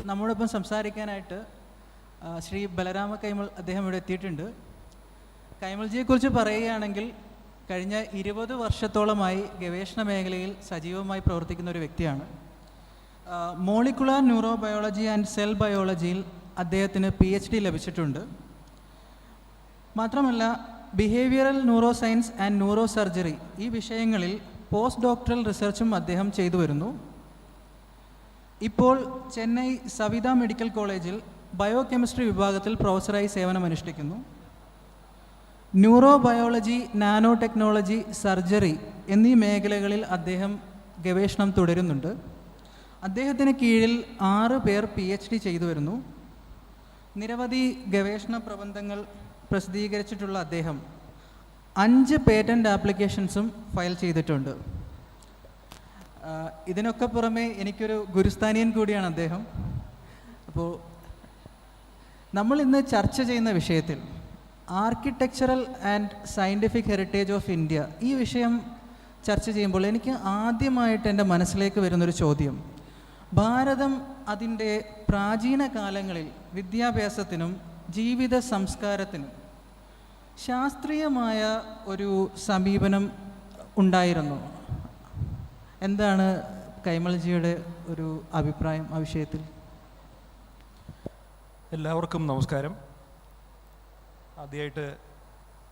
നമ്മോടൊപ്പം സംസാരിക്കാനായിട്ട് ശ്രീ ബലരാമ കൈമൾ അദ്ദേഹം ഇവിടെ എത്തിയിട്ടുണ്ട്. കൈമൾജിയെക്കുറിച്ച് പറയുകയാണെങ്കിൽ കഴിഞ്ഞ 20 വർഷത്തോളമായി ഗവേഷണ മേഖലയിൽ സജീവമായി പ്രവർത്തിക്കുന്ന ഒരു വ്യക്തിയാണ്. മോളിക്കുലാർ ന്യൂറോബയോളജി ആൻഡ് സെൽ ബയോളജിയിൽ അദ്ദേഹത്തിന് PhD ലഭിച്ചിട്ടുണ്ട്. മാത്രമല്ല behavioural neuroscience and neurosurgery ഈ വിഷയങ്ങളിൽ പോസ്റ്റ് ഡോക്ടറൽ റിസർച്ചും അദ്ദേഹം ചെയ്തു വരുന്നു. ഇപ്പോൾ ചെന്നൈ സവിത മെഡിക്കൽ കോളേജിൽ ബയോ കെമിസ്ട്രി വിഭാഗത്തിൽ പ്രൊഫസറായി സേവനമനുഷ്ഠിക്കുന്നു. Neurobiology, nanotechnology, surgery എന്നീ മേഖലകളിൽ അദ്ദേഹം ഗവേഷണം തുടരുന്നുണ്ട്. അദ്ദേഹത്തിന് കീഴിൽ 6 പേർ PhD ചെയ്തു വരുന്നു. നിരവധി ഗവേഷണ പ്രബന്ധങ്ങൾ പ്രസിദ്ധീകരിച്ചിട്ടുള്ള അദ്ദേഹം 5 പേറ്റന്റ് ആപ്ലിക്കേഷൻസും ഫയൽ ചെയ്തിട്ടുണ്ട്. ഇതിനൊക്കെ പുറമെ എനിക്കൊരു ഗുരുസ്ഥാനീയൻ കൂടിയാണ് അദ്ദേഹം. അപ്പോൾ നമ്മൾ ഇന്ന് ചർച്ച ചെയ്യുന്ന വിഷയത്തിൽ architectural and scientific heritage of India ഈ വിഷയം ചർച്ച ചെയ്യുമ്പോൾ എനിക്ക് ആദ്യമായിട്ട് എൻ്റെ മനസ്സിലേക്ക് വരുന്നൊരു ചോദ്യം, ഭാരതം അതിൻ്റെ പ്രാചീന കാലങ്ങളിൽ വിദ്യാഭ്യാസത്തിനും ജീവിത സംസ്കാരത്തിനും ശാസ്ത്രീയമായ ഒരു സമീപനം ഉണ്ടായിരുന്നു. എന്താണ് കൈമൾജിയുടെ ഒരു അഭിപ്രായം ആ വിഷയത്തിൽ? എല്ലാവർക്കും നമസ്കാരം. ആദ്യമായിട്ട്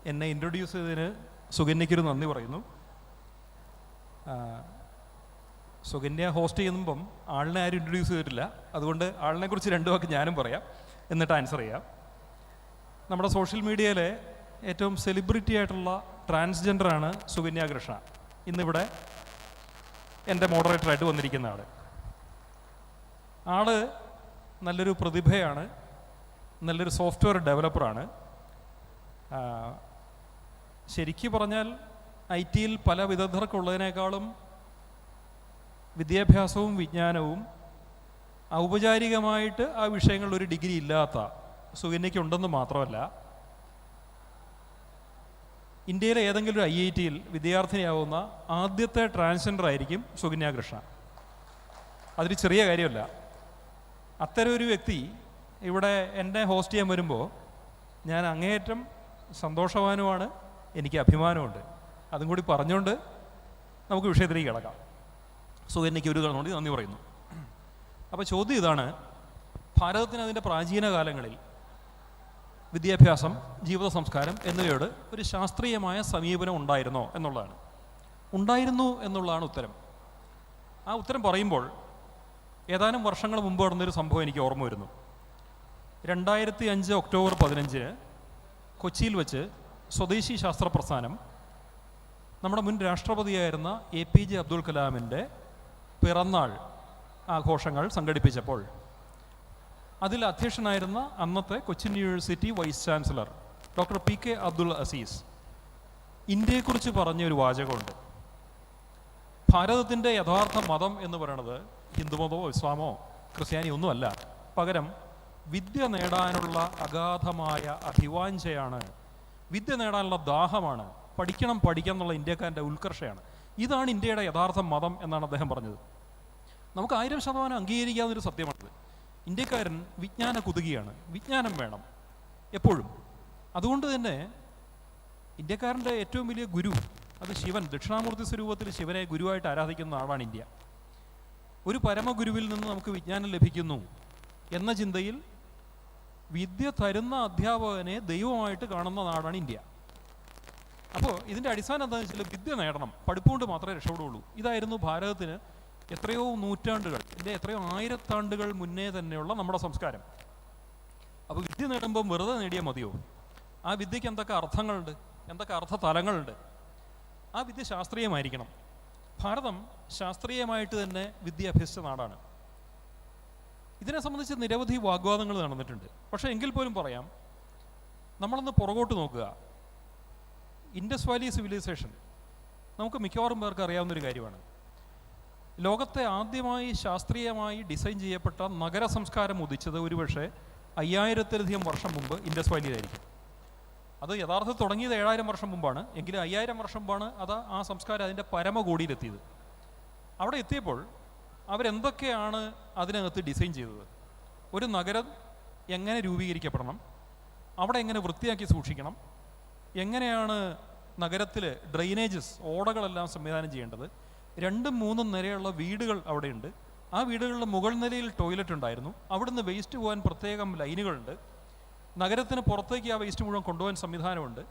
എന്നെ ഇൻട്രൊഡ്യൂസ് ചെയ്തതിന് സുകന്യയ്ക്കൊരു നന്ദി പറയുന്നു. സുകന്യ ഹോസ്റ്റ് ചെയ്യുമ്പം ആളിനെ ആരും ഇൻട്രൊഡ്യൂസ് ചെയ്തിട്ടില്ല. അതുകൊണ്ട് ആളിനെക്കുറിച്ച് 2 വാക്ക് ഞാനും പറയാം, എന്നിട്ട് ആൻസർ ചെയ്യാം. നമ്മുടെ സോഷ്യൽ മീഡിയയിലെ ഏറ്റവും സെലിബ്രിറ്റി ആയിട്ടുള്ള ട്രാൻസ്ജെൻഡറാണ് സുകന്യ കൃഷ്ണ. ഇന്നിവിടെ എൻ്റെ മോഡറേറ്ററായിട്ട് വന്നിരിക്കുന്ന ആള് നല്ലൊരു പ്രതിഭയാണ്, നല്ലൊരു സോഫ്റ്റ്വെയർ ഡെവലപ്പറാണ്. ശരിക്കും പറഞ്ഞാൽ IT യിൽ പല വിദഗ്ധർക്കുള്ളതിനേക്കാളും വിദ്യാഭ്യാസവും വിജ്ഞാനവും ഔപചാരികമായിട്ട് ആ വിഷയങ്ങളിൽ ഒരു ഡിഗ്രി ഇല്ലാത്ത സുകന്യയ്ക്കുണ്ടെന്ന് മാത്രമല്ല, ഇന്ത്യയിലെ ഏതെങ്കിലും ഒരു IIT യിൽ വിദ്യാർത്ഥിനിയാവുന്ന ആദ്യത്തെ ട്രാൻസ്ജെൻഡർ ആയിരിക്കും സുകന്യ കൃഷ്ണ. അതൊരു ചെറിയ കാര്യമല്ല. അത്തരം ഒരു വ്യക്തി ഇവിടെ എന്നെ ഹോസ്റ്റ് ചെയ്യാൻ വരുമ്പോൾ ഞാൻ അങ്ങേയറ്റം സന്തോഷവാനുമാണ്, എനിക്ക് അഭിമാനമുണ്ട്. അതും കൂടി പറഞ്ഞുകൊണ്ട് നമുക്ക് വിഷയത്തിലേക്ക് കിടക്കാം. സുകന്യയ്ക്ക് ഒരു കൂടി നന്ദി പറയുന്നു. അപ്പോൾ ചോദ്യം ഇതാണ്, ഭാരതത്തിന് അതിൻ്റെ പ്രാചീന കാലങ്ങളിൽ വിദ്യാഭ്യാസം, ജീവിത സംസ്കാരം എന്നിവയോട് ഒരു ശാസ്ത്രീയമായ സമീപനം ഉണ്ടായിരുന്നോ എന്നുള്ളതാണ്. ഉണ്ടായിരുന്നു എന്നുള്ളതാണ് ഉത്തരം. ആ ഉത്തരം പറയുമ്പോൾ ഏതാനും വർഷങ്ങൾ മുമ്പ് നടന്നൊരു സംഭവം എനിക്ക് ഓർമ്മ വരുന്നു. 2005 ഒക്ടോബർ 15 കൊച്ചിയിൽ വെച്ച് സ്വദേശി ശാസ്ത്ര പ്രസ്ഥാനം നമ്മുടെ മുൻ രാഷ്ട്രപതിയായിരുന്ന APJ അബ്ദുൽ കലാമിൻ്റെ പിറന്നാൾ ആഘോഷങ്ങൾ സംഘടിപ്പിച്ചപ്പോൾ അതിൽ അധ്യക്ഷനായിരുന്ന അന്നത്തെ Cochin university vice chancellor doctor PK Abdul Azeez ഇന്ത്യയെക്കുറിച്ച് പറഞ്ഞൊരു വാചകമുണ്ട്. ഭാരതത്തിൻ്റെ യഥാർത്ഥ മതം എന്ന് പറയുന്നത് ഹിന്ദുമതമോ ഇസ്ലാമോ ക്രിസ്ത്യാനി ഒന്നുമല്ല, പകരം വിദ്യ നേടാനുള്ള അഗാധമായ അഭിവാഞ്ചയാണ്, വിദ്യ നേടാനുള്ള ദാഹമാണ്, പഠിക്കണം എന്നുള്ള ഇന്ത്യക്കാരൻ്റെ ഉത്കർഷയാണ്. ഇതാണ് ഇന്ത്യയുടെ യഥാർത്ഥ മതം എന്നാണ് അദ്ദേഹം പറഞ്ഞത്. നമുക്ക് 1000% അംഗീകരിക്കാവുന്നൊരു സത്യമാണിത്. ഇന്ത്യക്കാരൻ വിജ്ഞാന കുതുകിയാണ്, വിജ്ഞാനം വേണം എപ്പോഴും. അതുകൊണ്ട് തന്നെ ഇന്ത്യക്കാരൻ്റെ ഏറ്റവും വലിയ ഗുരു അത് ശിവൻ, ദക്ഷിണാമൂർത്തി സ്വരൂപത്തിൽ ശിവനെ ഗുരുവായിട്ട് ആരാധിക്കുന്ന നാടാണ് ഇന്ത്യ. ഒരു പരമഗുരുവിൽ നിന്ന് നമുക്ക് വിജ്ഞാനം ലഭിക്കുന്നു എന്ന ചിന്തയിൽ വിദ്യ തരുന്ന അധ്യാപകനെ ദൈവമായിട്ട് കാണുന്ന നാടാണ് ഇന്ത്യ. അപ്പോൾ ഇതിൻ്റെ അടിസ്ഥാനം എന്താണെന്ന് വെച്ചാൽ വിദ്യ നേടണം, പഠിപ്പുകൊണ്ട് മാത്രമേ രക്ഷപ്പെടുകയുള്ളൂ. ഇതായിരുന്നു ഭാരതത്തിന് എത്രയോ നൂറ്റാണ്ടുകൾ, എത്രയോ ആയിരത്താണ്ടുകൾ മുന്നേ തന്നെയുള്ള നമ്മുടെ സംസ്കാരം. അപ്പോൾ വിദ്യ നേടുമ്പോൾ വെറുതെ നേടിയാൽ മതിയോ? ആ വിദ്യയ്ക്ക് എന്തൊക്കെ അർത്ഥങ്ങളുണ്ട്, എന്തൊക്കെ അർത്ഥതലങ്ങളുണ്ട്? ആ വിദ്യ ശാസ്ത്രീയമായിരിക്കണം. ഭാരതം ശാസ്ത്രീയമായിട്ട് തന്നെ വിദ്യ അഭ്യസിച്ച നാടാണ്. ഇതിനെ സംബന്ധിച്ച് നിരവധി വാഗ്വാദങ്ങൾ നടന്നിട്ടുണ്ട്. പക്ഷേ എങ്കിൽ പോലും പറയാം, നമ്മളൊന്ന് പുറകോട്ട് നോക്കുക. ഇൻഡസ് വാലി സിവിലൈസേഷൻ നമുക്ക് മിക്കവാറും പേർക്ക് അറിയാവുന്നൊരു കാര്യമാണ്. ലോകത്തെ ആദ്യമായി ശാസ്ത്രീയമായി ഡിസൈൻ ചെയ്യപ്പെട്ട നഗര സംസ്കാരം ഉദിച്ചത് ഒരുപക്ഷെ 5000-ലധികം വർഷം മുമ്പ് ഇൻഡസ് വാലിയിലായിരിക്കും. അത് യഥാർത്ഥത്തിൽ തുടങ്ങിയത് 7000 വർഷം മുമ്പാണ്. എങ്കിലും 5000 വർഷം മുമ്പാണ് ആ സംസ്കാരം അതിൻ്റെ പരമകോടിയിലെത്തിയത്. അവിടെ എത്തിയപ്പോൾ അവരെന്തൊക്കെയാണ് അതിനകത്ത് ഡിസൈൻ ചെയ്തത്? ഒരു നഗരം എങ്ങനെ രൂപീകരിക്കപ്പെടണം, അവിടെ എങ്ങനെ വൃത്തിയാക്കി സൂക്ഷിക്കണം, എങ്ങനെയാണ് നഗരത്തിൽ ഡ്രെയിനേജസ് ഓടകളെല്ലാം സംവിധാനം ചെയ്യേണ്ടത്, 2-3 നിലയുള്ള വീടുകൾ അവിടെയുണ്ട്. ആ വീടുകളുടെ മുകൾ നിലയിൽ ടോയ്ലറ്റ് ഉണ്ടായിരുന്നു. അവിടുന്ന് വേസ്റ്റ് പോകാൻ പ്രത്യേകം ലൈനുകളുണ്ട്. നഗരത്തിന് പുറത്തേക്ക് ആ വേസ്റ്റ് മുഴുവൻ കൊണ്ടുപോകാൻ സംവിധാനമുണ്ട്.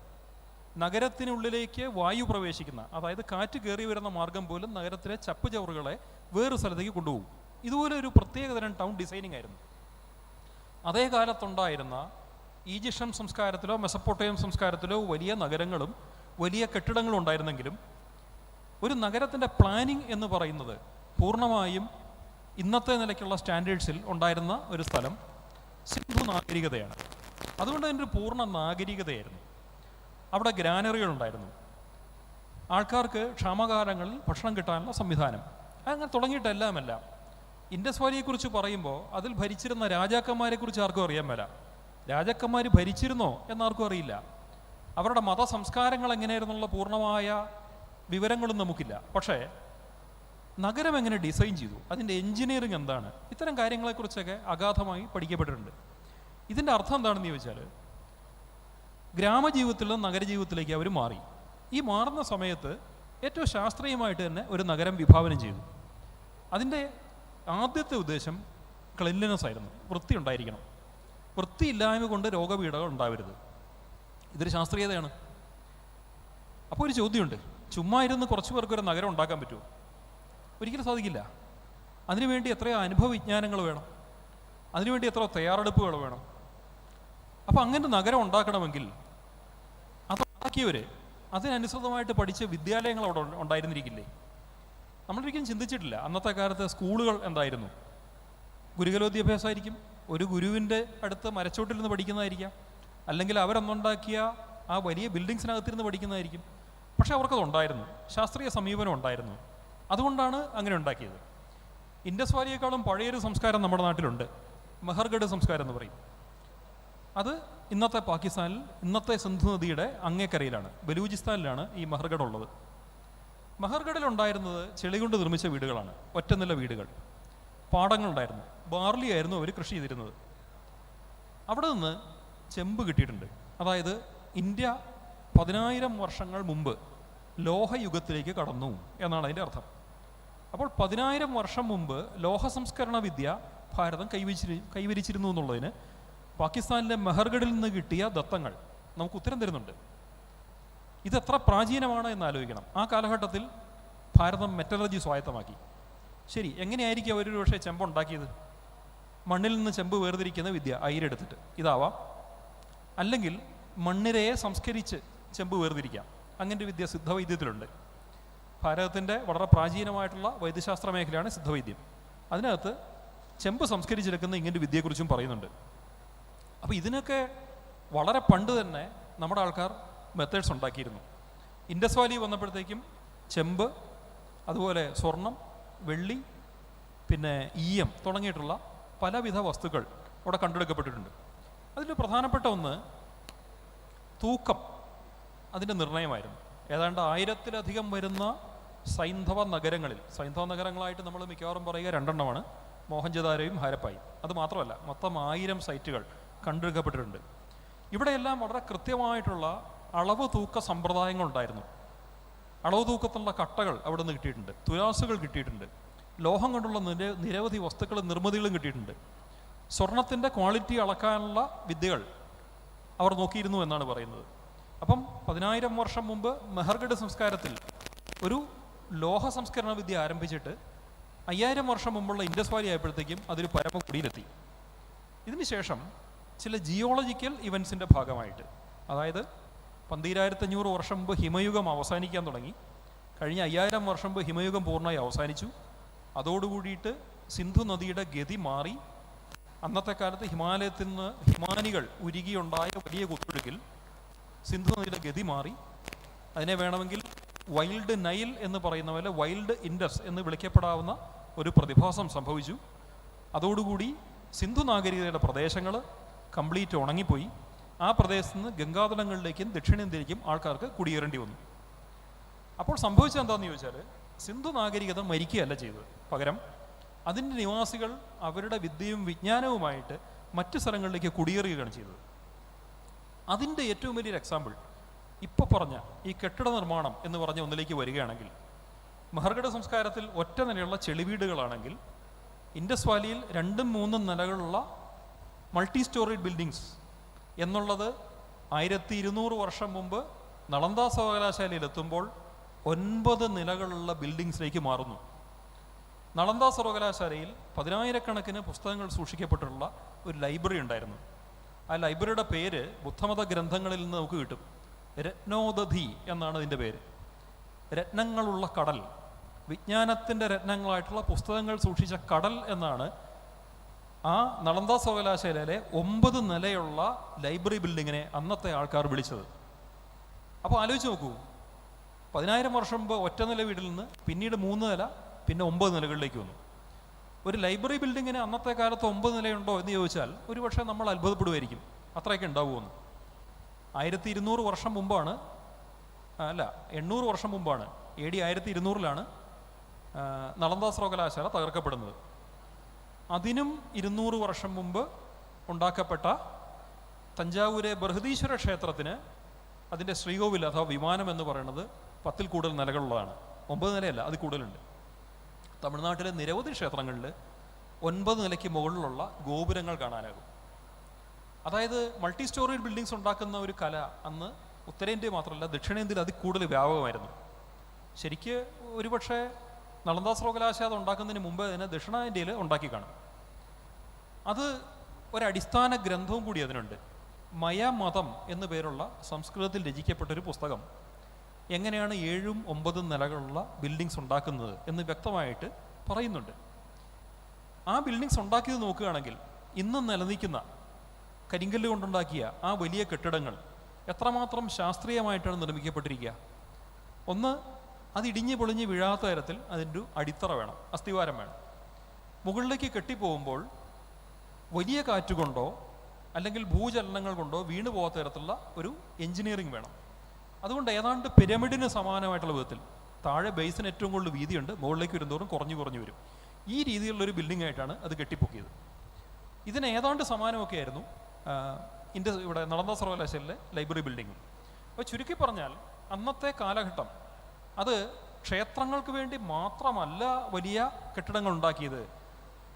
നഗരത്തിനുള്ളിലേക്ക് വായു പ്രവേശിക്കുന്ന, അതായത് കാറ്റ് കയറി വരുന്ന മാർഗം പോലും നഗരത്തിലെ ചപ്പ് ചവറുകളെ വേറൊരു സ്ഥലത്തേക്ക് കൊണ്ടുപോകും. ഇതുപോലെ ഒരു പ്രത്യേകതരം ടൗൺ ഡിസൈനിങ് ആയിരുന്നു. അതേ കാലത്തുണ്ടായിരുന്ന ഈജിപ്ഷ്യൻ സംസ്കാരത്തിലോ മെസപ്പൊട്ടേമിയൻ സംസ്കാരത്തിലോ വലിയ നഗരങ്ങളും വലിയ കെട്ടിടങ്ങളും ഉണ്ടായിരുന്നെങ്കിലും ഒരു നഗരത്തിൻ്റെ പ്ലാനിങ് എന്ന് പറയുന്നത് പൂർണ്ണമായും ഇന്നത്തെ നിലയ്ക്കുള്ള സ്റ്റാൻഡേർഡ്സിൽ ഉണ്ടായിരുന്ന ഒരു സ്ഥലം സിന്ധു നാഗരികതയാണ്. അതുകൊണ്ട് തന്നെ ഒരു പൂർണ്ണ നാഗരികതയായിരുന്നു. അവിടെ ഗ്രാനറികളുണ്ടായിരുന്നു. ആൾക്കാർക്ക് ക്ഷാമകാലങ്ങളിൽ ഭക്ഷണം കിട്ടാനുള്ള സംവിധാനം, അങ്ങനെ തുടങ്ങിയിട്ടെല്ലാം. ഇൻഡസ് വാലിയെക്കുറിച്ച് പറയുമ്പോൾ അതിൽ ഭരിച്ചിരുന്ന രാജാക്കന്മാരെക്കുറിച്ച് ആർക്കും അറിയാൻ മേല. രാജാക്കന്മാർ ഭരിച്ചിരുന്നോ എന്നാർക്കും അറിയില്ല. അവരുടെ മതസംസ്കാരങ്ങൾ എങ്ങനെയായിരുന്നുള്ള പൂർണ്ണമായ വിവരങ്ങളും നമുക്കില്ല. പക്ഷേ നഗരം എങ്ങനെ ഡിസൈൻ ചെയ്തു, അതിൻ്റെ എൻജിനീയറിംഗ് എന്താണ്, ഇത്തരം കാര്യങ്ങളെക്കുറിച്ചൊക്കെ അഗാധമായി പഠിക്കപ്പെട്ടിട്ടുണ്ട്. ഇതിൻ്റെ അർത്ഥം എന്താണെന്ന് ചോദിച്ചാൽ, ഗ്രാമജീവിതത്തിൽ നിന്ന് നഗരജീവിതത്തിലേക്ക് അവർ മാറി. ഈ മാറുന്ന സമയത്ത് ഏറ്റവും ശാസ്ത്രീയമായിട്ട് തന്നെ ഒരു നഗരം വിഭാവനം ചെയ്തു. അതിൻ്റെ ആദ്യത്തെ ഉദ്ദേശം ക്ലെൻലിനെസ് ആയിരുന്നു, വൃത്തി ഉണ്ടായിരിക്കണം. വൃത്തിയില്ലായ്മ കൊണ്ട് രോഗപീഠകൾ ഉണ്ടാവരുത്. ഇതൊരു ശാസ്ത്രീയതയാണ്. അപ്പോൾ ഒരു ചോദ്യമുണ്ട്, ചുമ്മാ ഇരുന്ന് കുറച്ച് പേർക്ക് ഒരു നഗരം ഉണ്ടാക്കാൻ പറ്റുമോ? ഒരിക്കലും സാധിക്കില്ല. അതിനുവേണ്ടി എത്രയോ അനുഭവ വിജ്ഞാനങ്ങൾ വേണം, അതിനുവേണ്ടി എത്രയോ തയ്യാറെടുപ്പുകൾ വേണം. അപ്പോൾ അങ്ങനെ നഗരം ഉണ്ടാക്കണമെങ്കിൽ അതുണ്ടാക്കിയവർ അതിനനുസൃതമായിട്ട് പഠിച്ച വിദ്യാലയങ്ങൾ അവിടെ ഉണ്ടായിരുന്നിരിക്കില്ലേ? നമ്മളൊരിക്കലും ചിന്തിച്ചിട്ടില്ല. അന്നത്തെ കാലത്ത് സ്കൂളുകൾ എന്തായിരുന്നു? ഗുരുകുലോദ്യാഭ്യാസമായിരിക്കും. ഒരു ഗുരുവിൻ്റെ അടുത്ത് മരച്ചോട്ടിൽ നിന്ന് പഠിക്കുന്നതായിരിക്കാം, അല്ലെങ്കിൽ അവരന്നുണ്ടാക്കിയ ആ വലിയ ബിൽഡിങ്സിനകത്തിരുന്ന് പഠിക്കുന്നതായിരിക്കും. പക്ഷെ അവർക്കത് ഉണ്ടായിരുന്നു, ശാസ്ത്രീയ സമീപനം ഉണ്ടായിരുന്നു. അതുകൊണ്ടാണ് അങ്ങനെ ഉണ്ടാക്കിയത്. ഇൻഡസ് വാലിയേക്കാളും പഴയൊരു സംസ്കാരം നമ്മുടെ നാട്ടിലുണ്ട്, മെഹർഗഡ് സംസ്കാരം എന്ന് പറയും. അത് ഇന്നത്തെ പാകിസ്ഥാനിൽ, ഇന്നത്തെ സിന്ധു നദിയുടെ അങ്ങേക്കരയിലാണ്, ബലൂചിസ്ഥാനിലാണ് ഈ മെഹർഗഡ് ഉള്ളത്. മെഹർഗഡിലുണ്ടായിരുന്നത് ചെളി കൊണ്ട് നിർമ്മിച്ച വീടുകളാണ്, ഒറ്റനില വീടുകൾ. പാടങ്ങളുണ്ടായിരുന്നു, ബാർലി ആയിരുന്നു അവർ കൃഷി ചെയ്തിരുന്നത്. അവിടെ നിന്ന് ചെമ്പ് കിട്ടിയിട്ടുണ്ട്. അതായത് ഇന്ത്യ 10,000 വർഷങ്ങൾ മുമ്പ് ലോഹയുഗത്തിലേക്ക് കടന്നു എന്നാണ് അതിൻ്റെ അർത്ഥം. അപ്പോൾ 10,000 വർഷം മുമ്പ് ലോഹ സംസ്കരണ വിദ്യ ഭാരതം കൈവരിച്ചിരുന്നു എന്നുള്ളതിന് പാകിസ്ഥാനിലെ മെഹർഗഡിൽ നിന്ന് കിട്ടിയ ദത്തങ്ങൾ നമുക്ക് ഉത്തരം തരുന്നുണ്ട്. ഇതെത്ര പ്രാചീനമാണ് എന്ന് ആലോചിക്കണം. ആ കാലഘട്ടത്തിൽ ഭാരതം മെറ്റലർജി സ്വായത്തമാക്കി. ശരി, എങ്ങനെയായിരിക്കും അവരൊരു പക്ഷേ ചെമ്പുണ്ടാക്കിയത്? മണ്ണിൽ നിന്ന് ചെമ്പ് വേർതിരിക്കുന്ന വിദ്യ അയിരെടുത്തിട്ട് ഇതാവാം, അല്ലെങ്കിൽ മണ്ണിരയെ സംസ്കരിച്ച് ചെമ്പ് വേർതിരിക്കാം. അങ്ങനൊരു വിദ്യ സിദ്ധവൈദ്യത്തിലുണ്ട്. ഭാരതത്തിൻ്റെ വളരെ പ്രാചീനമായിട്ടുള്ള വൈദ്യശാസ്ത്ര മേഖലയാണ് സിദ്ധവൈദ്യം. അതിനകത്ത് ചെമ്പ് സംസ്കരിച്ചെടുക്കുന്ന ഇങ്ങനൊരു വിദ്യയെക്കുറിച്ചും പറയുന്നുണ്ട്. അപ്പോൾ ഇതിനൊക്കെ വളരെ പണ്ട് തന്നെ നമ്മുടെ ആൾക്കാർ മെത്തേഡ്സ് ഉണ്ടാക്കിയിരുന്നു. ഇൻഡസ് വാലി വന്നപ്പോഴത്തേക്കും ചെമ്പ്, അതുപോലെ സ്വർണം, വെള്ളി, പിന്നെ ഈയം തുടങ്ങിയിട്ടുള്ള പലവിധ വസ്തുക്കൾ അവിടെ കണ്ടെടുക്കപ്പെട്ടിട്ടുണ്ട്. അതിൽ പ്രധാനപ്പെട്ട ഒന്ന് തൂക്കം, അതിൻ്റെ നിർണയമായിരുന്നു. ഏതാണ്ട് 1000-ലധികം വരുന്ന സൈന്ധവ നഗരങ്ങളിൽ, സൈന്ധവ നഗരങ്ങളായിട്ട് നമ്മൾ മിക്കവാറും പറയുക 2 എണ്ണമാണ്, മോഹൻജദാരോയും ഹാരപ്പായും. അത് മാത്രമല്ല, മൊത്തം 1000 സൈറ്റുകൾ കണ്ടെടുക്കപ്പെട്ടിട്ടുണ്ട്. ഇവിടെയെല്ലാം വളരെ കൃത്യമായിട്ടുള്ള അളവ് തൂക്ക സമ്പ്രദായങ്ങളുണ്ടായിരുന്നു. അളവ് തൂക്കത്തിലുള്ള കട്ടകൾ അവിടെ നിന്ന് കിട്ടിയിട്ടുണ്ട്, തുലാസുകൾ കിട്ടിയിട്ടുണ്ട്, ലോഹം കൊണ്ടുള്ള നിരവധി വസ്തുക്കളും നിർമ്മിതികളും കിട്ടിയിട്ടുണ്ട്. സ്വർണത്തിൻ്റെ ക്വാളിറ്റി അളക്കാനുള്ള വിദ്യകൾ അവർ നോക്കിയിരുന്നു എന്നാണ് പറയുന്നത്. അപ്പം 10,000 വർഷം മുമ്പ് മെഹർഗഡ് സംസ്കാരത്തിൽ ഒരു ലോഹ സംസ്കരണ വിദ്യ ആരംഭിച്ചിട്ട് 5000 വർഷം മുമ്പുള്ള ഇൻഡസ് വാലി ആയപ്പോഴത്തേക്കും അതൊരു പരമകുടിയിലെത്തി. ഇതിനുശേഷം ചില ജിയോളജിക്കൽ ഇവൻസിൻ്റെ ഭാഗമായിട്ട്, അതായത് 12,500 വർഷം മുമ്പ് ഹിമയുഗം അവസാനിക്കാൻ തുടങ്ങി. കഴിഞ്ഞ 5000 വർഷം മുമ്പ് ഹിമയുഗം പൂർണ്ണമായി അവസാനിച്ചു. അതോടുകൂടിയിട്ട് സിന്ധു നദിയുടെ ഗതി മാറി. അന്നത്തെ കാലത്ത് ഹിമാലയത്തിൽ നിന്ന് ഹിമാനികൾ ഉരുകിയുണ്ടായ വലിയ കുത്തൊഴുക്കിൽ സിന്ധു നദിയുടെ ഗതി മാറി. അതിനെ വേണമെങ്കിൽ വൈൽഡ് നൈൽ എന്ന് പറയുന്ന പോലെ വൈൽഡ് ഇൻഡസ് എന്ന് വിളിക്കപ്പെടാവുന്ന ഒരു പ്രതിഭാസം സംഭവിച്ചു. അതോടുകൂടി സിന്ധു നാഗരികതയുടെ പ്രദേശങ്ങൾ കംപ്ലീറ്റ് ഉണങ്ങിപ്പോയി. ആ പ്രദേശത്ത് നിന്ന് ഗംഗാതടങ്ങളിലേക്കും ദക്ഷിണേന്ത്യയിലേക്കും ആൾക്കാർക്ക് കുടിയേറേണ്ടി വന്നു. അപ്പോൾ സംഭവിച്ചത് എന്താണെന്ന് ചോദിച്ചാൽ, സിന്ധു നാഗരികത മരിക്കുകയല്ല ചെയ്തത്, പകരം അതിൻ്റെ നിവാസികൾ അവരുടെ വിദ്യയും വിജ്ഞാനവുമായിട്ട് മറ്റു സ്ഥലങ്ങളിലേക്ക് കുടിയേറുകയാണ് ചെയ്തത്. അതിൻ്റെ ഏറ്റവും വലിയൊരു എക്സാമ്പിൾ ഇപ്പോൾ പറഞ്ഞ ഈ കെട്ടിട നിർമ്മാണം എന്ന് പറഞ്ഞ ഒന്നിലേക്ക് വരികയാണെങ്കിൽ, മെഹർഗഡ് സംസ്കാരത്തിൽ ഒറ്റ നിലയുള്ള ചെളിവീടുകളാണെങ്കിൽ ഇൻഡസ് വാലിയിൽ 2-3 നിലകളുള്ള മൾട്ടി സ്റ്റോറീഡ് ബിൽഡിങ്സ് എന്നുള്ളത് 1200 വർഷം മുമ്പ് നളന്ദ സർവകലാശാലയിൽ എത്തുമ്പോൾ 9 നിലകളുള്ള ബിൽഡിങ്സിലേക്ക് മാറുന്നു. നളന്ദ സർവകലാശാലയിൽ 10,000-കണക്കിന് പുസ്തകങ്ങൾ സൂക്ഷിക്കപ്പെട്ടിട്ടുള്ള ഒരു ലൈബ്രറി ഉണ്ടായിരുന്നു. ആ ലൈബ്രറിയുടെ പേര് ബുദ്ധമത ഗ്രന്ഥങ്ങളിൽ നിന്ന് നമുക്ക് കിട്ടും. രത്നോദധി എന്നാണ് അതിൻ്റെ പേര്. രത്നങ്ങളുള്ള കടൽ, വിജ്ഞാനത്തിൻ്റെ രത്നങ്ങളായിട്ടുള്ള പുസ്തകങ്ങൾ സൂക്ഷിച്ച കടൽ എന്നാണ് ആ നളന്ദ സർവകലാശാലയിലെ 9 നിലയുള്ള ലൈബ്രറി ബിൽഡിങ്ങിനെ അന്നത്തെ ആൾക്കാർ വിളിച്ചത്. അപ്പോൾ ആലോചിച്ച് നോക്കൂ, 10,000 വർഷം മുമ്പ് ഒറ്റ നില വീട്ടിൽ നിന്ന് പിന്നീട് 3 നില, പിന്നെ 9 നിലകളിലേക്ക് വന്നു. ഒരു ലൈബ്രറി ബിൽഡിങ്ങിന് അന്നത്തെ കാലത്ത് 9 നിലയുണ്ടോ എന്ന് ചോദിച്ചാൽ ഒരുപക്ഷെ നമ്മൾ അത്ഭുതപ്പെടുമായിരിക്കും, അത്രയൊക്കെ ഉണ്ടാവുമെന്ന്. 1200 വർഷം മുമ്പാണ്, അല്ല 800 വർഷം മുമ്പാണ്, AD 1200-ലാണ് നളന്ദ സർവകലാശാല തകർക്കപ്പെടുന്നത്. അതിനും 200 വർഷം മുമ്പ് ഉണ്ടാക്കപ്പെട്ട തഞ്ചാവൂരെ ബൃഹദീശ്വര ക്ഷേത്രത്തിന് അതിൻ്റെ ശ്രീകോവിൽ അഥവാ വിമാനം എന്ന് പറയുന്നത് 10-ൽ കൂടുതൽ നിലകളുള്ളതാണ്. 9 നിലയല്ല, അത് കൂടുതലുണ്ട്. തമിഴ്നാട്ടിലെ നിരവധി ക്ഷേത്രങ്ങളിൽ 9 നിലയ്ക്ക് മുകളിലുള്ള ഗോപുരങ്ങൾ കാണാനാകും. അതായത് മൾട്ടി സ്റ്റോറി ബിൽഡിങ്സ് ഉണ്ടാക്കുന്ന ഒരു കല അന്ന് ഉത്തരേന്ത്യ മാത്രമല്ല ദക്ഷിണേന്ത്യയിൽ അതിൽ കൂടുതൽ വ്യാപകമായിരുന്നു. ശരിക്ക് ഒരുപക്ഷെ നളന്ദ സർവകലാശാല ഉണ്ടാക്കുന്നതിന് മുമ്പ് തന്നെ ദക്ഷിണേന്ത്യയിൽ ഉണ്ടാക്കി കാണും. അത് ഒരടിസ്ഥാന ഗ്രന്ഥവും കൂടി അതിനുണ്ട്. മയമതം എന്നു പേരുള്ള സംസ്കൃതത്തിൽ രചിക്കപ്പെട്ടൊരു പുസ്തകം എങ്ങനെയാണ് 7-9 നിലകളുള്ള ബിൽഡിങ്സ് ഉണ്ടാക്കുന്നത് എന്ന് വ്യക്തമായിട്ട് പറയുന്നുണ്ട്. ആ ബിൽഡിങ്സ് ഉണ്ടാക്കിയത് നോക്കുകയാണെങ്കിൽ ഇന്ന് നിലനിൽക്കുന്ന കരിങ്കല്ല് കൊണ്ടുണ്ടാക്കിയ ആ വലിയ കെട്ടിടങ്ങൾ എത്രമാത്രം ശാസ്ത്രീയമായിട്ടാണ് നിർമ്മിക്കപ്പെട്ടിരിക്കുക. ഒന്ന്, അത് ഇടിഞ്ഞ് പൊളിഞ്ഞ് വീഴാത്ത തരത്തിൽ അതിൻ്റെ അടിത്തറ വേണം, അസ്ഥിവാരം വേണം. മുകളിലേക്ക് കെട്ടിപ്പോകുമ്പോൾ വലിയ കാറ്റുകൊണ്ടോ അല്ലെങ്കിൽ ഭൂചലനങ്ങൾ കൊണ്ടോ വീണു പോകാത്ത തരത്തിലുള്ള ഒരു എഞ്ചിനീയറിംഗ് വേണം. അതുകൊണ്ട് ഏതാണ്ട് പിരമിഡിന് സമാനമായിട്ടുള്ള വിധത്തിൽ താഴെ ബേസിന് ഏറ്റവും കൂടുതൽ വീതിയുണ്ട്, മുകളിലേക്ക് വരുന്നതോറും കുറഞ്ഞു കുറഞ്ഞു വരും. ഈ രീതിയിലുള്ളൊരു ബിൽഡിംഗ് ആയിട്ടാണ് അത് കെട്ടിപ്പൊക്കിയത്. ഇതിന് ഏതാണ്ട് സമാനമൊക്കെ ആയിരുന്നു ഇവിടെ നളന്ദ സർവകലാശാലയിലെ ലൈബ്രറി ബിൽഡിങ്ങും. അപ്പോൾ ചുരുക്കി പറഞ്ഞാൽ അന്നത്തെ കാലഘട്ടം അത് ക്ഷേത്രങ്ങൾക്ക് വേണ്ടി മാത്രമല്ല വലിയ കെട്ടിടങ്ങൾ ഉണ്ടാക്കിയത്,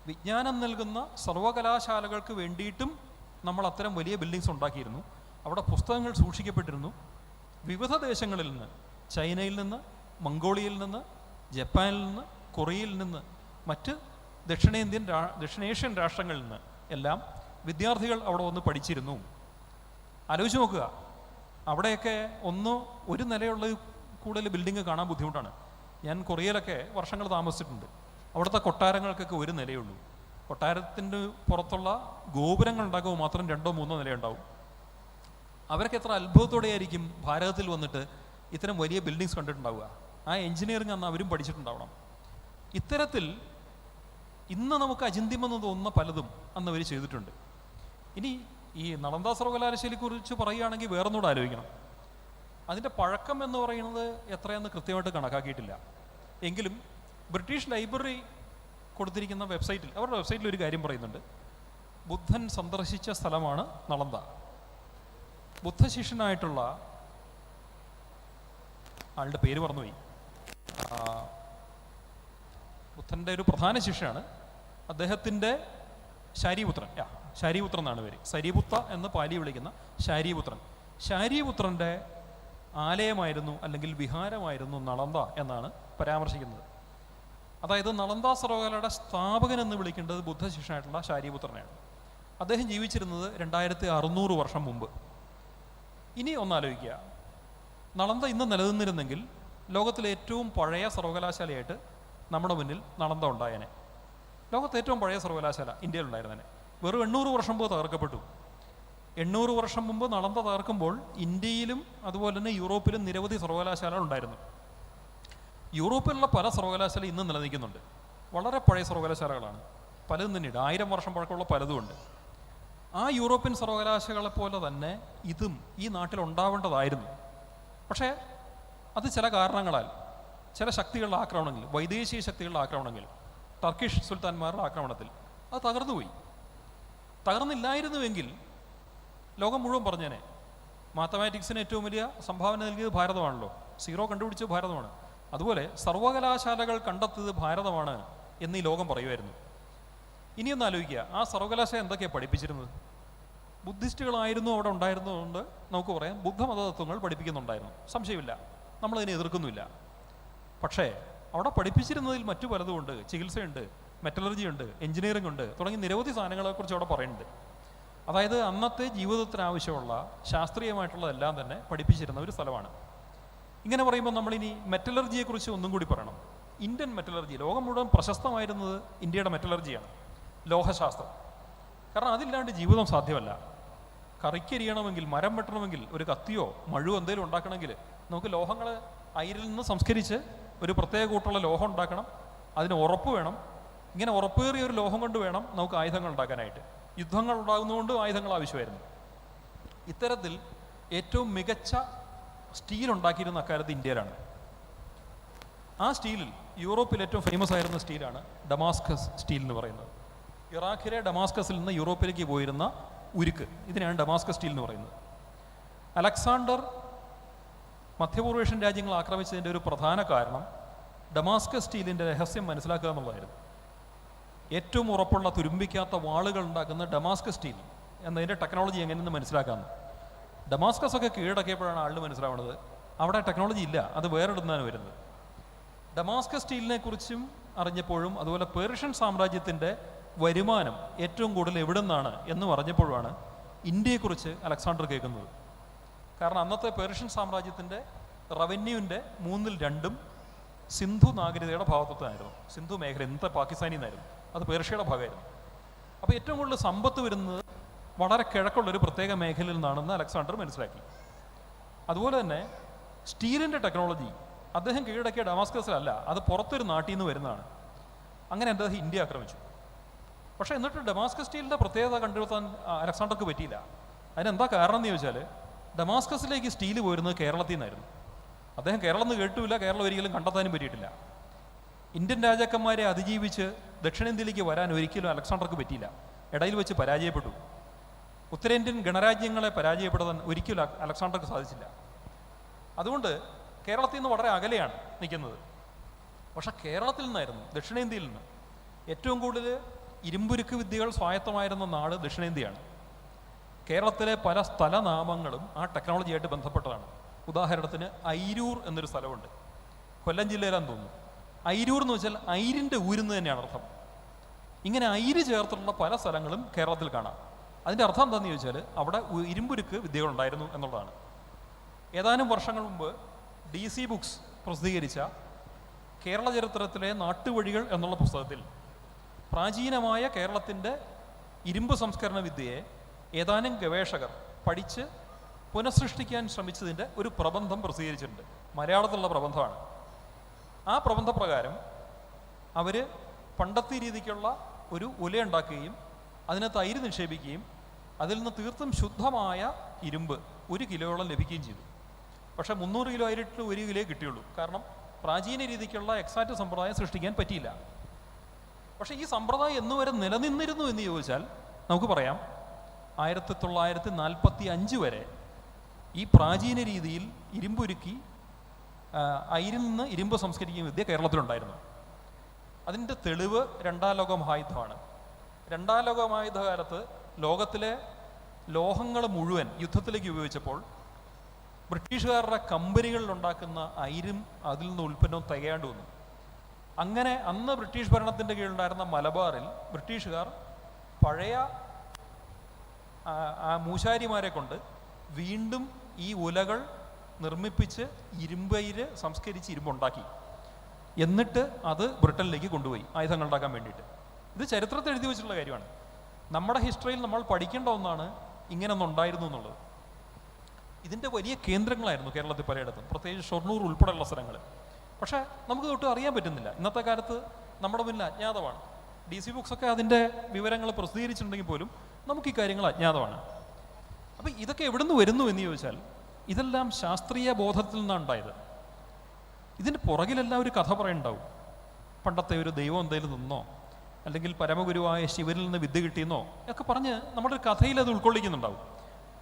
വിജ്ഞാനം നൽകുന്ന സർവകലാശാലകൾക്ക് വേണ്ടിയിട്ടും നമ്മൾ അത്തരം വലിയ ബിൽഡിങ്സ് ഉണ്ടാക്കിയിരുന്നു. അവിടെ പുസ്തകങ്ങൾ സൂക്ഷിക്കപ്പെട്ടിരുന്നു. വിവിധ ദേശങ്ങളിൽ നിന്ന്, ചൈനയിൽ നിന്ന്, മംഗോളിയയിൽ നിന്ന്, ജപ്പാനിൽ നിന്ന്, കൊറിയയിൽ നിന്ന്, മറ്റ് ദക്ഷിണേഷ്യൻ രാഷ്ട്രങ്ങളിൽ നിന്ന് എല്ലാം വിദ്യാർത്ഥികൾ അവിടെ വന്ന് പഠിച്ചിരുന്നു. ആലോചിച്ച് നോക്കുക, അവിടെയൊക്കെ ഒരു നിലയുള്ള കൂടുതൽ ബിൽഡിങ് കാണാൻ ബുദ്ധിമുട്ടാണ്. ഞാൻ കൊറിയയിലൊക്കെ വർഷങ്ങൾ താമസിച്ചിട്ടുണ്ട്. അവിടുത്തെ കൊട്ടാരങ്ങൾക്കൊക്കെ 1 നിലയുള്ളൂ. കൊട്ടാരത്തിൻ്റെ പുറത്തുള്ള ഗോപുരങ്ങൾ ഉണ്ടാക്കുമ്പോൾ മാത്രം 2-3 നിലയുണ്ടാവും. അവരൊക്കെ എത്ര അത്ഭുതത്തോടെയായിരിക്കും ഭാരതത്തിൽ വന്നിട്ട് ഇത്തരം വലിയ ബിൽഡിങ്സ് കണ്ടിട്ടുണ്ടാവുക. ആ എഞ്ചിനീയറിംഗ് അന്ന് അവരും പഠിച്ചിട്ടുണ്ടാവണം. ഇത്തരത്തിൽ ഇന്ന് നമുക്ക് അചിന്ത്യമെന്ന് തോന്നുന്ന പലതും അന്ന് അവർ ചെയ്തിട്ടുണ്ട്. ഇനി ഈ നളന്ദ സർവകലാശാലയെക്കുറിച്ച് പറയുകയാണെങ്കിൽ വേറൊന്നുകൂടെ ആലോചിക്കണം. അതിൻ്റെ പഴക്കം എന്ന് പറയുന്നത് എത്രയെന്ന് കൃത്യമായിട്ട് കണക്കാക്കിയിട്ടില്ല. എങ്കിലും ബ്രിട്ടീഷ് ലൈബ്രറി കൊടുത്തിരിക്കുന്ന വെബ്സൈറ്റിൽ, അവരുടെ വെബ്സൈറ്റിൽ ഒരു കാര്യം പറയുന്നുണ്ട്. ബുദ്ധൻ സന്ദർശിച്ച സ്ഥലമാണ് നളന്ദ. ബുദ്ധശിഷ്യനായിട്ടുള്ള ആളുടെ പേര് മറന്നുപോയി. ബുദ്ധൻ്റെ ഒരു പ്രധാന ശിഷ്യനാണ്. അദ്ദേഹത്തിൻ്റെ ശാരീപുത്രൻ എന്നാണ് പേര്. സരിപുത്ത എന്ന് പാലി വിളിക്കുന്ന ശാരീപുത്രൻ്റെ ആലയമായിരുന്നു അല്ലെങ്കിൽ വിഹാരമായിരുന്നു നളന്ദ എന്നാണ് പരാമർശിക്കുന്നത്. അതായത് നളന്ദ സർവകലാശാലയുടെ സ്ഥാപകൻ എന്ന് വിളിക്കേണ്ടത് ബുദ്ധശിഷ്യനായിട്ടുള്ള ശാരീപുത്രനെയാണ്. അദ്ദേഹം ജീവിച്ചിരുന്നത് 2600 വർഷം മുമ്പ്. ഇനി ഒന്നാലോചിക്കുക, നളന്ദ ഇന്ന് നിലനിന്നിരുന്നെങ്കിൽ ലോകത്തിലെ ഏറ്റവും പഴയ സർവകലാശാലയായിട്ട് നമ്മുടെ മുന്നിൽ നളന്ദ ഉണ്ടായേനെ. ലോകത്തെ ഏറ്റവും പഴയ സർവകലാശാല ഇന്ത്യയിലുണ്ടായിരുന്നേനെ. വെറും 800 വർഷം മുമ്പ് തകർക്കപ്പെട്ടു. 800 വർഷം മുമ്പ് നളന്ദ തകർക്കുമ്പോൾ ഇന്ത്യയിലും അതുപോലെ തന്നെ യൂറോപ്പിലും നിരവധി സർവകലാശാലകൾ ഉണ്ടായിരുന്നു. യൂറോപ്പിലുള്ള പല സർവകലാശാല ഇന്ന് നിലനിൽക്കുന്നുണ്ട്. വളരെ പഴയ സർവകലാശാലകളാണ്, പലതും തന്നെയുണ്ട്. 1000 വർഷം പഴക്കമുള്ള പലതുമുണ്ട്. ആ യൂറോപ്യൻ സർവകലാശാലകളെ പോലെ തന്നെ ഇതും ഈ നാട്ടിൽ ഉണ്ടാവേണ്ടതായിരുന്നു. പക്ഷേ അത് ചില കാരണങ്ങളാൽ, ചില ശക്തികളുടെ ആക്രമണങ്ങൾ, വൈദേശിക ശക്തികളുടെ ആക്രമണങ്ങൾ ടർക്കിഷ് സുൽത്താൻമാരുടെ ആക്രമണത്തിൽ. അത് തകർന്നുപോയി. തകർന്നില്ലായിരുന്നുവെങ്കിൽ ലോകം മുഴുവൻ പറഞ്ഞേനെ. മാത്തമാറ്റിക്സിന് ഏറ്റവും വലിയ സംഭാവന നൽകിയത് ഭാരതമാണല്ലോ. സീറോ കണ്ടുപിടിച്ചത് ഭാരതമാണ്. അതുപോലെ സർവകലാശാലകൾ കണ്ടെത്തിയത് ഭാരതമാണ് എന്ന് ഈ ലോകം പറയുമായിരുന്നു. ഇനിയൊന്ന് ആലോചിക്കുക, ആ സർവകലാശാല എന്തൊക്കെയാണ് പഠിപ്പിച്ചിരുന്നത്? ബുദ്ധിസ്റ്റുകളായിരുന്നു അവിടെ ഉണ്ടായിരുന്നതുകൊണ്ട് നമുക്ക് പറയാം ബുദ്ധമത തത്വങ്ങൾ പഠിപ്പിക്കുന്നുണ്ടായിരുന്നു, സംശയമില്ല, നമ്മളതിനെ എതിർക്കുന്നുമില്ല. പക്ഷേ അവിടെ പഠിപ്പിച്ചിരുന്നതിൽ മറ്റു പലതുമുണ്ട്. ചികിത്സയുണ്ട്, മെറ്റലർജി ഉണ്ട്, എഞ്ചിനീയറിംഗ് ഉണ്ട്, തുടങ്ങി നിരവധി സാധനങ്ങളെക്കുറിച്ച് അവിടെ പറയുന്നുണ്ട്. അതായത് അന്നത്തെ ജീവിതത്തിന് ആവശ്യമുള്ള ശാസ്ത്രീയമായിട്ടുള്ളതെല്ലാം തന്നെ പഠിപ്പിച്ചിരുന്ന ഒരു സ്ഥലമാണ്. ഇങ്ങനെ പറയുമ്പോൾ നമ്മളിനി മെറ്റലർജിയെക്കുറിച്ച് ഒന്നും കൂടി പറയണം. ഇന്ത്യൻ മെറ്റലർജി ലോകം മുഴുവൻ പ്രശസ്തമായിരുന്നത് ഇന്ത്യയുടെ മെറ്റലർജിയാണ്, ലോഹശാസ്ത്രം. കാരണം അതില്ലാണ്ട് ജീവിതം സാധ്യമല്ല. കറിക്കരിയണമെങ്കിൽ, മരം വെട്ടണമെങ്കിൽ, ഒരു കത്തിയോ മഴുവോ എന്തെങ്കിലും ഉണ്ടാക്കണമെങ്കിൽ നമുക്ക് ലോഹങ്ങൾ അയിരിൽ നിന്ന് സംസ്കരിച്ച് ഒരു പ്രത്യേക കൂട്ടുള്ള ലോഹം ഉണ്ടാക്കണം. അതിന് ഉറപ്പ് വേണം. ഇങ്ങനെ ഉറപ്പേറിയ ഒരു ലോഹം കൊണ്ട് വേണം നമുക്ക് ആയുധങ്ങൾ ഉണ്ടാക്കാനായിട്ട്. യുദ്ധങ്ങൾ ഉണ്ടാകുന്നതുകൊണ്ട് ആയുധങ്ങൾ ആവശ്യമായിരുന്നു. ഇത്തരത്തിൽ ഏറ്റവും മികച്ച സ്റ്റീൽ ഉണ്ടാക്കിയിരുന്ന അക്കാലത്ത് ഇന്ത്യയിലാണ്. ആ സ്റ്റീലിൽ യൂറോപ്പിൽ ഏറ്റവും ഫേമസ് ആയിരുന്ന സ്റ്റീലാണ് ഡമാസ്കസ് സ്റ്റീൽ എന്ന് പറയുന്നത്. ഇറാഖിലെ ഡമാസ്കസിൽ നിന്ന് യൂറോപ്പിലേക്ക് പോയിരുന്ന ഉരുക്ക്, ഇതിനാണ് ഡമാസ്കസ് സ്റ്റീൽ എന്ന് പറയുന്നത്. അലക്സാണ്ടർ മധ്യപൂർവേഷ്യൻ രാജ്യങ്ങൾ ആക്രമിച്ചതിൻ്റെ ഒരു പ്രധാന കാരണം ഡമാസ്കസ് സ്റ്റീലിൻ്റെ രഹസ്യം മനസ്സിലാക്കുക എന്നുള്ളതായിരുന്നു. ഏറ്റവും ഉറപ്പുള്ള തുരുമ്പിക്കാത്ത വാളുകൾ ഉണ്ടാക്കുന്ന ഡമാസ്കസ് സ്റ്റീൽ എന്നതിൻ്റെ ടെക്നോളജി എങ്ങനെയെന്ന് മനസ്സിലാക്കാമെന്ന്. ഡമാസ്കസ് ഒക്കെ കീഴടക്കിയപ്പോഴാണ് ആളിന് മനസ്സിലാവുന്നത് അവിടെ ടെക്നോളജി ഇല്ല, അത് വേറെടുന്നാണ് വരുന്നത്. ഡമാസ്കസ് സ്റ്റീലിനെ കുറിച്ചും അറിഞ്ഞപ്പോഴും അതുപോലെ പേർഷ്യൻ സാമ്രാജ്യത്തിൻ്റെ വരുമാനം ഏറ്റവും കൂടുതൽ എവിടെ നിന്നാണ് എന്ന് പറഞ്ഞപ്പോഴാണ് ഇന്ത്യയെക്കുറിച്ച് അലക്സാണ്ടർ കേൾക്കുന്നത്. കാരണം അന്നത്തെ പേർഷ്യൻ സാമ്രാജ്യത്തിൻ്റെ റവന്യൂവിൻ്റെ 2/3 സിന്ധു നാഗരികതയുടെ ഭാഗത്തുനിന്നായിരുന്നു. സിന്ധു മേഖല ഇന്നത്തെ പാകിസ്ഥാനിൽ നിന്നായിരുന്നു, അത് പേർഷ്യയുടെ ഭാഗമായിരുന്നു. അപ്പോൾ ഏറ്റവും കൂടുതൽ സമ്പത്ത് വരുന്നത് വളരെ കിഴക്കുള്ളൊരു പ്രത്യേക മേഖലയിൽ നിന്നാണെന്ന് അലക്സാണ്ടർ മനസ്സിലാക്കി. അതുപോലെ തന്നെ സ്റ്റീലിൻ്റെ ടെക്നോളജി അദ്ദേഹം കീഴടക്കിയ ഡമാസ്കസിലല്ല, അത് പുറത്തൊരു നാട്ടിൽ നിന്ന് വരുന്നതാണ്. അങ്ങനെ അദ്ദേഹം ഇന്ത്യ ആക്രമിച്ചു. പക്ഷേ എന്നിട്ട് ഡമാസ്കസ് സ്റ്റീലിൻ്റെ പ്രത്യേകത കണ്ടെത്താൻ അലക്സാണ്ടർക്ക് പറ്റിയില്ല. അതിനെന്താ കാരണം എന്ന് ചോദിച്ചാൽ ഡമാസ്കസിലേക്ക് സ്റ്റീൽ പോരുന്നത് കേരളത്തിൽ നിന്നായിരുന്നു. അദ്ദേഹം കേരളം എന്ന് കേട്ടുമില്ല, കേരളം ഒരിക്കലും കണ്ടെത്താനും പറ്റിയിട്ടില്ല. ഇന്ത്യൻ രാജാക്കന്മാരെ അതിജീവിച്ച് ദക്ഷിണേന്ത്യയിലേക്ക് വരാൻ ഒരിക്കലും അലക്സാണ്ടർക്ക് പറ്റിയില്ല, ഇടയിൽ വെച്ച് പരാജയപ്പെട്ടു. ഉത്തരേന്ത്യൻ ഗണരാജ്യങ്ങളെ പരാജയപ്പെടുത്താൻ ഒരിക്കലും അലക്സാണ്ടർക്ക് സാധിച്ചില്ല. അതുകൊണ്ട് കേരളത്തിൽ നിന്ന് വളരെ അകലെയാണ് നിൽക്കുന്നത്. പക്ഷെ കേരളത്തിൽ നിന്നായിരുന്നു, ദക്ഷിണേന്ത്യയിൽ നിന്ന് ഏറ്റവും കൂടുതൽ ഇരുമ്പുരുക്ക് വിദ്യകൾ സ്വായത്തമായിരുന്ന നാട് ദക്ഷിണേന്ത്യയാണ്. കേരളത്തിലെ പല സ്ഥലനാമങ്ങളും ആ ടെക്നോളജിയായിട്ട് ബന്ധപ്പെട്ടതാണ്. ഉദാഹരണത്തിന് ഐരൂർ എന്നൊരു സ്ഥലമുണ്ട്, കൊല്ലം ജില്ലയിലാന്ന് തോന്നുന്നു. ഐരൂർ എന്ന് വെച്ചാൽ ഐരിൻ്റെ ഊരുന്ന് തന്നെയാണ് അർത്ഥം. ഇങ്ങനെ ഐര് ചേർത്തിട്ടുള്ള പല സ്ഥലങ്ങളും കേരളത്തിൽ കാണാം. അതിൻ്റെ അർത്ഥം എന്താണെന്ന് ചോദിച്ചാൽ അവിടെ ഇരുമ്പുരുക്ക് വിദ്യകളുണ്ടായിരുന്നു എന്നുള്ളതാണ്. ഏതാനും വർഷങ്ങൾ മുമ്പ് DC ബുക്സ് പ്രസിദ്ധീകരിച്ച കേരള ചരിത്രത്തിലെ നാട്ടുവഴികൾ എന്നുള്ള പുസ്തകത്തിൽ പ്രാചീനമായ കേരളത്തിൻ്റെ ഇരുമ്പ് സംസ്കരണ വിദ്യയെ ഏതാനും ഗവേഷകർ പഠിച്ച് പുനഃസൃഷ്ടിക്കാൻ ശ്രമിച്ചതിൻ്റെ ഒരു പ്രബന്ധം പ്രസിദ്ധീകരിച്ചിട്ടുണ്ട്. മലയാളത്തിലുള്ള പ്രബന്ധമാണ്. ആ പ്രബന്ധപ്രകാരം അവർ പണ്ടത്തെ രീതിക്കുള്ള ഒരു ഉലയുണ്ടാക്കുകയും അതിനകത്ത് അയിര് നിക്ഷേപിക്കുകയും അതിൽ നിന്ന് തീർത്തും ശുദ്ധമായ ഇരുമ്പ് 1 കിലോയോളം ലഭിക്കുകയും ചെയ്തു. പക്ഷേ 300 കിലോ അയിരിട്ട് 1 കിലോ കിട്ടിയുള്ളൂ. കാരണം പ്രാചീന രീതിക്കുള്ള എക്സാക്റ്റ് സമ്പ്രദായം സൃഷ്ടിക്കാൻ പറ്റിയില്ല. പക്ഷേ ഈ സമ്പ്രദായം എന്നുവരെ നിലനിന്നിരുന്നു എന്ന് ചോദിച്ചാൽ നമുക്ക് പറയാം 1945 വരെ ഈ പ്രാചീന രീതിയിൽ ഇരുമ്പുരുക്കി അയിരിൽ നിന്ന് ഇരുമ്പ് സംസ്കരിക്കുന്ന വിദ്യ കേരളത്തിലുണ്ടായിരുന്നു. അതിൻ്റെ തെളിവ് 2ാം ലോക മഹായുദ്ധമാണ്. 2ാം ലോക മഹായുദ്ധകാലത്ത് ലോകത്തിലെ ലോഹങ്ങൾ മുഴുവൻ യുദ്ധത്തിലേക്ക് ഉപയോഗിച്ചപ്പോൾ ബ്രിട്ടീഷുകാരുടെ കമ്പനികളിലുണ്ടാക്കുന്ന അയിരും അതിൽ നിന്ന് ഉൽപ്പന്നവും തികയാണ്ട് വന്നു. അങ്ങനെ അന്ന് ബ്രിട്ടീഷ് ഭരണത്തിൻ്റെ കീഴിലുണ്ടായിരുന്ന മലബാറിൽ ബ്രിട്ടീഷുകാർ പഴയ ആ മൂശാരിമാരെ കൊണ്ട് വീണ്ടും ഈ ഉലകൾ നിർമ്മിപ്പിച്ച് ഇരുമ്പയിര് സംസ്കരിച്ച് ഇരുമ്പുണ്ടാക്കി. എന്നിട്ട് അത് ബ്രിട്ടനിലേക്ക് കൊണ്ടുപോയി ആയുധങ്ങൾ ഉണ്ടാക്കാൻ വേണ്ടിയിട്ട്. ഇത് ചരിത്രത്തിൽ എഴുതി വെച്ചിട്ടുള്ള കാര്യമാണ്. നമ്മുടെ ഹിസ്റ്ററിയിൽ നമ്മൾ പഠിക്കേണ്ട ഒന്നാണ് ഇങ്ങനൊന്നും ഉണ്ടായിരുന്നു എന്നുള്ളത്. ഇതിൻ്റെ വലിയ കേന്ദ്രങ്ങളായിരുന്നു കേരളത്തിൽ പലയിടത്തും, പ്രത്യേകിച്ച് ഷൊർണൂർ ഉൾപ്പെടെയുള്ള സ്ഥലങ്ങൾ. പക്ഷേ നമുക്ക് തൊട്ട് അറിയാൻ പറ്റുന്നില്ല. ഇന്നത്തെ കാലത്ത് നമ്മുടെ മുന്നിൽ അജ്ഞാതമാണ്. DC ബുക്സൊക്കെ അതിൻ്റെ വിവരങ്ങൾ പ്രസിദ്ധീകരിച്ചിട്ടുണ്ടെങ്കിൽ പോലും നമുക്ക് ഈ കാര്യങ്ങൾ അജ്ഞാതമാണ്. അപ്പം ഇതൊക്കെ എവിടെ നിന്ന് വരുന്നു എന്ന് ചോദിച്ചാൽ ഇതെല്ലാം ശാസ്ത്രീയ ബോധത്തിൽ നിന്നാണ് ഉണ്ടായത്. ഇതിൻ്റെ പുറകിലെല്ലാം ഒരു കഥ പറയുന്നുണ്ടാവും. പണ്ടത്തെ ഒരു ദൈവം എന്തെങ്കിലും നിന്നോ, അല്ലെങ്കിൽ പരമഗുരുവായ ശിവനിൽ നിന്ന് വിദ്യ കിട്ടിയെന്നോ ഒക്കെ പറഞ്ഞ് നമ്മുടെ ഒരു കഥയിൽ അത് ഉൾക്കൊള്ളിക്കുന്നുണ്ടാവും.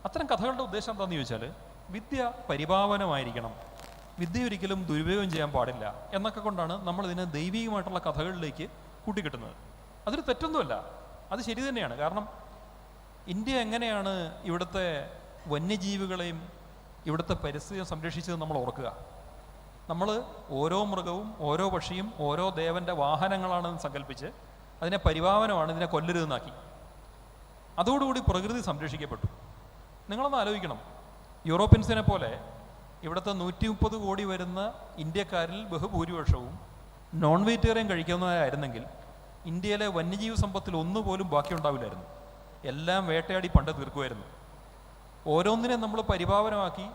അത്തരം കഥകളുടെ ഉദ്ദേശം എന്താണെന്ന് ചോദിച്ചാൽ, വിദ്യ പരിപാവനമായിരിക്കണം, വിദ്യ ഒരിക്കലും ദുരുപയോഗം ചെയ്യാൻ പാടില്ല എന്നൊക്കെ കൊണ്ടാണ് നമ്മളിതിനെ ദൈവികമായിട്ടുള്ള കഥകളിലേക്ക് കൂട്ടിക്കിട്ടുന്നത്. അതൊരു തെറ്റൊന്നുമല്ല, അത് ശരി തന്നെയാണ്. കാരണം ഇന്ത്യ എങ്ങനെയാണ് ഇവിടുത്തെ വന്യജീവികളെയും ഇവിടുത്തെ പരിസ്ഥിതിയും സംരക്ഷിച്ചത് നമ്മൾ ഓർക്കുക. നമ്മൾ ഓരോ മൃഗവും ഓരോ പക്ഷിയും ഓരോ ദേവൻ്റെ വാഹനങ്ങളാണെന്ന് സങ്കല്പിച്ച് അതിനെ പരിപാവനമാണ്, ഇതിനെ കൊല്ലരുതെന്നാക്കി. അതോടുകൂടി പ്രകൃതി സംരക്ഷിക്കപ്പെട്ടു. നിങ്ങളൊന്ന് ആലോചിക്കണം, യൂറോപ്യൻസിനെ പോലെ ഇവിടുത്തെ 130 കോടി വരുന്ന ഇന്ത്യക്കാരിൽ ബഹുഭൂരിപക്ഷവും നോൺ വെജിറ്റേറിയൻ കഴിക്കുന്നവരായിരുന്നെങ്കിൽ ഇന്ത്യയിലെ വന്യജീവി സമ്പത്തിൽ ഒന്നുപോലും ബാക്കിയുണ്ടാവില്ലായിരുന്നു. എല്ലാം വേട്ടയാടി പണ്ട് തീർക്കുമായിരുന്നു. ഓരോന്നിനെ നമ്മൾ പരിപാവനമാക്കി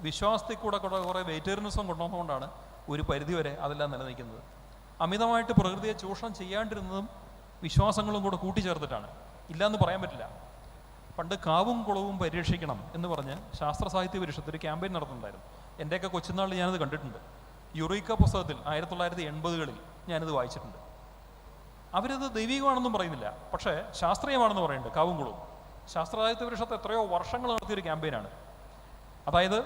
വിശ്വാസത്തിൽ കൂടെ കുറേ വെജിറ്റേറിയനിസം കൊണ്ടുവന്നുകൊണ്ടാണ് ഒരു പരിധിവരെ അതെല്ലാം നിലനിൽക്കുന്നത്. അമിതമായിട്ട് പ്രകൃതിയെ ചൂഷണം ചെയ്യാണ്ടിരുന്നതും വിശ്വാസങ്ങളും കൂടെ കൂട്ടിച്ചേർത്തിട്ടാണ്. ഇല്ലയെന്ന് പറയാൻ പറ്റില്ല. പണ്ട് കാവും കുളവും പരിരക്ഷിക്കണം എന്ന് പറഞ്ഞ് ശാസ്ത്ര സാഹിത്യ പരിഷത്ത് ഒരു ക്യാമ്പയിൻ നടത്തുന്നുണ്ടായിരുന്നു. എൻ്റെയൊക്കെ കൊച്ചുനാളിൽ ഞാനത് കണ്ടിട്ടുണ്ട്. യുറീക്ക പുസ്തകത്തിൽ 1980കളിൽ ഞാനിത് വായിച്ചിട്ടുണ്ട്. അവരത് ദൈവികമാണെന്നും പറയുന്നില്ല, പക്ഷേ ശാസ്ത്രീയമാണെന്ന് പറയുന്നുണ്ട്. കാവും കുളവും ശാസ്ത്ര സാഹിത്യ പരിഷത്ത് എത്രയോ വർഷങ്ങൾ നടത്തിയൊരു ക്യാമ്പയിനാണ്. അതായത്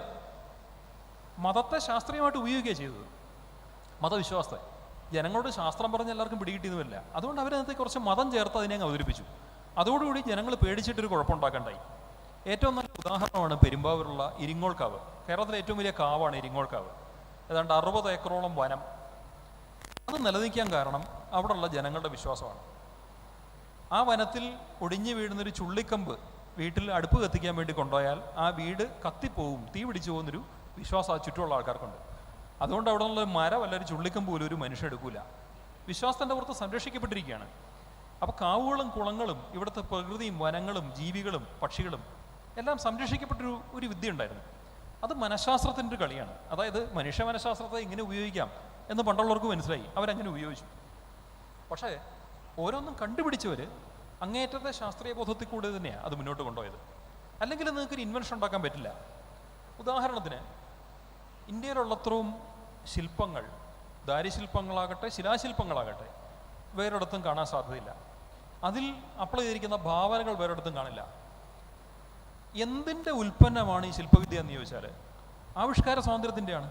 മതത്തെ ശാസ്ത്രീയമായിട്ട് ഉപയോഗിക്കുകയാണ് ചെയ്തത്, മതവിശ്വാസത്തെ. ജനങ്ങളോട് ശാസ്ത്രം പറഞ്ഞ് എല്ലാവർക്കും പിടികിട്ടിയതുമില്ല. അതുകൊണ്ട് അവരതിനകത്ത് കുറച്ച് മതം ചേർത്ത് അതിനെ അവതരിപ്പിച്ചു. അതോടുകൂടി ജനങ്ങൾ പേടിച്ചിട്ടൊരു കുഴപ്പമുണ്ടാക്കണ്ടായി. ഏറ്റവും നല്ല ഉദാഹരണമാണ് പെരുമ്പാവൂരുള്ള ഇരിങ്ങോൾക്കാവ്. കേരളത്തിലെ ഏറ്റവും വലിയ കാവാണ് ഇരിങ്ങോൾക്കാവ്. ഏതാണ്ട് 60 ഏക്കറോളം വനം. അത് നിലനിൽക്കാൻ കാരണം അവിടെയുള്ള ജനങ്ങളുടെ വിശ്വാസമാണ്. ആ വനത്തിൽ ഒടിഞ്ഞു വീഴുന്നൊരു ചുള്ളിക്കമ്പ് വീട്ടിൽ അടുപ്പ് കത്തിക്കാൻ വേണ്ടി കൊണ്ടുപോയാൽ ആ വീട് കത്തിപ്പോവും, തീ പിടിച്ചു പോകുന്നൊരു വിശ്വാസം ആ ചുറ്റുമുള്ള ആൾക്കാർക്കുണ്ട്. അതുകൊണ്ട് അവിടെ നിന്നുള്ള മരം അല്ലെങ്കിൽ ചുള്ളിക്കമ്പ് പോലും ഒരു മനുഷ്യൻ എടുക്കൂല. വിശ്വാസത്തിൻ്റെ പുറത്ത് സംരക്ഷിക്കപ്പെട്ടിരിക്കുകയാണ്. അപ്പോൾ കാവുകളും കുളങ്ങളും ഇവിടുത്തെ പ്രകൃതിയും വനങ്ങളും ജീവികളും പക്ഷികളും എല്ലാം സംരക്ഷിക്കപ്പെട്ടൊരു വിദ്യ ഉണ്ടായിരുന്നു. അത് മനഃശാസ്ത്രത്തിൻ്റെ ഒരു കളിയാണ്. അതായത് മനുഷ്യ മനഃശാസ്ത്രത്തെ ഇങ്ങനെ ഉപയോഗിക്കാം എന്ന് പണ്ടുള്ളവർക്ക് മനസ്സിലായി, അവരങ്ങനെ ഉപയോഗിച്ചു. പക്ഷേ ഓരോന്നും കണ്ടുപിടിച്ചവർ അങ്ങേയറ്റത്തെ ശാസ്ത്രീയ ബോധത്തിൽ കൂടെ തന്നെയാണ് അത് മുന്നോട്ട് കൊണ്ടുപോയത്. അല്ലെങ്കിൽ നിങ്ങൾക്കൊരു ഇൻവെൻഷൻ ഉണ്ടാക്കാൻ പറ്റില്ല. ഉദാഹരണത്തിന് ഇന്ത്യയിലുള്ളത്രയും ശില്പങ്ങൾ, ദാരുശില്പങ്ങളാകട്ടെ ശിലാശില്പങ്ങളാകട്ടെ വേറൊരിടത്തും കാണാൻ സാധ്യതയില്ല. അതിൽ അപ്ലൈ ചെയ്തിരിക്കുന്ന ഭാവനകൾ വേറൊരിടത്തും കാണില്ല. എന്തിൻ്റെ ഉൽപ്പന്നമാണ് ഈ ശില്പവിദ്യ എന്ന് ചോദിച്ചാൽ ആവിഷ്കാര സ്വാതന്ത്ര്യത്തിൻ്റെയാണ്.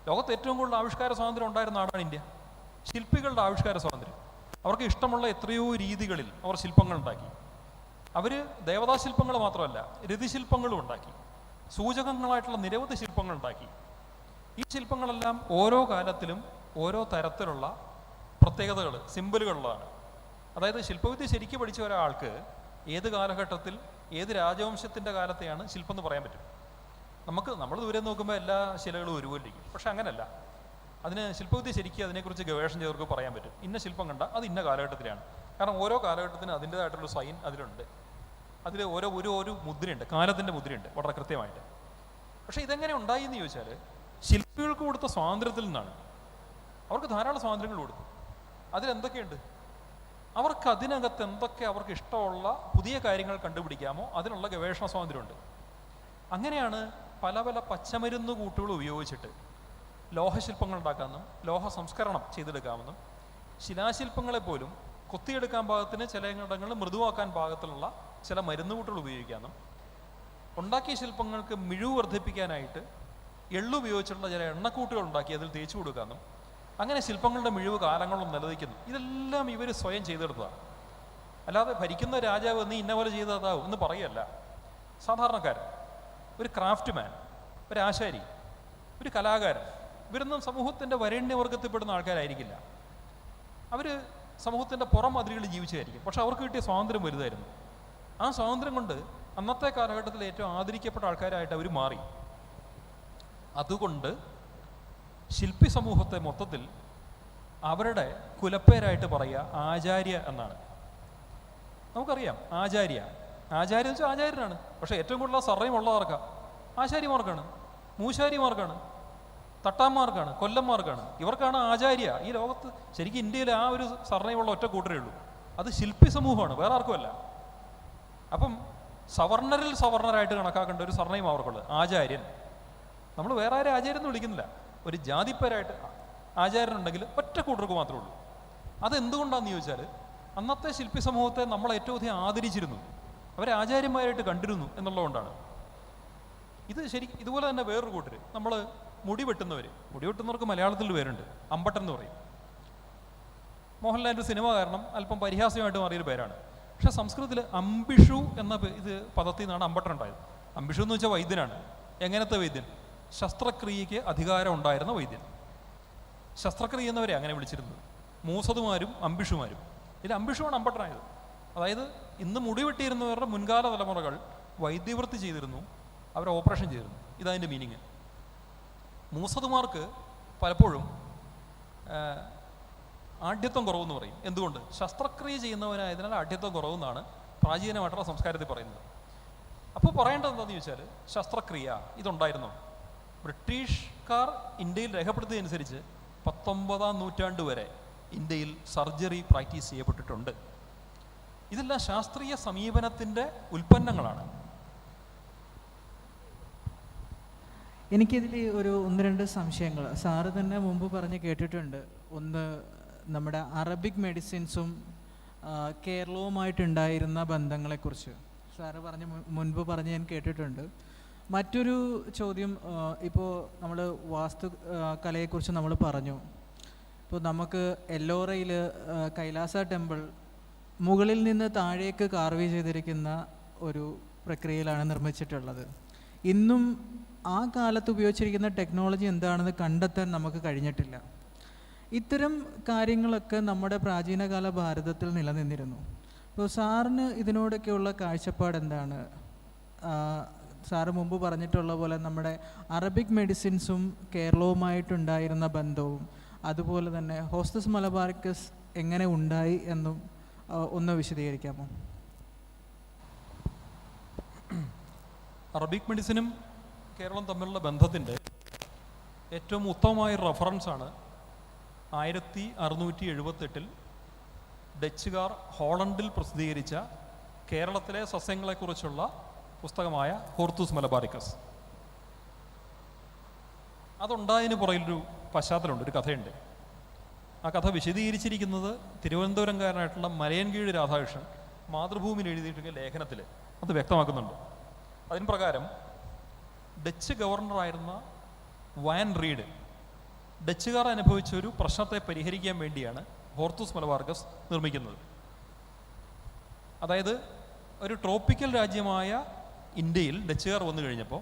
ലോകത്ത് ഏറ്റവും കൂടുതൽ ആവിഷ്കാര സ്വാതന്ത്ര്യം ഉണ്ടായിരുന്ന നാടാണ് ഇന്ത്യ. ശില്പികളുടെ ആവിഷ്കാര സ്വാതന്ത്ര്യം. അവർക്ക് ഇഷ്ടമുള്ള എത്രയോ രീതികളിൽ അവർ ശില്പങ്ങൾ ഉണ്ടാക്കി. അവർ ദേവതാശില്പങ്ങൾ മാത്രമല്ല, രതിശില്പങ്ങളും ഉണ്ടാക്കി. സൂചകങ്ങളായിട്ടുള്ള നിരവധി ശില്പങ്ങൾ ഉണ്ടാക്കി. ഈ ശില്പങ്ങളെല്ലാം ഓരോ കാലത്തിലും ഓരോ തരത്തിലുള്ള പ്രത്യേകതകൾ, സിമ്പലുകളുള്ളതാണ്. അതായത് ശില്പവിദ്യ ശരിക്കും പഠിച്ച ഒരാൾക്ക് ഏത് കാലഘട്ടത്തിൽ ഏത് രാജവംശത്തിൻ്റെ കാലത്തെയാണ് ശില്പം എന്ന് പറയാൻ പറ്റും. നമ്മൾ ദൂരെ നോക്കുമ്പോൾ എല്ലാ ശിലകളും ഒരുപോലിരിക്കും. പക്ഷെ അങ്ങനല്ല. അതിന് ശില്പവിദ്യ ശരിക്കും അതിനെക്കുറിച്ച് ഗവേഷണം ചെയ്തവർക്ക് പറയാൻ പറ്റും. ഇന്ന ശില്പം കണ്ട അത് ഇന്ന കാലഘട്ടത്തിലാണ്. കാരണം ഓരോ കാലഘട്ടത്തിന് അതിൻ്റേതായിട്ടുള്ള സൈൻ അതിലുണ്ട്. അതിൽ ഒരു മുദ്രയുണ്ട്, കാലത്തിൻ്റെ മുദ്രയുണ്ട് വളരെ കൃത്യമായിട്ട്. പക്ഷെ ഇതെങ്ങനെ ഉണ്ടായി എന്ന് ചോദിച്ചാൽ ശില്പികൾക്ക് കൊടുത്ത സ്വാതന്ത്ര്യത്തിൽ നിന്നാണ്. അവർക്ക് ധാരാളം സ്വാതന്ത്ര്യങ്ങൾ കൊടുത്തു. അതിലെന്തൊക്കെയുണ്ട്? അവർക്ക് അതിനകത്ത് എന്തൊക്കെ അവർക്ക് ഇഷ്ടമുള്ള പുതിയ കാര്യങ്ങൾ കണ്ടുപിടിക്കാമോ അതിനുള്ള ഗവേഷണ സ്വാതന്ത്ര്യമുണ്ട്. അങ്ങനെയാണ് പല പല പച്ചമരുന്ന് കൂട്ടുകൾ ഉപയോഗിച്ചിട്ട് ലോഹശില്പങ്ങൾ ഉണ്ടാക്കാമെന്നും ലോഹ സംസ്കരണം ചെയ്തെടുക്കാമെന്നും ശിലാശില്പങ്ങളെപ്പോലും കൊത്തിയെടുക്കാൻ പാകത്തിന് ചില ഇടങ്ങളിൽ മൃദുവാക്കാൻ പാകത്തിലുള്ള ചില മരുന്ന് കൂട്ടുകൾ ഉപയോഗിക്കാമെന്നും ഉണ്ടാക്കിയ ശില്പങ്ങൾക്ക് മിഴിവ് വർദ്ധിപ്പിക്കാനായിട്ട് എള്ളു ഉപയോഗിച്ചിട്ടുള്ള ചില എണ്ണക്കൂട്ടുകൾ ഉണ്ടാക്കി അതിൽ തേച്ചു കൊടുക്കാമെന്നും അങ്ങനെ ശില്പങ്ങളുടെ മിഴിവ് കാലങ്ങളും നിലനിൽക്കുന്നു. ഇതെല്ലാം ഇവർ സ്വയം ചെയ്തെടുത്തതാണ്. അല്ലാതെ ഭരിക്കുന്ന രാജാവ് നീ ഇന്ന പോലെ ചെയ്തതാവും എന്ന് പറയല്ല. സാധാരണക്കാരൻ, ഒരു ക്രാഫ്റ്റ് മാൻ, ഒരു ആശാരി, ഒരു കലാകാരൻ, ഇവരൊന്നും സമൂഹത്തിൻ്റെ വരേണ്യവർഗത്തിൽപ്പെടുന്ന ആൾക്കാരായിരിക്കില്ല. അവർ സമൂഹത്തിൻ്റെ പുറം അതിരുകളിൽ ജീവിച്ചായിരിക്കും. പക്ഷെ അവർക്ക് കിട്ടിയ സ്വാതന്ത്ര്യം വലുതായിരുന്നു. ആ സ്വാതന്ത്ര്യം കൊണ്ട് അന്നത്തെ കാലഘട്ടത്തിൽ ഏറ്റവും ആദരിക്കപ്പെട്ട ആൾക്കാരായിട്ട് അവർ മാറി. അതുകൊണ്ട് ശില്പി സമൂഹത്തെ മൊത്തത്തിൽ അവരുടെ കുലപ്പേരായിട്ട് പറയുക ആചാര്യ എന്നാണ്. നമുക്കറിയാം ആചാര്യ എന്ന് വെച്ചാൽ ആചാര്യനാണ്. പക്ഷേ ഏറ്റവും കൂടുതൽ സർവ്വം ഉള്ളവർക്കാണ്, ആശാരിമാർക്കാണ്, മൂശാരിമാർക്കാണ്, തട്ടാന്മാർക്കാണ്, കൊല്ലന്മാർക്കാണ്. ഇവർക്കാണ് ആചാര്യ. ഈ ലോകത്ത് ശരിക്കും ഇന്ത്യയിൽ ആ ഒരു സർവ്വമുള്ള ഒറ്റ കൂട്ടരേ ഉള്ളൂ. അത് ശില്പി സമൂഹമാണ്, വേറെ ആർക്കുമല്ല. അപ്പം സവർണരിൽ സവർണരായിട്ട് കണക്കാക്കേണ്ട ഒരു സർവ്വം അവർക്കുള്ളത് ആചാര്യൻ. നമ്മൾ വേറെ ആരും ആചാര്യൻ എന്ന് വിളിക്കുന്നില്ല, ഒരു ജാതിപ്പേരായിട്ട്. ആചാര്യനുണ്ടെങ്കിൽ ഒറ്റ കൂട്ടർക്ക് മാത്രമേ ഉള്ളൂ. അതെന്തുകൊണ്ടാണെന്ന് ചോദിച്ചാൽ അന്നത്തെ ശില്പി സമൂഹത്തെ നമ്മൾ ഏറ്റവും അധികം ആദരിച്ചിരുന്നു, അവരെ ആചാര്യന്മാരായിട്ട് കണ്ടിരുന്നു എന്നുള്ളതുകൊണ്ടാണ്. ഇത് ഇതുപോലെ തന്നെ വേറൊരു കൂട്ടർ, നമ്മൾ മുടി വെട്ടുന്നവർക്ക് മലയാളത്തിൽ പേരുണ്ട്, അമ്പട്ടൻ എന്ന് പറയും. മോഹൻലാലിൻ്റെ സിനിമ കാരണം അല്പം പരിഹാസ്യമായിട്ട് മാറിയൊരു പേരാണ്. പക്ഷേ സംസ്കൃതത്തിൽ അംബിഷു എന്ന പദത്തിൽ നിന്നാണ് അമ്പട്ടൻ ഉണ്ടായത്. അംബിഷു എന്ന് വെച്ചാൽ വൈദ്യനാണ്. എങ്ങനത്തെ വൈദ്യൻ? ശസ്ത്രക്രിയയ്ക്ക് അധികാരം ഉണ്ടായിരുന്ന വൈദ്യൻ. ശസ്ത്രക്രിയ എന്നവരെ അങ്ങനെ വിളിച്ചിരുന്നത്, മൂസതുമാരും അംബിഷുമാരും. ഇതിൽ അംബിഷുവാണ് അമ്പട്ടനായത്. അതായത് ഇന്ന് മുടി വെട്ടിയിരുന്നവരുടെ മുൻകാല തലമുറകൾ വൈദ്യവൃത്തി ചെയ്തിരുന്നു, അവർ ഓപ്പറേഷൻ ചെയ്തിരുന്നു. ഇതതിൻ്റെ മീനിങ്. മൂസതുമാർക്ക് പലപ്പോഴും ആഢ്യത്വം കുറവെന്ന് പറയും. എന്തുകൊണ്ട്? ശസ്ത്രക്രിയ ചെയ്യുന്നവനായതിനാൽ ആഢ്യത്വം കുറവെന്നാണ് പ്രാചീനമായിട്ടുള്ള സംസ്കാരത്തിൽ പറയുന്നത്. അപ്പോൾ പറയേണ്ടത് എന്താണെന്ന് ചോദിച്ചാൽ, ശസ്ത്രക്രിയ ഇതുണ്ടായിരുന്നോ? ബ്രിട്ടീഷുകാർ ഇന്ത്യയിൽ രേഖപ്പെടുത്തിയതനുസരിച്ച് 19-ാം നൂറ്റാണ്ട് വരെ ഇന്ത്യയിൽ സർജറി പ്രാക്ടീസ് ചെയ്യപ്പെട്ടിട്ടുണ്ട്. ഇതെല്ലാം ശാസ്ത്രീയ സമീപനത്തിൻ്റെ ഉൽപ്പന്നങ്ങളാണ്. എനിക്കിതിൽ ഒന്ന് രണ്ട് സംശയങ്ങൾ സാറ് തന്നെ മുമ്പ് പറഞ്ഞ് കേട്ടിട്ടുണ്ട്. ഒന്ന്, നമ്മുടെ അറബിക് മെഡിസിൻസും കേരളവുമായിട്ടുണ്ടായിരുന്ന ബന്ധങ്ങളെക്കുറിച്ച് സാറ് മുൻപ് പറഞ്ഞ് ഞാൻ കേട്ടിട്ടുണ്ട്. മറ്റൊരു ചോദ്യം, ഇപ്പോൾ നമ്മൾ വാസ്തു കലയെക്കുറിച്ച് നമ്മൾ പറഞ്ഞു. ഇപ്പോൾ നമുക്ക് എല്ലോറയിൽ കൈലാസ ടെമ്പിൾ മുകളിൽ നിന്ന് താഴേക്ക് കാർവ് ചെയ്തിരിക്കുന്ന ഒരു പ്രക്രിയയിലാണ് നിർമ്മിച്ചിട്ടുള്ളത്. ഇന്നും ആ കാലത്ത് ഉപയോഗിച്ചിരിക്കുന്ന ടെക്നോളജി എന്താണെന്ന് കണ്ടെത്താൻ നമുക്ക് കഴിഞ്ഞിട്ടില്ല. ഇത്തരം കാര്യങ്ങളൊക്കെ നമ്മുടെ പ്രാചീനകാല ഭാരതത്തിൽ നിലനിന്നിരുന്നു. അപ്പോൾ സാറിന് ഇതിനോടൊക്കെയുള്ള കാഴ്ചപ്പാട് എന്താണ്? സാറ് മുമ്പ് പറഞ്ഞിട്ടുള്ള പോലെ നമ്മുടെ അറബിക് മെഡിസിൻസും കേരളവുമായിട്ടുണ്ടായിരുന്ന ബന്ധവും, അതുപോലെ തന്നെ ഹോസ്റ്റസ് മലബാറിക്കസ് എങ്ങനെ ഉണ്ടായി എന്നും ഒന്ന് വിശദീകരിക്കാമോ? അറബിക് മെഡിസിനും കേരളം തമ്മിലുള്ള ബന്ധത്തിൻ്റെ ഏറ്റവും ഉത്തമമായ റഫറൻസാണ് 1678 ഡച്ചുകാർ ഹോളണ്ടിൽ പ്രസിദ്ധീകരിച്ച കേരളത്തിലെ സസ്യങ്ങളെക്കുറിച്ചുള്ള പുസ്തകമായ ഹോർത്തൂസ് മലബാറിക്കസ്. അതുണ്ടായതിന് പുറകിലൊരു പശ്ചാത്തലമുണ്ട്, ഒരു കഥയുണ്ട്. ആ കഥ വിശദീകരിച്ചിരിക്കുന്നത് തിരുവനന്തപുരംകാരനായിട്ടുള്ള മലയൻകീഴ് രാധാകൃഷ്ണൻ മാതൃഭൂമിയിൽ എഴുതിയിട്ടുള്ള ലേഖനത്തിൽ അത് വ്യക്തമാക്കുന്നുണ്ട്. അതിന് പ്രകാരം ഡച്ച് ഗവർണറായിരുന്ന വാൻ റീഡ് ഡച്ചുകാർ അനുഭവിച്ചൊരു പ്രശ്നത്തെ പരിഹരിക്കാൻ വേണ്ടിയാണ് ഹോർത്തൂസ് മലബാറിക്കസ് നിർമ്മിക്കുന്നത്. അതായത് ഒരു ട്രോപ്പിക്കൽ രാജ്യമായ ഇന്ത്യയിൽ ഡച്ചുകാർ വന്നു കഴിഞ്ഞപ്പോൾ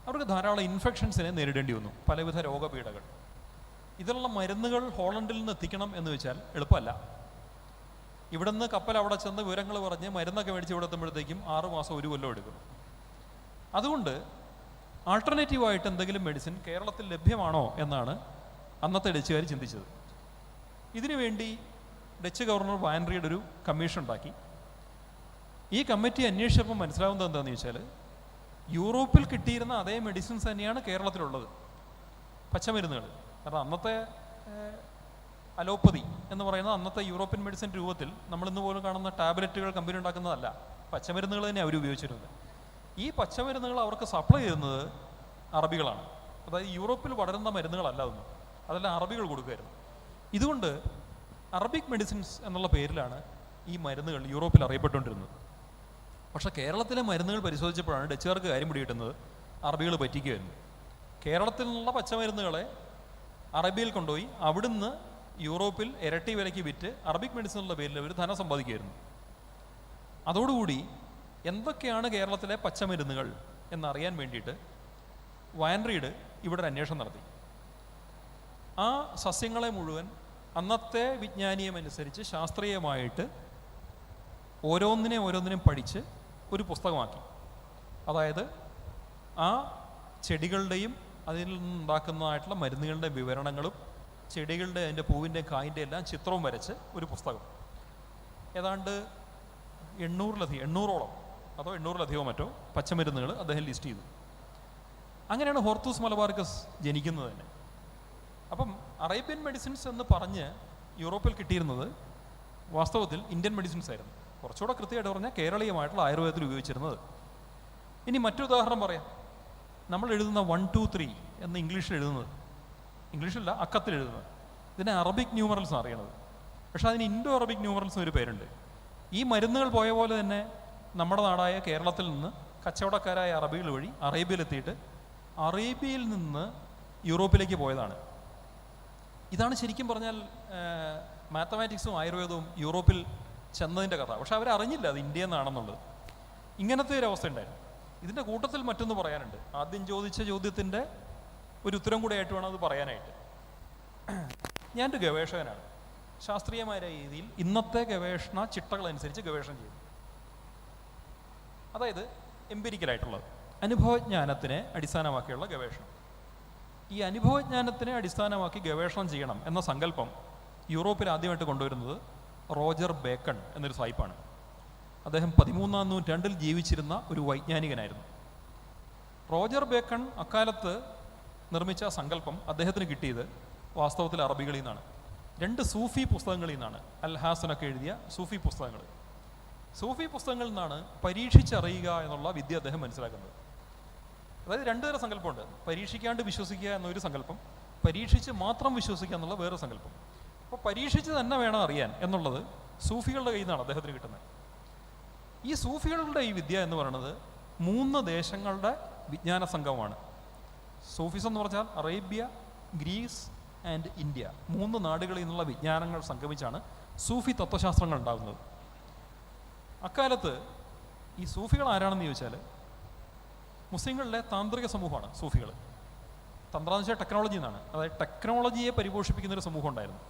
അവർക്ക് ധാരാളം ഇൻഫെക്ഷൻസിനെ നേരിടേണ്ടി വന്നു, പലവിധ രോഗപീഠകൾ. ഇതിനുള്ള മരുന്നുകൾ ഹോളണ്ടിൽ നിന്ന് എത്തിക്കണം എന്ന് വെച്ചാൽ എളുപ്പമല്ല. ഇവിടുന്ന് കപ്പൽ അവിടെ ചെന്ന് വിവരങ്ങൾ പറഞ്ഞ് മരുന്നൊക്കെ മേടിച്ച് ഇവിടെ എത്തുമ്പോഴത്തേക്കും 6 മാസം 1 കൊല്ലം എടുക്കും. അതുകൊണ്ട് ആൾട്ടർനേറ്റീവായിട്ട് എന്തെങ്കിലും മെഡിസിൻ കേരളത്തിൽ ലഭ്യമാണോ എന്നാണ് അന്നത്തെ ഡച്ചുകാർ ചിന്തിച്ചത്. ഇതിനുവേണ്ടി ഡച്ച് ഗവർണർ വാൻ റീഡ് ഒരു കമ്മീഷൻ ഉണ്ടാക്കി. ഈ കമ്മിറ്റി അന്വേഷിച്ചപ്പോൾ മനസ്സിലാവുന്നത് എന്താണെന്ന് ചോദിച്ചാൽ, യൂറോപ്പിൽ കിട്ടിയിരുന്ന അതേ മെഡിസിൻസ് തന്നെയാണ് കേരളത്തിലുള്ളത്, പച്ചമരുന്നുകൾ. കാരണം അന്നത്തെ അലോപ്പതി എന്ന് പറയുന്ന അന്നത്തെ യൂറോപ്യൻ മെഡിസിൻ രൂപത്തിൽ നമ്മളിന്ന് പോലും കാണുന്ന ടാബ്ലറ്റുകൾ കമ്പനി ഉണ്ടാക്കുന്നതല്ല, പച്ചമരുന്നുകൾ തന്നെ അവർ ഉപയോഗിച്ചിരുന്നത്. ഈ പച്ചമരുന്നുകൾ അവർക്ക് സപ്ലൈ ചെയ്യുന്നത് അറബികളാണ്. അതായത് യൂറോപ്പിൽ വളരുന്ന മരുന്നുകളല്ല അതൊന്നും, അതെല്ലാം അറബികൾ കൊടുക്കുമായിരുന്നു. ഇതുകൊണ്ട് അറബിക് മെഡിസിൻസ് എന്നുള്ള പേരിലാണ് ഈ മരുന്നുകൾ യൂറോപ്പിൽ അറിയപ്പെട്ടുകൊണ്ടിരുന്നത്. പക്ഷേ കേരളത്തിലെ മരുന്നുകൾ പരിശോധിച്ചപ്പോഴാണ് ഡച്ചുകാർക്ക് കാര്യം പിടികിട്ടുന്നത്, അറബികൾ പറ്റിക്കുമായിരുന്നു. കേരളത്തിൽ നിന്നുള്ള പച്ചമരുന്നുകളെ അറബിയിൽ കൊണ്ടുപോയി അവിടുന്ന് യൂറോപ്പിൽ ഇരട്ടി വിലയ്ക്ക് വിറ്റ് അറബിക് മെഡിസിൻ എന്നുള്ള പേരിൽ അവർ ധനം സമ്പാദിക്കുമായിരുന്നു. അതോടുകൂടി എന്തൊക്കെയാണ് കേരളത്തിലെ പച്ചമരുന്നുകൾ എന്നറിയാൻ വേണ്ടിയിട്ട് വാൻ റീഡ് ഇവിടെ ഒരു അന്വേഷണം നടത്തി. ആ സസ്യങ്ങളെ മുഴുവൻ അന്നത്തെ വിജ്ഞാനീയമനുസരിച്ച് ശാസ്ത്രീയമായിട്ട് ഓരോന്നിനെയും പഠിച്ച് ഒരു പുസ്തകമാക്കി. അതായത് ആ ചെടികളുടെയും അതിൽ നിന്നുണ്ടാക്കുന്നതായിട്ടുള്ള മരുന്നുകളുടെ വിവരണങ്ങളും ചെടികളുടെ അതിൻ്റെ പൂവിൻ്റെ കായിൻ്റെ എല്ലാം ചിത്രവും വരച്ച് ഒരു പുസ്തകം. ഏതാണ്ട് 800ഓളം അതോ 800-ലധികമോ മറ്റോ പച്ചമരുന്നുകൾ അദ്ദേഹം ലിസ്റ്റ് ചെയ്തു. അങ്ങനെയാണ് ഹോർത്തൂസ് മലബാറിക്കസ് ജനിക്കുന്നത് തന്നെ. അപ്പം അറേബ്യൻ മെഡിസിൻസ് എന്ന് പറഞ്ഞ് യൂറോപ്പിൽ കിട്ടിയിരുന്നത് വാസ്തവത്തിൽ ഇന്ത്യൻ മെഡിസിൻസ് ആയിരുന്നു. കുറച്ചുകൂടെ കൃത്യമായിട്ട് പറഞ്ഞാൽ കേരളീയമായിട്ടുള്ള ആയുർവേദത്തിൽ ഉപയോഗിച്ചിരുന്നത്. ഇനി മറ്റൊരു ഉദാഹരണം പറയാം. നമ്മൾ എഴുതുന്ന 1, 2, 3 എന്ന് ഇംഗ്ലീഷിൽ എഴുതുന്നത് ഇംഗ്ലീഷിലല്ല, അക്കത്തിൽ എഴുതുന്നത്. ഇതിനെ അറബിക് ന്യൂമറൽസ് അറിയണത്. പക്ഷെ അതിന് ഇൻഡോ അറബിക് ന്യൂമറൽസ് ഒരു പേരുണ്ട്. ഈ മരുന്നുകൾ പോയ പോലെ തന്നെ നമ്മുടെ നാടായ കേരളത്തിൽ നിന്ന് കച്ചവടക്കാരായ അറബികൾ വഴി അറേബ്യയിലെത്തിയിട്ട് അറേബ്യയിൽ നിന്ന് യൂറോപ്പിലേക്ക് പോയതാണ്. ഇതാണ് ശരിക്കും പറഞ്ഞാൽ മാത്തമാറ്റിക്സും ആയുർവേദവും യൂറോപ്പിൽ ചെന്നതിൻ്റെ കഥ. പക്ഷെ അവരറിഞ്ഞില്ല അത് ഇന്ത്യയിൽ നിന്നാണെന്നുള്ളത്. ഇങ്ങനത്തെ ഒരു അവസ്ഥ ഉണ്ടായിരുന്നു. ഇതിൻ്റെ കൂട്ടത്തിൽ മറ്റൊന്ന് പറയാനുണ്ട്. ആദ്യം ചോദിച്ച ചോദ്യത്തിൻ്റെ ഒരു ഉത്തരം കൂടെ ആയിട്ട് വേണം അത് പറയാനായിട്ട്. ഞാനൊരു ഗവേഷകനാണ്. ശാസ്ത്രീയമായ രീതിയിൽ ഇന്നത്തെ ഗവേഷണ ചിട്ടകളനുസരിച്ച് ഗവേഷണം ചെയ്യും. അതായത് എംപിരിക്കലായിട്ടുള്ളത്, അനുഭവജ്ഞാനത്തിനെ അടിസ്ഥാനമാക്കിയുള്ള ഗവേഷണം. ഈ അനുഭവജ്ഞാനത്തിനെ അടിസ്ഥാനമാക്കി ഗവേഷണം ചെയ്യണം എന്ന സങ്കല്പം യൂറോപ്പിൽ ആദ്യമായിട്ട് കൊണ്ടുവരുന്നത് റോജർ ബേക്കൺ എന്നൊരു സായിപ്പാണ്. അദ്ദേഹം 13-ാം നൂറ്റാണ്ടിൽ ജീവിച്ചിരുന്ന ഒരു വൈജ്ഞാനികനായിരുന്നു. റോജർ ബേക്കൺ അക്കാലത്ത് നിർമ്മിച്ച സങ്കല്പം അദ്ദേഹത്തിന് കിട്ടിയത് വാസ്തവത്തിൽ അറബികളിൽ നിന്നാണ്. 2 സൂഫി പുസ്തകങ്ങളിൽ നിന്നാണ്. അൽ ഹാസനൊക്കെ എഴുതിയ സൂഫി പുസ്തകങ്ങൾ. സൂഫി പുസ്തകങ്ങളിൽ നിന്നാണ് പരീക്ഷിച്ചറിയുക എന്നുള്ള വിദ്യ അദ്ദേഹം മനസ്സിലാക്കുന്നത്. അതായത് 2 തരം സങ്കല്പമുണ്ട്. പരീക്ഷിക്കാണ്ട് വിശ്വസിക്കുക എന്നൊരു സങ്കല്പം, പരീക്ഷിച്ച് മാത്രം വിശ്വസിക്കുക എന്നുള്ള വേറെ സങ്കല്പം. അപ്പോൾ പരീക്ഷിച്ച് തന്നെ വേണം അറിയാൻ എന്നുള്ളത് സൂഫികളുടെ കയ്യിൽ നിന്നാണ് അദ്ദേഹത്തിന് കിട്ടുന്നത്. ഈ സൂഫികളുടെ ഈ വിദ്യ എന്ന് പറയുന്നത് 3 ദേശങ്ങളുടെ വിജ്ഞാന സംഗമമാണ്. സൂഫിസം എന്ന് പറഞ്ഞാൽ അറേബ്യ, ഗ്രീസ് ആൻഡ് ഇന്ത്യ, 3 നാടുകളിൽ നിന്നുള്ള വിജ്ഞാനങ്ങൾ സംഗമിച്ചാണ് സൂഫി തത്വശാസ്ത്രങ്ങൾ ഉണ്ടാകുന്നത്. അക്കാലത്ത് ഈ സൂഫികൾ ആരാണെന്ന് ചോദിച്ചാൽ മുസ്ലിങ്ങളിലെ താന്ത്രിക സമൂഹമാണ് സൂഫികൾ. തന്ത്രാന്ന് വെച്ചാൽ ടെക്നോളജി എന്നാണ്. അതായത് ടെക്നോളജിയെ പരിപോഷിപ്പിക്കുന്നൊരു സമൂഹം ഉണ്ടായിരുന്നു.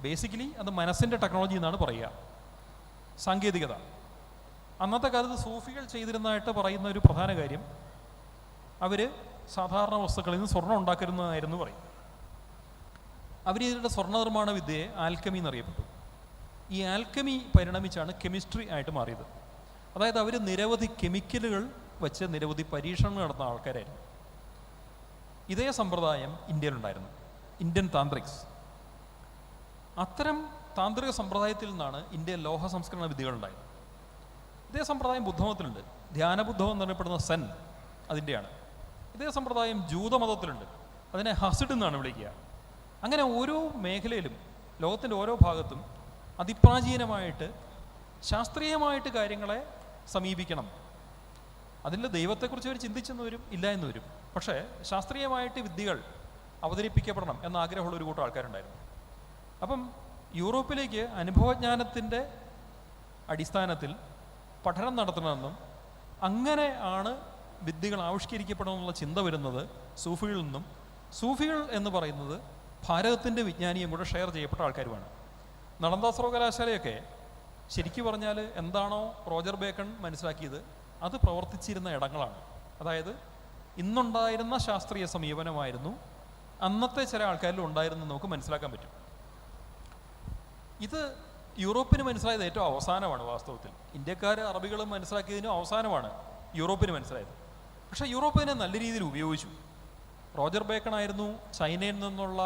ബേസിക്കലി അത് മനസ്സിൻ്റെ ടെക്നോളജി എന്നാണ് പറയുക, സാങ്കേതികത. അന്നത്തെ കാലത്ത് സൂഫികൾ ചെയ്തിരുന്നതായിട്ട് പറയുന്ന ഒരു പ്രധാന കാര്യം, അവർ സാധാരണ വസ്തുക്കളിൽ നിന്ന് സ്വർണ്ണം ഉണ്ടാക്കരുന്നതായിരുന്നു പറയും. അവർ ഇതിൻ്റെ സ്വർണ്ണ നിർമ്മാണ വിദ്യയെ ആൽക്കമി എന്നറിയപ്പെട്ടു. ഈ ആൽക്കമി പരിണമിച്ചാണ് കെമിസ്ട്രി ആയിട്ട് മാറിയത്. അതായത് അവർ നിരവധി കെമിക്കലുകൾ വെച്ച് നിരവധി പരീക്ഷണങ്ങൾ നടത്തുന്ന ആൾക്കാരായിരുന്നു. ഇതേ സമ്പ്രദായം ഇന്ത്യയിലുണ്ടായിരുന്നു, ഇന്ത്യൻ താന്ത്രിക്സ്. അത്തരം താന്ത്രിക സമ്പ്രദായത്തിൽ നിന്നാണ് ഇന്ത്യയിൽ ലോഹ സംസ്കരണ വിദ്യകളുണ്ടായത്. ഇതേ സമ്പ്രദായം ബുദ്ധമതത്തിലുണ്ട്. ധ്യാനബുദ്ധം എന്നറിയപ്പെടുന്ന സെൻ അതിൻ്റെയാണ്. ഇതേ സമ്പ്രദായം ജൂതമതത്തിലുണ്ട്. അതിനെ ഹസിഡ് എന്നാണ് വിളിക്കുക. അങ്ങനെ ഓരോ മേഖലയിലും ലോകത്തിൻ്റെ ഓരോ ഭാഗത്തും അതിപ്രാചീനമായിട്ട് ശാസ്ത്രീയമായിട്ട് കാര്യങ്ങളെ സമീപിക്കണം. അതിൽ ദൈവത്തെക്കുറിച്ച് അവർ ചിന്തിച്ചെന്ന് വരും, ഇല്ല എന്ന് വരും. പക്ഷേ ശാസ്ത്രീയമായിട്ട് വിദ്യകൾ അവതരിപ്പിക്കപ്പെടണം എന്ന ആഗ്രഹമുള്ള ഒരു കൂട്ടം ആൾക്കാരുണ്ടായിരുന്നു. അപ്പം യൂറോപ്പിലേക്ക് അനുഭവജ്ഞാനത്തിൻ്റെ അടിസ്ഥാനത്തിൽ പഠനം നടത്തണമെന്നും അങ്ങനെ ആണ് വിദ്യകൾ ആവിഷ്കരിക്കപ്പെടണമെന്നുള്ള ചിന്ത വരുന്നത് സൂഫികളിൽ നിന്നും. സൂഫികൾ എന്ന് പറയുന്നത് ഭാരതത്തിൻ്റെ വിജ്ഞാനിയും കൂടെ ഷെയർ ചെയ്യപ്പെട്ട ആൾക്കാരുമാണ്. നളന്ദ സർവകലാശാലയൊക്കെ ശരിക്കു പറഞ്ഞാൽ എന്താണോ റോജർ ബേക്കൺ മനസ്സിലാക്കിയത് അത് പ്രവർത്തിച്ചിരുന്ന ഇടങ്ങളാണ്. അതായത് ഇന്നുണ്ടായിരുന്ന ശാസ്ത്രീയ സമീപനമായിരുന്നു അന്നത്തെ ചില ആൾക്കാരിലും ഉണ്ടായിരുന്നു നമുക്ക് മനസ്സിലാക്കാൻ പറ്റും. ഇത് യൂറോപ്പിന് മനസ്സിലായത് ഏറ്റവും അവസാനമാണ്. വാസ്തവത്തിൽ ഇന്ത്യക്കാർ അറബികളും മനസ്സിലാക്കിയതിനും അവസാനമാണ് യൂറോപ്പിന് മനസ്സിലായത്. പക്ഷേ യൂറോപ്പ് ഇതിനെ നല്ല രീതിയിൽ ഉപയോഗിച്ചു. റോജർ ബേക്കൺ ആയിരുന്നു ചൈനയിൽ നിന്നുള്ള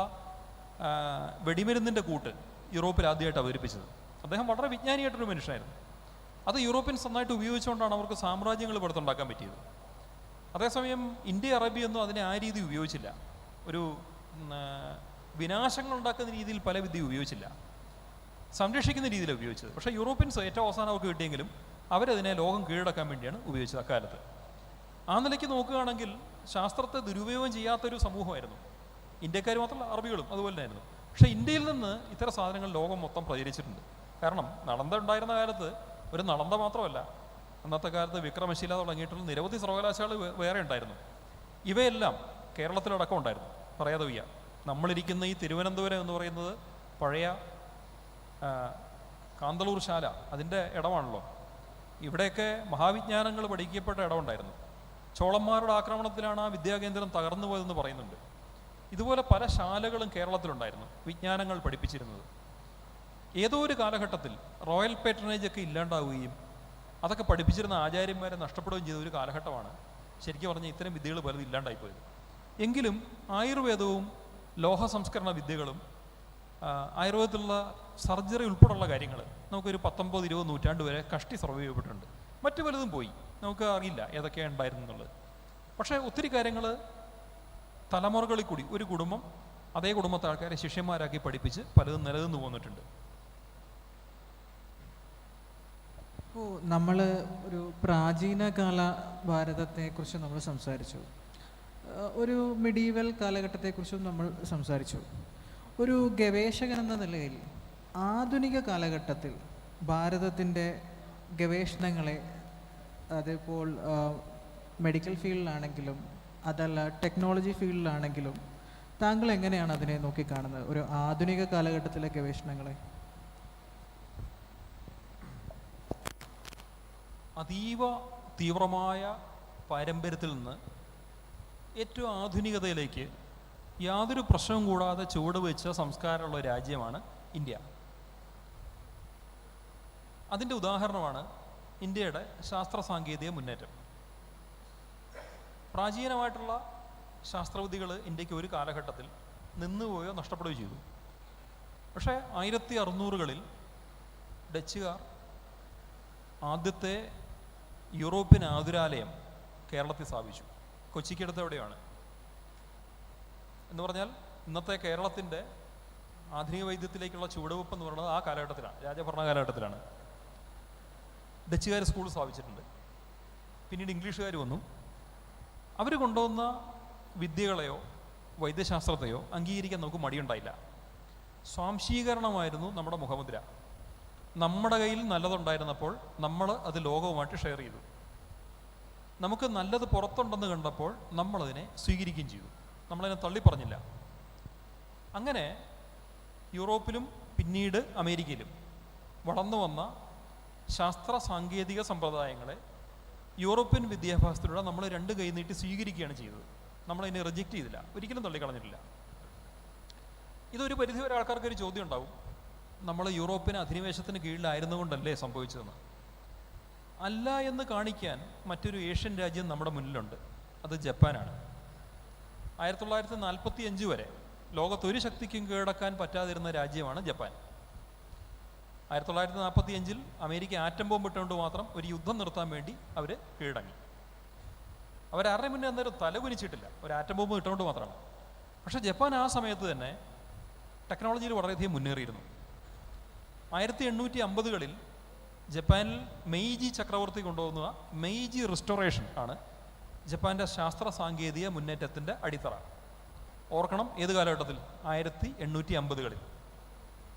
വെടിമരുന്നിൻ്റെ കൂട്ട് യൂറോപ്പിൽ ആദ്യമായിട്ട് അവതരിപ്പിച്ചത്. അദ്ദേഹം വളരെ വിജ്ഞാനിയായിട്ടൊരു മനുഷ്യനായിരുന്നു. അത് യൂറോപ്യൻസ് നന്നായിട്ട് ഉപയോഗിച്ചുകൊണ്ടാണ് അവർക്ക് സാമ്രാജ്യങ്ങൾ പുറത്തുണ്ടാക്കാൻ പറ്റിയത്. അതേസമയം ഇന്ത്യ അറബിയൊന്നും അതിനെ ആ രീതി ഉപയോഗിച്ചില്ല. ഒരു വിനാശങ്ങൾ ഉണ്ടാക്കുന്ന രീതിയിൽ പല വിദ്യ ഉപയോഗിച്ചില്ല, സംരക്ഷിക്കുന്ന രീതിയിൽ ഉപയോഗിച്ചത്. പക്ഷേ യൂറോപ്യൻസ് ഏറ്റവും അവസാനം അവർക്ക് കിട്ടിയെങ്കിലും അവരതിനെ ലോകം കീഴടക്കാൻ വേണ്ടിയാണ് ഉപയോഗിച്ചത് അക്കാലത്ത്. ആ നിലയ്ക്ക് നോക്കുകയാണെങ്കിൽ ശാസ്ത്രത്തെ ദുരുപയോഗം ചെയ്യാത്തൊരു സമൂഹമായിരുന്നു ഇന്ത്യക്കാർ, മാത്രമല്ല അറബികളും അതുപോലെ തന്നെയായിരുന്നു. പക്ഷേ ഇന്ത്യയിൽ നിന്ന് ഇത്തരം സാധനങ്ങൾ ലോകം മൊത്തം പ്രചരിച്ചിട്ടുണ്ട്. കാരണം നളന്ദ ഉണ്ടായിരുന്ന കാലത്ത് ഒരു നളന്ദ മാത്രമല്ല, അന്നത്തെ കാലത്ത് വിക്രമശില തുടങ്ങിയിട്ടുള്ള നിരവധി സർവകലാശാലകൾ വേറെ ഉണ്ടായിരുന്നു. ഇവയെല്ലാം കേരളത്തിലടക്കം ഉണ്ടായിരുന്നു, പറയാതെ വയ്യ. നമ്മളിരിക്കുന്ന ഈ തിരുവനന്തപുരം എന്ന് പറയുന്നത് പഴയ കാന്തളൂർ ശാല അതിൻ്റെ ഇടമാണല്ലോ. ഇവിടെയൊക്കെ മഹാവിജ്ഞാനങ്ങൾ പഠിക്കപ്പെട്ട ഇടമുണ്ടായിരുന്നു. ചോളന്മാരുടെ ആക്രമണത്തിലാണ് ആ വിദ്യാകേന്ദ്രം തകർന്നു പോയതെന്ന് പറയുന്നുണ്ട്. ഇതുപോലെ പല ശാലകളും കേരളത്തിലുണ്ടായിരുന്നു വിജ്ഞാനങ്ങൾ പഠിപ്പിച്ചിരുന്നത്. ഏതോ ഒരു കാലഘട്ടത്തിൽ റോയൽ പേട്രണേജ് ഒക്കെ ഇല്ലാണ്ടാവുകയും അതൊക്കെ പഠിപ്പിച്ചിരുന്ന ആചാര്യന്മാരെ നഷ്ടപ്പെടുകയും ചെയ്ത ഒരു കാലഘട്ടമാണ് ശരിക്കും പറഞ്ഞാൽ ഇത്തരം വിദ്യകൾ പലതും ഇല്ലാണ്ടായിപ്പോയത്. എങ്കിലും ആയുർവേദവും ലോഹ സംസ്കരണ വിദ്യകളും ആയുർവേദത്തിലുള്ള സർജറി ഉൾപ്പെടെയുള്ള കാര്യങ്ങൾ നമുക്കൊരു 19-20 നൂറ്റാണ്ട് വരെ കഷ്ടി സർവൈവ് ചെയ്യപ്പെട്ടിട്ടുണ്ട്. മറ്റു പലതും പോയി, നമുക്ക് അറിയില്ല ഏതൊക്കെയാണ് ഉണ്ടായിരുന്നു എന്നുള്ളത്. പക്ഷേ ഒത്തിരി കാര്യങ്ങൾ തലമുറകളിൽ കൂടി ഒരു കുടുംബം അതേ കുടുംബത്തെ ആൾക്കാരെ ശിഷ്യന്മാരാക്കി പഠിപ്പിച്ച് പലതും നിലനിന്ന് പോന്നിട്ടുണ്ട്. നമ്മൾ ഒരു പ്രാചീനകാല ഭാരതത്തെക്കുറിച്ച് നമ്മൾ സംസാരിച്ചു, ഒരു മിഡീവൽ കാലഘട്ടത്തെക്കുറിച്ചും നമ്മൾ സംസാരിച്ചു. ഒരു ഗവേഷകൻ എന്ന നിലയിൽ ആധുനിക കാലഘട്ടത്തിൽ ഭാരതത്തിൻ്റെ ഗവേഷണങ്ങളെ, അതിപ്പോൾ മെഡിക്കൽ ഫീൽഡിലാണെങ്കിലും അതല്ല ടെക്നോളജി ഫീൽഡിലാണെങ്കിലും താങ്കൾ എങ്ങനെയാണ് അതിനെ നോക്കിക്കാണുന്നത്, ഒരു ആധുനിക കാലഘട്ടത്തിലെ ഗവേഷണങ്ങളെ? അതീവ തീവ്രമായ പാരമ്പര്യത്തിൽ നിന്ന് ഏറ്റവും ആധുനികതയിലേക്ക് യാതൊരു പ്രശ്നവും കൂടാതെ ചുവടുവെച്ച സംസ്കാരമുള്ള രാജ്യമാണ് ഇന്ത്യ. അതിൻ്റെ ഉദാഹരണമാണ് ഇന്ത്യയുടെ ശാസ്ത്ര സാങ്കേതിക മുന്നേറ്റം. പ്രാചീനമായിട്ടുള്ള ശാസ്ത്രവിദ്യകൾ ഇന്ത്യക്ക് ഒരു കാലഘട്ടത്തിൽ നിന്നുപോയോ നഷ്ടപ്പെടുകയോ ചെയ്തു. പക്ഷേ 1600-കളിൽ ഡച്ചുകാർ ആദ്യത്തെ യൂറോപ്യൻ ആതുരാലയം കേരളത്തിൽ സ്ഥാപിച്ചു. കൊച്ചിക്കടുത്ത് എവിടെയാണ് എന്ന് പറഞ്ഞാൽ ഇന്നത്തെ കേരളത്തിൻ്റെ ആധുനിക വൈദ്യത്തിലേക്കുള്ള ചുവടുവെപ്പ് എന്ന് പറയുന്നത് ആ കാലഘട്ടത്തിലാണ്, രാജഭരണ കാലഘട്ടത്തിലാണ്. ഡച്ചുകാർ സ്കൂൾ സ്ഥാപിച്ചിട്ടുണ്ട്. പിന്നീട് ഇംഗ്ലീഷുകാർ വന്നു. അവർ കൊണ്ടുവന്ന വിദ്യകളെയോ വൈദ്യശാസ്ത്രത്തെയോ അംഗീകരിക്കാൻ നമുക്ക് മടിയുണ്ടായില്ല. സ്വാംശീകരണമായിരുന്നു നമ്മുടെ മുഖമുദ്ര. നമ്മുടെ കയ്യിൽ നല്ലതുണ്ടായിരുന്നപ്പോൾ നമ്മൾ അത് ലോകവുമായിട്ട് ഷെയർ ചെയ്തു. നമുക്ക് നല്ലത് പുറത്തുണ്ടെന്ന് കണ്ടപ്പോൾ നമ്മളതിനെ സ്വീകരിക്കുകയും ചെയ്തു. നമ്മളതിനെ തള്ളിപ്പറഞ്ഞില്ല. അങ്ങനെ യൂറോപ്പിലും പിന്നീട് അമേരിക്കയിലും വളർന്നു വന്ന ശാസ്ത്ര സാങ്കേതിക സമ്പ്രദായങ്ങളെ യൂറോപ്യൻ വിദ്യാഭ്യാസത്തിലൂടെ നമ്മൾ രണ്ട് കൈ നീട്ടി സ്വീകരിക്കുകയാണ് ചെയ്തത്. നമ്മളതിനെ റിജക്റ്റ് ചെയ്തില്ല, ഒരിക്കലും തള്ളിക്കളഞ്ഞിട്ടില്ല. ഇതൊരു പരിധിവരെ ആൾക്കാർക്കൊരു ചോദ്യം ഉണ്ടാവും, നമ്മൾ യൂറോപ്യൻ അധിനിവേശത്തിന് കീഴിലായിരുന്നു കൊണ്ടല്ലേ സംഭവിച്ചതെന്ന്. അല്ല എന്ന് കാണിക്കാൻ മറ്റൊരു ഏഷ്യൻ രാജ്യം നമ്മുടെ മുന്നിലുണ്ട്, അത് ജപ്പാനാണ്. 1945 വരെ ലോകത്തൊരു ശക്തിക്കും കീഴടക്കാൻ പറ്റാതിരുന്ന രാജ്യമാണ് ജപ്പാൻ. 1945-ൽ അമേരിക്ക ആറ്റം ബോംബ് ഇട്ടുകൊണ്ട് മാത്രം ഒരു യുദ്ധം നിർത്താൻ വേണ്ടി അവർ കീഴടങ്ങി. അവരാരുടെ മുന്നേ അന്നേരം തലകുനിച്ചിട്ടില്ല, ഒരു ആറ്റം ബോംബ് ഇട്ടുകൊണ്ട് മാത്രമാണ്. പക്ഷേ ജപ്പാൻ ആ സമയത്ത് തന്നെ ടെക്നോളജിയിൽ വളരെയധികം മുന്നേറിയിരുന്നു. 1850-കളിൽ ജപ്പാനിൽ മെയ്ജി ചക്രവർത്തി കൊണ്ടുവന്ന മെയ്ജി റിസ്റ്റോറേഷൻ ആണ് ജപ്പാൻ്റെ ശാസ്ത്ര സാങ്കേതിക മുന്നേറ്റത്തിൻ്റെ അടിത്തറ. ഓർക്കണം, ഏത് കാലഘട്ടത്തിൽ? 1850-കളിൽ.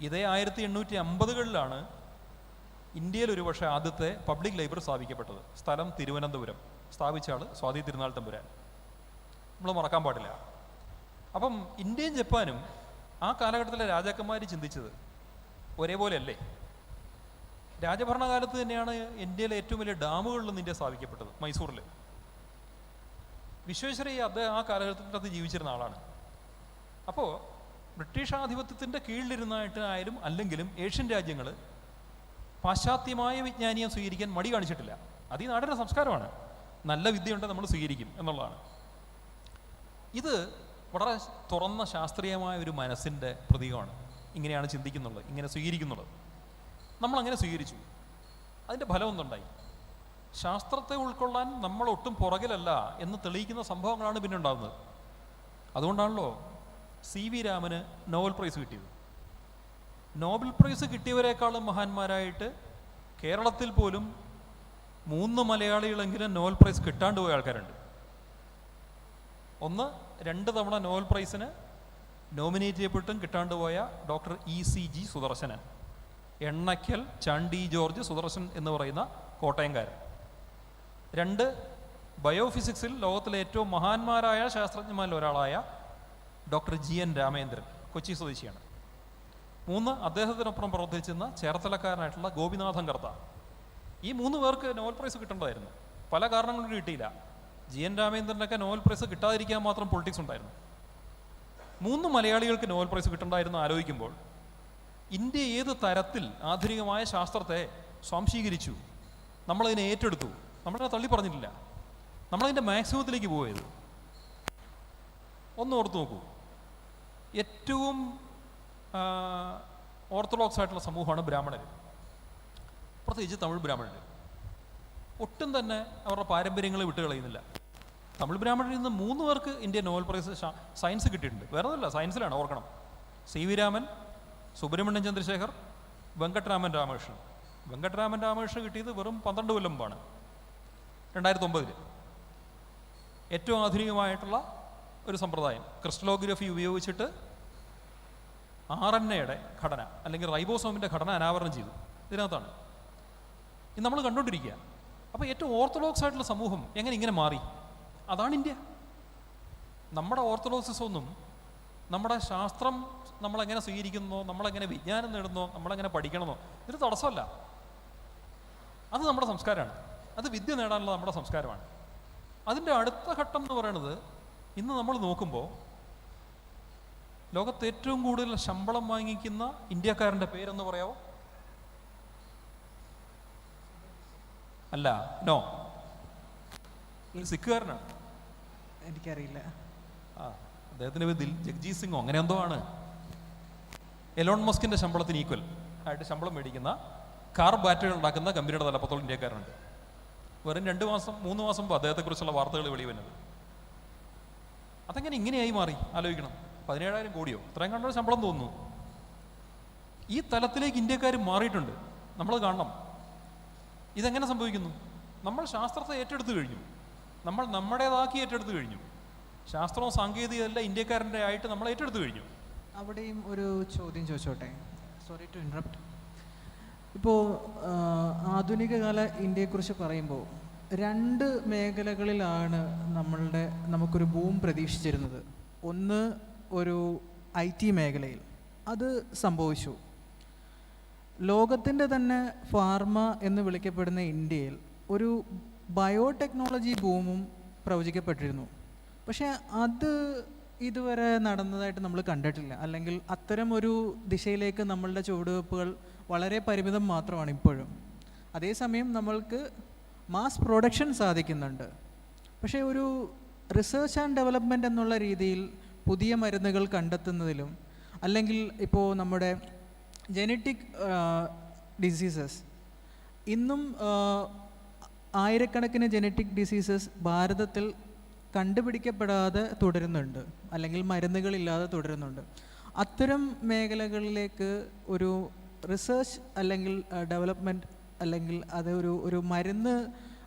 ഇതേ 1850-കളിലാണ് ഇന്ത്യയിൽ ഒരു പക്ഷേ ആദ്യത്തെ പബ്ലിക് ലൈബ്രറി സ്ഥാപിക്കപ്പെട്ടത്. സ്ഥലം തിരുവനന്തപുരം. സ്ഥാപിച്ച ആൾ സ്വാതി തിരുനാൾ തമ്പുരാൻ. നമ്മൾ മറക്കാൻ പാടില്ല. അപ്പം ഇന്ത്യയും ജപ്പാനും ആ കാലഘട്ടത്തിലെ രാജാക്കന്മാർ ചിന്തിച്ചത് ഒരേപോലെ അല്ലേ? രാജഭരണകാലത്ത് തന്നെയാണ് ഇന്ത്യയിലെ ഏറ്റവും വലിയ ഡാമുകളിലൊന്നും ഇന്ത്യ സ്ഥാപിക്കപ്പെട്ടത്, മൈസൂറിൽ. വിശ്വേശ്വരയ്യ അദ്ദേഹം ആ കാലഘട്ടത്തിൽ ജീവിച്ചിരുന്ന ആളാണ്. അപ്പോൾ ബ്രിട്ടീഷ് ആധിപത്യത്തിൻ്റെ കീഴിലിരുന്നായിട്ടായാലും അല്ലെങ്കിലും ഏഷ്യൻ രാജ്യങ്ങൾ പാശ്ചാത്യമായ വിജ്ഞാനീയം സ്വീകരിക്കാൻ മടി കാണിച്ചിട്ടില്ല. അത് ഈ നാടിൻ്റെ സംസ്കാരമാണ്. നല്ല വിദ്യയുണ്ട്, നമ്മൾ സ്വീകരിക്കും എന്നുള്ളതാണ്. ഇത് വളരെ തുറന്ന ശാസ്ത്രീയമായ ഒരു മനസ്സിൻ്റെ പ്രതീകമാണ്. ഇങ്ങനെയാണ് ചിന്തിക്കുന്നുള്ളത്, ഇങ്ങനെ സ്വീകരിക്കുന്നുള്ളത്. നമ്മളങ്ങനെ സ്വീകരിച്ചു. അതിൻ്റെ ഫലം ഒന്നുണ്ടായി. ശാസ്ത്രത്തെ ഉൾക്കൊള്ളാൻ നമ്മൾ ഒട്ടും പുറകിലല്ല എന്ന് തെളിയിക്കുന്ന സംഭവങ്ങളാണ് പിന്നെ ഉണ്ടാകുന്നത്. അതുകൊണ്ടാണല്ലോ CV രാമന് നോബൽ പ്രൈസ് കിട്ടിയത്. നോബൽ പ്രൈസ് കിട്ടിയവരെക്കാളും മഹാന്മാരായിട്ട് കേരളത്തിൽ പോലും 3 മലയാളികളെങ്കിലും നോബൽ പ്രൈസ് കിട്ടാണ്ട് പോയ ആൾക്കാരുണ്ട്. ഒന്ന്, 2 തവണ നോബൽ പ്രൈസിന് നോമിനേറ്റ് ചെയ്യപ്പെട്ടും കിട്ടാണ്ട് പോയ doctor ECG Sudarshanan, Ennackal Chandy George Sudarshan എന്ന് പറയുന്ന കോട്ടയംകാരൻ. 2, ബയോഫിസിക്സിൽ ലോകത്തിലെ ഏറ്റവും മഹാന്മാരായ ശാസ്ത്രജ്ഞന്മാരിൽ ഒരാളായ ഡോക്ടർ GN രാമേന്ദ്രൻ, കൊച്ചി സ്വദേശിയാണ്. 3, അദ്ദേഹത്തിനൊപ്പം പ്രവർത്തിച്ചിരുന്ന ചേർത്തലക്കാരനായിട്ടുള്ള ഗോപിനാഥൻ കർത്ത. ഈ 3 പേർക്ക് നോബൽ പ്രൈസ് കിട്ടേണ്ടതായിരുന്നു. പല കാരണങ്ങൾ കൊണ്ട് കിട്ടിയില്ല. GN രാമേന്ദ്രനൊക്കെ നോബൽ പ്രൈസ് കിട്ടാതിരിക്കാൻ മാത്രം പൊളിറ്റിക്സ് ഉണ്ടായിരുന്നു. 3 മലയാളികൾക്ക് നോബൽ പ്രൈസ് കിട്ടേണ്ടായിരുന്നു. ആലോചിക്കുമ്പോൾ ഇന്ത്യ ഏത് തരത്തിൽ ആധുനികമായ ശാസ്ത്രത്തെ സ്വാംശീകരിച്ചു, നമ്മളതിനെ ഏറ്റെടുത്തു, നമ്മളതിനെ തള്ളി പറഞ്ഞിട്ടില്ല, നമ്മളതിൻ്റെ മാക്സിമത്തിലേക്ക് പോയത്. ഒന്ന് ഓർത്ത് നോക്കൂ. ഏറ്റവും ഓർത്തഡോക്സ് ആയിട്ടുള്ള സമൂഹമാണ് ബ്രാഹ്മണർ, പ്രത്യേകിച്ച് തമിഴ് ബ്രാഹ്മണർ. ഒട്ടും തന്നെ അവരുടെ പാരമ്പര്യങ്ങളെ വിട്ടുകളയുന്നില്ല. തമിഴ് ബ്രാഹ്മണരിൽ നിന്ന് 3 പേർക്ക് ഇന്ത്യൻ നോബൽ പ്രൈസ് സയൻസ് കിട്ടിയിട്ടുണ്ട്. വേറെ ഒന്നുമില്ല, സയൻസിലാണ്, ഓർക്കണം. CV രാമൻ, സുബ്രഹ്മണ്യൻ ചന്ദ്രശേഖർ, വെങ്കട്ടരാമൻ രാമകൃഷ്ണൻ. വെങ്കട്ടരാമൻ രാമകൃഷ്ണൻ കിട്ടിയത് വെറും 12 കൊല്ലം മുമ്പാണ്, 2009. ഏറ്റവും ആധുനികമായിട്ടുള്ള ഒരു സമ്പ്രദായം, ക്രിസ്റ്റലോഗ്രഫി ഉപയോഗിച്ചിട്ട് RNA-യുടെ ഘടന അല്ലെങ്കിൽ റൈബോസോമിൻ്റെ ഘടന അനാവരണം ചെയ്തു. ഇതിനകത്താണ് ഇത് നമ്മൾ കണ്ടുകൊണ്ടിരിക്കുക. അപ്പോൾ ഏറ്റവും ഓർത്തഡോക്സ് ആയിട്ടുള്ള സമൂഹം എങ്ങനെ ഇങ്ങനെ മാറി? അതാണ് ഇന്ത്യ. നമ്മുടെ ഓർത്തഡോക്സിസം ഒന്നും നമ്മുടെ ശാസ്ത്രം നമ്മളെങ്ങനെ സ്വീകരിക്കുന്നോ, നമ്മളെങ്ങനെ വിജ്ഞാനം നേടുന്നോ, നമ്മളെങ്ങനെ പഠിക്കണമെന്നോ ഇതൊരു തടസ്സമല്ല. അത് നമ്മുടെ സംസ്കാരമാണ്, അത് വിദ്യ നേടാനുള്ള നമ്മുടെ സംസ്കാരമാണ്. അതിൻ്റെ അടുത്ത ഘട്ടം എന്ന് പറയുന്നത്, ഇന്ന് നമ്മൾ നോക്കുമ്പോൾ ലോകത്ത് ഏറ്റവും കൂടുതൽ ശമ്പളം വാങ്ങിക്കുന്ന ഇന്ത്യക്കാരൻ്റെ പേരെന്ന് പറയാമോ? അല്ല, നോ, സിഖുകാരനാണ്. എനിക്കറിയില്ല. അദ്ദേഹത്തിൻ്റെ പേര് ജഗ്ജീത് സിംഗോ അങ്ങനെ എന്തോ ആണ്. എലോൺ മസ്കിൻ്റെ ശമ്പളത്തിന് ഈക്വൽ ആയിട്ട് ശമ്പളം മേടിക്കുന്ന കാർ ബാറ്ററികൾ ഉണ്ടാക്കുന്ന കമ്പനിയുടെ തലപ്പത്തോളം ഇന്ത്യക്കാരുണ്ട്. വെറും 2 മാസം 3 മാസം മുമ്പ് അദ്ദേഹത്തെക്കുറിച്ചുള്ള വാർത്തകൾ വെളി വന്നത്. അതെങ്ങനെ ഇങ്ങനെയായി മാറി? ആലോചിക്കണം. 17,000 കോടിയോ ഇത്രയും കണ്ടൊരു ശമ്പളം തോന്നുന്നു. ഈ തലത്തിലേക്ക് ഇന്ത്യക്കാർ മാറിയിട്ടുണ്ട്. നമ്മൾ കാണണം ഇതെങ്ങനെ സംഭവിക്കുന്നു. നമ്മൾ ശാസ്ത്രത്തെ ഏറ്റെടുത്തു കഴിഞ്ഞു, നമ്മൾ നമ്മുടേതാക്കി ഏറ്റെടുത്തു കഴിഞ്ഞു. ശാസ്ത്രവും സാങ്കേതികമല്ല ഇന്ത്യക്കാരൻ്റെ ആയിട്ട് നമ്മൾ ഏറ്റെടുത്തു കഴിഞ്ഞു. അവിടെയും ഒരു ചോദ്യം ചോദിച്ചോട്ടെ, സോറി ടു ഇൻറപ്റ്റ്. ഇപ്പോൾ ആധുനിക കാല ഇന്ത്യയെക്കുറിച്ച് പറയുമ്പോൾ 2 മേഖലകളിലാണ് നമുക്കൊരു ബൂം പ്രതീക്ഷിച്ചിരുന്നത്. ഒന്ന് ഒരു IT മേഖലയിൽ അത് സംഭവിച്ചു. ലോകത്തിൻ്റെ തന്നെ ഫാർമ എന്ന് വിളിക്കപ്പെടുന്ന ഇന്ത്യയിൽ ഒരു ബയോടെക്നോളജി ബൂമും പ്രവചിക്കപ്പെട്ടിരുന്നു. പക്ഷേ അത് ഇതുവരെ നടന്നതായിട്ട് നമ്മൾ കണ്ടിട്ടില്ല, അല്ലെങ്കിൽ അത്തരം ഒരു ദിശയിലേക്ക് നമ്മളുടെ ചുവടുവെപ്പുകൾ വളരെ പരിമിതം മാത്രമാണ് ഇപ്പോഴും. അതേസമയം നമ്മൾക്ക് മാസ് പ്രൊഡക്ഷൻ സാധിക്കുന്നുണ്ട്. പക്ഷേ ഒരു റിസർച്ച് ആൻഡ് ഡെവലപ്മെൻറ്റ് എന്നുള്ള രീതിയിൽ പുതിയ മരുന്നുകൾ കണ്ടെത്തുന്നതിലും, അല്ലെങ്കിൽ ഇപ്പോൾ നമ്മുടെ ജനറ്റിക് ഡിസീസസ്, ഇന്നും ആയിരക്കണക്കിന് ജനറ്റിക് ഡിസീസസ് ഭാരതത്തിൽ കണ്ടുപിടിക്കപ്പെടാതെ തുടരുന്നുണ്ട്, അല്ലെങ്കിൽ മരുന്നുകളില്ലാതെ തുടരുന്നുണ്ട്. അത്തരം മേഖലകളിലേക്ക് ഒരു റിസർച്ച് അല്ലെങ്കിൽ ഡെവലപ്മെൻറ്റ്, അല്ലെങ്കിൽ അത് ഒരു മരുന്ന്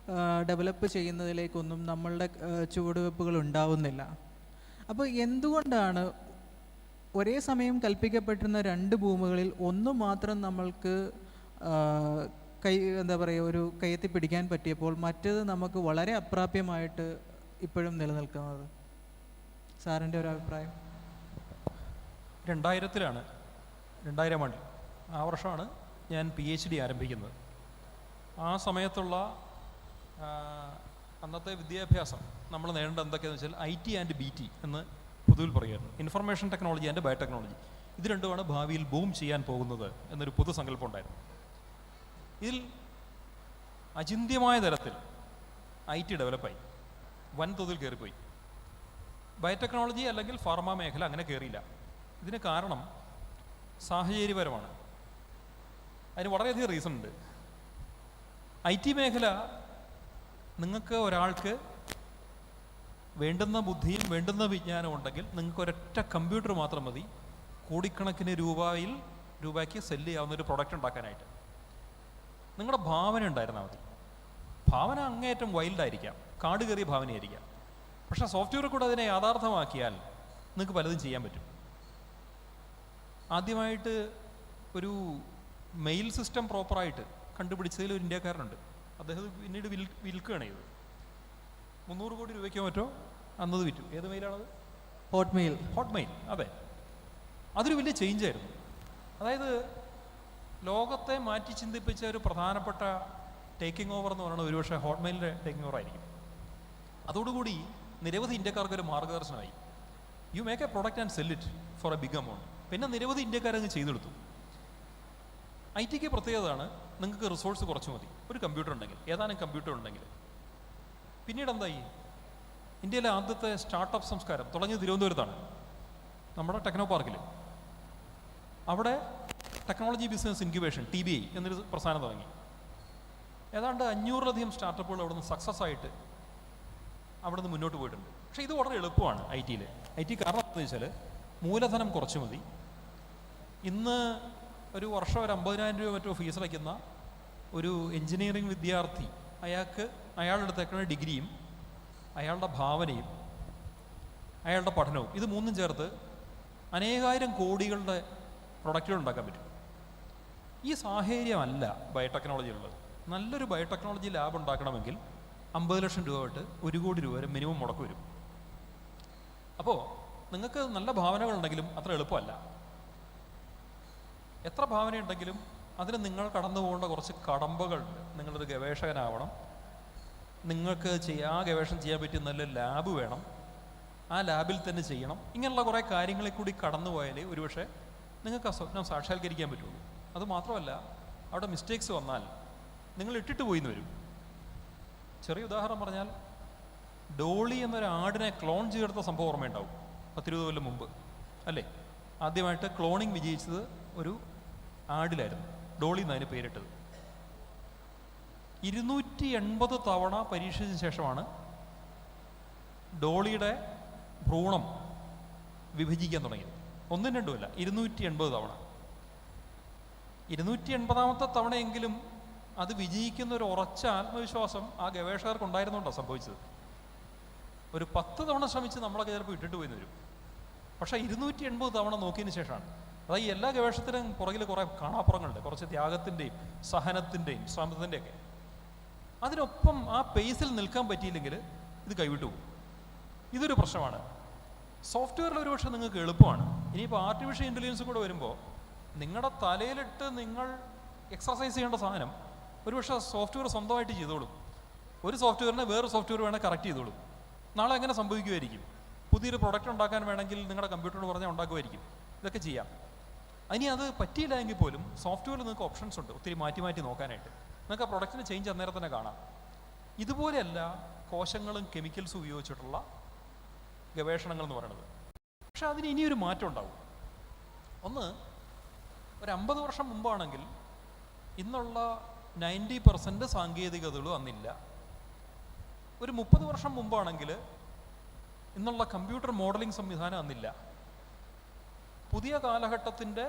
ഡെവലപ്പ് ചെയ്യുന്നതിലേക്കൊന്നും നമ്മളുടെ ചുവടുവെപ്പുകൾ ഉണ്ടാവുന്നില്ല. അപ്പോൾ എന്തുകൊണ്ടാണ് ഒരേ സമയം കൽപ്പിക്കപ്പെട്ടിരുന്ന 2 ഭൂമികളിൽ ഒന്ന് മാത്രം നമ്മൾക്ക് കയ്യെത്തി പിടിക്കാൻ പറ്റിയപ്പോൾ മറ്റേത് നമുക്ക് വളരെ അപ്രാപ്യമായിട്ട് ഇപ്പോഴും നിലനിൽക്കുന്നത്? സാറിൻ്റെ ഒരു അഭിപ്രായം? 2000 ആണ്ടിൽ, ആ വർഷമാണ് ഞാൻ PhD ആരംഭിക്കുന്നത്. ആ സമയത്തുള്ള അന്നത്തെ വിദ്യാഭ്യാസം നമ്മൾ നേടേണ്ടത് എന്തൊക്കെയാണെന്ന് വെച്ചാൽ IT ആൻഡ് BT എന്ന് പൊതുവിൽ പറയുമായിരുന്നു. ഇൻഫർമേഷൻ ടെക്നോളജി ആൻഡ് ബയോടെക്നോളജി, ഇത് രണ്ടുമാണ് ഭാവിയിൽ ബൂം ചെയ്യാൻ പോകുന്നത് എന്നൊരു പൊതുസങ്കല്പം ഉണ്ടായിരുന്നു. ഇതിൽ അചിന്ത്യമായ തരത്തിൽ IT ഡെവലപ്പായി, വൻതോതിൽ കയറിപ്പോയി. ബയോടെക്നോളജി അല്ലെങ്കിൽ ഫാർമ മേഖല അങ്ങനെ കയറിയില്ല. ഇതിന് കാരണം സാഹചര്യപരമാണ്. അതിന് വളരെയധികം റീസൺ ഉണ്ട്. IT മേഖല നിങ്ങൾക്ക് ഒരാൾക്ക് വേണ്ടുന്ന ബുദ്ധിയും വേണ്ടുന്ന വിജ്ഞാനവും ഉണ്ടെങ്കിൽ നിങ്ങൾക്ക് ഒരൊറ്റ കമ്പ്യൂട്ടർ മാത്രം മതി കോടിക്കണക്കിന് രൂപയ്ക്ക് സെല്ല് ചെയ്യാവുന്നൊരു പ്രൊഡക്റ്റ് ഉണ്ടാക്കാനായിട്ട്. നിങ്ങളുടെ ഭാവന ഉണ്ടായിരുന്നാൽ മതി. ഭാവന അങ്ങേയറ്റം വൈൽഡായിരിക്കാം, കാട് കയറിയ ഭാവനയായിരിക്കാം. പക്ഷേ സോഫ്റ്റ്വെയർ കൂടെ അതിനെ യാഥാർത്ഥ്യമാക്കിയാൽ നിങ്ങൾക്ക് പലതും ചെയ്യാൻ പറ്റും. ആദ്യമായിട്ട് ഒരു മെയിൽ സിസ്റ്റം പ്രോപ്പറായിട്ട് കണ്ടുപിടിച്ചതിൽ ഒരു ഇന്ത്യക്കാരനുണ്ട്. അദ്ദേഹം പിന്നീട് വിൽക്കുകയാണ് ചെയ്തത്. 300 കോടി രൂപയ്ക്കോ മറ്റോ അന്നത് വിറ്റു. ഏത് മെയിലാണത്? ഹോട്ട്മെയിൽ. അതെ, അതൊരു വലിയ ചേഞ്ചായിരുന്നു. അതായത് ലോകത്തെ മാറ്റി ചിന്തിപ്പിച്ച ഒരു പ്രധാനപ്പെട്ട ടേക്കിംഗ് ഓവർ എന്ന് പറയുന്നത് ഒരുപക്ഷെ ഹോട്ട്മെയിലിൻ്റെ ടേക്കിംഗ് ഓവർ ആയിരിക്കും. അതോടുകൂടി നിരവധി ഇന്ത്യക്കാർക്കൊരു മാർഗ്ഗദർശനമായി. You make a product and sell it for a big amount. പിന്നെ നിരവധി ഇന്ത്യക്കാരങ്ങ് ചെയ്തെടുത്തു. IT പ്രത്യേകതയാണ്, നിങ്ങൾക്ക് റിസോഴ്സ് കുറച്ച് മതി. ഒരു കമ്പ്യൂട്ടർ ഉണ്ടെങ്കിൽ, ഏതാനും കമ്പ്യൂട്ടർ ഉണ്ടെങ്കിൽ. പിന്നീട് എന്തായി? ഇന്ത്യയിലെ ആദ്യത്തെ സ്റ്റാർട്ടപ്പ് സംസ്കാരം തുടങ്ങിയത് തിരുവനന്തപുരത്താണ്, നമ്മുടെ ടെക്നോ പാർക്കിൽ. അവിടെ ടെക്നോളജി ബിസിനസ് ഇൻക്യുബേഷൻ TBI എന്നൊരു പ്രസ്ഥാനം തുടങ്ങി. ഏതാണ്ട് 500-ലധികം സ്റ്റാർട്ടപ്പുകൾ അവിടെ നിന്ന് സക്സസ് ആയിട്ട് അവിടെ നിന്ന് മുന്നോട്ട് പോയിട്ടുണ്ട്. പക്ഷേ ഇത് വളരെ എളുപ്പമാണ് ഐ ടിയിൽ. ഐ ടി കാരണം എന്താണെന്ന് വെച്ചാൽ മൂലധനം കുറച്ച് മതി. ഇന്ന് ഒരു വർഷം ഒരു 50,000 രൂപ മറ്റോ ഫീസ് അടയ്ക്കുന്ന ഒരു എൻജിനീയറിംഗ് വിദ്യാർത്ഥി, അയാളുടെ അടുത്തേക്കുന്ന ഡിഗ്രിയും അയാളുടെ ഭാവനയും അയാളുടെ പഠനവും ഇത് മൂന്നും ചേർത്ത് അനേകായിരം കോടികളുടെ പ്രൊഡക്റ്റുകൾ ഉണ്ടാക്കാൻ പറ്റും. ഈ സാഹചര്യമല്ല ബയോടെക്നോളജിയിലുള്ളത്. നല്ലൊരു ബയോടെക്നോളജി ലാബ് ഉണ്ടാക്കണമെങ്കിൽ 50 ലക്ഷം രൂപ തൊട്ട് 1 കോടി രൂപ വരെ മിനിമം മുടക്ക് വരും. അപ്പോൾ നിങ്ങൾക്ക് നല്ല ഭാവനകളുണ്ടെങ്കിലും അത്ര എളുപ്പമല്ല. എത്ര ഭാവനയുണ്ടെങ്കിലും അതിന് നിങ്ങൾ കടന്നു പോകേണ്ട കുറച്ച് കടമ്പകളുണ്ട്. നിങ്ങളൊരു ഗവേഷകനാവണം, നിങ്ങൾക്ക് ആ ഗവേഷണം ചെയ്യാൻ പറ്റിയ നല്ല ലാബ് വേണം, ആ ലാബിൽ തന്നെ ചെയ്യണം. ഇങ്ങനെയുള്ള കുറേ കാര്യങ്ങളിൽ കൂടി കടന്നു പോയാലേ ഒരുപക്ഷെ നിങ്ങൾക്ക് ആ സ്വപ്നം സാക്ഷാത്കരിക്കാൻ പറ്റുള്ളൂ. അതുമാത്രമല്ല, അവിടെ മിസ്റ്റേക്സ് വന്നാൽ നിങ്ങൾ ഇട്ടിട്ട് പോയിന്ന് വരും. ചെറിയ ഉദാഹരണം പറഞ്ഞാൽ, ഡോളി എന്നൊരു ആടിനെ ക്ലോൺ ചെയ്തെടുത്ത സംഭവം ഓർമ്മയുണ്ടാവും 10-20 കൊല്ലം മുമ്പ് അല്ലേ? ആദ്യമായിട്ട് ക്ലോണിങ് വിജയിച്ചത് ഒരു ആടിലായിരുന്നു. ഡോളി എന്നതിന് പേരിട്ടത്. 280 തവണ പരീക്ഷിച്ച ശേഷമാണ് ഡോളിയുടെ ഭ്രൂണം വിഭജിക്കാൻ തുടങ്ങിയത്. 1-2 അല്ല, 280 തവണ. 280ാമത്തെ തവണയെങ്കിലും അത് വിജയിക്കുന്ന ഒരു ഉറച്ച ആത്മവിശ്വാസം ആ ഗവേഷകർക്ക് ഉണ്ടായിരുന്നുകൊണ്ടാണ് സംഭവിച്ചത്. ഒരു 10 തവണ ശ്രമിച്ച് നമ്മളൊക്കെ ചിലപ്പോൾ ഇട്ടിട്ട് പോയി വരും. പക്ഷേ 280 തവണ നോക്കിയതിന് ശേഷമാണ്. അതായത് ഈ എല്ലാ ഗവേഷണത്തിനും പുറകിൽ കുറേ കാണാപ്പുറങ്ങളുണ്ട്, കുറച്ച് ത്യാഗത്തിൻ്റെയും സഹനത്തിൻ്റെയും ശ്രമത്തിൻ്റെയും ഒക്കെ. അതിനൊപ്പം ആ പേസിൽ നിൽക്കാൻ പറ്റിയില്ലെങ്കിൽ ഇത് കൈവിട്ടു പോകും. ഇതൊരു പ്രശ്നമാണ്. സോഫ്റ്റ്വെയറിൽ ഒരുപക്ഷെ നിങ്ങൾക്ക് എളുപ്പമാണ്. ഇനിയിപ്പോൾ ആർട്ടിഫിഷ്യൽ ഇൻ്റലിജൻസ് കൂടെ വരുമ്പോൾ നിങ്ങളുടെ തലയിലിട്ട് നിങ്ങൾ എക്സർസൈസ് ചെയ്യേണ്ട സാധനം ഒരുപക്ഷെ സോഫ്റ്റ്വെയർ സ്വന്തമായിട്ട് ചെയ്തോളും. ഒരു സോഫ്റ്റ്വെയറിനെ വേറെ സോഫ്റ്റ്വെയർ വേണേൽ കറക്റ്റ് ചെയ്തോളും. നാളെ എങ്ങനെ സംഭവിക്കുമായിരിക്കും? പുതിയൊരു പ്രൊഡക്റ്റ് ഉണ്ടാക്കാൻ വേണമെങ്കിൽ നിങ്ങളുടെ കമ്പ്യൂട്ടറോട് പറഞ്ഞാൽ ഉണ്ടാക്കുമായിരിക്കും. ഇതൊക്കെ ചെയ്യാം. ഇനി അത് പറ്റിയില്ല എങ്കിൽ പോലും സോഫ്റ്റ്വെയറിൽ നിങ്ങൾക്ക് ഓപ്ഷൻസ് ഉണ്ട് ഒത്തിരി മാറ്റി മാറ്റി നോക്കാനായിട്ട്. നിങ്ങൾക്ക് ആ പ്രൊഡക്റ്റിന് ചേഞ്ച് അന്നേരം തന്നെ കാണാം. ഇതുപോലെയല്ല കോശങ്ങളും കെമിക്കൽസും ഉപയോഗിച്ചിട്ടുള്ള ഗവേഷണങ്ങൾ എന്ന് പറയുന്നത്. പക്ഷെ അതിന് ഇനിയൊരു മാറ്റം ഉണ്ടാവും. ഒന്ന്, ഒരു 50 വർഷം മുമ്പാണെങ്കിൽ ഇന്നുള്ള 90% സാങ്കേതികതകളും അന്നില്ല. ഒരു 30 വർഷം മുമ്പാണെങ്കിൽ ഇന്നുള്ള കമ്പ്യൂട്ടർ മോഡലിംഗ് സംവിധാനം അന്നില്ല. പുതിയ കാലഘട്ടത്തിൻ്റെ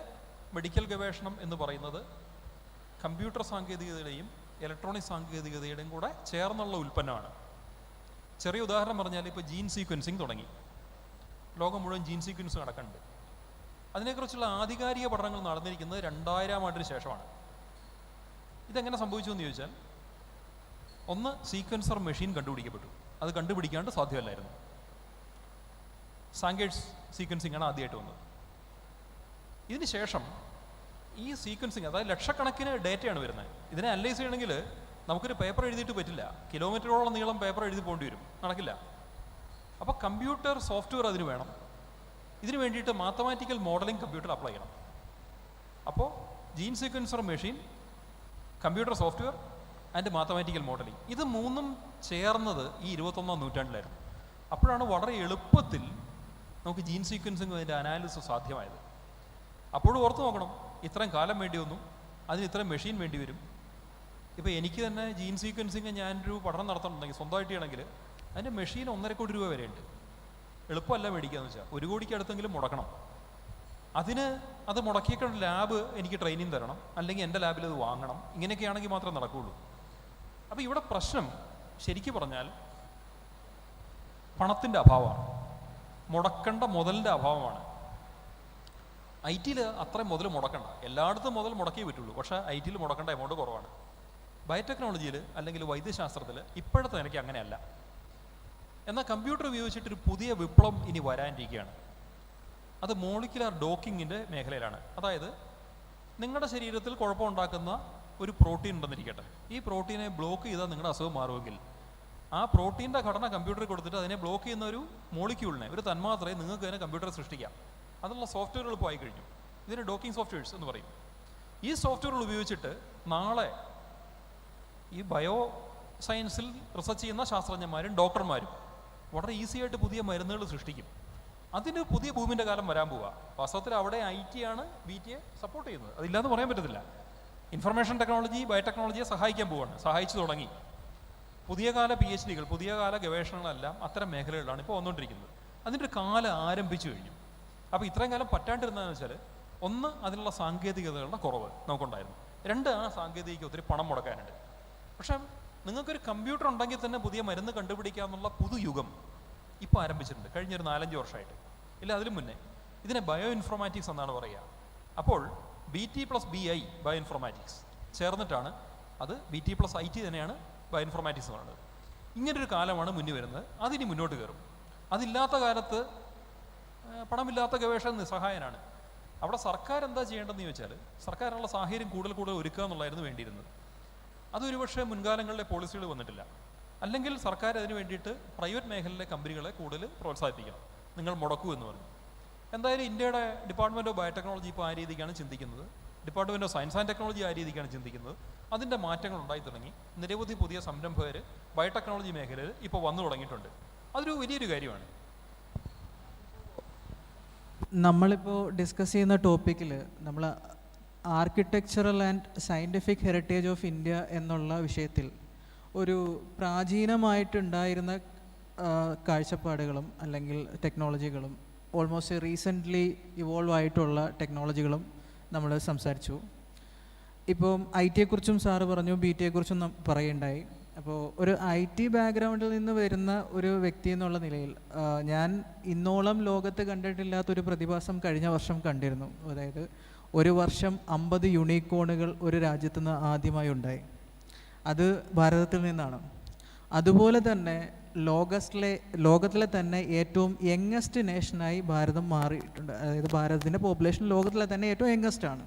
മെഡിക്കൽ ഗവേഷണം എന്ന് പറയുന്നത് കമ്പ്യൂട്ടർ സാങ്കേതികതയുടെയും ഇലക്ട്രോണിക് സാങ്കേതികതയുടെയും കൂടെ ചേർന്നുള്ള ഉൽപ്പന്നമാണ്. ചെറിയ ഉദാഹരണം പറഞ്ഞാൽ, ഇപ്പോൾ ജീൻ സീക്വൻസിങ് തുടങ്ങി. ലോകം മുഴുവൻ ജീൻ സീക്വൻസ് നടക്കുന്നുണ്ട്. അതിനെക്കുറിച്ചുള്ള ആധികാരിക പഠനങ്ങൾ നടന്നിരിക്കുന്നത് 2000 ആണ്ടിന് ശേഷമാണ്. ഇതെങ്ങനെ സംഭവിച്ചു എന്ന് ചോദിച്ചാൽ, ഒന്ന്, സീക്വൻസർ മെഷീൻ കണ്ടുപിടിക്കപ്പെട്ടു. അത് കണ്ടുപിടിക്കാണ്ട് സാധ്യമല്ലായിരുന്നു. സാങ്കേഴ്സ് സീക്വൻസിങ് ആണ് ആദ്യമായിട്ട് വന്നത്. ഇതിന് ശേഷം ഈ സീക്വൻസിങ്, അതായത് ലക്ഷക്കണക്കിന് ഡേറ്റയാണ് വരുന്നത്. ഇതിനെ അനലൈസ് ചെയ്യണമെങ്കിൽ നമുക്കൊരു പേപ്പർ എഴുതിയിട്ട് പറ്റില്ല. കിലോമീറ്ററോളം നീളം പേപ്പർ എഴുതി പോകേണ്ടി വരും, നടക്കില്ല. അപ്പോൾ കമ്പ്യൂട്ടർ സോഫ്റ്റ്വെയർ അതിന് വേണം. ഇതിന് വേണ്ടിയിട്ട് മാത്തമാറ്റിക്കൽ മോഡലിംഗ് കമ്പ്യൂട്ടർ അപ്ലൈ ചെയ്യണം. അപ്പോൾ gene sequencer machine, computer software and mathematical modelling, ഇത് മൂന്നും ചേർന്നത് ഈ 21ാം നൂറ്റാണ്ടിലായിരുന്നു. അപ്പോഴാണ് വളരെ എളുപ്പത്തിൽ നമുക്ക് ജീൻ സീക്വൻസിങ് അതിൻ്റെ അനാലിസിസ് സാധ്യമായത്. അപ്പോഴും ഓർത്ത് നോക്കണം, ഇത്രയും കാലം വേണ്ടി വന്നു, അതിന് ഇത്രയും മെഷീൻ വേണ്ടി വരും. ഇപ്പോൾ എനിക്ക് തന്നെ ജീൻ സീക്വൻസിങ് ഞാനൊരു പഠനം നടത്തണമെങ്കിൽ സ്വന്തമായിട്ട് ചെയ്യണമെങ്കിൽ അതിൻ്റെ മെഷീൻ 1.5 കോടി രൂപ വരെയുണ്ട്. എളുപ്പമല്ല മേടിക്കുക എന്ന് വെച്ചാൽ. 1 കോടിക്ക് അടുത്തെങ്കിലും മുടക്കണം. അത് മുടക്കിയേക്കുന്ന ലാബ് എനിക്ക് ട്രെയിനിങ് തരണം, അല്ലെങ്കിൽ എൻ്റെ ലാബിൽ അത് വാങ്ങണം. ഇങ്ങനെയൊക്കെയാണെങ്കിൽ മാത്രമേ നടക്കുകയുള്ളൂ. അപ്പോൾ ഇവിടെ പ്രശ്നം ശരിക്കും പറഞ്ഞാൽ പണത്തിൻ്റെ അഭാവമാണ്, മുടക്കേണ്ട മുതലിൻ്റെ അഭാവമാണ്. ഐ ടിയിൽ അത്രയും മുതൽ മുടക്കണ്ട. എല്ലായിടത്തും മുതൽ മുടക്കിയേ പറ്റുള്ളൂ. പക്ഷേ ഐ ടിയിൽ മുടക്കേണ്ട എമൗണ്ട് കുറവാണ്. ബയോടെക്നോളജിയിൽ അല്ലെങ്കിൽ വൈദ്യശാസ്ത്രത്തിൽ ഇപ്പോഴത്തെ എനിക്ക് അങ്ങനെയല്ല. എന്നാൽ കമ്പ്യൂട്ടർ ഉപയോഗിച്ചിട്ടൊരു പുതിയ വിപ്ലവം ഇനി വരാനിരിക്കുകയാണ്. അത് മോളിക്കുലാർ ഡോക്കിങ്ങിൻ്റെ മേഖലയിലാണ്. അതായത് നിങ്ങളുടെ ശരീരത്തിൽ കുഴപ്പമുണ്ടാക്കുന്ന ഒരു പ്രോട്ടീൻ ഉണ്ടെന്നിരിക്കട്ടെ. ഈ പ്രോട്ടീനെ ബ്ലോക്ക് ചെയ്താൽ നിങ്ങളുടെ അസുഖം മാറുമെങ്കിൽ ആ പ്രോട്ടീൻ്റെ ഘടന കമ്പ്യൂട്ടറിൽ കൊടുത്തിട്ട് അതിനെ ബ്ലോക്ക് ചെയ്യുന്ന ഒരു മോളിക്യൂളിനെ, ഒരു തന്മാത്രയെ നിങ്ങൾക്ക് തന്നെ കമ്പ്യൂട്ടറിൽ സൃഷ്ടിക്കാം. അതിനുള്ള സോഫ്റ്റ്വെയറുകൾ ഇപ്പോൾ ആയി കഴിഞ്ഞു. ഇതിന് ഡോക്കിംഗ് സോഫ്റ്റ്വെയർസ് എന്ന് പറയും. ഈ സോഫ്റ്റ്വെയറുകൾ ഉപയോഗിച്ചിട്ട് നാളെ ഈ ബയോ സയൻസിൽ റിസർച്ച് ചെയ്യുന്ന ശാസ്ത്രജ്ഞന്മാരും ഡോക്ടർമാരും വളരെ ഈസി ആയിട്ട് പുതിയ മരുന്നുകൾ സൃഷ്ടിക്കും. അതിന് പുതിയ ഭൂമിൻ്റെ കാലം വരാൻ പോവുക. വാസ്തവത്തിൽ അവിടെ ഐ ടി ആണ് BTയെ സപ്പോർട്ട് ചെയ്യുന്നത്. അതില്ലാന്ന് പറയാൻ പറ്റത്തില്ല. ഇൻഫർമേഷൻ ടെക്നോളജി ബയോടെക്നോളജിയെ സഹായിക്കാൻ പോവുകയാണ്, സഹായിച്ചു തുടങ്ങി. പുതിയ കാല PhD കൾ, പുതിയ കാല ഗവേഷണങ്ങളെല്ലാം അത്തരം മേഖലകളിലാണ് ഇപ്പോൾ വന്നുകൊണ്ടിരിക്കുന്നത്. അതിൻ്റെ ഒരു കാലം ആരംഭിച്ചു കഴിഞ്ഞു. അപ്പോൾ ഇത്രയും കാലം പറ്റാണ്ടിരുന്നതെന്ന് വെച്ചാൽ, ഒന്ന്, അതിനുള്ള സാങ്കേതികതകളുടെ കുറവ് നമുക്കുണ്ടായിരുന്നു. രണ്ട്, ആ സാങ്കേതികതയ്ക്ക് ഒത്തിരി പണം മുടക്കാനുണ്ട്. പക്ഷേ നിങ്ങൾക്കൊരു കമ്പ്യൂട്ടർ ഉണ്ടെങ്കിൽ തന്നെ പുതിയ മരുന്ന് കണ്ടുപിടിക്കാമെന്നുള്ള പുതുയുഗം ഇപ്പോൾ ആരംഭിച്ചിട്ടുണ്ട്, കഴിഞ്ഞൊരു 4-5 വർഷമായിട്ട്. ഇല്ല, അതിലും മുന്നേ. ഇതിനെ ബയോ ഇൻഫോർമാറ്റിക്സ് എന്നാണ് പറയുക. അപ്പോൾ BT+BI ബയോ ഇൻഫോർമാറ്റിക്സ് ചേർന്നിട്ടാണ് അത് BT+IT തന്നെയാണ് ബയോ ഇൻഫോർമാറ്റിക്സ് എന്ന് പറയുന്നത്. ഇങ്ങനൊരു കാലമാണ് മുന്നിൽ വരുന്നത്. അതിനി മുന്നോട്ട് കയറും. അതില്ലാത്ത കാലത്ത് പണമില്ലാത്ത ഗവേഷണം നിസ്സഹായനാണ്. അവിടെ സർക്കാർ എന്താ ചെയ്യേണ്ടതെന്ന് ചോദിച്ചാൽ, സർക്കാരിനുള്ള സാഹചര്യം കൂടുതൽ ഒരുക്കുക എന്നുള്ളതായിരുന്നു വേണ്ടിയിരുന്നത്. അതൊരു പക്ഷേ മുൻകാലങ്ങളിലെ പോളിസികൾ വന്നിട്ടില്ല. അല്ലെങ്കിൽ സർക്കാർ അതിന് വേണ്ടിയിട്ട് പ്രൈവറ്റ് മേഖലയിലെ കമ്പനികളെ കൂടുതൽ പ്രോത്സാഹിപ്പിക്കണം. നിങ്ങൾ മുടക്കൂ എന്ന് പറഞ്ഞു. എന്തായാലും ഇന്ത്യയുടെ ഡിപ്പാർട്ട്മെൻറ്റ് ഓഫ് ബയോടെക്നോളജി ഇപ്പോൾ ആ രീതിക്കാണ് ചിന്തിക്കുന്നത്. Department of science and technology ആ രീതിക്കാണ് ചിന്തിക്കുന്നത്. അതിൻ്റെ മാറ്റങ്ങൾ ഉണ്ടായി തുടങ്ങി. നിരവധി പുതിയ സംരംഭകർ ബയോടെക്നോളജി മേഖലയിൽ ഇപ്പോൾ വന്നു തുടങ്ങിയിട്ടുണ്ട്. അതൊരു വലിയൊരു കാര്യമാണ്. നമ്മളിപ്പോൾ ഡിസ്കസ് ചെയ്യുന്ന ടോപ്പിക്കിൽ നമ്മൾ architectural and scientific heritage of India എന്നുള്ള വിഷയത്തിൽ ഒരു പ്രാചീനമായിട്ടുണ്ടായിരുന്ന കാഴ്ചപ്പാടുകളും അല്ലെങ്കിൽ ടെക്നോളജികളും ഓൾമോസ്റ്റ് റീസെൻ്റ്ലി ഇവോൾവ് ആയിട്ടുള്ള ടെക്നോളജികളും നമ്മൾ സംസാരിച്ചു. ഇപ്പം IT യെക്കുറിച്ചും സാറ് പറഞ്ഞു, BT യെക്കുറിച്ചും പറയുണ്ടായി. അപ്പോൾ ഒരു IT ബാക്ക്ഗ്രൗണ്ടിൽ നിന്ന് വരുന്ന ഒരു വ്യക്തി എന്നുള്ള നിലയിൽ ഞാൻ ഇന്നോളം ലോകത്ത് കണ്ടിട്ടില്ലാത്തൊരു പ്രതിഭാസം കഴിഞ്ഞ വർഷം കണ്ടിരുന്നു. അതായത് ഒരു വർഷം 50 യൂണിക്കോണുകൾ ഒരു രാജ്യത്തു നിന്ന് ആദ്യമായി ഉണ്ടായി. അത് ഭാരതത്തിൽ നിന്നാണ്. അതുപോലെ തന്നെ ലോകത്തിലെ തന്നെ ഏറ്റവും യങ്ങസ്റ്റ് നേഷനായി ഭാരതം മാറിയിട്ടുണ്ട്. അതായത് ഭാരതത്തിൻ്റെ പോപ്പുലേഷൻ ലോകത്തിലെ തന്നെ ഏറ്റവും യങ്ങസ്റ്റാണ്.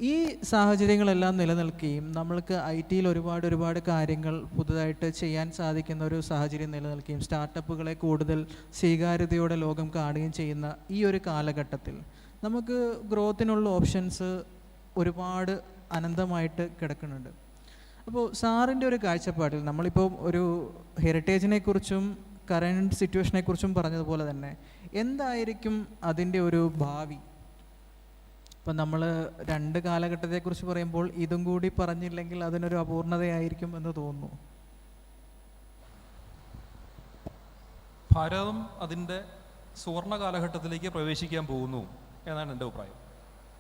ഈ സാഹചര്യങ്ങളെല്ലാം നിലനിൽക്കുകയും നമ്മൾക്ക് IT യിൽ ഒരുപാട് കാര്യങ്ങൾ പുതുതായിട്ട് ചെയ്യാൻ സാധിക്കുന്ന ഒരു സാഹചര്യം നിലനിൽക്കുകയും സ്റ്റാർട്ടപ്പുകളെ കൂടുതൽ സ്വീകാര്യതയോടെ ലോകം കാണുകയും ചെയ്യുന്ന ഈ ഒരു കാലഘട്ടത്തിൽ നമുക്ക് ഗ്രോത്തിനുള്ള ഓപ്ഷൻസ് ഒരുപാട് അനന്തമായിട്ട് കിടക്കുന്നുണ്ട്. അപ്പോൾ സാറിൻ്റെ ഒരു കാഴ്ചപ്പാടിൽ നമ്മളിപ്പോൾ ഒരു ഹെറിറ്റേജിനെ കുറിച്ചും കറൻറ്റ് സിറ്റുവേഷനെ കുറിച്ചും പറഞ്ഞതുപോലെ തന്നെ എന്തായിരിക്കും അതിൻ്റെ ഒരു ഭാവി? ഇപ്പം നമ്മൾ 2 കാലഘട്ടത്തെക്കുറിച്ച് പറയുമ്പോൾ ഇതും കൂടി പറഞ്ഞില്ലെങ്കിൽ അതിനൊരു അപൂർണതയായിരിക്കും എന്ന് തോന്നുന്നു. ഭാരതം അതിൻ്റെ സുവർണ കാലഘട്ടത്തിലേക്ക് പ്രവേശിക്കാൻ പോകുന്നു എന്നാണ് എൻ്റെ അഭിപ്രായം.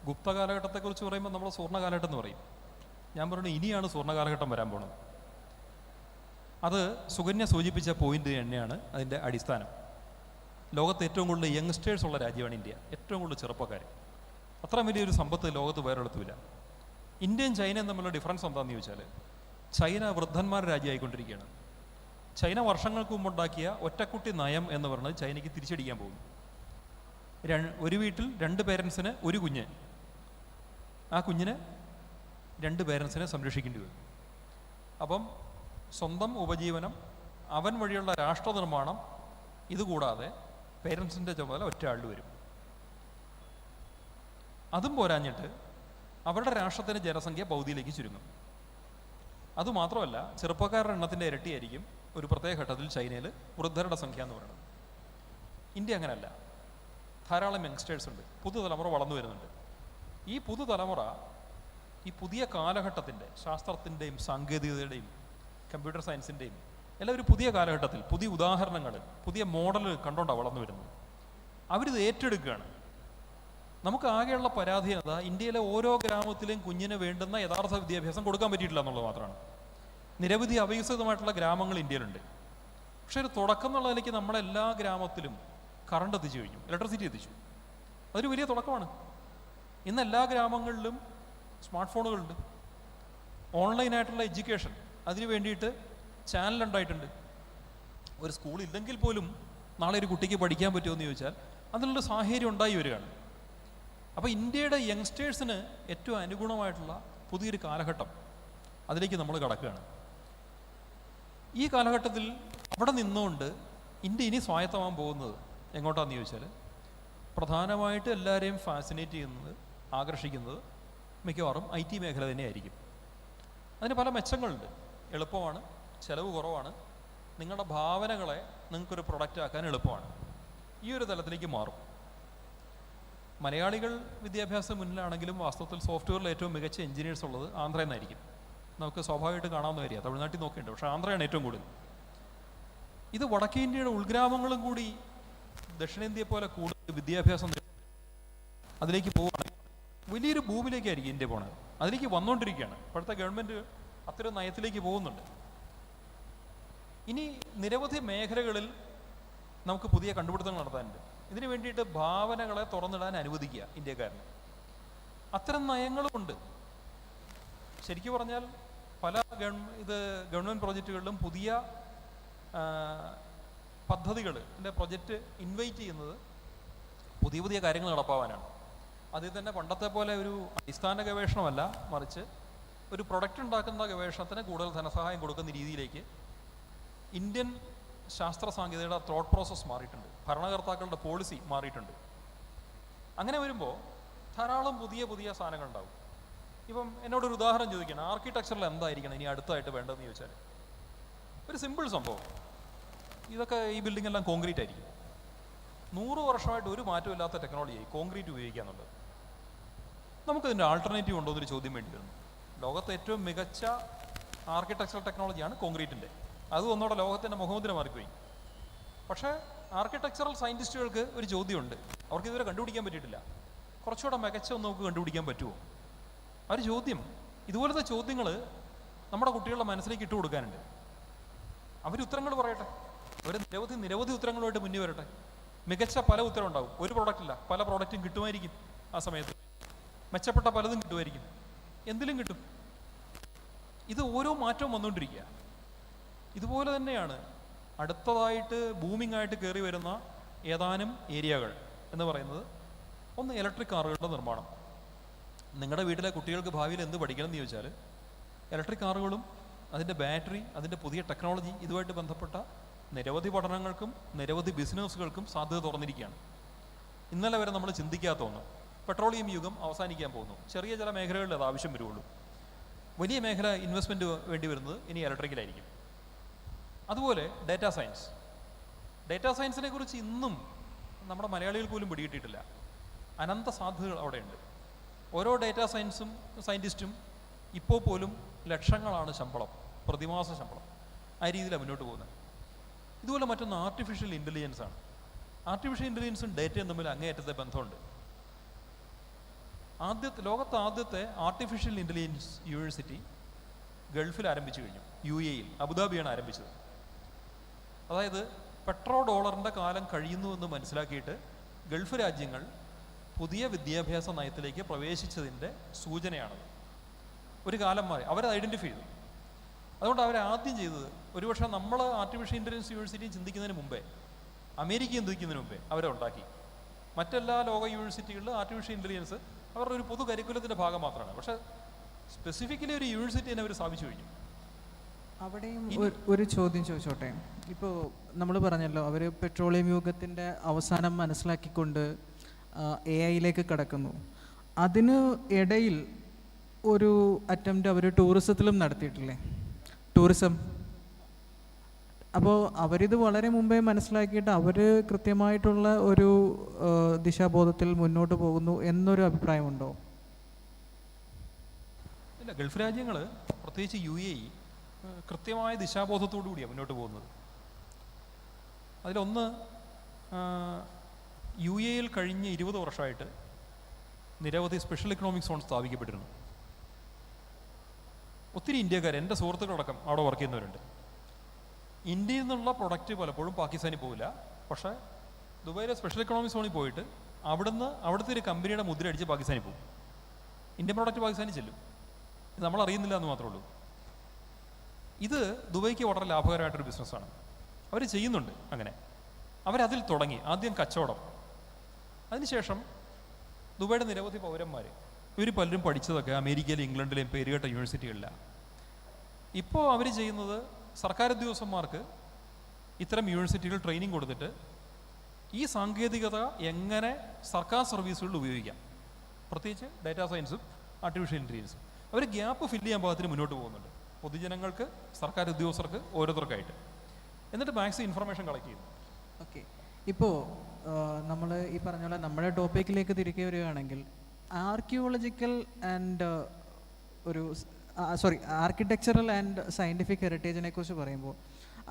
ഗുപ്ത കാലഘട്ടത്തെക്കുറിച്ച് പറയുമ്പോൾ നമ്മൾ സുവർണ കാലഘട്ടം എന്ന് പറയും. ഞാൻ പറഞ്ഞു ഇനിയാണ് സുവർണ കാലഘട്ടം വരാൻ പോകുന്നത്. അത് സുകന്യ സൂചിപ്പിച്ച പോയിന്റ് തന്നെയാണ് അതിൻ്റെ അടിസ്ഥാനം. ലോകത്ത് ഏറ്റവും കൂടുതൽ യങ്സ്റ്റേഴ്സ് ഉള്ള രാജ്യമാണ് ഇന്ത്യ. ഏറ്റവും കൂടുതൽ ചെറുപ്പക്കാർ. അത്ര വലിയൊരു സമ്പത്ത് ലോകത്ത് വേറെടുത്തുമില്ല. ഇന്ത്യയും ചൈനയും തമ്മിലുള്ള ഡിഫറൻസ് എന്താണെന്ന് ചോദിച്ചാൽ, ചൈന വൃദ്ധന്മാരുടെ രാജ്യമായിക്കൊണ്ടിരിക്കുകയാണ്. ചൈന വർഷങ്ങൾക്ക് മുമ്പുണ്ടാക്കിയ ഒറ്റക്കുട്ടി നയം എന്ന് പറഞ്ഞത് ചൈനയ്ക്ക് തിരിച്ചടിക്കാൻ പോകുന്നു. ഒരു വീട്ടിൽ 2 പേരൻസിന് ഒരു കുഞ്ഞ്, ആ കുഞ്ഞിന് 2 പേരൻസിനെ സംരക്ഷിക്കേണ്ടി വരും. അപ്പം സ്വന്തം ഉപജീവനം, അവൻ വഴിയുള്ള രാഷ്ട്ര നിർമ്മാണം, ഇതുകൂടാതെ പേരൻസിൻ്റെ ചുമതല ഒറ്റ ആളിൽ വരും. അതും പോരാഞ്ഞിട്ട് അവരുടെ രാഷ്ട്രത്തിൻ്റെ ജനസംഖ്യ പകുതിയിലേക്ക് ചുരുങ്ങും. അതുമാത്രമല്ല, ചെറുപ്പക്കാരുടെ എണ്ണത്തിൻ്റെ ഇരട്ടിയായിരിക്കും ഒരു പ്രത്യേക ഘട്ടത്തിൽ ചൈനയിൽ വൃദ്ധരുടെ സംഖ്യ എന്ന് പറയുന്നത്. ഇന്ത്യ അങ്ങനെയല്ല. ധാരാളം യങ്സ്റ്റേഴ്സ് ഉണ്ട്. പുതുതലമുറ വളർന്നു വരുന്നുണ്ട്. ഈ പുതുതലമുറ ഈ പുതിയ കാലഘട്ടത്തിൻ്റെ ശാസ്ത്രത്തിൻ്റെയും സാങ്കേതികതയുടെയും കമ്പ്യൂട്ടർ സയൻസിൻ്റെയും എല്ലാം ഒരു പുതിയ കാലഘട്ടത്തിൽ പുതിയ ഉദാഹരണങ്ങൾ, പുതിയ മോഡൽ കണ്ടുകൊണ്ടാണ് വളർന്നു വരുന്നത്. അവരിത് ഏറ്റെടുക്കുകയാണ്. നമുക്ക് ആകെയുള്ള പരാധീനത ഇന്ത്യയിലെ ഓരോ ഗ്രാമത്തിലും കുഞ്ഞിന് വേണ്ടുന്ന യഥാർത്ഥ വിദ്യാഭ്യാസം കൊടുക്കാൻ പറ്റിയിട്ടില്ല എന്നുള്ളത് മാത്രമാണ്. നിരവധി അവികസിതമായിട്ടുള്ള ഗ്രാമങ്ങൾ ഇന്ത്യയിലുണ്ട്. പക്ഷേ ഒരു തുടക്കം എന്നുള്ള നിലയ്ക്ക് നമ്മളെല്ലാ ഗ്രാമത്തിലും കറണ്ട് എത്തിച്ചു കഴിഞ്ഞു, ഇലക്ട്രിസിറ്റി എത്തിച്ചു. അതൊരു വലിയ തുടക്കമാണ്. ഇന്ന് എല്ലാ ഗ്രാമങ്ങളിലും സ്മാർട്ട് ഫോണുകളുണ്ട്. ഓൺലൈനായിട്ടുള്ള എഡ്യൂക്കേഷൻ, അതിന് വേണ്ടിയിട്ട് ചാനലുണ്ടായിട്ടുണ്ട്. ഒരു സ്കൂളില്ലെങ്കിൽ പോലും നാളെ ഒരു കുട്ടിക്ക് പഠിക്കാൻ പറ്റുമോ എന്ന് ചോദിച്ചാൽ അതിനുള്ള സാഹചര്യം ഉണ്ടായി വരികയാണ്. അപ്പോൾ ഇന്ത്യയുടെ യങ്സ്റ്റേഴ്സിന് ഏറ്റവും അനുഗുണമായിട്ടുള്ള പുതിയൊരു കാലഘട്ടം, അതിലേക്ക് നമ്മൾ കടക്കുകയാണ്. ഈ കാലഘട്ടത്തിൽ അവിടെ നിന്നുകൊണ്ട് ഇന്ത്യ ഇനി സ്വായത്തമാകാൻ പോകുന്നത് എങ്ങോട്ടാണെന്ന് ചോദിച്ചാൽ, പ്രധാനമായിട്ട് എല്ലാവരെയും ഫാസിനേറ്റ് ചെയ്യുന്നത്, ആകർഷിക്കുന്നത് മിക്കവാറും IT മേഖല തന്നെയായിരിക്കും. അതിന് പല മെച്ചങ്ങളുണ്ട്. എളുപ്പമാണ്, ചിലവ് കുറവാണ്, നിങ്ങളുടെ ഭാവനകളെ നിങ്ങൾക്കൊരു പ്രൊഡക്റ്റ് ആക്കാൻ എളുപ്പമാണ്. ഈ ഒരു തലത്തിലേക്ക് മാറും. മലയാളികൾ വിദ്യാഭ്യാസം മുന്നിലാണെങ്കിലും വാസ്തവത്തിൽ സോഫ്റ്റ്വെയറിൽ ഏറ്റവും മികച്ച എഞ്ചിനീയേഴ്സ് ഉള്ളത് ആന്ധ്രയിൽ നിന്നായിരിക്കും. നമുക്ക് സ്വാഭാവികമായിട്ട് കാണാവുന്ന വരിക. തമിഴ്നാട്ടിൽ നോക്കിയിട്ടുണ്ട്, പക്ഷേ ആന്ധ്രയാണ് ഏറ്റവും കൂടുതൽ. ഇത് വടക്കേ ഇന്ത്യയുടെ ഉൾഗ്രാമങ്ങളും കൂടി ദക്ഷിണേന്ത്യയെ പോലെ കൂടുതൽ വിദ്യാഭ്യാസം അതിലേക്ക് പോവുകയാണെങ്കിൽ വലിയൊരു ഭൂമിയിലേക്കായിരിക്കും ഇന്ത്യ പോണത്. അതിലേക്ക് വന്നുകൊണ്ടിരിക്കുകയാണ്. ഇപ്പോഴത്തെ ഗവൺമെൻറ് അത്തരം നയത്തിലേക്ക് പോകുന്നുണ്ട്. ഇനി നിരവധി മേഖലകളിൽ നമുക്ക് പുതിയ കണ്ടുപിടുത്തങ്ങൾ നടത്താനുണ്ട്. ഇതിനു വേണ്ടിയിട്ട് ഭാവനകളെ തുറന്നിടാൻ അനുവദിക്കുക ഇന്ത്യക്കാരന്. അത്തരം നയങ്ങളുമുണ്ട്. ശരിക്കും പറഞ്ഞാൽ പല ഗവൺമെൻറ് പ്രോജക്റ്റുകളിലും പുതിയ പദ്ധതികൾ പ്രൊജക്റ്റ് ഇൻവൈറ്റ് ചെയ്യുന്നത് പുതിയ പുതിയ കാര്യങ്ങൾ നടപ്പാവാനാണ്. അതിൽ തന്നെ പണ്ടത്തെ പോലെ ഒരു അടിസ്ഥാന ഗവേഷണമല്ല, മറിച്ച് ഒരു പ്രൊഡക്റ്റ് ഉണ്ടാക്കുന്ന ഗവേഷണത്തിന് കൂടുതൽ ധനസഹായം കൊടുക്കുന്ന രീതിയിലേക്ക് ഇന്ത്യൻ ശാസ്ത്ര സാങ്കേതികയുടെ തോട്ട് പ്രോസസ്സ് മാറിയിട്ടുണ്ട്. ഭരണകർത്താക്കളുടെ പോളിസി മാറിയിട്ടുണ്ട്. അങ്ങനെ വരുമ്പോൾ ധാരാളം പുതിയ പുതിയ സാധനങ്ങൾ ഉണ്ടാവും. ഇപ്പം എന്നോടൊരു ഉദാഹരണം ചോദിക്കണം, ആർക്കിടെക്ചറിൽ എന്തായിരിക്കണം ഇനി അടുത്തായിട്ട് വേണ്ടതെന്ന് ചോദിച്ചാൽ ഒരു സിമ്പിൾ സംഭവം. ഇതൊക്കെ ഈ ബിൽഡിംഗ് എല്ലാം കോൺക്രീറ്റ് ആയിരിക്കും. 100 വർഷമായിട്ട് ഒരു മാറ്റമില്ലാത്ത ടെക്നോളജിയായി കോൺക്രീറ്റ് ഉപയോഗിക്കുക എന്നുള്ളത്. നമുക്കതിൻ്റെ ആൾട്ടർനേറ്റീവ് ഉണ്ടോ എന്നൊരു ചോദ്യം വേണ്ടി വരുന്നു. ലോകത്തെ ഏറ്റവും മികച്ച ആർക്കിടെക്ചറൽ ടെക്നോളജിയാണ് കോൺക്രീറ്റിൻ്റെ. അത് ഒന്നോടെ ലോകത്തിൻ്റെ മുഖമുദ്ര മാറിപ്പോയി. പക്ഷേ ആർക്കിടെക്ചറൽ സയൻറ്റിസ്റ്റുകൾക്ക് ഒരു ചോദ്യമുണ്ട്, അവർക്ക് ഇതുവരെ കണ്ടുപിടിക്കാൻ പറ്റിയിട്ടില്ല. കുറച്ചുകൂടെ മികച്ച ഒന്ന് നമുക്ക് കണ്ടുപിടിക്കാൻ പറ്റുമോ? ആ ഒരു ചോദ്യം, ഇതുപോലത്തെ ചോദ്യങ്ങൾ നമ്മുടെ കുട്ടികളുടെ മനസ്സിലേക്ക് ഇട്ട് കൊടുക്കാനുണ്ട്. അവർ ഉത്തരങ്ങൾ പറയട്ടെ, അവർ നിരവധി ഉത്തരങ്ങളുമായിട്ട് മുന്നിൽ വരട്ടെ. മികച്ച പല ഉത്തരം ഉണ്ടാവും. ഒരു പ്രോഡക്റ്റില്ല, പല പ്രോഡക്റ്റും കിട്ടുമായിരിക്കും. ആ സമയത്ത് മെച്ചപ്പെട്ട പലതും കിട്ടുമായിരിക്കും. എന്തിലും കിട്ടും. ഇത് ഓരോ മാറ്റവും വന്നുകൊണ്ടിരിക്കുക. ഇതുപോലെ തന്നെയാണ് അടുത്തതായിട്ട് ബൂമിംഗ് ആയിട്ട് കയറി വരുന്ന ഏതാനും ഏരിയകൾ എന്ന് പറയുന്നത്. ഒന്ന്, ഇലക്ട്രിക് കാറുകളുടെ നിർമ്മാണം. നിങ്ങളുടെ വീട്ടിലെ കുട്ടികൾക്ക് ഭാവിയിൽ എന്ത് പഠിക്കണം എന്ന് ചോദിച്ചാൽ ഇലക്ട്രിക് കാറുകളും അതിൻ്റെ ബാറ്ററി, അതിൻ്റെ പുതിയ ടെക്നോളജി, ഇതുമായിട്ട് ബന്ധപ്പെട്ട നിരവധി പഠനങ്ങൾക്കും നിരവധി ബിസിനസ്സുകൾക്കും സാധ്യത തുറന്നിരിക്കുകയാണ്. ഇന്നലെ വരെ നമ്മൾ ചിന്തിക്കാത്ത ഒന്ന്. പെട്രോളിയം യുഗം അവസാനിക്കാൻ പോകുന്നു. ചെറിയ ചില മേഖലകളിൽ അത് ആവശ്യം വരുള്ളൂ. വലിയ മേഖല ഇൻവെസ്റ്റ്മെൻറ്റ് വേണ്ടി വരുന്നത് ഇനി ഇലക്ട്രിക്കലായിരിക്കും. അതുപോലെ ഡേറ്റാ സയൻസ്. ഡേറ്റാ സയൻസിനെ കുറിച്ച് ഇന്നും നമ്മുടെ മലയാളികൾ പോലും പിടികിട്ടിയിട്ടില്ല. അനന്ത സാധ്യതകൾ അവിടെയുണ്ട്. ഓരോ ഡേറ്റാ സയൻറ്റിസ്റ്റും ഇപ്പോൾ പോലും ലക്ഷങ്ങളാണ് ശമ്പളം, പ്രതിമാസ ശമ്പളം. ആ രീതിയിലാണ് മുന്നോട്ട് പോകുന്നത്. ഇതുപോലെ മറ്റൊന്ന് ആർട്ടിഫിഷ്യൽ ഇൻ്റലിജൻസ് ആണ്. ആർട്ടിഫിഷ്യൽ ഇൻ്റലിജൻസും ഡേറ്റയും തമ്മിൽ അങ്ങേയറ്റത്തെ ബന്ധമുണ്ട്. ലോകത്തെ ആദ്യത്തെ ആർട്ടിഫിഷ്യൽ ഇൻ്റലിജൻസ് യൂണിവേഴ്സിറ്റി ഗൾഫിൽ ആരംഭിച്ചു കഴിഞ്ഞു. UAE അബുദാബിയാണ് ആരംഭിച്ചത്. അതായത് പെട്രോ ഡോളറിൻ്റെ കാലം കഴിയുന്നുവെന്ന് മനസ്സിലാക്കിയിട്ട് ഗൾഫ് രാജ്യങ്ങൾ പുതിയ വിദ്യാഭ്യാസ നയത്തിലേക്ക് പ്രവേശിച്ചതിൻ്റെ സൂചനയാണത്. ഒരു കാലം മാറി അവരത് ഐഡൻറ്റിഫൈ ചെയ്തു. അതുകൊണ്ട് അവർ ആദ്യം ചെയ്തത്, ഒരുപക്ഷെ നമ്മൾ ആർട്ടിഫിഷ്യൽ ഇൻ്റലിജൻസ് യൂണിവേഴ്സിറ്റി ചിന്തിക്കുന്നതിന് മുമ്പേ, അമേരിക്ക ചിന്തിക്കുന്നതിന് മുമ്പേ അവരെ ഉണ്ടാക്കി. മറ്റെല്ലാ ലോക യൂണിവേഴ്സിറ്റികളിലും ആർട്ടിഫിഷ്യൽ ഇൻ്റലിജൻസ് അവരുടെ ഒരു പൊതു കരിക്കുലത്തിൻ്റെ ഭാഗം മാത്രമാണ്. പക്ഷേ സ്പെസിഫിക്കലി ഒരു യൂണിവേഴ്സിറ്റി തന്നെ അവർ സ്ഥാപിച്ചു കഴിഞ്ഞു. അവിടെയും ഒരു ചോദ്യം ചോദിച്ചോട്ടെ. ഇപ്പോൾ നമ്മൾ പറഞ്ഞല്ലോ, അവർ പെട്രോളിയം യുഗത്തിൻ്റെ അവസാനം മനസ്സിലാക്കിക്കൊണ്ട് AI കടക്കുന്നു. അതിന് ഇടയിൽ ഒരു അറ്റംപ്റ്റ് അവർ ടൂറിസത്തിലും നടത്തിയിട്ടില്ലേ? ടൂറിസം. അപ്പോൾ അവരിത് വളരെ മുമ്പേ മനസ്സിലാക്കിയിട്ട് അവർ കൃത്യമായിട്ടുള്ള ഒരു ദിശാബോധത്തിൽ മുന്നോട്ട് പോകുന്നു എന്നൊരു അഭിപ്രായമുണ്ടോ? ഇല്ല, ഗൾഫ് രാജ്യങ്ങൾ പ്രത്യേകിച്ച് UAE കൃത്യമായ ദിശാബോധത്തോടു കൂടിയാണ് മുന്നോട്ട് പോകുന്നത്. അതിലൊന്ന്, UAE കഴിഞ്ഞ 20 വർഷമായിട്ട് നിരവധി സ്പെഷ്യൽ ഇക്കണോമിക് സോൺ സ്ഥാപിക്കപ്പെട്ടിരുന്നു. ഒത്തിരി ഇന്ത്യക്കാർ, എൻ്റെ സുഹൃത്തുക്കളടക്കം അവിടെ വർക്ക് ചെയ്യുന്നവരുണ്ട്. ഇന്ത്യയിൽ നിന്നുള്ള പ്രൊഡക്റ്റ് പലപ്പോഴും പാകിസ്ഥാനിൽ പോവില്ല. പക്ഷേ ദുബായിലെ സ്പെഷ്യൽ ഇക്കണോമിക് സോണിൽ പോയിട്ട് അവിടുത്തെ ഒരു കമ്പനിയുടെ മുദ്ര അടിച്ച് പാകിസ്ഥാനിൽ പോകും. ഇന്ത്യൻ പ്രൊഡക്റ്റ് പാകിസ്ഥാനിൽ ചെല്ലും. ഇത് നമ്മൾ അറിയുന്നില്ല എന്ന് മാത്രമേ ഉള്ളൂ. ഇത് ദുബൈക്ക് വളരെ ലാഭകരമായിട്ടൊരു ബിസിനസ്സാണ്. അവർ ചെയ്യുന്നുണ്ട്. അങ്ങനെ അവരതിൽ തുടങ്ങി. ആദ്യം കച്ചവടം, അതിനുശേഷം ദുബൈയുടെ നിരവധി പൗരന്മാർ, ഇവർ പലരും പഠിച്ചതൊക്കെ അമേരിക്കയിലും ഇംഗ്ലണ്ടിലെയും പേരുകേട്ട യൂണിവേഴ്സിറ്റികളിലാണ്. ഇപ്പോൾ അവർ ചെയ്യുന്നത്, സർക്കാർ ഉദ്യോഗസ്ഥന്മാർക്ക് ഇത്തരം യൂണിവേഴ്സിറ്റികൾ ട്രെയിനിങ് കൊടുത്തിട്ട് ഈ സാങ്കേതികത എങ്ങനെ സർക്കാർ സർവീസുകളിൽ ഉപയോഗിക്കാം, പ്രത്യേകിച്ച് ഡാറ്റാ സയൻസും ആർട്ടിഫിഷ്യൽ ഇൻ്റലിജൻസും. അവർ ഗ്യാപ്പ് ഫില്ല് ചെയ്യാൻ പാകത്തിന് മുന്നോട്ട് പോകുന്നുണ്ട്. പൊതുജനങ്ങൾക്ക്, സർക്കാർ ഉദ്യോഗസ്ഥർക്ക്, ഓരോരുത്തർക്കായിട്ട്. എന്നിട്ട് മാക്സിമം ഇൻഫർമേഷൻ കളക്ട് ചെയ്യുന്നു. ഓക്കെ. ഇപ്പോൾ നമ്മൾ ഈ പറഞ്ഞ പോലെ നമ്മുടെ ടോപ്പിക്കിലേക്ക് തിരികെ വരികയാണെങ്കിൽ, ആർക്കിയോളജിക്കൽ ആൻഡ് ഒരു ആർക്കിടെക്ചറൽ ആൻഡ് സയൻറ്റിഫിക് ഹെറിറ്റേജിനെ കുറിച്ച് പറയുമ്പോൾ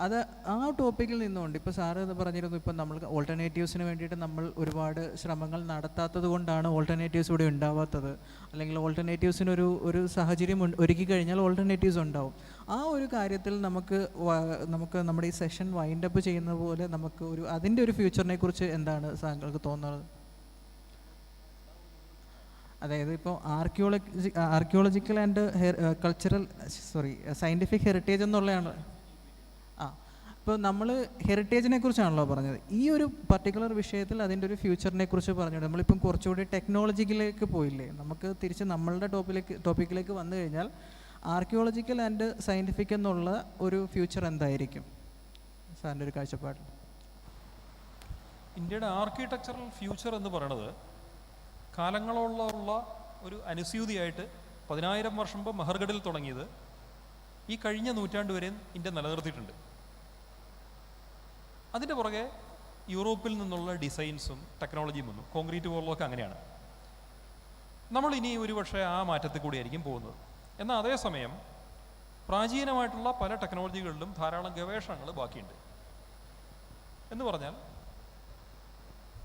അത് ആ ടോപ്പിക്കിൽ നിന്നുകൊണ്ട് ഇപ്പോൾ സാറ് ഇത് പറഞ്ഞിരുന്നു, ഇപ്പം നമ്മൾ ഓൾട്ടർനേറ്റീവ്സിന് വേണ്ടിയിട്ട് നമ്മൾ ഒരുപാട് ശ്രമങ്ങൾ നടത്താത്തത് കൊണ്ടാണ് ഓൾട്ടർനേറ്റീവ്സ് ഇവിടെ ഉണ്ടാവാത്തത്, അല്ലെങ്കിൽ ഓൾട്ടർനേറ്റീവ്സിനൊരു ഒരു സാഹചര്യം ഒരുക്കി കഴിഞ്ഞാൽ ഓൾട്ടർനേറ്റീവ്സ് ഉണ്ടാവും. ആ ഒരു കാര്യത്തിൽ നമുക്ക് നമ്മുടെ ഈ സെഷൻ വൈൻഡ് അപ്പ് ചെയ്യുന്ന പോലെ നമുക്ക് അതിൻ്റെ ഒരു ഫ്യൂച്ചറിനെ കുറിച്ച് എന്താണ് താങ്കൾക്ക് തോന്നുന്നത്? അതായത് ഇപ്പോൾ ആർക്കിയോളജിക്കൽ ആൻഡ് സയൻറ്റിഫിക് ഹെറിറ്റേജ് എന്നുള്ളതാണ്. ഇപ്പോൾ നമ്മൾ ഹെറിറ്റേജിനെ കുറിച്ചാണല്ലോ പറഞ്ഞത്. ഈ ഒരു പർട്ടിക്കുലർ വിഷയത്തിൽ അതിൻ്റെ ഒരു ഫ്യൂച്ചറിനെ കുറിച്ച് പറഞ്ഞു. നമ്മളിപ്പം കുറച്ചുകൂടി ടെക്നോളജിക്കിലേക്ക് പോയില്ലേ, നമുക്ക് തിരിച്ച് നമ്മളുടെ ടോപ്പിക്കിലേക്ക് വന്നു കഴിഞ്ഞാൽ ആർക്കിയോളജിക്കൽ ആൻഡ് സയൻറ്റിഫിക് എന്നുള്ള ഒരു ഫ്യൂച്ചർ എന്തായിരിക്കും സാറിൻ്റെ ഒരു കാഴ്ചപ്പാട്? ഇന്ത്യയുടെ ആർക്കിടെക്ചറൽ ഫ്യൂച്ചർ എന്ന് പറയുന്നത് കാലങ്ങളോളമുള്ള ഒരു അനുസ്യൂതിയായിട്ട് 10,000 വർഷം മുമ്പ് മെഹർഗഡിൽ തുടങ്ങിയത് ഈ കഴിഞ്ഞ നൂറ്റാണ്ട് വരെയും ഇന്ത്യ നിലനിർത്തിയിട്ടുണ്ട്. അതിൻ്റെ പുറകെ യൂറോപ്പിൽ നിന്നുള്ള ഡിസൈൻസും ടെക്നോളജിയും വന്നു. കോൺക്രീറ്റ് പോലുള്ളതൊക്കെ അങ്ങനെയാണ്. നമ്മൾ ഇനി ഒരുപക്ഷെ ആ മാറ്റത്തിൽ കൂടിയായിരിക്കും പോകുന്നത്. എന്നാൽ അതേസമയം പ്രാചീനമായിട്ടുള്ള പല ടെക്നോളജികളിലും ധാരാളം ഗവേഷണങ്ങൾ ബാക്കിയുണ്ട്. എന്ന് പറഞ്ഞാൽ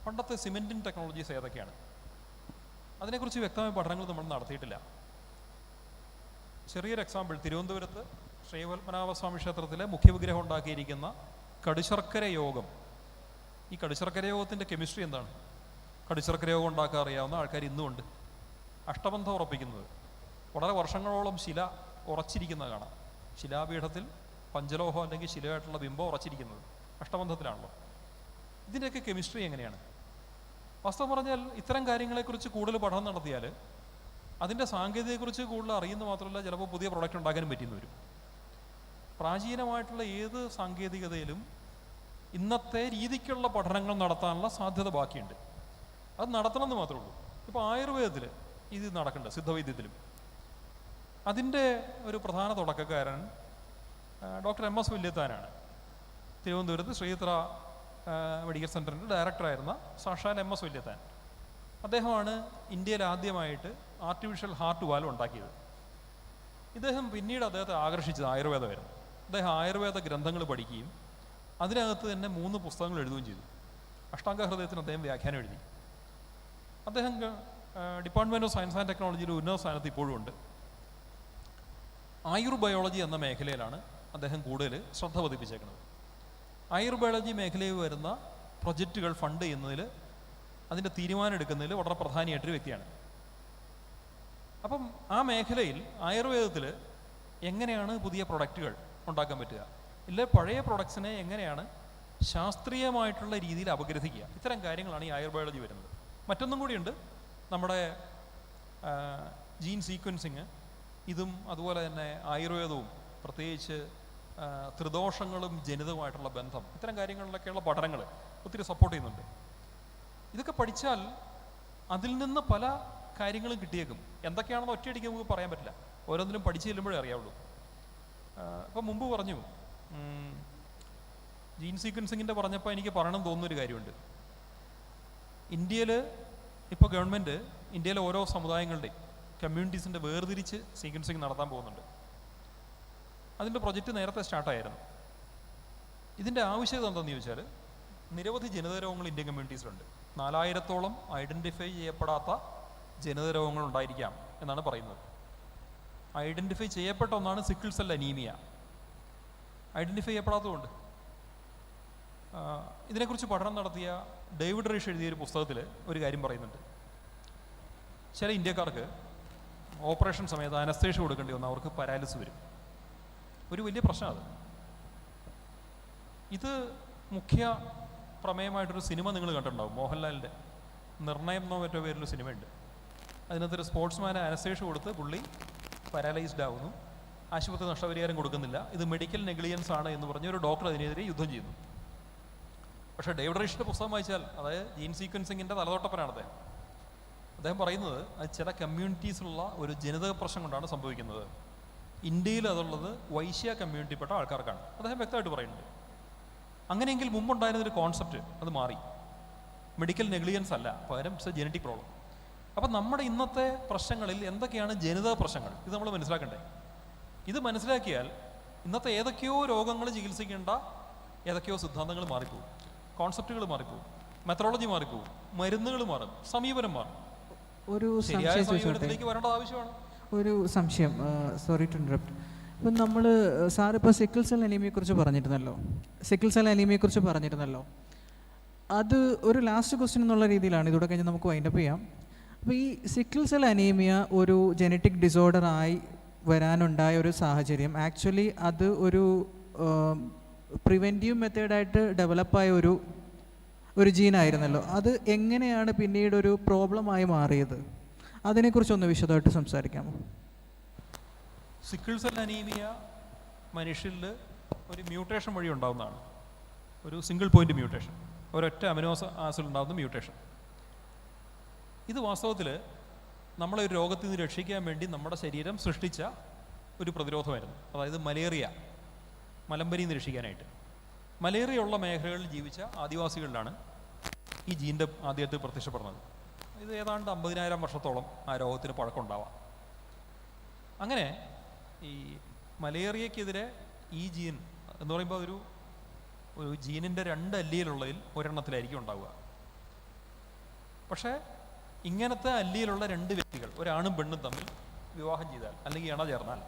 പണ്ടത്തെ സിമെൻറ്റിൻ ടെക്നോളജീസ് ഏതൊക്കെയാണ്, അതിനെക്കുറിച്ച് വ്യക്തമായ പഠനങ്ങൾ നമ്മൾ നടത്തിയിട്ടില്ല. ചെറിയൊരു എക്സാമ്പിൾ, തിരുവനന്തപുരത്ത് ശ്രീപത്മനാഭസ്വാമി ക്ഷേത്രത്തിലെ മുഖ്യവിഗ്രഹം ഉണ്ടാക്കിയിരിക്കുന്ന കടുശർക്കര യോഗം, ഈ കടുശർക്കര യോഗത്തിൻ്റെ കെമിസ്ട്രി എന്താണ്? കടുശർക്കര യോഗം ഉണ്ടാക്കാൻ അറിയാവുന്ന ആൾക്കാർ ഇന്നുമുണ്ട്. അഷ്ടബന്ധം ഉറപ്പിക്കുന്നത്, വളരെ വർഷങ്ങളോളം ശില ഉറച്ചിരിക്കുന്നത് കാണാം. ശിലാപീഠത്തിൽ പഞ്ചലോഹം അല്ലെങ്കിൽ ശിലയായിട്ടുള്ള ബിംബം ഉറച്ചിരിക്കുന്നത് അഷ്ടബന്ധത്തിലാണല്ലോ. ഇതിൻ്റെയൊക്കെ കെമിസ്ട്രി എങ്ങനെയാണ്? വാസ്തവം പറഞ്ഞാൽ ഇത്തരം കാര്യങ്ങളെക്കുറിച്ച് കൂടുതൽ പഠനം നടത്തിയാൽ അതിൻ്റെ സാങ്കേതികതയെക്കുറിച്ച് കൂടുതൽ അറിയുന്ന മാത്രമല്ല, ചിലപ്പോൾ പുതിയ പ്രൊഡക്റ്റ് ഉണ്ടാക്കാനും പറ്റിയെന്ന് വരും. പ്രാചീനമായിട്ടുള്ള ഏത് സാങ്കേതികതയിലും ഇന്നത്തെ രീതിക്കുള്ള പഠനങ്ങൾ നടത്താനുള്ള സാധ്യത ബാക്കിയുണ്ട്. അത് നടത്തണമെന്ന് മാത്രമേ ഉള്ളൂ. ഇപ്പോൾ ആയുർവേദത്തിൽ ഇത് നടക്കുന്നുണ്ട്, സിദ്ധവൈദ്യത്തിലും. അതിൻ്റെ ഒരു പ്രധാന തുടക്കക്കാരൻ ഡോക്ടർ MS വല്യത്താനാണ്. തിരുവനന്തപുരത്ത് ശ്രീത്ര മെഡിക്കൽ സെൻ്ററിൻ്റെ ഡയറക്ടറായിരുന്ന സാക്ഷാൽ MS വല്യത്താൻ. അദ്ദേഹമാണ് ഇന്ത്യയിൽ ആദ്യമായിട്ട് ആർട്ടിഫിഷ്യൽ ഹാർട്ട് വാൽവ് ഉണ്ടാക്കിയത്. ഇദ്ദേഹം പിന്നീട് അദ്ദേഹത്തെ ആകർഷിച്ചത് ആയുർവേദമായിരുന്നു. അദ്ദേഹം ആയുർവേദ ഗ്രന്ഥങ്ങൾ പഠിക്കുകയും അതിനകത്ത് തന്നെ 3 പുസ്തകങ്ങൾ എഴുതുകയും ചെയ്തു. അഷ്ടാംഗ ഹൃദയത്തിന് അദ്ദേഹം വ്യാഖ്യാനം എഴുതി. അദ്ദേഹം ഡിപ്പാർട്ട്മെൻറ്റ് ഓഫ് സയൻസ് ആൻഡ് ടെക്നോളജിയുടെ ഉന്നത സ്ഥാനത്ത് ഇപ്പോഴും ഉണ്ട്. ആയുർബയോളജി എന്ന മേഖലയിലാണ് അദ്ദേഹം കൂടുതൽ ശ്രദ്ധ പതിപ്പിച്ചേക്കുന്നത്. ആയുർബയോളജി മേഖലയിൽ വരുന്ന പ്രൊജക്റ്റുകൾ ഫണ്ട് ചെയ്യുന്നതിൽ, അതിൻ്റെ തീരുമാനം എടുക്കുന്നതിൽ വളരെ പ്രധാനിയായിട്ടൊരു വ്യക്തിയാണ്. അപ്പം ആ മേഖലയിൽ ആയുർവേദത്തിൽ എങ്ങനെയാണ് പുതിയ പ്രൊഡക്റ്റുകൾ ഉണ്ടാക്കാൻ പറ്റുക, ഇല്ല പഴയ പ്രൊഡക്ട്സിനെ എങ്ങനെയാണ് ശാസ്ത്രീയമായിട്ടുള്ള രീതിയിൽ അപഗ്രഥിക്കുക, ഇത്തരം കാര്യങ്ങളാണ് ഈ ആയുർബയോളജി വരുന്നത്. മറ്റൊന്നും കൂടിയുണ്ട്, നമ്മുടെ ജീൻ സീക്വൻസിങ്, ഇതും അതുപോലെ തന്നെ ആയുർവേദവും പ്രത്യേകിച്ച് ത്രിദോഷങ്ങളും ജനിതവുമായിട്ടുള്ള ബന്ധം, ഇത്തരം കാര്യങ്ങളിലൊക്കെയുള്ള പഠനങ്ങൾ ഒത്തിരി സപ്പോർട്ട് ചെയ്യുന്നുണ്ട്. ഇതൊക്കെ പഠിച്ചാൽ അതിൽ നിന്ന് പല കാര്യങ്ങളും കിട്ടിയേക്കും. എന്തൊക്കെയാണെന്ന് ഒറ്റയടിക്ക് നമുക്ക് പറയാൻ പറ്റില്ല, ഓരോന്നിലും പഠിച്ചു ചെല്ലുമ്പോഴേ അറിയാവുള്ളൂ. അപ്പം മുമ്പ് പറഞ്ഞു ജീൻ സീക്വൻസിങ്ങിൻ്റെ പറഞ്ഞപ്പോൾ എനിക്ക് പറയണം തോന്നുന്നൊരു കാര്യമുണ്ട്. ഇന്ത്യയിൽ ഇപ്പോൾ ഗവൺമെൻറ് ഇന്ത്യയിലെ ഓരോ സമുദായങ്ങളുടെയും കമ്മ്യൂണിറ്റീസിൻ്റെ വേർതിരിച്ച് സീക്വൻസിങ് നടത്താൻ പോകുന്നുണ്ട്. അതിൻ്റെ പ്രൊജക്റ്റ് നേരത്തെ സ്റ്റാർട്ടായിരുന്നു. ഇതിൻ്റെ ആവശ്യകത എന്താണെന്ന് ചോദിച്ചാൽ, നിരവധി ജനിതക രോഗങ്ങൾ ഇന്ത്യൻ കമ്മ്യൂണിറ്റീസിലുണ്ട്. 4000-ഓളം ഐഡൻറ്റിഫൈ ചെയ്യപ്പെടാത്ത ജനിതക രോഗങ്ങൾ ഉണ്ടായിരിക്കാം എന്നാണ് പറയുന്നത്. ഐഡൻറ്റിഫൈ ചെയ്യപ്പെട്ട ഒന്നാണ് സിക്കിൾ സെൽ അനീമിയ. ഐഡൻറ്റിഫൈ ചെയ്യപ്പെടാത്തതുകൊണ്ട് ഇതിനെക്കുറിച്ച് പഠനം നടത്തിയ ഡേവിഡ് റീഷ് എഴുതിയൊരു പുസ്തകത്തിൽ ഒരു കാര്യം പറയുന്നുണ്ട്. ചില ഇന്ത്യക്കാർക്ക് ഓപ്പറേഷൻ സമയത്ത് അനസ്തേഷ്യ കൊടുക്കേണ്ടി വന്നാൽ അവർക്ക് പാരാലിസിസ് വരും. ഒരു വലിയ പ്രശ്നമാണ് അത്. ഇത് മുഖ്യ പ്രമേയമായിട്ടൊരു സിനിമ നിങ്ങൾ കണ്ടിട്ടുണ്ടാവും, മോഹൻലാലിൻ്റെ നിർണയം എന്നോ മറ്റോ പേരിലൊരു സിനിമയുണ്ട്. അതിനകത്തൊരു സ്പോർട്സ്മാനെ അനസ്തേഷ്യ കൊടുത്ത് പുള്ളി പാരാലൈസ്ഡ് ആവുന്നു, ആശുപത്രി നഷ്ടപരിഹാരം കൊടുക്കുന്നില്ല, ഇത് മെഡിക്കൽ നെഗ്ലിജൻസ് ആണ് എന്ന് പറഞ്ഞ് ഒരു ഡോക്ടർ അതിനെതിരെ യുദ്ധം ചെയ്യുന്നു. പക്ഷേ ഡേവിഡ് റീഷിൻ്റെ പുസ്തകം വായിച്ചാൽ, അതായത് ജീൻ സീക്വൻസിങ്ങിൻ്റെ തലതൊട്ടപ്പനാണ് അദ്ദേഹം. അദ്ദേഹം പറയുന്നത് അത് ചില കമ്മ്യൂണിറ്റീസിലുള്ള ഒരു ജനിതക പ്രശ്നം കൊണ്ടാണ് സംഭവിക്കുന്നത്. ഇന്ത്യയിൽ അതുള്ളത് വൈശ്യ കമ്മ്യൂണിറ്റിപ്പെട്ട ആൾക്കാർക്കാണ്. അദ്ദേഹം വ്യക്തമായിട്ട് പറയുന്നുണ്ട്. അങ്ങനെയെങ്കിൽ മുമ്പുണ്ടായിരുന്നൊരു കോൺസെപ്റ്റ് അത് മാറി, മെഡിക്കൽ നെഗ്ലിജൻസ് അല്ല, പകരം ഇറ്റ്സ് എ ജനറ്റിക് പ്രോബ്ലം. അപ്പം നമ്മുടെ ഇന്നത്തെ പ്രശ്നങ്ങളിൽ എന്തൊക്കെയാണ് ജനിതക പ്രശ്നങ്ങൾ, ഇത് നമ്മൾ മനസ്സിലാക്കണ്ടേ. ഇത് മനസ്സിലാക്കിയാൽ ഇന്നത്തെ ഏതൊക്കെയോ രോഗങ്ങൾ ചികിത്സിക്കേണ്ട ഏതൊക്കെയോ സിദ്ധാന്തങ്ങൾ മാറിപ്പോവും, കോൺസെപ്റ്റുകൾ മാറിപ്പോവും, മെത്തഡോളജി മാറിപ്പോവും, മരുന്നുകൾ മാറും, സമീപനം മാറും. ഒരു ശരിയായ സമീപനത്തിലേക്ക് വരേണ്ടത് ആവശ്യമാണ്. ഒരു സംശയം, സോറി ടു ഇൻറ്ററപ്റ്റ്. ഇപ്പം നമ്മൾ സാറിപ്പോൾ സിക്കിൾ സെൽ അനീമിയെക്കുറിച്ച് പറഞ്ഞിരുന്നല്ലോ. അത് ഒരു ലാസ്റ്റ് ക്വസ്റ്റ്യൻ എന്നുള്ള രീതിയിലാണ്, ഇതോടെ കഴിഞ്ഞ് നമുക്ക് വൈൻഡപ്പ് ചെയ്യാം. അപ്പോൾ ഈ സിക്കിൾ സെൽ അനീമിയ ഒരു ജനറ്റിക് ഡിസോർഡറായി വരാനുണ്ടായ ഒരു സാഹചര്യം, ആക്ച്വലി അത് ഒരു പ്രിവെൻറ്റീവ് മെത്തേഡായിട്ട് ഡെവലപ്പായ ഒരു ജീനായിരുന്നല്ലോ. അത് എങ്ങനെയാണ് പിന്നീട് ഒരു പ്രോബ്ലമായി മാറിയത്? അതിനെക്കുറിച്ചൊന്ന് വിശദമായിട്ട് സംസാരിക്കാമോ? സിക്കിൾ സെൽ അനീമിയ മനുഷ്യരിൽ ഒരു മ്യൂട്ടേഷൻ വഴി ഉണ്ടാകുന്നതാണ്. ഒരു സിംഗിൾ പോയിൻ്റ് മ്യൂട്ടേഷൻ, ഒരൊറ്റ അമിനോ ആസിഡ് ഉണ്ടാകുന്ന മ്യൂട്ടേഷൻ. ഇത് വാസ്തവത്തിൽ നമ്മളെ ഒരു രോഗത്തിൽ നിന്ന് രക്ഷിക്കാൻ വേണ്ടി നമ്മുടെ ശരീരം സൃഷ്ടിച്ച ഒരു പ്രതിരോധമായിരുന്നു. അതായത് മലമ്പനിയിൽ നിന്ന് രക്ഷിക്കാനായിട്ട്. മലേറിയ ഉള്ള മേഖലകളിൽ ജീവിച്ച ആദിവാസികളിലാണ് ഈ ജീൻ്റെ ആദ്യമായിട്ട് പ്രത്യക്ഷപ്പെടുന്നത്. ഇത് ഏതാണ്ട് 50,000 വർഷത്തോളം ആ രോഗത്തിന് പഴക്കമുണ്ടാവാം. അങ്ങനെ ഈ മലേറിയക്കെതിരെ ഈ ജീൻ എന്ന് പറയുമ്പോൾ ഒരു ജീനിൻ്റെ 2 അല്ലിയിലുള്ളതിൽ ഒരെണ്ണത്തിലായിരിക്കും ഉണ്ടാവുക. പക്ഷേ ഇങ്ങനത്തെ അല്ലിയിലുള്ള 2 വ്യക്തികൾ, ഒരാണും പെണ്ണും തമ്മിൽ വിവാഹം ചെയ്താൽ അല്ലെങ്കിൽ ഇണ ചേർന്നാൽ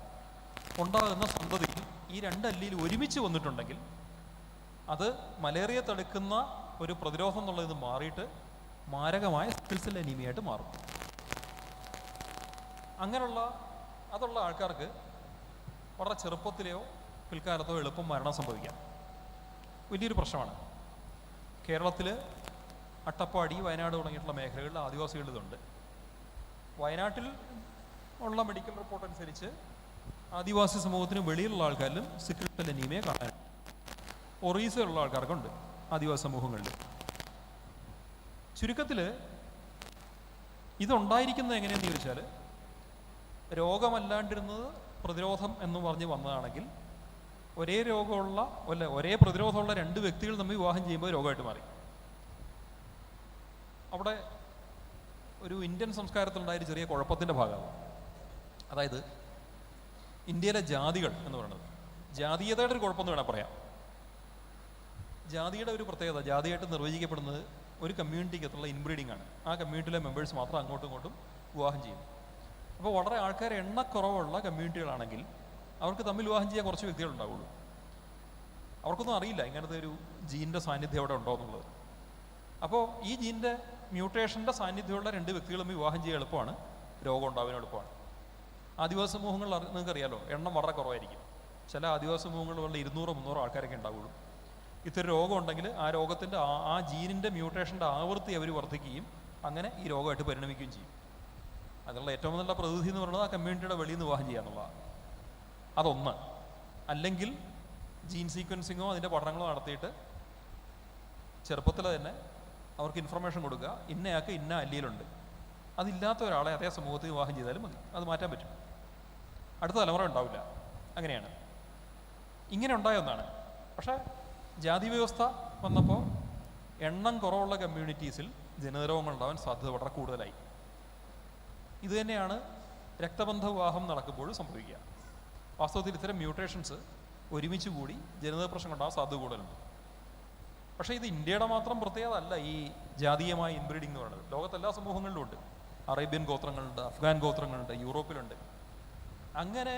ഉണ്ടാകുന്ന സന്തതിയിൽ ഈ 2 അല്ലിയിൽ ഒരുമിച്ച് വന്നിട്ടുണ്ടെങ്കിൽ അത് മലേറിയ തടുക്കുന്ന ഒരു പ്രതിരോധം എന്നുള്ളതിന് മാറിയിട്ട് മാരകമായ സിക്കിൾ സെൽ അനീമിയായിട്ട് മാറും. അതുള്ള ആൾക്കാർക്ക് വളരെ ചെറുപ്പത്തിലെയോ പിൽക്കാലത്തോ എളുപ്പം മരണം സംഭവിക്കാം. വലിയൊരു പ്രശ്നമാണ്. കേരളത്തിൽ അട്ടപ്പാടി, വയനാട് തുടങ്ങിയിട്ടുള്ള മേഖലകളിൽ ആദിവാസികൾ ഇതുണ്ട്. വയനാട്ടിൽ ഉള്ള മെഡിക്കൽ റിപ്പോർട്ട് അനുസരിച്ച് ആദിവാസി സമൂഹത്തിന് വെളിയിലുള്ള ആൾക്കാരിലും സിക്കിൾ സെൽ അനീമിയ കാണാൻ, ഒറീസയിലുള്ള ആൾക്കാർക്കുണ്ട് ആദിവാസി സമൂഹങ്ങളിൽ. ചുരുക്കത്തിൽ ഇതുണ്ടായിരിക്കുന്നത് എങ്ങനെയെന്ന് ചോദിച്ചാൽ, രോഗമല്ലാണ്ടിരുന്നത് പ്രതിരോധം എന്ന് പറഞ്ഞ് വന്നതാണെങ്കിൽ ഒരേ പ്രതിരോധമുള്ള 2 വ്യക്തികൾ തമ്മിൽ വിവാഹം ചെയ്യുമ്പോൾ രോഗമായിട്ട് മാറി. അവിടെ ഒരു ഇന്ത്യൻ സംസ്കാരത്തിലുണ്ടായൊരു ചെറിയ കുഴപ്പത്തിൻ്റെ ഭാഗമാണ്. അതായത് ഇന്ത്യയിലെ ജാതികൾ എന്ന് പറയുന്നത് ജാതീയതയുടെ ഒരു കുഴപ്പമെന്ന് വേണം പറയാം. ജാതിയുടെ ഒരു പ്രത്യേകത, ജാതിയായിട്ട് നിർവചിക്കപ്പെടുന്നത് ഒരു കമ്മ്യൂണിറ്റിക്കകത്തുള്ള ഇൻബ്രീഡിംഗ് ആണ്. ആ കമ്മ്യൂണിറ്റിയിലെ മെമ്പേഴ്സ് മാത്രം അങ്ങോട്ടും ഇങ്ങോട്ടും വിവാഹം ചെയ്യും. അപ്പോൾ വളരെ ആൾക്കാർ എണ്ണക്കുറവുള്ള കമ്മ്യൂണിറ്റികളാണെങ്കിൽ അവർക്ക് തമ്മിൽ വിവാഹം ചെയ്യാൻ കുറച്ച് വ്യക്തികൾ ഉണ്ടാവുള്ളൂ. അവർക്കൊന്നും അറിയില്ല ഇങ്ങനത്തെ ഒരു ജീൻ്റെ സാന്നിധ്യം അവിടെ ഉണ്ടോ എന്നുള്ളത്. അപ്പോൾ ഈ ജീൻ്റെ മ്യൂട്ടേഷൻ്റെ സാന്നിധ്യമുള്ള 2 വ്യക്തികൾ തമ്മിൽ വിവാഹം ചെയ്യാൻ എളുപ്പമാണ്, രോഗം ഉണ്ടാവാൻ എളുപ്പമാണ്. ആദിവാസി സമൂഹങ്ങളിൽ നിങ്ങൾക്കറിയാലോ, എണ്ണം വളരെ കുറവായിരിക്കും. ചില ആദിവാസി സമൂഹങ്ങളിൽ വല്ല 200-300 ആൾക്കാരൊക്കെ ഉണ്ടാവുള്ളൂ. ഇത്തരം രോഗം ഉണ്ടെങ്കിൽ ആ രോഗത്തിൻ്റെ ആ ജീനിൻ്റെ മ്യൂട്ടേഷൻ്റെ ആവൃത്തി അവർ വർദ്ധിക്കുകയും അങ്ങനെ ഈ രോഗമായിട്ട് പരിണമിക്കുകയും ചെയ്യും. അതിനുള്ള ഏറ്റവും നല്ല പ്രതിവിധി എന്ന് പറയുന്നത് ആ കമ്മ്യൂണിറ്റിയുടെ വെളിയിൽ നിന്ന് വിവാഹം ചെയ്യുക എന്നുള്ളതാണ്. അതൊന്ന്. അല്ലെങ്കിൽ ജീൻ സീക്വൻസിങ്ങോ അതിൻ്റെ പഠനങ്ങളോ നടത്തിയിട്ട് ചെറുപ്പത്തിൽ തന്നെ അവർക്ക് ഇൻഫർമേഷൻ കൊടുക്കുക, ഇന്നയാൾക്ക് ഇന്ന അല്ലിയിലുണ്ട്, അതില്ലാത്ത ഒരാളെ അതേ സമൂഹത്തിൽ വിവാഹം ചെയ്താലും മതി, അത് മാറ്റാൻ പറ്റും. അടുത്ത തലമുറ ഉണ്ടാവില്ല. അങ്ങനെയാണ്, ഇങ്ങനെ ഉണ്ടായ ഒന്നാണ്. പക്ഷേ ജാതി വ്യവസ്ഥ വന്നപ്പോൾ എണ്ണം കുറവുള്ള കമ്മ്യൂണിറ്റീസിൽ ജനരോഗങ്ങൾ ഉണ്ടാവാൻ സാധ്യത വളരെ കൂടുതലായി. ഇത് തന്നെയാണ് രക്തബന്ധ വിവാഹം നടക്കുമ്പോഴും സംഭവിക്കുക. വാസ്തവത്തിൽ ഇത്തരം മ്യൂട്ടേഷൻസ് ഒരുമിച്ച് കൂടി ജനിതക പ്രശ്നം ഉണ്ടാകാൻ സാധ്യത കൂടുതലുണ്ട്. പക്ഷേ ഇത് ഇന്ത്യയുടെ മാത്രം പ്രത്യേകത അല്ല. ഈ ജാതീയമായ ഇൻബ്രീഡിംഗ് എന്ന് പറയുന്നത് ലോകത്തെല്ലാ സമൂഹങ്ങളിലും ഉണ്ട്. അറേബ്യൻ ഗോത്രങ്ങളുണ്ട്, അഫ്ഗാൻ ഗോത്രങ്ങളുണ്ട്, യൂറോപ്പിലുണ്ട്. അങ്ങനെ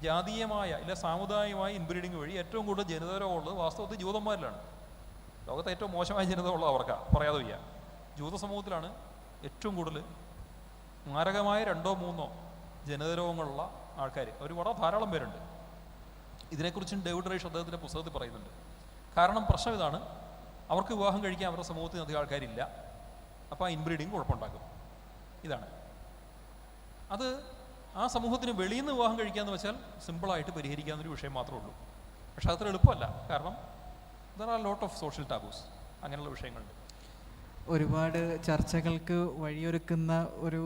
ജാതീയമായ ഇല്ല സാമുദായികമായ ഇൻബ്രീഡിംഗ് വഴി ഏറ്റവും കൂടുതൽ ജനിതകരോഗമുള്ളത് വാസ്തവത്തിൽ ജൂതന്മാരിലാണ്. ലോകത്തെ ഏറ്റവും മോശമായ ജനിതകമുള്ളത് അവർക്കാണ്, പറയാതെ വയ്യ. ജൂത സമൂഹത്തിലാണ് ഏറ്റവും കൂടുതൽ മാരകമായ 2-3 ജനിതകരോഗങ്ങളുള്ള ആൾക്കാർ. അവർ വളരെ ധാരാളം പേരുണ്ട്. ഇതിനെക്കുറിച്ചും ഡേവിഡ് റൈഷ് അദ്ദേഹത്തിൻ്റെ പുസ്തകത്തിൽ പറയുന്നുണ്ട്. കാരണം പ്രശ്നം ഇതാണ്, അവർക്ക് വിവാഹം കഴിക്കാൻ അവരുടെ സമൂഹത്തിന് അധികം ആൾക്കാരില്ല. അപ്പോൾ ആ ഇൻബ്രീഡിങ് കുഴപ്പമുണ്ടാക്കും. ഇതാണ് അത്. ആ സമൂഹത്തിന് വെളിയിൽ നിന്ന് വിവാഹം കഴിക്കാമെന്ന് വെച്ചാൽ സിമ്പിളായിട്ട് പരിഹരിക്കാവുന്നൊരു വിഷയം മാത്രമേ ഉള്ളൂ. പക്ഷെ അത്ര എളുപ്പമല്ല. കാരണം there are lot of social taboos, അങ്ങനെയുള്ള വിഷയങ്ങളുണ്ട്. ഒരുപാട് ചർച്ചകൾക്ക് വഴിയൊരുക്കുന്ന ഒരു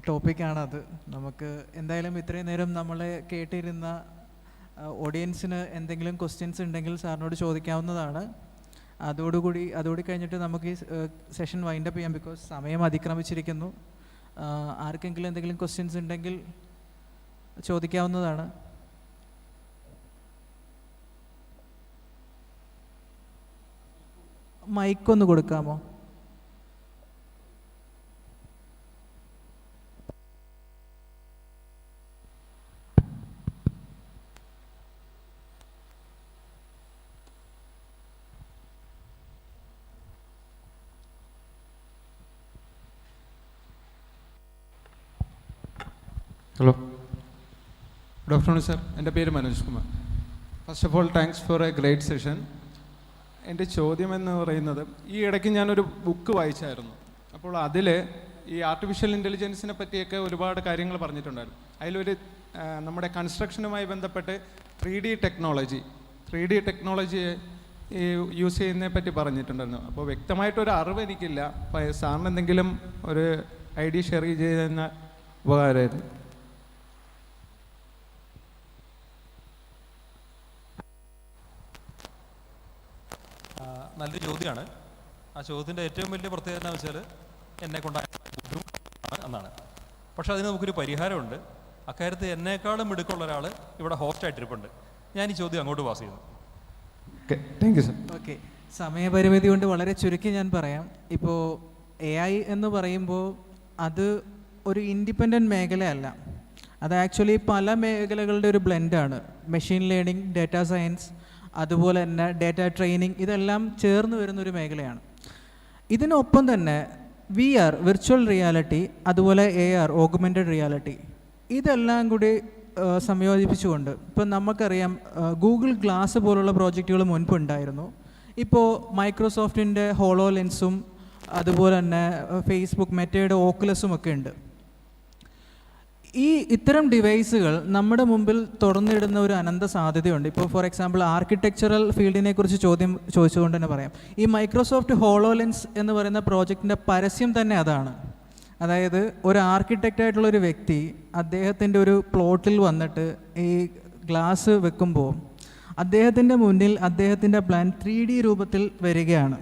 ടോപ്പിക്കാണത്. നമുക്ക് എന്തായാലും ഇത്രയും നേരം നമ്മളെ കേട്ടിരുന്ന ഓഡിയൻസിന് എന്തെങ്കിലും ക്വസ്റ്റ്യൻസ് ഉണ്ടെങ്കിൽ സാറിനോട് ചോദിക്കാവുന്നതാണ്. അതോടുകൂടി കഴിഞ്ഞിട്ട് നമുക്ക് ഈ സെഷൻ വൈൻഡപ്പ് ചെയ്യാം. ബിക്കോസ് സമയം അതിക്രമിച്ചിരിക്കുന്നു. ആർക്കെങ്കിലും എന്തെങ്കിലും ക്വസ്റ്റ്യൻസ് ഉണ്ടെങ്കിൽ ചോദിക്കാവുന്നതാണ്. മൈക്കൊന്ന് കൊടുക്കാമോ? Hello, good afternoon sir. എൻ്റെ പേര് Manoj Kumar. First of all thanks for a great session. എൻ്റെ ചോദ്യം എന്ന് പറയുന്നത്, ഈ ഇടയ്ക്ക് ഞാനൊരു ബുക്ക് വായിച്ചായിരുന്നു. അപ്പോൾ അതിൽ ഈ ആർട്ടിഫിഷ്യൽ ഇൻ്റലിജൻസിനെ പറ്റിയൊക്കെ ഒരുപാട് കാര്യങ്ങൾ പറഞ്ഞിട്ടുണ്ടായിരുന്നു. അതിലൊരു നമ്മുടെ കൺസ്ട്രക്ഷനുമായി ബന്ധപ്പെട്ട് 3D ടെക്നോളജി യൂസ് ചെയ്യുന്നതിനെ പറ്റി പറഞ്ഞിട്ടുണ്ടായിരുന്നു. അപ്പോൾ വ്യക്തമായിട്ടൊരു അറിവ് എനിക്കില്ല. അപ്പോൾ സാറിന് എന്തെങ്കിലും ഒരു ഐഡിയ ഷെയർ ചെയ്യുന്ന ഉപകാരമായിരുന്നു. നല്ലൊരു ചോദ്യമാണ്. ആ ചോദ്യത്തിൻ്റെ ഏറ്റവും വലിയ പ്രത്യേകത എന്ന് വെച്ചാൽ എന്നെ കൊണ്ടായ ബുദ്ധിമുട്ടാണ് എന്നാണ്. പക്ഷേ അതിന് നമുക്കൊരു പരിഹാരമുണ്ട്. അക്കാര്യത്തിൽ എന്നേക്കാളും മിടുക്കുള്ള ഒരാൾ ഇവിടെ ഹോസ്റ്റായിട്ടിരിപ്പുണ്ട്. ഞാൻ ഈ ചോദ്യം അങ്ങോട്ട് പാസ് ചെയ്യുന്നു. Thank you sir. ഓക്കെ, സമയപരിമിതി കൊണ്ട് വളരെ ചുരുക്കി ഞാൻ പറയാം. ഇപ്പോൾ AI എന്ന് പറയുമ്പോൾ അത് ഒരു ഇൻഡിപെൻഡൻറ്റ് മേഖലയല്ല. അത് ആക്ച്വലി പല മേഖലകളുടെ ഒരു ബ്ലെൻഡാണ്. മെഷീൻ ലേണിംഗ്, ഡാറ്റാ സയൻസ്, അതുപോലെ തന്നെ ഡാറ്റ ട്രെയിനിങ്, ഇതെല്ലാം ചേർന്ന് വരുന്നൊരു മേഖലയാണ്. ഇതിനൊപ്പം തന്നെ VR, വിർച്വൽ റിയാലിറ്റി, അതുപോലെ AR, ഓഗ്മെൻറ്റഡ് റിയാലിറ്റി, ഇതെല്ലാം കൂടി സംയോജിപ്പിച്ചുകൊണ്ട് ഇപ്പം നമുക്കറിയാം ഗൂഗിൾ ഗ്ലാസ് പോലുള്ള പ്രോജക്റ്റുകൾ മുൻപുണ്ടായിരുന്നു. ഇപ്പോൾ മൈക്രോസോഫ്റ്റിൻ്റെ ഹോളോ ലെൻസും അതുപോലെ തന്നെ ഫേസ്ബുക്ക് മെറ്റയുടെ ഓക്കുലസും ഒക്കെ ഉണ്ട്. ഇത്തരം ഡിവൈസുകൾ നമ്മുടെ മുമ്പിൽ തുറന്നിടുന്ന ഒരു അനന്ത സാധ്യതയുണ്ട്. ഇപ്പോൾ ഫോർ എക്സാമ്പിൾ ആർക്കിടെക്ചറൽ ഫീൽഡിനെ കുറിച്ച് ചോദിച്ചുകൊണ്ട് തന്നെ പറയാം. ഈ മൈക്രോസോഫ്റ്റ് ഹോളോ ലെൻസ് എന്ന് പറയുന്ന പ്രോജക്റ്റിൻ്റെ പരസ്യം തന്നെ അതാണ്. അതായത് ഒരു ആർക്കിടെക്റ്റായിട്ടുള്ളൊരു വ്യക്തി അദ്ദേഹത്തിൻ്റെ ഒരു പ്ലോട്ടിൽ വന്നിട്ട് ഈ ഗ്ലാസ് വെക്കുമ്പോൾ അദ്ദേഹത്തിൻ്റെ മുന്നിൽ അദ്ദേഹത്തിൻ്റെ പ്ലാൻ 3D രൂപത്തിൽ വരികയാണ്.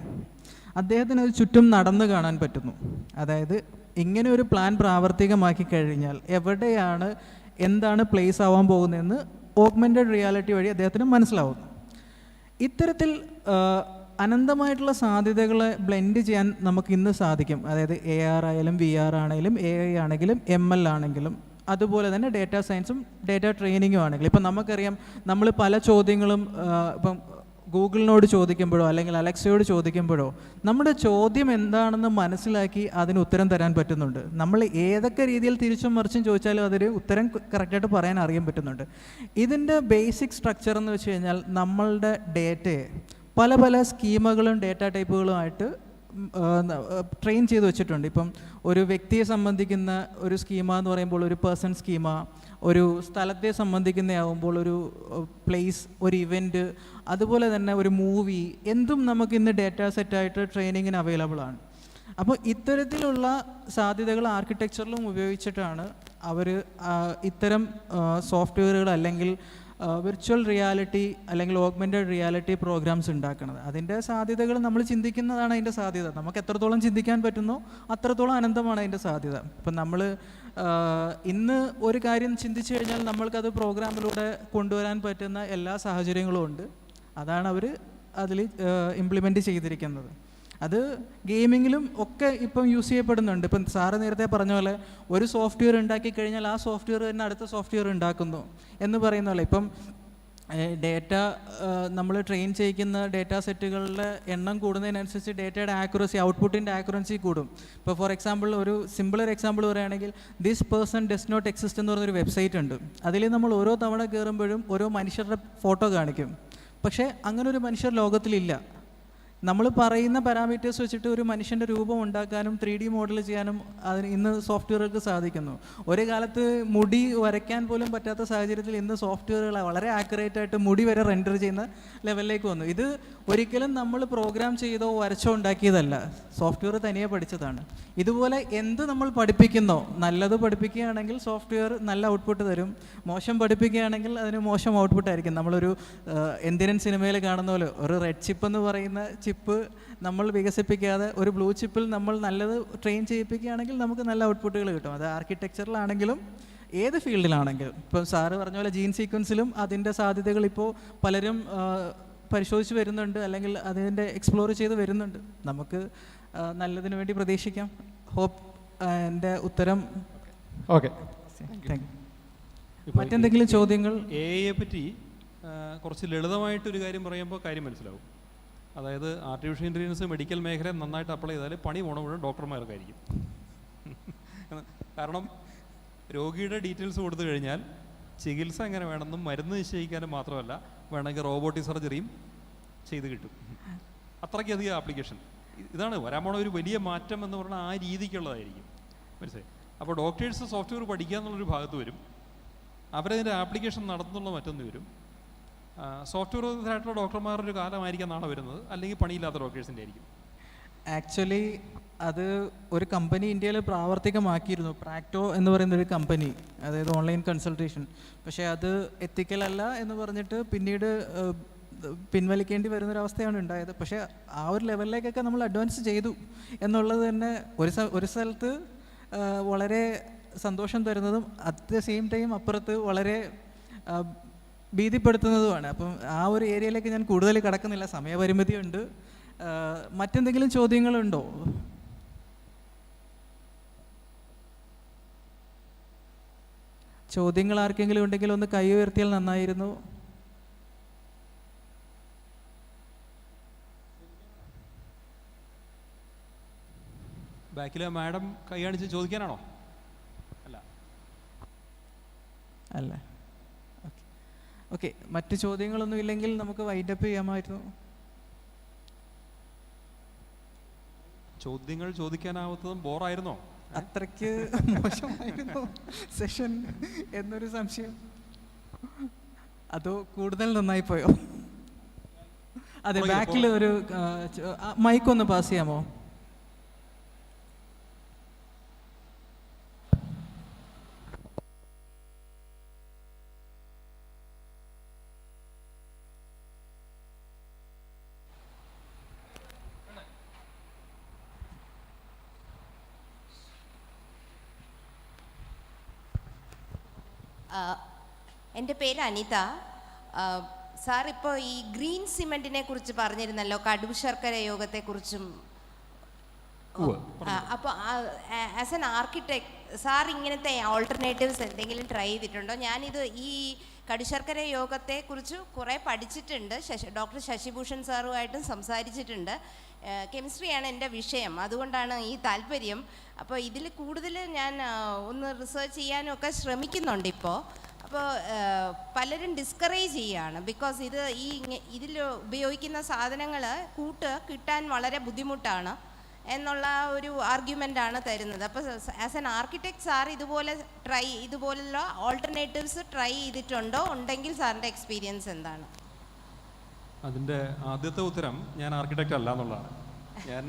അദ്ദേഹത്തിന് അത് ചുറ്റും നടന്നു കാണാൻ പറ്റുന്നു. അതായത് ഇങ്ങനെ ഒരു പ്ലാൻ പ്രാവർത്തികമാക്കി കഴിഞ്ഞാൽ എവിടെയാണ് എന്താണ് പ്ലേസ് ആവാൻ പോകുന്നതെന്ന് ഓഗ്മെൻറ്റഡ് റിയാലിറ്റി വഴി അദ്ദേഹത്തിന് മനസ്സിലാവുന്നു. ഇത്തരത്തിൽ അനന്തമായിട്ടുള്ള സാധ്യതകളെ ബ്ലെൻഡ് ചെയ്യാൻ നമുക്ക് ഇന്ന് സാധിക്കും. അതായത് AR ആയാലും VR ആണെങ്കിലും AI ആണെങ്കിലും ML ആണെങ്കിലും അതുപോലെ തന്നെ ഡേറ്റാ സയൻസും ഡേറ്റ ട്രെയിനിങ്ങും ആണെങ്കിലും. ഇപ്പം നമുക്കറിയാം, നമ്മൾ പല ചോദ്യങ്ങളും ഇപ്പം ഗൂഗിളിനോട് ചോദിക്കുമ്പോഴോ അല്ലെങ്കിൽ അലക്സയോട് ചോദിക്കുമ്പോഴോ നമ്മുടെ ചോദ്യം എന്താണെന്ന് മനസ്സിലാക്കി അതിന് ഉത്തരം തരാൻ പറ്റുന്നുണ്ട്. നമ്മൾ ഏതൊക്കെ രീതിയിൽ തിരിച്ചും മറിച്ചും ചോദിച്ചാലും അതൊരു ഉത്തരം കറക്റ്റായിട്ട് പറയാൻ അറിയാൻ പറ്റുന്നുണ്ട്. ഇതിൻ്റെ ബേസിക് സ്ട്രക്ചർ എന്ന് വെച്ച് കഴിഞ്ഞാൽ നമ്മളുടെ ഡേറ്റയെ പല പല സ്കീമകളും ഡേറ്റ ടൈപ്പുകളുമായിട്ട് ട്രെയിൻ ചെയ്ത് വെച്ചിട്ടുണ്ട്. ഇപ്പം ഒരു വ്യക്തിയെ സംബന്ധിക്കുന്ന ഒരു സ്കീമ എന്ന് പറയുമ്പോൾ ഒരു പേഴ്സൺ സ്കീമ, ഒരു സ്ഥലത്തെ സംബന്ധിക്കുന്നതാകുമ്പോൾ ഒരു പ്ലേസ്, ഒരു ഇവൻറ്റ്, അതുപോലെ തന്നെ ഒരു മൂവി, എന്തും നമുക്കിന്ന് ഡേറ്റ സെറ്റായിട്ട് ട്രെയിനിങ്ങിന് അവൈലബിൾ ആണ്. അപ്പോൾ ഇത്തരത്തിലുള്ള സാധ്യതകൾ ആർക്കിടെക്ചറിലും ഉപയോഗിച്ചിട്ടാണ് അവർ ഇത്തരം സോഫ്റ്റ്വെയറുകൾ അല്ലെങ്കിൽ വിർച്വൽ റിയാലിറ്റി അല്ലെങ്കിൽ ഓഗ്മെൻറ്റഡ് റിയാലിറ്റി പ്രോഗ്രാംസ് ഉണ്ടാക്കുന്നത്. അതിൻ്റെ സാധ്യതകൾ നമ്മൾ ചിന്തിക്കുന്നതാണ് അതിൻ്റെ സാധ്യത. നമുക്ക് എത്രത്തോളം ചിന്തിക്കാൻ പറ്റുന്നോ അത്രത്തോളം അനന്തമാണ് അതിൻ്റെ സാധ്യത. ഇപ്പം നമ്മൾ ഇന്ന് ഒരു കാര്യം ചിന്തിച്ചു കഴിഞ്ഞാൽ നമ്മൾക്കത് പ്രോഗ്രാമിലൂടെ കൊണ്ടുവരാൻ പറ്റുന്ന എല്ലാ സാഹചര്യങ്ങളും ഉണ്ട്. അതാണ് അവർ അതിൽ ഇംപ്ലിമെൻറ്റ് ചെയ്തിരിക്കുന്നത്. അത് ഗെയിമിങ്ങിലും ഒക്കെ ഇപ്പം യൂസ് ചെയ്യപ്പെടുന്നുണ്ട്. ഇപ്പം സാറ് നേരത്തെ പറഞ്ഞ പോലെ ഒരു സോഫ്റ്റ്വെയർ ഉണ്ടാക്കി കഴിഞ്ഞാൽ ആ സോഫ്റ്റ്വെയർ തന്നെ അടുത്ത സോഫ്റ്റ്വെയർ ഉണ്ടാക്കുന്നു എന്ന് പറയുന്ന പോലെ ഇപ്പം ഡേറ്റ നമ്മൾ ട്രെയിൻ ചെയ്യിക്കുന്ന ഡേറ്റാ സെറ്റുകളുടെ എണ്ണം കൂടുന്നതിനനുസരിച്ച് ഡേറ്റയുടെ ആക്യുറസി, ഔട്ട്പുട്ടിൻ്റെ ആക്യുറസി കൂടും. ഇപ്പോൾ ഫോർ എക്സാമ്പിൾ ഒരു സിമ്പിളർ എക്സാമ്പിൾ പറയുകയാണെങ്കിൽ this person does not exist എന്ന് പറഞ്ഞൊരു വെബ്സൈറ്റ് ഉണ്ട്. അതിൽ നമ്മൾ ഓരോ തവണ കയറുമ്പോഴും ഓരോ മനുഷ്യരുടെ ഫോട്ടോ കാണിക്കും. പക്ഷേ അങ്ങനെ ഒരു മനുഷ്യർ ലോകത്തിലില്ല. നമ്മൾ പറയുന്ന പാരാമീറ്റേഴ്സ് വെച്ചിട്ട് ഒരു മനുഷ്യൻ്റെ രൂപം ഉണ്ടാക്കാനും 3D മോഡൽ ചെയ്യാനും അതിന് ഇന്ന് സോഫ്റ്റ്വെയറുകൾക്ക് സാധിക്കുന്നു. ഒരു കാലത്ത് മുടി വരയ്ക്കാൻ പോലും പറ്റാത്ത സാഹചര്യത്തിൽ ഇന്ന് സോഫ്റ്റ്വെയറുകൾ വളരെ ആക്യുറേറ്റ് ആയിട്ട് മുടി വരെ റെൻഡർ ചെയ്യുന്ന ലെവലിലേക്ക് വന്നു. ഇത് ഒരിക്കലും നമ്മൾ പ്രോഗ്രാം ചെയ്തോ വരച്ചോ ഉണ്ടാക്കിയതല്ല, സോഫ്റ്റ്വെയർ തനിയെ പഠിച്ചതാണ്. ഇതുപോലെ എന്ത് നമ്മൾ പഠിപ്പിക്കുന്നോ, നല്ലത് പഠിപ്പിക്കുകയാണെങ്കിൽ സോഫ്റ്റ്വെയർ നല്ല ഔട്ട്പുട്ട് തരും, മോശം പഠിപ്പിക്കുകയാണെങ്കിൽ അതിന് മോശം ഔട്ട്പുട്ട് ആയിരിക്കും. നമ്മളൊരു എന്തിനൻ സിനിമയിൽ കാണുന്ന പോലെ ഒരു റെഡ് ചിപ്പ് എന്ന് പറയുന്ന ചിപ്പ് നമ്മൾ വികസിപ്പിക്കാതെ ഒരു ബ്ലൂ ചിപ്പിൽ നമ്മൾ നല്ലത് ട്രെയിൻ ചെയ്യിപ്പിക്കുകയാണെങ്കിൽ നമുക്ക് നല്ല ഔട്ട്പുട്ടുകൾ കിട്ടും. അത് ആർക്കിടെക്ചറിലാണെങ്കിലും ഏത് ഫീൽഡിലാണെങ്കിലും. ഇപ്പം സാറ് പറഞ്ഞ പോലെ ജീൻ സീക്വൻസിലും അതിൻ്റെ സാധ്യതകൾ ഇപ്പോൾ പലരും പരിശോധിച്ച് വരുന്നുണ്ട്, അല്ലെങ്കിൽ അതിൻ്റെ എക്സ്പ്ലോർ ചെയ്ത് വരുന്നുണ്ട്. നമുക്ക് നല്ലതിനു വേണ്ടി പ്രതീക്ഷിക്കാം. ഹോപ്പ് എൻ്റെ ഉത്തരം. Okay, thank you. മറ്റെന്തെങ്കിലും ചോദ്യങ്ങൾ? എയെ പറ്റി കുറച്ച് ലളിതമായിട്ടൊരു കാര്യം പറയുമ്പോൾ കാര്യം മനസ്സിലാവും. അതായത് ആർട്ടിഫിഷ്യൽ ഇൻ്റലിജൻസ് മെഡിക്കൽ മേഖലയെ നന്നായിട്ട് അപ്ലൈ ചെയ്താൽ പണി പോണ മുഴുവൻ ഡോക്ടർമാർക്കായിരിക്കും. കാരണം രോഗിയുടെ ഡീറ്റെയിൽസ് കൊടുത്തു കഴിഞ്ഞാൽ ചികിത്സ എങ്ങനെ വേണമെന്നും മരുന്ന് നിശ്ചയിക്കാനും മാത്രമല്ല, വേണമെങ്കിൽ റോബോട്ടിക് സർജറിയും ചെയ്ത് കിട്ടും. അത്രയ്ക്കധികം ആപ്ലിക്കേഷൻ. ഇതാണ് വരാൻ പോണ ഒരു വലിയ മാറ്റം എന്ന് പറഞ്ഞാൽ ആ രീതിക്കുള്ളതായിരിക്കും. മനസ്സിലായി? അപ്പോൾ ഡോക്ടേഴ്സ് സോഫ്റ്റ്വെയർ പഠിക്കുക എന്നുള്ളൊരു ഭാഗത്ത് വരും, അവരതിൻ്റെ ആപ്ലിക്കേഷൻ നടത്തുന്നുള്ള മറ്റൊന്ന് വരും. സോഫ്റ്റ്വെയറായിട്ടുള്ള ഡോക്ടർമാരുടെ ഒരു കാലമായിരിക്കാം നാളെ വരുന്നത്, അല്ലെങ്കിൽ പണിയില്ലാത്ത ഡോക്ടേഴ്സിൻ്റെ ആയിരിക്കും. ആക്ച്വലി അത് ഒരു കമ്പനി ഇന്ത്യയിൽ പ്രാവർത്തികമാക്കിയിരുന്നു, പ്രാക്ടോ എന്ന് പറയുന്നൊരു കമ്പനി, അതായത് ഓൺലൈൻ കൺസൾട്ടേഷൻ. പക്ഷേ അത് എത്തിക്കലല്ല എന്ന് പറഞ്ഞിട്ട് പിന്നീട് പിൻവലിക്കേണ്ടി വരുന്നൊരവസ്ഥയാണ് ഉണ്ടായത്. പക്ഷേ ആ ഒരു ലെവലിലേക്കൊക്കെ നമ്മൾ അഡ്വാൻസ് ചെയ്തു എന്നുള്ളത് തന്നെ ഒരു സ്ഥലത്ത് വളരെ സന്തോഷം തരുന്നതും അറ്റ് ദ സെയിം ടൈം അപ്പുറത്ത് വളരെ ഭീതിപ്പെടുത്തുന്നതുമാണ്. അപ്പം ആ ഒരു ഏരിയയിലേക്ക് ഞാൻ കൂടുതൽ കടക്കുന്നില്ല, സമയപരിമിതിയുണ്ട്. മറ്റെന്തെങ്കിലും ചോദ്യങ്ങളുണ്ടോ? ചോദ്യങ്ങൾ ആർക്കെങ്കിലും ഉണ്ടെങ്കിൽ ഒന്ന് കൈ ഉയർത്തിയാൽ നന്നായിരുന്നു. ബാക്കിലെ മാഡം കൈ കാണിച്ച് ചോദിക്കാനാണോ? അല്ല അല്ല. ഓക്കെ, മറ്റ് ചോദ്യങ്ങളൊന്നും ഇല്ലെങ്കിൽ നമുക്ക് വൈൻഡപ്പ് ചെയ്യാമായിരുന്നു. ചോദ്യങ്ങൾ ചോദിക്കാനാവാത്തതും ബോറായിരുന്നോ? അത്രയ്ക്ക് മോശമായിരുന്നു സെഷൻ എന്നൊരു സംശയം. അതോ കൂടുതൽ നന്നായി പോയോ? അതെ, ബാക്കിൽ ഒരു മൈക്കൊന്ന് പാസ് ചെയ്യാമോ? എൻ്റെ പേര് അനിത. സാർ ഇപ്പോൾ ഈ ഗ്രീൻ സിമെൻറ്റിനെ കുറിച്ച് പറഞ്ഞിരുന്നല്ലോ, കടുക് ശർക്കര യോഗത്തെക്കുറിച്ചും. അപ്പോൾ ആസ് എൻ ആർക്കിടെക്ട് സാർ ഇങ്ങനത്തെ ഓൾട്ടർനേറ്റീവ്സ് എന്തെങ്കിലും ട്രൈ ചെയ്തിട്ടുണ്ടോ? ഞാനിത് ഈ കടുശർക്കര യോഗത്തെക്കുറിച്ച് കുറേ പഠിച്ചിട്ടുണ്ട്, ഡോക്ടർ ശശിഭൂഷൺ സാറുമായിട്ടും സംസാരിച്ചിട്ടുണ്ട്. കെമിസ്ട്രിയാണ് എൻ്റെ വിഷയം, അതുകൊണ്ടാണ് ഈ താല്പര്യം. അപ്പോൾ ഇതിൽ കൂടുതൽ ഞാൻ ഒന്ന് റിസർച്ച് ചെയ്യാനും ഒക്കെ ശ്രമിക്കുന്നുണ്ട് ഇപ്പോൾ. അപ്പോൾ പലരും ഡിസ്കറേജ് ചെയ്യുകയാണ്, ബിക്കോസ് ഇതിൽ ഉപയോഗിക്കുന്ന സാധനങ്ങൾ കിട്ടാൻ വളരെ ബുദ്ധിമുട്ടാണ് എന്നുള്ള ഒരു ആർഗ്യുമെൻ്റാണ് തരുന്നത്. അപ്പോൾ ആസ് എൻ ആർക്കിടെക്ട് സാർ ഇതുപോലുള്ള ഓൾട്ടർനേറ്റീവ്സ് ട്രൈ ചെയ്തിട്ടുണ്ടോ? ഉണ്ടെങ്കിൽ സാറിൻ്റെ എക്സ്പീരിയൻസ് എന്താണ്? അതിൻ്റെ ആദ്യത്തെ ഉത്തരം ഞാൻ ആർക്കിടെക്റ്റ് അല്ല എന്നുള്ളതാണ്. ഞാൻ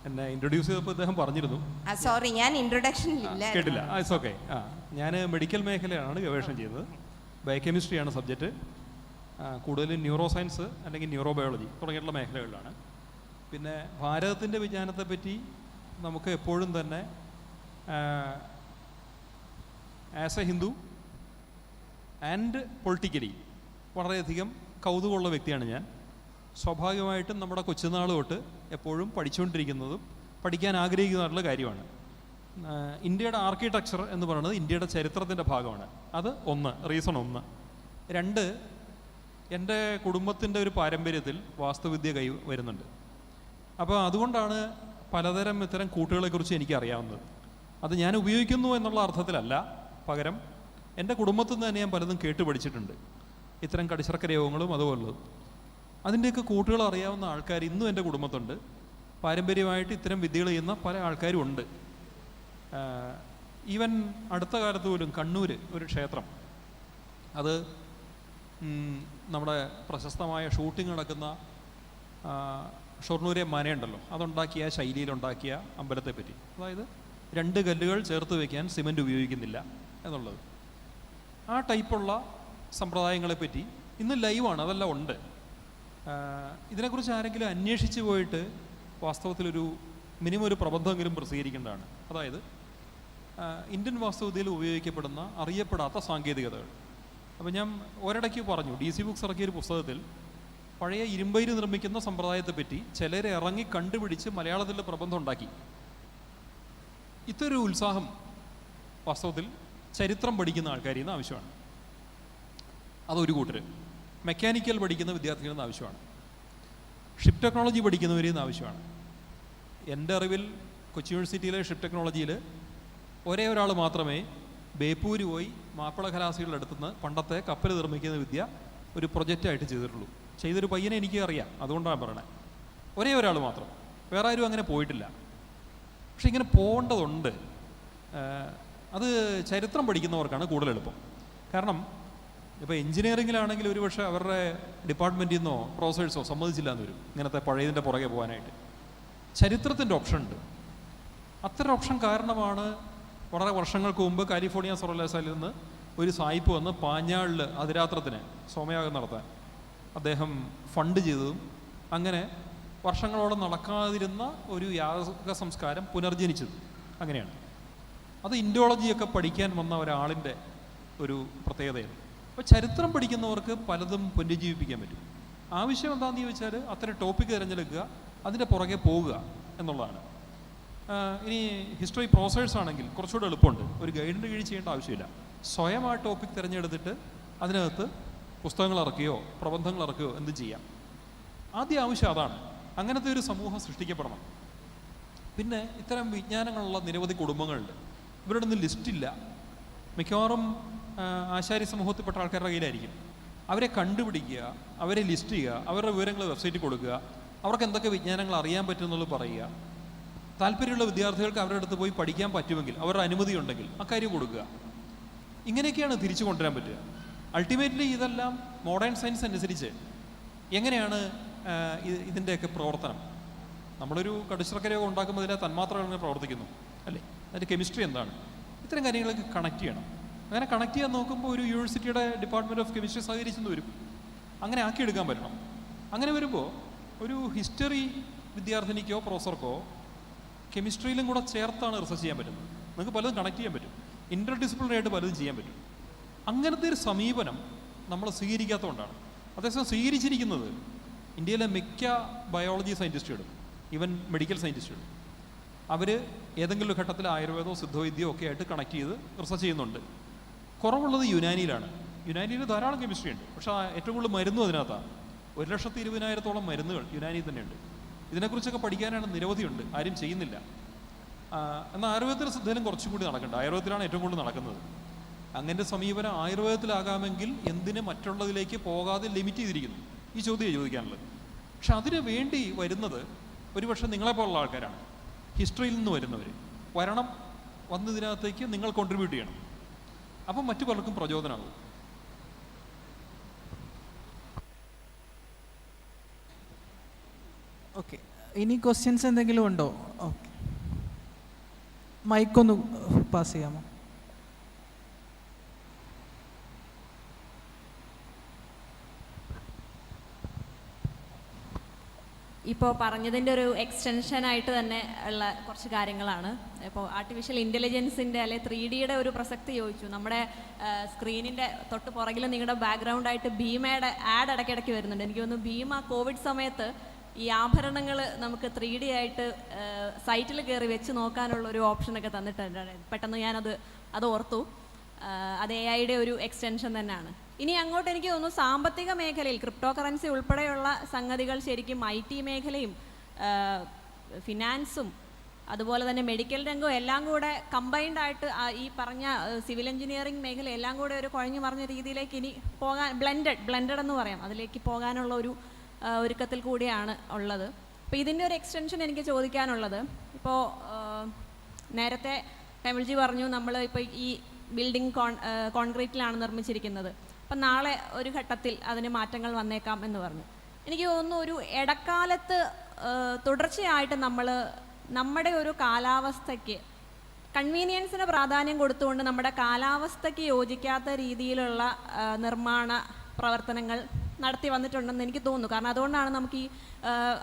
എന്നെ ഇൻട്രൊഡ്യൂസ് ചെയ്തപ്പോൾ അദ്ദേഹം പറഞ്ഞിരുന്നു. സോറി, ഞാൻ ഇൻട്രൊഡക്ഷൻ കേട്ടില്ല. It's okay. ഞാൻ മെഡിക്കൽ മേഖലയാണ് ഗവേഷണം ചെയ്തത്. ബയോകെമിസ്ട്രിയാണ് സബ്ജക്റ്റ്. കൂടുതലും ന്യൂറോ സയൻസ് അല്ലെങ്കിൽ ന്യൂറോബയോളജി തുടങ്ങിയിട്ടുള്ള മേഖലകളിലാണ്. പിന്നെ ഭാരതത്തിൻ്റെ വിജ്ഞാനത്തെപ്പറ്റി നമുക്ക് എപ്പോഴും തന്നെ as A Hindu and politically വളരെയധികം കൗതുകമുള്ള വ്യക്തിയാണ് ഞാൻ. സ്വാഭാവികമായിട്ടും നമ്മുടെ കൊച്ചുനാൾ തൊട്ട് എപ്പോഴും പഠിച്ചുകൊണ്ടിരിക്കുന്നതും പഠിക്കാൻ ആഗ്രഹിക്കുന്നതായിട്ടുള്ള കാര്യമാണ്. ഇന്ത്യയുടെ ആർക്കിടെക്ചർ എന്ന് പറയുന്നത് ഇന്ത്യയുടെ ചരിത്രത്തിൻ്റെ ഭാഗമാണ്. അത് റീസൺ ഒന്ന്. രണ്ട്, എൻ്റെ കുടുംബത്തിൻ്റെ ഒരു പാരമ്പര്യത്തിൽ വാസ്തുവിദ്യ വരുന്നുണ്ട്. അപ്പോൾ അതുകൊണ്ടാണ് പലതരം ഇത്തരം കൂട്ടുകളെക്കുറിച്ച് എനിക്കറിയാവുന്നത്. അത് ഞാൻ ഉപയോഗിക്കുന്നു എന്നുള്ള അർത്ഥത്തിലല്ല, പകരം എൻ്റെ കുടുംബത്തിൽ നിന്ന് തന്നെ ഞാൻ പലതും കേട്ട് പഠിച്ചിട്ടുണ്ട്. ഇത്തരം കടുശർക്കര യോഗങ്ങളും അതുപോലുള്ളതും അതിൻ്റെയൊക്കെ കൂട്ടുകൾ അറിയാവുന്ന ആൾക്കാർ ഇന്നും എൻ്റെ കുടുംബത്തുണ്ട്. പാരമ്പര്യമായിട്ട് ഇത്തരം വിദ്യകൾ ചെയ്യുന്ന പല ആൾക്കാരും ഉണ്ട്. ഈവൻ അടുത്ത കാലത്ത് പോലും കണ്ണൂർ ഒരു ക്ഷേത്രം, അത് നമ്മുടെ പ്രശസ്തമായ ഷൂട്ടിംഗ് നടക്കുന്ന ഷൊർണൂരെ മനയുണ്ടല്ലോ, അതുണ്ടാക്കിയ ശൈലിയിലുണ്ടാക്കിയ അമ്പലത്തെപ്പറ്റി, അതായത് 2 കല്ലുകൾ ചേർത്ത് വയ്ക്കാൻ സിമൻറ്റ് ഉപയോഗിക്കുന്നില്ല എന്നുള്ളത്. ആ ടൈപ്പുള്ള സമ്പ്രദായങ്ങളെപ്പറ്റി ഇന്ന് ലൈവാണ്, അതെല്ലാം ഉണ്ട്. ഇതിനെക്കുറിച്ച് ആരെങ്കിലും അന്വേഷിച്ച് പോയിട്ട് വാസ്തവത്തിലൊരു മിനിമം ഒരു പ്രബന്ധമെങ്കിലും പ്രസിദ്ധീകരിക്കേണ്ടതാണ്. അതായത് ഇന്ത്യൻ വാസ്തുവിദ്യയിൽ ഉപയോഗിക്കപ്പെടുന്ന അറിയപ്പെടാത്ത സാങ്കേതികതകൾ. അപ്പോൾ ഞാൻ ഒരിടയ്ക്ക് പറഞ്ഞു, DC ബുക്സ് ഇറക്കിയൊരു പുസ്തകത്തിൽ പഴയ ഇരുമ്പയിര് നിർമ്മിക്കുന്ന സമ്പ്രദായത്തെപ്പറ്റി ചിലരെ ഇറങ്ങി കണ്ടുപിടിച്ച് മലയാളത്തിൽ പ്രബന്ധം ഉണ്ടാക്കി. ഇത്തരൊരു ഉത്സാഹം വാസ്തവത്തിൽ ചരിത്രം പഠിക്കുന്ന ആൾക്കാരിൽ നിന്ന് ആവശ്യമാണ്. അതൊരു കൂട്ടർ. മെക്കാനിക്കൽ പഠിക്കുന്ന വിദ്യാർത്ഥികളിൽ നിന്ന് ആവശ്യമാണ്. ഷിപ്പ് ടെക്നോളജി പഠിക്കുന്നവരിൽ നിന്ന് ആവശ്യമാണ്. എൻ്റെ അറിവിൽ കൊച്ചി യൂണിവേഴ്സിറ്റിയിലെ ഷിപ്പ് ടെക്നോളജിയിൽ ഒരേ ഒരാൾ മാത്രമേ ബേപ്പൂര് പോയി മാപ്പിള ഖലാസികളുടെ അടുത്തുനിന്ന് പണ്ടത്തെ കപ്പൽ നിർമ്മിക്കുന്ന വിദ്യ ഒരു പ്രൊജക്റ്റായിട്ട് ചെയ്തിട്ടുള്ളൂ. ചെയ്തൊരു പയ്യനെ എനിക്ക് അറിയാം, അതുകൊണ്ടാണ് പറയണേ. ഒരേ ഒരാൾ മാത്രം, വേറെ ആരും അങ്ങനെ പോയിട്ടില്ല. പക്ഷെ ഇങ്ങനെ പോകേണ്ടതുണ്ട്. അത് ചരിത്രം പഠിക്കുന്നവർക്കാണ് കൂടുതൽ എളുപ്പം. കാരണം ഇപ്പോൾ എഞ്ചിനീയറിങ്ങിലാണെങ്കിൽ ഒരുപക്ഷെ അവരുടെ ഡിപ്പാർട്ട്മെൻറ്റിൽ നിന്നോ പ്രൊഫസേഴ്സോ സമ്മതിച്ചില്ല എന്ന് വരും ഇങ്ങനത്തെ പഴയതിൻ്റെ പുറകെ പോകാനായിട്ട്. ചരിത്രത്തിൻ്റെ ഓപ്ഷൻ ഉണ്ട്. അത്തരം ഓപ്ഷൻ കാരണമാണ് വളരെ വർഷങ്ങൾക്ക് മുമ്പ് കാലിഫോർണിയ സർവകലാശാലയിൽ നിന്ന് ഒരു സായിപ്പ് വന്ന് പാഞ്ഞാളിൽ അതിരാത്രത്തിന് സോമയാഗം നടത്താൻ അദ്ദേഹം ഫണ്ട് ചെയ്തതും അങ്ങനെ വർഷങ്ങളോളം നടക്കാതിരുന്ന ഒരു യാഗ സംസ്കാരം പുനർജനിച്ചത് അങ്ങനെയാണ്. അത് ഇൻഡോളജിയൊക്കെ പഠിക്കാൻ വന്ന ഒരാളിൻ്റെ ഒരു പ്രത്യേകതയാണ്. അപ്പോൾ ചരിത്രം പഠിക്കുന്നവർക്ക് പലതും പുനരുജ്ജീവിപ്പിക്കാൻ പറ്റും. ആവശ്യം എന്താണെന്ന് ചോദിച്ചാൽ അത്തരം ടോപ്പിക്ക് തിരഞ്ഞെടുക്കുക, അതിൻ്റെ പുറകെ പോവുക എന്നുള്ളതാണ്. ഇനി ഹിസ്റ്ററി പ്രൊഫസേഴ്സ് ആണെങ്കിൽ കുറച്ചുകൂടെ എളുപ്പമുണ്ട്. ഒരു ഗൈഡിൻ്റെ കീഴിൽ ചെയ്യേണ്ട ആവശ്യമില്ല. സ്വയം ആ ടോപ്പിക് തിരഞ്ഞെടുത്തിട്ട് അതിനകത്ത് പുസ്തകങ്ങൾ ഇറക്കുകയോ പ്രബന്ധങ്ങൾ ഇറക്കുകയോ എന്ത് ചെയ്യാം. ആദ്യം ആവശ്യം അതാണ്. അങ്ങനത്തെ ഒരു സമൂഹം സൃഷ്ടിക്കപ്പെടണം. പിന്നെ ഇത്തരം വിജ്ഞാനങ്ങളുള്ള നിരവധി കുടുംബങ്ങളുണ്ട്. ഇവരുടെ ഒന്നും ലിസ്റ്റില്ല. മിക്കവാറും ആശാരി സമൂഹത്തിൽപ്പെട്ട ആൾക്കാരുടെ കയ്യിലായിരിക്കും. അവരെ കണ്ടുപിടിക്കുക, അവരെ ലിസ്റ്റ് ചെയ്യുക, അവരുടെ വിവരങ്ങൾ വെബ്സൈറ്റിൽ കൊടുക്കുക, അവർക്ക് എന്തൊക്കെ വിജ്ഞാനങ്ങൾ അറിയാൻ പറ്റുമെന്നുള്ളത് പറയുക. താല്പര്യമുള്ള വിദ്യാർത്ഥികൾക്ക് അവരുടെ അടുത്ത് പോയി പഠിക്കാൻ പറ്റുമെങ്കിൽ, അവരുടെ അനുമതി ഉണ്ടെങ്കിൽ അക്കാര്യം കൊടുക്കുക. ഇങ്ങനെയൊക്കെയാണ് തിരിച്ചു കൊണ്ടുവരാൻ പറ്റുക. അൾട്ടിമേറ്റ്ലി ഇതെല്ലാം മോഡേൺ സയൻസ് അനുസരിച്ച് എങ്ങനെയാണ് ഇതിൻ്റെയൊക്കെ പ്രവർത്തനം. നമ്മളൊരു കടുശർക്കരയൊക്കെ ഉണ്ടാക്കുമ്പോൾ അതിലെ തന്മാത്രകൾ എങ്ങനെ പ്രവർത്തിക്കുന്നു അല്ലേ, അതിൻ്റെ കെമിസ്ട്രി എന്താണ്, ഇത്തരം കാര്യങ്ങളൊക്കെ കണക്ട് ചെയ്യണം. അങ്ങനെ കണക്ട് ചെയ്യാൻ നോക്കുമ്പോൾ ഒരു യൂണിവേഴ്സിറ്റിയുടെ ഡിപ്പാർട്ട്മെൻറ്റ് ഓഫ് കെമിസ്ട്രി സഹകരിച്ചെന്ന് വരും. അങ്ങനെ ആക്കിയെടുക്കാൻ പറ്റണം. അങ്ങനെ വരുമ്പോൾ ഒരു ഹിസ്റ്ററി വിദ്യാർത്ഥിനിക്കോ പ്രൊഫസർക്കോ കെമിസ്ട്രിയിലും കൂടെ ചേർത്താണ് റിസർച്ച് ചെയ്യാൻ പറ്റുന്നത്. നിങ്ങൾക്ക് പലതും കണക്ട് ചെയ്യാൻ പറ്റും. ഇൻ്റർ ഡിസിപ്ലിനറി ആയിട്ട് പലതും ചെയ്യാൻ പറ്റും. അങ്ങനത്തെ ഒരു സമീപനം നമ്മൾ സ്വീകരിക്കാത്തതുകൊണ്ടാണ്. അതേസമയം സ്വീകരിച്ചിരിക്കുന്നത് ഇന്ത്യയിലെ മിക്ക ബയോളജി സയൻറ്റിസ്റ്റുകളും ഈവൻ മെഡിക്കൽ സയൻറ്റിസ്റ്റുകളും അവർ ഏതെങ്കിലും ഘട്ടത്തിൽ ആയുർവേദമോ സിദ്ധവൈദ്യമോ ഒക്കെ ആയിട്ട് കണക്ട് ചെയ്ത് റിസർച്ച് ചെയ്യുന്നുണ്ട്. കുറവുള്ളത് യുനാനിയിലാണ്. യുനാനിയിൽ ധാരാളം കെമിസ്ട്രി ഉണ്ട്. പക്ഷേ ഏറ്റവും കൂടുതൽ മരുന്നും അതിനകത്താണ്. 1,20,000-ഓളം മരുന്നുകൾ യുനാനിയിൽ തന്നെയുണ്ട്. ഇതിനെക്കുറിച്ചൊക്കെ പഠിക്കാനാണ് നിരവധിയുണ്ട്, ആരും ചെയ്യുന്നില്ല. എന്നാൽ ആയുർവേദത്തിൻ്റെ ശ്രദ്ധയിലും കുറച്ചും കൂടി നടക്കുന്നുണ്ട്. ആയുർവേദത്തിലാണ് ഏറ്റവും കൂടുതൽ നടക്കുന്നത്. അങ്ങനെ സമീപനം ആയുർവേദത്തിലാകാമെങ്കിൽ എന്തിന് മറ്റുള്ളതിലേക്ക് പോകാതെ ലിമിറ്റ് ചെയ്തിരിക്കുന്നു? ഈ ചോദ്യം ചോദിക്കാനുള്ളത്. പക്ഷെ അതിന് വേണ്ടി വരുന്നത് ഒരുപക്ഷെ നിങ്ങളെപ്പോലുള്ള ആൾക്കാരാണ്, ഹിസ്റ്ററിയിൽ നിന്ന് വരുന്നവർ. വന്നതിനകത്തേക്ക് നിങ്ങൾ കോൺട്രിബ്യൂട്ട് ചെയ്യണം. അപ്പം മറ്റു പലർക്കും പ്രചോദനമാകും. ഓക്കെ, ഇനി ക്വസ്റ്റ്യൻസ് എന്തെങ്കിലും ഉണ്ടോ? ഓക്കെ, മൈക്കൊന്ന് പാസ് ചെയ്യാമോ? ഇപ്പോൾ പറഞ്ഞതിൻ്റെ ഒരു എക്സ്റ്റൻഷനായിട്ട് തന്നെ ഉള്ള കുറച്ച് കാര്യങ്ങളാണ്. ഇപ്പോൾ ആർട്ടിഫിഷ്യൽ ഇൻ്റലിജൻസിൻ്റെ അല്ലെ 3Dയുടെ ഒരു പ്രസക്തി ചോദിച്ചു. നമ്മുടെ സ്ക്രീനിൻ്റെ തൊട്ട് പുറകിൽ നിങ്ങളുടെ ബാക്ക്ഗ്രൗണ്ടായിട്ട് ഭീമയുടെ ആഡ് ഇടയ്ക്കിടയ്ക്ക് വരുന്നുണ്ട്. എനിക്ക് തോന്നുന്നു ഭീമ കോവിഡ് സമയത്ത് ഈ ആഭരണങ്ങൾ നമുക്ക് 3D ആയിട്ട് സൈറ്റിൽ കയറി വെച്ച് നോക്കാനുള്ള ഒരു ഓപ്ഷനൊക്കെ തന്നിട്ടുണ്ട്. പെട്ടെന്ന് അത് ഓർത്തു. അത് AI-യുടെ ഒരു എക്സ്റ്റൻഷൻ തന്നെയാണ്. ഇനി അങ്ങോട്ട് എനിക്ക് തോന്നുന്നു സാമ്പത്തിക മേഖലയിൽ ക്രിപ്റ്റോ കറൻസി ഉൾപ്പെടെയുള്ള സംഗതികൾ ശരിക്കും IT മേഖലയും ഫിനാൻസും അതുപോലെ തന്നെ മെഡിക്കൽ രംഗവും എല്ലാം കൂടെ കമ്പൈൻഡ് ആയിട്ട് ഈ പറഞ്ഞ സിവിൽ എഞ്ചിനീയറിംഗ് മേഖല എല്ലാം കൂടെ ഒരു കുഴഞ്ഞു മറിഞ്ഞ രീതിയിലേക്ക് ഇനി പോകാൻ ബ്ലെൻഡഡ് എന്ന് പറയാം, അതിലേക്ക് പോകാനുള്ള ഒരു ഒരുക്കത്തിൽ കൂടിയാണ് ഉള്ളത്. അപ്പോൾ ഇതിൻ്റെ ഒരു എക്സ്റ്റൻഷൻ എനിക്ക് ചോദിക്കാനുള്ളത്, ഇപ്പോൾ നേരത്തെ കമൽജി പറഞ്ഞു നമ്മൾ ഇപ്പോൾ ഈ ബിൽഡിംഗ് കോൺക്രീറ്റിലാണ് നിർമ്മിച്ചിരിക്കുന്നത്. അപ്പം നാളെ ഒരു ഘട്ടത്തിൽ അതിന് മാറ്റങ്ങൾ വന്നേക്കാം എന്ന് പറഞ്ഞു. എനിക്ക് തോന്നുന്നു ഒരു ഇടക്കാലത്ത് തുടർച്ചയായിട്ട് നമ്മുടെ ഒരു കാലാവസ്ഥയ്ക്ക് കൺവീനിയൻസിന് പ്രാധാന്യം കൊടുത്തുകൊണ്ട് നമ്മുടെ കാലാവസ്ഥയ്ക്ക് യോജിക്കാത്ത രീതിയിലുള്ള നിർമ്മാണ പ്രവർത്തനങ്ങൾ നടത്തി വന്നിട്ടുണ്ടെന്ന് എനിക്ക് തോന്നുന്നു. കാരണം അതുകൊണ്ടാണ് നമുക്ക് ഈ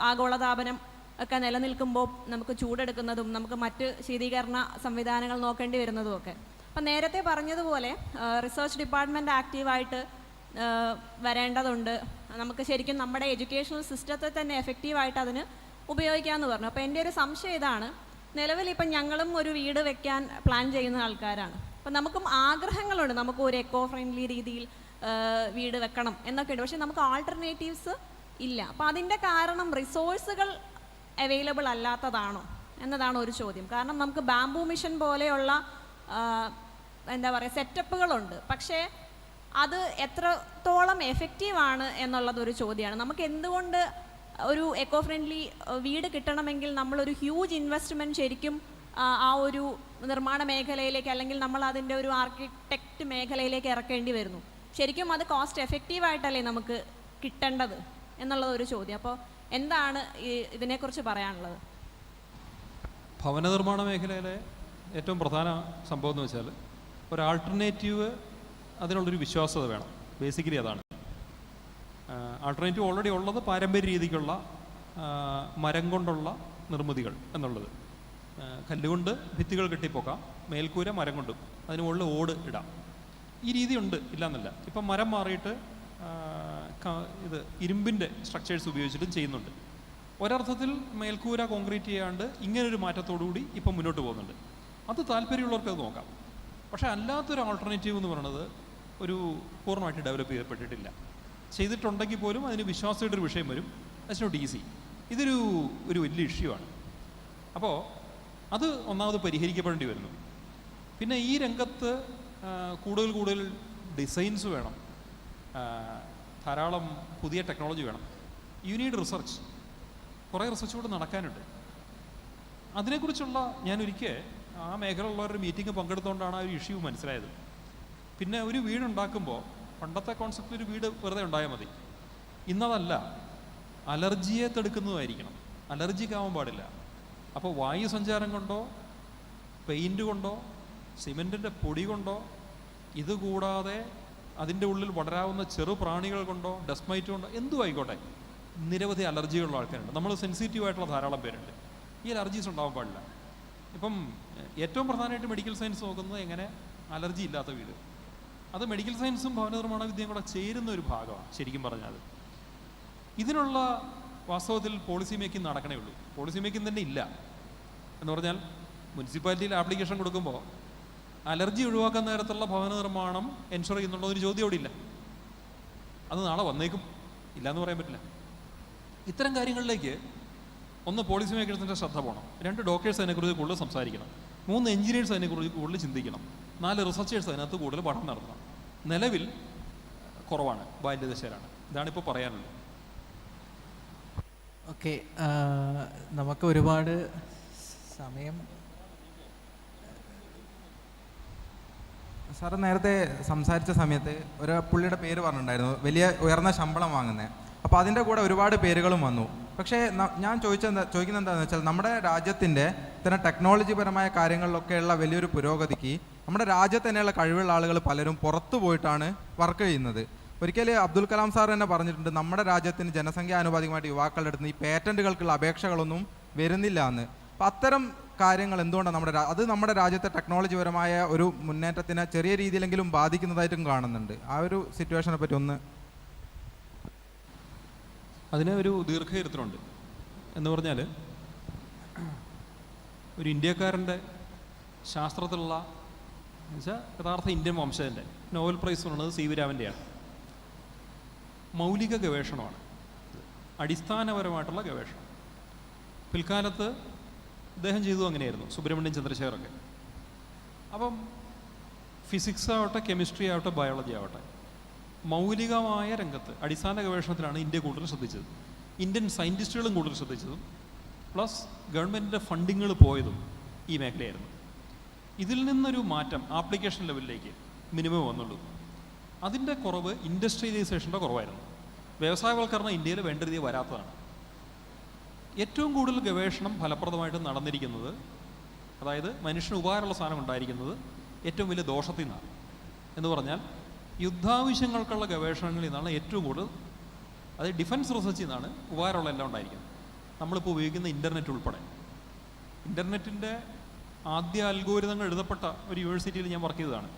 ആഗോളതാപനം ഒക്കെ നിലനിൽക്കുമ്പോൾ നമുക്ക് ചൂടെടുക്കുന്നതും നമുക്ക് മറ്റ് ശീതീകരണ സംവിധാനങ്ങൾ നോക്കേണ്ടി വരുന്നതും ഒക്കെ. അപ്പം നേരത്തെ പറഞ്ഞതുപോലെ റിസർച്ച് ഡിപ്പാർട്ട്മെൻറ്റ് ആക്റ്റീവായിട്ട് വരേണ്ടതുണ്ട്. നമുക്ക് ശരിക്കും നമ്മുടെ എഡ്യൂക്കേഷണൽ സിസ്റ്റത്തെ തന്നെ എഫക്റ്റീവായിട്ട് അതിന് ഉപയോഗിക്കാമെന്ന് പറഞ്ഞു. അപ്പോൾ എൻ്റെ ഒരു സംശയം ഇതാണ്, നിലവിൽ ഇപ്പം ഞങ്ങളും ഒരു വീട് വെക്കാൻ പ്ലാൻ ചെയ്യുന്ന ആൾക്കാരാണ്. അപ്പം നമുക്കും ആഗ്രഹങ്ങളുണ്ട്, നമുക്ക് ഒരു എക്കോ ഫ്രണ്ട്ലി രീതിയിൽ വീട് വെക്കണം എന്നൊക്കെ ഉണ്ട്. പക്ഷേ നമുക്ക് ആൾട്ടർനേറ്റീവ്സ് ഇല്ല. അപ്പോൾ അതിൻ്റെ കാരണം റിസോഴ്സുകൾ അവൈലബിൾ അല്ലാത്തതാണോ എന്നതാണ് ഒരു ചോദ്യം. കാരണം നമുക്ക് ബാംബു മിഷൻ പോലെയുള്ള എന്താ പറയുക സെറ്റപ്പുകളുണ്ട്, പക്ഷേ അത് എത്രത്തോളം എഫക്റ്റീവാണ് എന്നുള്ളതൊരു ചോദ്യമാണ്. നമുക്ക് എന്തുകൊണ്ട് ഒരു എക്കോ ഫ്രണ്ട്ലി വീട് കിട്ടണമെങ്കിൽ നമ്മളൊരു ഹ്യൂജ് ഇൻവെസ്റ്റ്മെൻറ്റ് ശരിക്കും ആ ഒരു നിർമ്മാണ മേഖലയിലേക്ക് അല്ലെങ്കിൽ നമ്മൾ അതിൻ്റെ ഒരു ആർക്കിടെക്റ്റ് മേഖലയിലേക്ക് ഇറക്കേണ്ടി വരുന്നു. ശരിക്കും അത് കോസ്റ്റ് എഫക്റ്റീവായിട്ടല്ലേ നമുക്ക് കിട്ടേണ്ടത് എന്നുള്ളതൊരു ചോദ്യം. അപ്പോൾ എന്താണ് ഇതിനെക്കുറിച്ച് പറയാനുള്ളത്? ഭവന നിർമ്മാണ മേഖലയിലെ ഏറ്റവും പ്രധാന സംഭവം എന്ന് വെച്ചാൽ ഒരു ആൾട്ടർനേറ്റീവ്, അതിനുള്ളൊരു വിശ്വാസ്യത വേണം. ബേസിക്കലി അതാണ്. ആൾട്ടർനേറ്റീവ് ഓൾറെഡി ഉള്ളത് പാരമ്പര്യ രീതിക്കുള്ള മരം കൊണ്ടുള്ള നിർമ്മിതികൾ എന്നുള്ളത്. കല്ലുകൊണ്ട് ഭിത്തികൾ കെട്ടിപ്പോക്കാം, മേൽക്കൂര മരം കൊണ്ടും, അതിന് മുകളിൽ ഓട് ഇടാം. ഈ രീതിയുണ്ട്, ഇല്ലയെന്നല്ല. ഇപ്പം മരം മാറിയിട്ട് ഇത് ഇരുമ്പിൻ്റെ സ്ട്രക്ചേഴ്സ് ഉപയോഗിച്ചിട്ടും ചെയ്യുന്നുണ്ട്. ഒരർത്ഥത്തിൽ മേൽക്കൂര കോൺക്രീറ്റ് ചെയ്യാണ്ട് ഇങ്ങനൊരു മാറ്റത്തോടുകൂടി ഇപ്പം മുന്നോട്ട് പോകുന്നുണ്ട്. അത് താല്പര്യമുള്ളവർക്ക് അത് നോക്കാം. പക്ഷേ അല്ലാത്തൊരു ആൾട്ടർനേറ്റീവ് എന്ന് പറയുന്നത് ഒരു പൂർണ്ണമായിട്ട് ഡെവലപ്പ് ചെയ്യപ്പെട്ടിട്ടില്ല. ചെയ്തിട്ടുണ്ടെങ്കിൽ പോലും അതിന് വിശ്വാസയുടെ ഒരു വിഷയം വരും. That's not easy. ഇതൊരു വലിയ ഇഷ്യൂ ആണ്. അപ്പോൾ അത് ഒന്നാമത് പരിഹരിക്കപ്പെടേണ്ടി വരുന്നു. പിന്നെ ഈ രംഗത്ത് കൂടുതൽ ഡിസൈൻസ് വേണം, ധാരാളം പുതിയ ടെക്നോളജി വേണം. You need research. കുറേ റിസർച്ച് കൂടെ നടക്കാനുണ്ട്. അതിനെക്കുറിച്ചുള്ള ഞാനൊരിക്കൽ ആ മേഖലയിലുള്ളവരുടെ മീറ്റിംഗ് പങ്കെടുത്തുകൊണ്ടാണ് ആ ഒരു ഇഷ്യൂ മനസ്സിലായത്. പിന്നെ ഒരു വീടുണ്ടാക്കുമ്പോൾ പണ്ടത്തെ കോൺസെപ്റ്റിൽ ഒരു വീട് വെറുതെ ഉണ്ടായാൽ മതി. ഇന്നതല്ല, അലർജിയെ തടുക്കുന്നതായിരിക്കണം. അലർജിക്കാവാൻ പാടില്ല. അപ്പോൾ വായു സഞ്ചാരം കൊണ്ടോ പെയിൻറ്റ് കൊണ്ടോ സിമെൻറ്റിൻ്റെ പൊടി കൊണ്ടോ ഇതുകൂടാതെ അതിൻ്റെ ഉള്ളിൽ വളരാവുന്ന ചെറു പ്രാണികൾ കൊണ്ടോ ഡസ്റ്റ് മൈറ്റ് കൊണ്ടോ എന്തും ആയിക്കോട്ടെ, നിരവധി അലർജികളുള്ള ആൾക്കാരുണ്ട്. നമ്മൾ സെൻസിറ്റീവായിട്ടുള്ള ധാരാളം പേരുണ്ട്. ഈ അലർജീസ് ഉണ്ടാവാൻ പാടില്ല. ഇപ്പം ഏറ്റവും പ്രധാനമായിട്ട് മെഡിക്കൽ സയൻസ് നോക്കുന്നത് എങ്ങനെ അലർജി ഇല്ലാത്ത വീട്. അത് മെഡിക്കൽ സയൻസും ഭവന നിർമ്മാണ വിദ്യയും കൂടെ ചേരുന്ന ഒരു ഭാഗമാണ് ശരിക്കും പറഞ്ഞാൽ. ഇതിനുള്ള വാസ്തവത്തിൽ പോളിസി മേക്കിംഗ് നടക്കണേ ഉള്ളൂ. പോളിസി മേക്കിംഗ് തന്നെ ഇല്ല എന്ന് പറഞ്ഞാൽ മുനിസിപ്പാലിറ്റിയിൽ ആപ്ലിക്കേഷൻ കൊടുക്കുമ്പോൾ അലർജി ഒഴിവാക്കാൻ നേരത്തുള്ള ഭവന നിർമ്മാണം എൻഷുർ ചെയ്യുന്നുണ്ടോ ഒരു ചോദ്യം അവിടെ ഇല്ല. അത് നാളെ വന്നേക്കും, ഇല്ലയെന്ന് പറയാൻ പറ്റില്ല. ഇത്തരം കാര്യങ്ങളിലേക്ക് ഒന്ന് പോളിസി മേക്കേഴ്സിൻ്റെ ശ്രദ്ധ പോകണം. 2 ഡോക്ടേഴ്സ് അതിനെക്കുറിച്ച് കൂടുതൽ സംസാരിക്കണം. 3 എഞ്ചിനീയേഴ്സ് അതിനെക്കുറിച്ച് കൂടുതൽ ചിന്തിക്കണം. 4 റിസർച്ചേഴ്സ് അതിനകത്ത് കൂടുതൽ പഠനം നടത്തണം. നിലവിൽ കുറവാണ്, ബാല്യദശയിലാണ്. ഇതാണിപ്പോൾ പറയാനുള്ളത്. ഓക്കെ, നമുക്ക് ഒരുപാട് സമയം. സാറ് നേരത്തെ സംസാരിച്ച സമയത്ത് ഒരു പുള്ളിയുടെ പേര് പറഞ്ഞിട്ടുണ്ടായിരുന്നു, വലിയ ഉയർന്ന ശമ്പളം വാങ്ങുന്നത്. അപ്പോൾ അതിൻ്റെ കൂടെ ഒരുപാട് പേരുകളും വന്നു. പക്ഷേ ഞാൻ ചോദിക്കുന്നത് എന്താണെന്ന് വെച്ചാൽ, നമ്മുടെ രാജ്യത്തിൻ്റെ ഇത്തരം ടെക്നോളജിപരമായ കാര്യങ്ങളിലൊക്കെയുള്ള വലിയൊരു പുരോഗതിക്ക് നമ്മുടെ രാജ്യത്ത് തന്നെയുള്ള കഴിവുള്ള ആളുകൾ പലരും പുറത്തു പോയിട്ടാണ് വർക്ക് ചെയ്യുന്നത്. ഒരിക്കൽ അബ്ദുൽ കലാം സാർ തന്നെ പറഞ്ഞിട്ടുണ്ട്, നമ്മുടെ രാജ്യത്തിന് ജനസംഖ്യാനുപാതികമായിട്ട് യുവാക്കളുടെ അടുത്ത് ഈ പേറ്റൻറ്റുകൾക്കുള്ള അപേക്ഷകളൊന്നും വരുന്നില്ല എന്ന്. അപ്പം അത്തരം കാര്യങ്ങൾ എന്തുകൊണ്ടാണ് അത് നമ്മുടെ രാജ്യത്തെ ടെക്നോളജിപരമായ ഒരു മുന്നേറ്റത്തിനെ ചെറിയ രീതിയിലെങ്കിലും ബാധിക്കുന്നതായിട്ടും കാണുന്നുണ്ട്. ആ ഒരു സിറ്റുവേഷനെ പറ്റി ഒന്ന്. അതിന് ഒരു ദീർഘചരിത്രമുണ്ട്. എന്ന് പറഞ്ഞാൽ ഒരു ഇന്ത്യക്കാരൻ്റെ ശാസ്ത്രത്തിലുള്ള എന്നുവെച്ചാൽ യഥാർത്ഥ ഇന്ത്യൻ വംശജൻ്റെ നോബൽ പ്രൈസ് പറയുന്നത് സി വി രാമൻ്റെയാണ്. മൗലിക ഗവേഷണമാണ്, അടിസ്ഥാനപരമായിട്ടുള്ള ഗവേഷണം. പിൽക്കാലത്ത് അദ്ദേഹം ചെയ്തു അങ്ങനെയായിരുന്നു, സുബ്രഹ്മണ്യൻ ചന്ദ്രശേഖരൊക്കെ. അപ്പം ഫിസിക്സ് ആവട്ടെ, കെമിസ്ട്രി ആവട്ടെ, ബയോളജി ആവട്ടെ, മൗലികമായ രംഗത്ത് അടിസ്ഥാന ഗവേഷണത്തിലാണ് ഇന്ത്യ കൂടുതൽ ശ്രദ്ധിച്ചത്. ഇന്ത്യൻ സയൻറ്റിസ്റ്റുകളും കൂടുതൽ ശ്രദ്ധിച്ചതും പ്ലസ് ഗവൺമെൻറ്റിൻ്റെ ഫണ്ടിങ്ങൾ പോയതും ഈ മേഖലയായിരുന്നു. ഇതിൽ നിന്നൊരു മാറ്റം ആപ്ലിക്കേഷൻ ലെവലിലേക്ക് മിനിമം വന്നുള്ളൂ. അതിൻ്റെ കുറവ് ഇൻഡസ്ട്രിയലൈസേഷൻ്റെ കുറവായിരുന്നു. വ്യവസായവൽക്കരണം ഇന്ത്യയിൽ വേണ്ട രീതിയിൽ വരാത്തതാണ്. ഏറ്റവും കൂടുതൽ ഗവേഷണം ഫലപ്രദമായിട്ട് നടന്നിരിക്കുന്നത്, അതായത് മനുഷ്യന് ഉപകാരമുള്ള സാധനം ഉണ്ടായിരിക്കുന്നത് ഏറ്റവും വലിയ ദോഷത്തിൽ നിന്നാണ്. എന്ന് പറഞ്ഞാൽ യുദ്ധാവശ്യങ്ങൾക്കുള്ള ഗവേഷണങ്ങളിൽ നിന്നാണ് ഏറ്റവും കൂടുതൽ, അതായത് ഡിഫൻസ് റിസർച്ചിൽ നിന്നാണ് ഉപകാരമുള്ള എല്ലാം ഉണ്ടായിരിക്കുന്നത്. നമ്മളിപ്പോൾ ഉപയോഗിക്കുന്ന ഇൻ്റർനെറ്റ് ഉൾപ്പെടെ. ഇൻ്റർനെറ്റിൻ്റെ ആദ്യ അൽഗോരിതങ്ങൾ എഴുതപ്പെട്ട ഒരു യൂണിവേഴ്സിറ്റിയിൽ ഞാൻ വർക്ക് ചെയ്തതാണ്.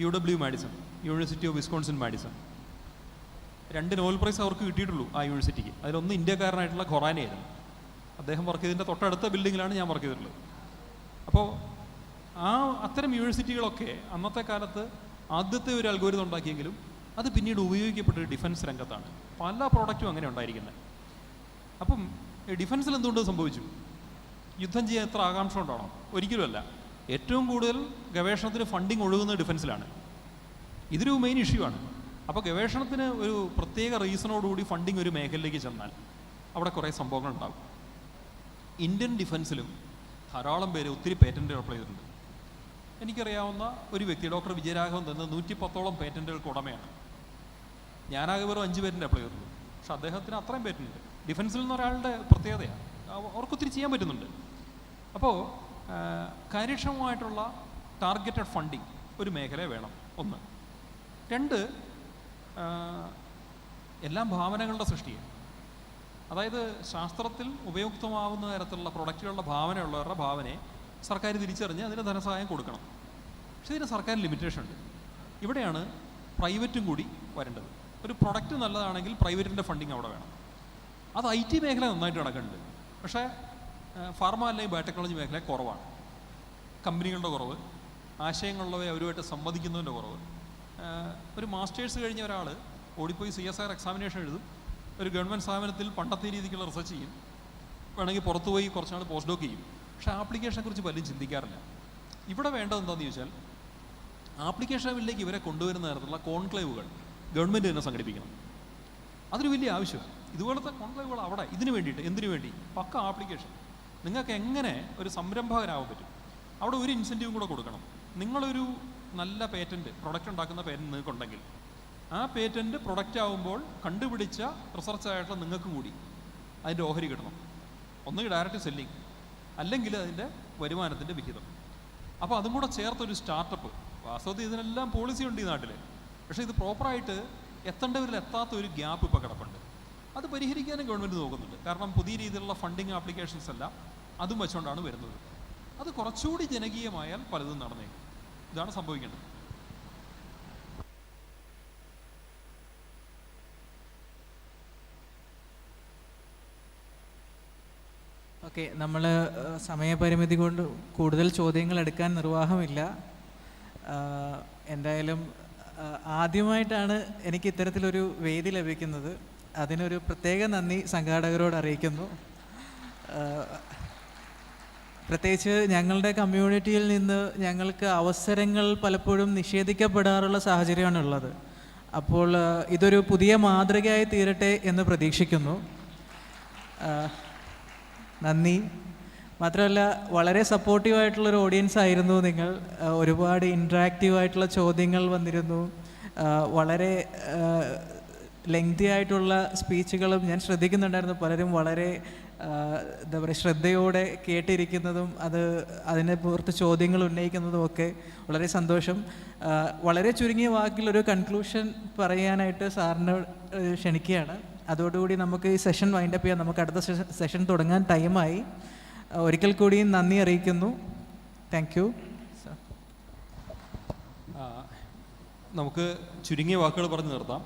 UW Madison, university of Wisconsin Madison. 2 Nobel prize അവർക്ക് കിട്ടിയിട്ടുള്ളൂ ആ യൂണിവേഴ്സിറ്റിക്ക്. അതിലൊന്ന് ഇന്ത്യക്കാരനായിട്ടുള്ള ഖൊറാനയായിരുന്നു. അദ്ദേഹം വർക്ക് ചെയ്തതിൻ്റെ തൊട്ടടുത്ത ബിൽഡിങ്ങിലാണ് ഞാൻ വർക്ക് ചെയ്തിട്ടുള്ളത്. അപ്പോൾ അത്തരം യൂണിവേഴ്സിറ്റികളൊക്കെ അന്നത്തെ കാലത്ത് ആദ്യത്തെ ഒരു അൽഗോരിതം ഉണ്ടാക്കിയെങ്കിലും അത് പിന്നീട് ഉപയോഗിക്കപ്പെട്ട ഡിഫൻസ് രംഗത്താണ്. പല പ്രോഡക്റ്റും അങ്ങനെ ഉണ്ടായിരിക്കുന്നത്. അപ്പം ഡിഫൻസിൽ എന്തുകൊണ്ട് സംഭവിച്ചു? യുദ്ധം ചെയ്യാൻ എത്ര ആകാംക്ഷ ഉണ്ടാണോ? ഒരിക്കലുമല്ല. ഏറ്റവും കൂടുതൽ ഗവേഷണത്തിന് ഫണ്ടിങ് ഒഴുകുന്നത് ഡിഫൻസിലാണ്. ഇതൊരു മെയിൻ ഇഷ്യൂ ആണ്. അപ്പോൾ ഗവേഷണത്തിന് ഒരു പ്രത്യേക റീസണോടുകൂടി ഫണ്ടിങ് ഒരു മേഖലയിലേക്ക് ചെന്നാൽ അവിടെ കുറേ സംഭവങ്ങൾ ഉണ്ടാകും. ഇന്ത്യൻ ഡിഫൻസിലും ധാരാളം പേര് ഒത്തിരി പേറ്റൻറ്റുകൾ അപ്ലൈ ചെയ്തിട്ടുണ്ട്. എനിക്കറിയാവുന്ന ഒരു വ്യക്തി, ഡോക്ടർ വിജയരാഘവൻ തന്നെ 110ഓളം പേറ്റൻറ്റുകൾക്ക് ഉടമയാണ്. ഞാനാകെ വെറും 5 പേറ്റൻറ്റ് അപ്ലൈ ചെയ്തിട്ടുള്ളൂ. പക്ഷെ അദ്ദേഹത്തിന് അത്രയും പേറ്റൻറ്റ്. ഡിഫൻസിൽ നിന്ന് ഒരാളുടെ പ്രത്യേകതയാണ്. അവർക്കൊത്തിരി ചെയ്യാൻ പറ്റുന്നുണ്ട്. അപ്പോൾ കാര്യക്ഷമമായിട്ടുള്ള ടാർഗറ്റഡ് ഫണ്ടിങ് ഒരു മേഖല വേണം, 1. 2, എല്ലാം ഭാവനകളുടെ സൃഷ്ടിയാണ്. അതായത് ശാസ്ത്രത്തിൽ ഉപയുക്തമാവുന്ന തരത്തിലുള്ള പ്രൊഡക്റ്റുകളുടെ ഭാവനയുള്ളവരുടെ ഭാവനയെ സർക്കാർ തിരിച്ചറിഞ്ഞ് അതിന് ധനസഹായം കൊടുക്കണം. പക്ഷേ ഇതിന് സർക്കാർ ലിമിറ്റേഷൻ ഉണ്ട്. ഇവിടെയാണ് പ്രൈവറ്റും കൂടി വരേണ്ടത്. ഒരു പ്രൊഡക്റ്റ് നല്ലതാണെങ്കിൽ പ്രൈവറ്റിൻ്റെ ഫണ്ടിങ് അവിടെ വേണം. അത് IT മേഖല നന്നായിട്ട് നടക്കുന്നുണ്ട്. പക്ഷേ ഫാർമ അല്ലെങ്കിൽ ബയോടെക്നോളജി മേഖല കുറവാണ്. കമ്പനികളുടെ കുറവ്, ആശയങ്ങളുള്ളവയെ അവരുമായിട്ട് സംവദിക്കുന്നതിൻ്റെ കുറവ്. ഒരു മാസ്റ്റേഴ്സ് കഴിഞ്ഞ ഒരാൾ ഓടിപ്പോയി CSIR എക്സാമിനേഷൻ എഴുതും, ഒരു ഗവൺമെൻറ് സ്ഥാപനത്തിൽ പണ്ടത്തെ രീതിക്കുള്ള റിസർച്ച് ചെയ്യും, വേണമെങ്കിൽ പുറത്തു പോയി കുറച്ച് നാൾ പോസ്റ്റ് ഡോക്ക് ചെയ്യും. പക്ഷേ ആപ്ലിക്കേഷനെ കുറിച്ച് പലരും ചിന്തിക്കാറില്ല. ഇവിടെ വേണ്ടത് എന്താണെന്ന് ചോദിച്ചാൽ, ആപ്ലിക്കേഷൻ ലെവലിലേക്ക് ഇവരെ കൊണ്ടുവരുന്ന തരത്തിലുള്ള കോൺക്ലേവുകൾ ഗവൺമെൻറ് തന്നെ സംഘടിപ്പിക്കണം. അതൊരു വലിയ ആവശ്യമാണ്. ഇതുപോലത്തെ കോൺക്ലേവുകൾ അവിടെ ഇതിനു വേണ്ടിയിട്ട്, എന്തിനു വേണ്ടി? പക്ക ആപ്ലിക്കേഷൻ. നിങ്ങൾക്ക് എങ്ങനെ ഒരു സംരംഭകനാവാൻ പറ്റും? അവിടെ ഒരു ഇൻസെൻറ്റീവും കൂടെ കൊടുക്കണം. നിങ്ങളൊരു നല്ല പേറ്റൻറ്റ്, പ്രൊഡക്റ്റ് ഉണ്ടാക്കുന്ന പേറ്റൻറ്റ് നിങ്ങൾക്കുണ്ടെങ്കിൽ ആ പേറ്റൻറ്റ് പ്രൊഡക്റ്റ് ആകുമ്പോൾ കണ്ടുപിടിച്ച റിസർച്ചായിട്ടുള്ള നിങ്ങൾക്കും കൂടി അതിൻ്റെ ഓഹരി കിട്ടണം. ഒന്നുകിൽ ഡയറക്റ്റ് സെല്ലിങ്, അല്ലെങ്കിൽ അതിൻ്റെ വരുമാനത്തിൻ്റെ വിഹിതം. അപ്പോൾ അതും കൂടെ ചേർത്തൊരു സ്റ്റാർട്ടപ്പ്. വാസ്തവത്തിൽ ഇതിനെല്ലാം പോളിസി ഉണ്ട് ഈ നാട്ടിൽ. പക്ഷേ ഇത് പ്രോപ്പറായിട്ട് എത്തേണ്ടവരിൽ എത്താത്ത ഒരു ഗ്യാപ്പ് ഇപ്പോൾ കിടപ്പുണ്ട്. അത് പരിഹരിക്കാനും ഗവൺമെൻറ് നോക്കുന്നുണ്ട്. കാരണം പുതിയ രീതിയിലുള്ള ഫണ്ടിങ് ആപ്ലിക്കേഷൻസ് എല്ലാം അതും വെച്ചുകൊണ്ടാണ് വരുന്നത്. അത് കുറച്ചുകൂടി ജനകീയമായാൽ പലതും നടന്നേക്കും. ഇതാണ് സംഭവിക്കേണ്ടത്. ഓക്കെ, നമ്മൾ സമയപരിമിതി കൊണ്ട് കൂടുതൽ ചോദ്യങ്ങൾ എടുക്കാൻ നിർവാഹമില്ല. എന്തായാലും ആദ്യമായിട്ടാണ് എനിക്ക് ഇത്തരത്തിലൊരു വേദി ലഭിക്കുന്നത്. അതിനൊരു പ്രത്യേക നന്ദി സംഘാടകരോട് അറിയിക്കുന്നു. പ്രത്യേകിച്ച് ഞങ്ങളുടെ കമ്മ്യൂണിറ്റിയിൽ നിന്ന് ഞങ്ങൾക്ക് അവസരങ്ങൾ പലപ്പോഴും നിഷേധിക്കപ്പെടാറുള്ള സാഹചര്യമാണുള്ളത്. അപ്പോൾ ഇതൊരു പുതിയ മാതൃകയായി തീരട്ടെ എന്ന് പ്രതീക്ഷിക്കുന്നു. നന്ദി. മാത്രമല്ല, വളരെ സപ്പോർട്ടീവായിട്ടുള്ളൊരു ഓഡിയൻസ് ആയിരുന്നു നിങ്ങൾ. ഒരുപാട് ഇൻട്രാക്റ്റീവായിട്ടുള്ള ചോദ്യങ്ങൾ വന്നിരുന്നു. വളരെ ലെങ്തി ആയിട്ടുള്ള സ്പീച്ചുകളും ഞാൻ ശ്രദ്ധിക്കുന്നുണ്ടായിരുന്നു. പലരും വളരെ എന്താ പറയുക, ശ്രദ്ധയോടെ കേട്ടിരിക്കുന്നതും അതിനെ പുറത്ത് ചോദ്യങ്ങൾ ഉന്നയിക്കുന്നതും ഒക്കെ വളരെ സന്തോഷം. വളരെ ചുരുങ്ങിയ വാക്കിൽ ഒരു കൺക്ലൂഷൻ പറയാനായിട്ട് സാറിനെ ക്ഷണിക്കുകയാണ്. അതോടുകൂടി നമുക്ക് ഈ സെഷൻ വൈൻഡപ്പ് ചെയ്യാം. നമുക്ക് അടുത്ത സെഷൻ തുടങ്ങാൻ ടൈമായി. ഒരിക്കൽ കൂടി നന്ദി അറിയിക്കുന്നു. Thank you. നമുക്ക് ചുരുങ്ങിയ വാക്കുകൾ പറഞ്ഞ് നിർത്താം.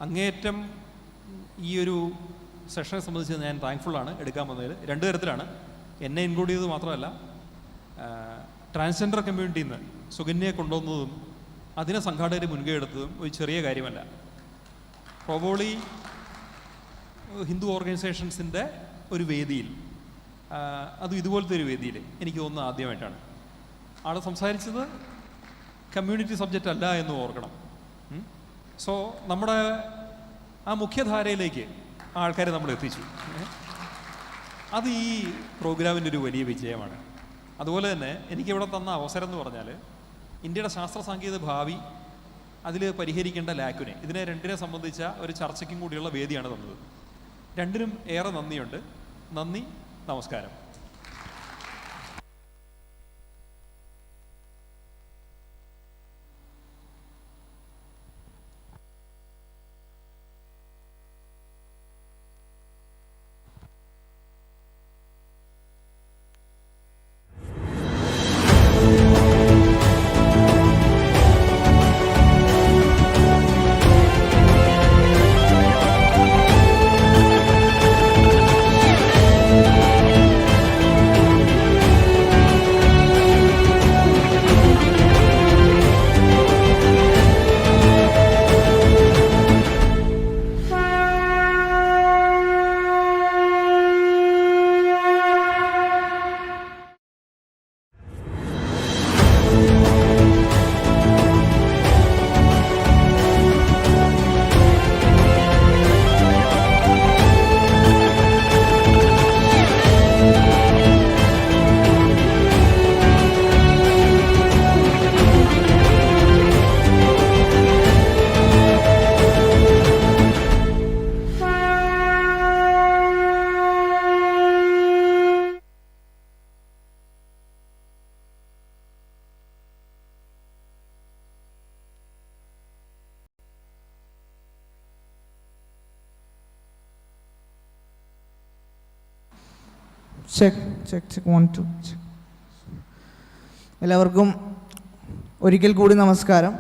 അങ്ങേയറ്റം ഈ ഒരു സെഷനെ സംബന്ധിച്ച് ഞാൻ താങ്ക്ഫുള്ളാണ് എടുക്കാൻ വന്നതിൽ. 2 തരത്തിലാണ്. എന്നെ ഇൻക്ലൂഡ് ചെയ്തത് മാത്രമല്ല, ട്രാൻസ്ജെൻഡർ കമ്മ്യൂണിറ്റിയിൽ നിന്ന് സുകന്യയെ കൊണ്ടുവന്നതും അതിനെ സംഘാടകർ മുൻകൈ എടുത്തതും ഒരു ചെറിയ കാര്യമല്ല. പ്രോബബ്ലി ഹിന്ദു ഓർഗനൈസേഷൻസിൻ്റെ ഒരു വേദിയിൽ, അതും ഇതുപോലത്തെ ഒരു വേദിയിൽ എനിക്ക് തോന്നുന്നത് ആദ്യമായിട്ടാണ്. ആൾ സംസാരിച്ചത് കമ്മ്യൂണിറ്റി സബ്ജക്റ്റ് അല്ല എന്ന് ഓർക്കണം. സോ നമ്മുടെ ആ മുഖ്യധാരയിലേക്ക് ആൾക്കാരെ നമ്മൾ എത്തിച്ചു. അത് ഈ പ്രോഗ്രാമിൻ്റെ ഒരു വലിയ വിജയമാണ്. അതുപോലെ തന്നെ എനിക്കിവിടെ തന്ന അവസരം എന്ന് പറഞ്ഞാൽ, ഇന്ത്യയുടെ ശാസ്ത്ര സാങ്കേതിക ഭാവി, അതിൽ പരിഹരിക്കേണ്ട ലാക്കുനെ, ഇതിനെ രണ്ടിനെ സംബന്ധിച്ച ഒരു ചർച്ചയ്ക്കും കൂടിയുള്ള വേദിയാണ് തന്നത്. രണ്ടിനും ഏറെ നന്ദിയുണ്ട്. നന്ദി, നമസ്കാരം. Check check check 1 2 check. എല്ലാവർക്കും ഒരിക്കൽ കൂടി നമസ്കാരം.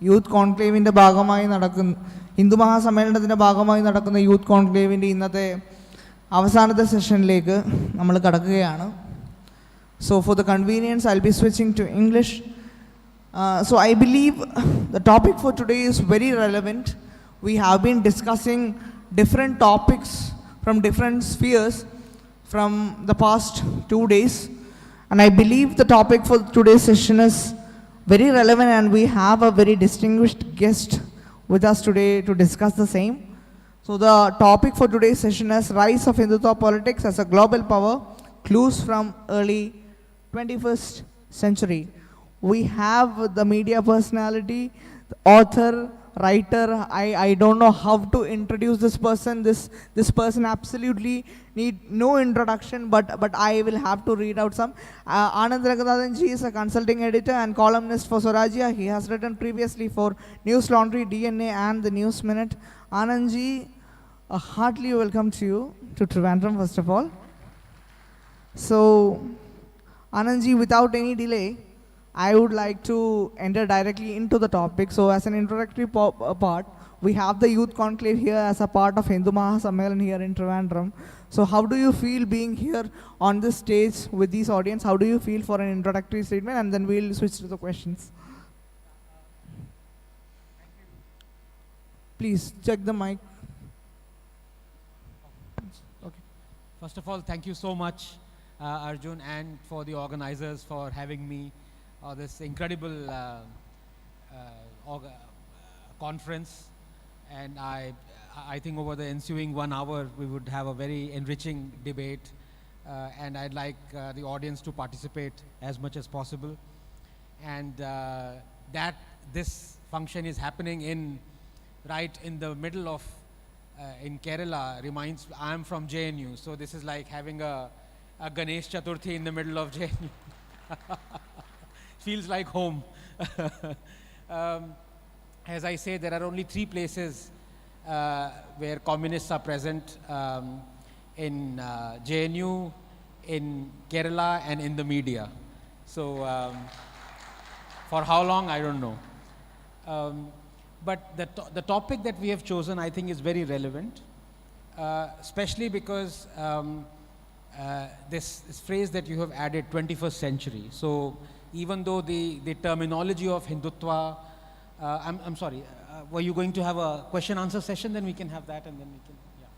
യൂത്ത് കോൺക്ലേവിൻ്റെ ഭാഗമായി നടക്കുന്ന ഹിന്ദു മഹാസമ്മേളനത്തിൻ്റെ ഭാഗമായി നടക്കുന്ന യൂത്ത് കോൺക്ലേവിൻ്റെ ഇന്നത്തെ അവസാനത്തെ സെഷനിലേക്ക് നമ്മൾ കടക്കുകയാണ്. So for the convenience, I'll be switching to English. So I believe the topic for today is very relevant. We have been discussing different topics from different spheres from the past 2 days. And I believe the topic for today's session is very relevant, and we have a very distinguished guest with us today to discuss the same. So the topic for today's session is Rise of Hindutva Politics as a Global Power, Clues from Early 21st Century. We have the media personality, the author, writer. I don't know how to introduce this person. This person absolutely need no introduction, but I will have to read out some. Ananthapuri ji is a consulting editor and columnist for Swarajya. He has written previously for News Laundry, DNA and the News Minute. Anand ji, a heartily welcome to you, to Trivandrum first of all. So Anand ji, without any delay, I would like to enter directly into the topic. So as an introductory part, we have the youth conclave here as a part of Hindu Mahasammelanam here in Trivandrum. So how do you feel being here on this stage with these audience? How do you feel for an introductory statement? And then we'll switch to the questions. Please check the mic. Okay. First of all, thank you so much, Arjun, and for the organizers for having me this incredible conference. And I think over the ensuing 1 hour we would have a very enriching debate, and I'd like the audience to participate as much as possible. And that this function is happening right in the middle of in Kerala reminds, I am from JNU, so this is like having a Ganesh Chaturthi in the middle of JNU. Feels like home. As I say, there are only 3 places where communists are present, in JNU, in Kerala, and in the media. So for how long, I don't know. But the topic that we have chosen, I think, is very relevant, especially because this phrase that you have added, 21st century. So even though the terminology of Hindutva, I'm sorry, were you going to have a question answer session? Then we can have that, and then we can, yeah.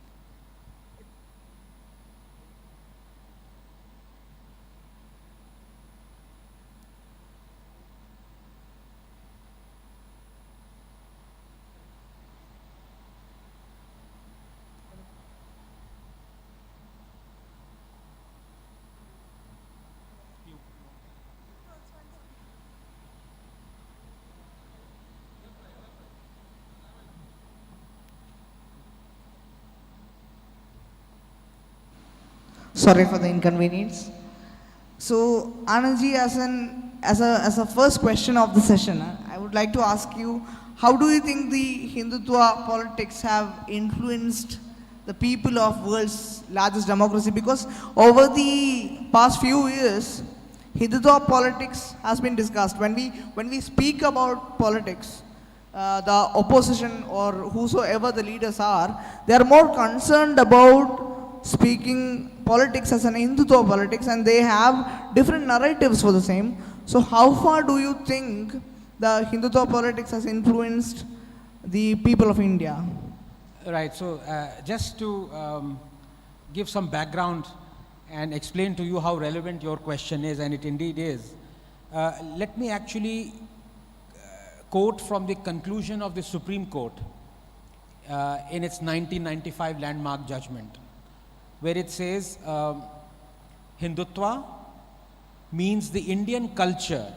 Sorry for the inconvenience. So Anand ji, as a first question of the session, I would like to ask you, how do you think the Hindutva politics have influenced the people of world's largest democracy? Because over the past few years, Hindutva politics has been discussed. When we speak about politics, the opposition or whosoever the leaders are, they are more concerned about speaking politics as an Hindutva politics, and they have different narratives for the same. So how far do you think the Hindutva politics has influenced the people of India? Right, so just to give some background and explain to you how relevant your question is, and it indeed is, let me actually quote from the conclusion of the Supreme Court in its 1995 landmark judgment, where it says Hindutva means the Indian culture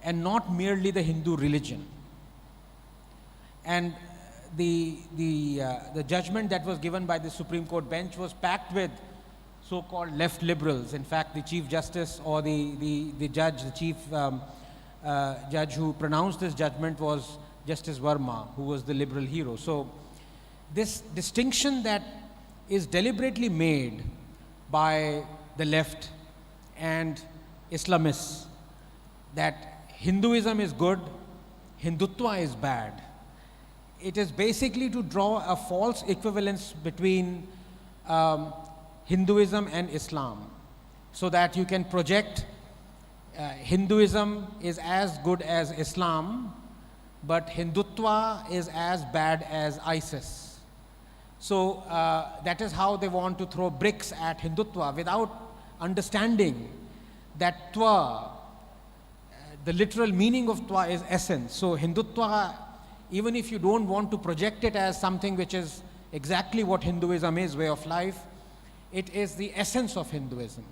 and not merely the Hindu religion. And the judgment that was given by the Supreme Court bench was packed with so-called left liberals. In fact, the Chief Justice or the judge, the chief judge who pronounced this judgment was Justice Verma, who was the liberal hero. So this distinction that is deliberately made by the left and Islamists that Hinduism is good, Hindutva is bad. It is basically to draw a false equivalence between Hinduism and Islam, so that you can project Hinduism is as good as Islam, but Hindutva is as bad as ISIS. So that is how they want to throw bricks at Hindutva without understanding that Twa, the literal meaning of Twa is essence. So Hindutva, even if you don't want to project it as something which is exactly what Hinduism is, way of life, it is the essence of Hinduism.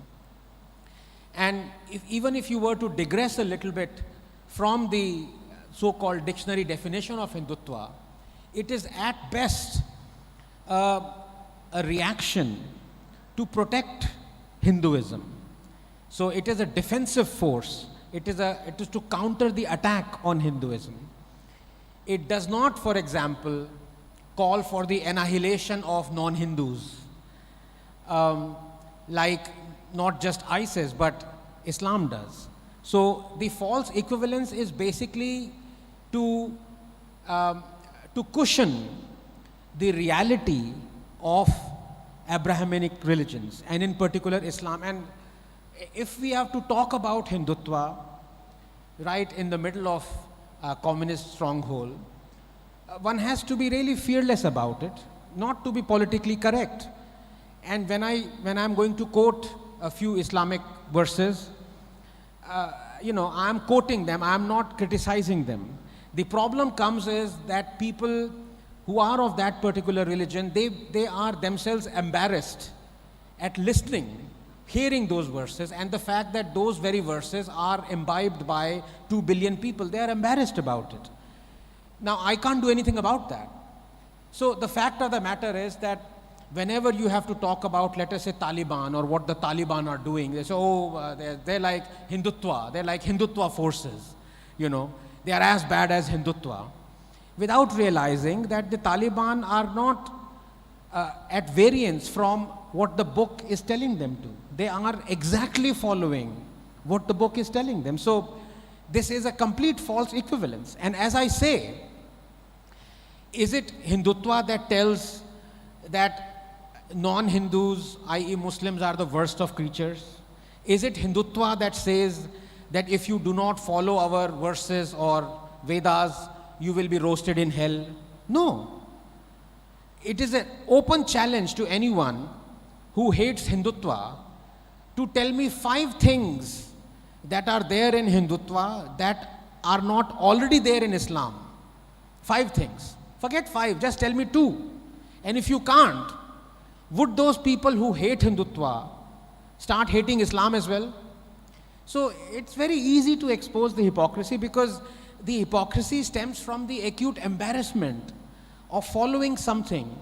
And even if you were to digress a little bit from the so-called dictionary definition of Hindutva, it is at best a reaction to protect Hinduism. So it is a defensive force. It is to counter the attack on Hinduism. It does not, for example, call for the annihilation of non-Hindus, like not just ISIS, but Islam does. So the false equivalence is basically to cushion the reality of Abrahamic religions, and in particular Islam. And if we have to talk about Hindutva right in the middle of a communist stronghold, one has to be really fearless about it, not to be politically correct. And when I'm going to quote a few Islamic verses, I'm quoting them, I'm not criticizing them. The problem comes is that people who are of that particular religion, they are themselves embarrassed at listening, hearing those verses, and the fact that those very verses are imbibed by 2 billion people. They are embarrassed about it. Now, I can't do anything about that. So the fact of the matter is that whenever you have to talk about, let us say, Taliban or what the Taliban are doing, they say, they're like Hindutva, they're like Hindutva forces, they are as bad as Hindutva, without realizing that the Taliban are not at variance from what the book is telling them to. They are exactly following what the book is telling them. So this is a complete false equivalence. And as I say, is it Hindutva that tells that non-Hindus, i.e. Muslims, are the worst of creatures? Is it Hindutva that says that if you do not follow our verses or Vedas, you will be roasted in hell? No. It is an open challenge to anyone who hates Hindutva to tell me 5 things that are there in Hindutva that are not already there in Islam. 5 things. Forget 5, just tell me 2. And if you can't, would those people who hate Hindutva start hating Islam as well? So it's very easy to expose the hypocrisy, because the hypocrisy stems from the acute embarrassment of following something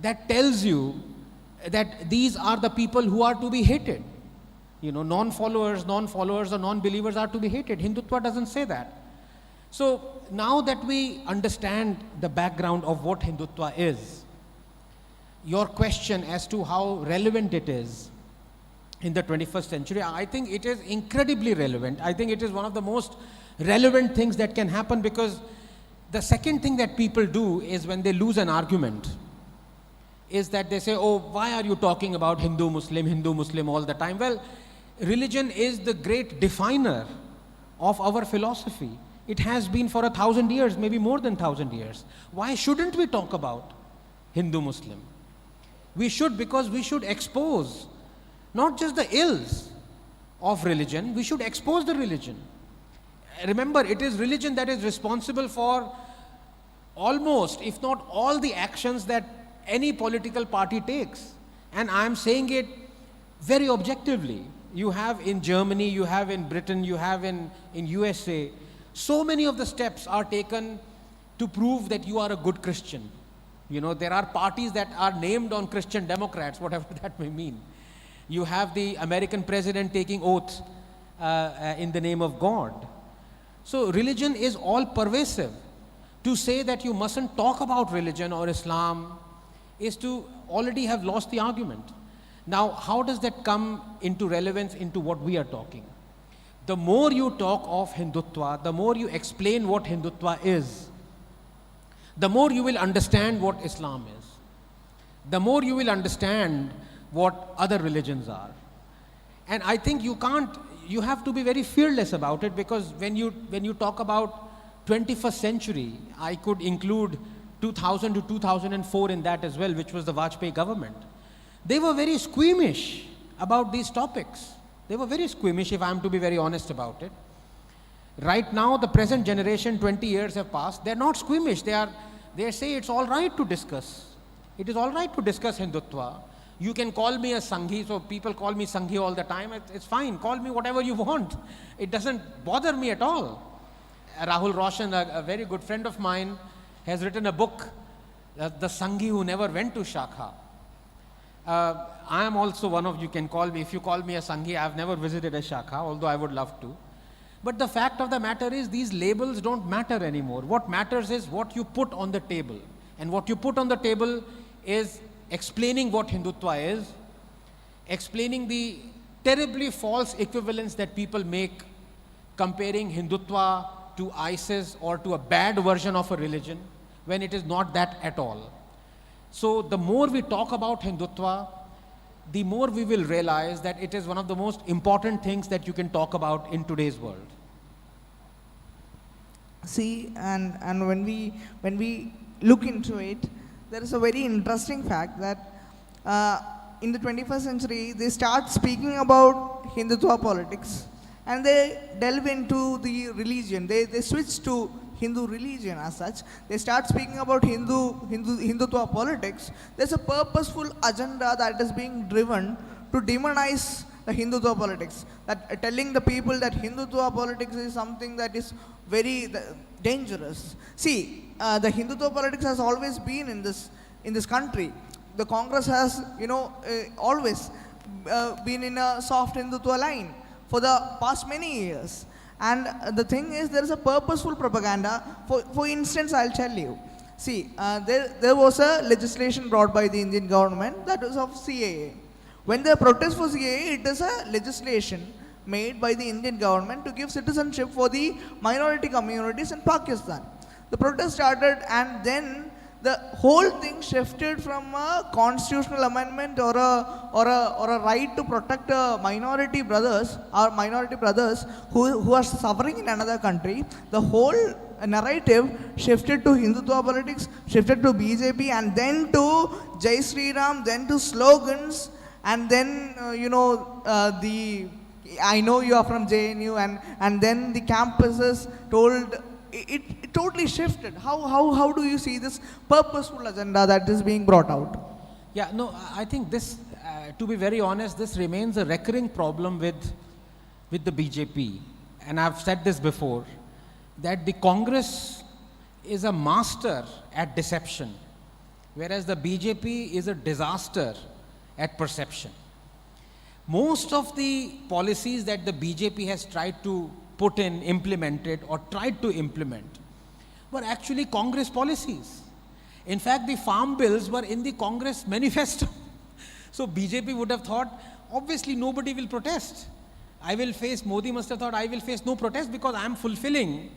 that tells you that these are the people who are to be hated. Non-followers or non-believers are to be hated. Hindutva doesn't say that. So now that we understand the background of what Hindutva is, your question as to how relevant it is in the 21st century, I think it is incredibly relevant. I think it is one of the most relevant things that can happen, because the second thing that people do is, when they lose an argument, is that they say, oh, why are you talking about Hindu, Muslim all the time? Well, religion is the great definer of our philosophy. It has been for 1,000 years, maybe more than 1,000 years. Why shouldn't we talk about Hindu, Muslim? We should, because we should expose not just the ills of religion, we should expose the religion. Remember, it is religion that is responsible for almost, if not all, the actions that any political party takes. And I am saying it very objectively. You have in Germany, you have in Britain, you have in USA, so many of the steps are taken to prove that you are a good Christian. There are parties that are named on Christian Democrats, whatever that may mean. You have the American president taking oath in the name of God. So religion is all pervasive. To say that you mustn't talk about religion or Islam is to already have lost the argument. Now, how does that come into relevance into what we are talking? The more you talk of Hindutva, the more you explain what Hindutva is, the more you will understand what Islam is, the more you will understand what other religions are. And I think you have to be very fearless about it, because when you talk about 21st century, I could include 2000 to 2004 in that as well, which was the Vajpayee government. They were very squeamish about these topics. They were very squeamish, if I am to be very honest about it. Right now, the present generation, 20 years have passed, they're not squeamish. They say it's all right to discuss. It is all right to discuss Hindutva. You can call me a Sanghi, so people call me Sanghi all the time. It's fine, call me whatever you want. It doesn't bother me at all. Rahul Roshan, a very good friend of mine, has written a book, The Sanghi Who Never Went to Shakha. I am also one of you can call me, if you call me a Sanghi, I have never visited a Shakha, although I would love to. But the fact of the matter is, these labels don't matter anymore. What matters is what you put on the table. And what you put on the table is explaining what Hindutva is, explaining the terribly false equivalence that people make comparing Hindutva to ISIS or to a bad version of a religion, when it is not that at all. So the more we talk about Hindutva, the more we will realize that it is one of the most important things that you can talk about in today's world. See, and when we look into it, there is a very interesting fact that in the 21st century, they start speaking about Hindutva politics, and they delve into the religion. They switch to Hindu religion as such. They start speaking about Hindutva politics. There's a purposeful agenda that is being driven to demonize the Hindutva politics, that telling the people that Hindutva politics is something that is very dangerous. See, the Hindutva politics has always been in this country. The Congress has, always been in a soft Hindutva line for the past many years. And the thing is, there is a purposeful propaganda. For instance, I'll tell you. See, there was a legislation brought by the Indian government that was of CAA. When they protest for CAA, it is a legislation made by the Indian government to give citizenship for the minority communities in Pakistan. The protest started, and then the whole thing shifted from a constitutional amendment or a right to protect minority brothers who are suffering in another country. The whole narrative shifted to Hindutva politics, shifted to BJP, and then to Jai Sri Ram, then to slogans, and then I know you are from JNU, and then the campuses told. It totally shifted. How do you see this purposeful agenda that is being brought out? Yeah, no, I think this, to be very honest, this remains a recurring problem with the BJP. And I've said this before, that the Congress is a master at deception, whereas the BJP is a disaster at perception. Most of the policies that the BJP has tried to implemented or tried to implement were actually Congress policies. In fact, the farm bills were in the Congress manifesto. So BJP would have thought, obviously nobody will protest. Modi must have thought, I will face no protest because I am fulfilling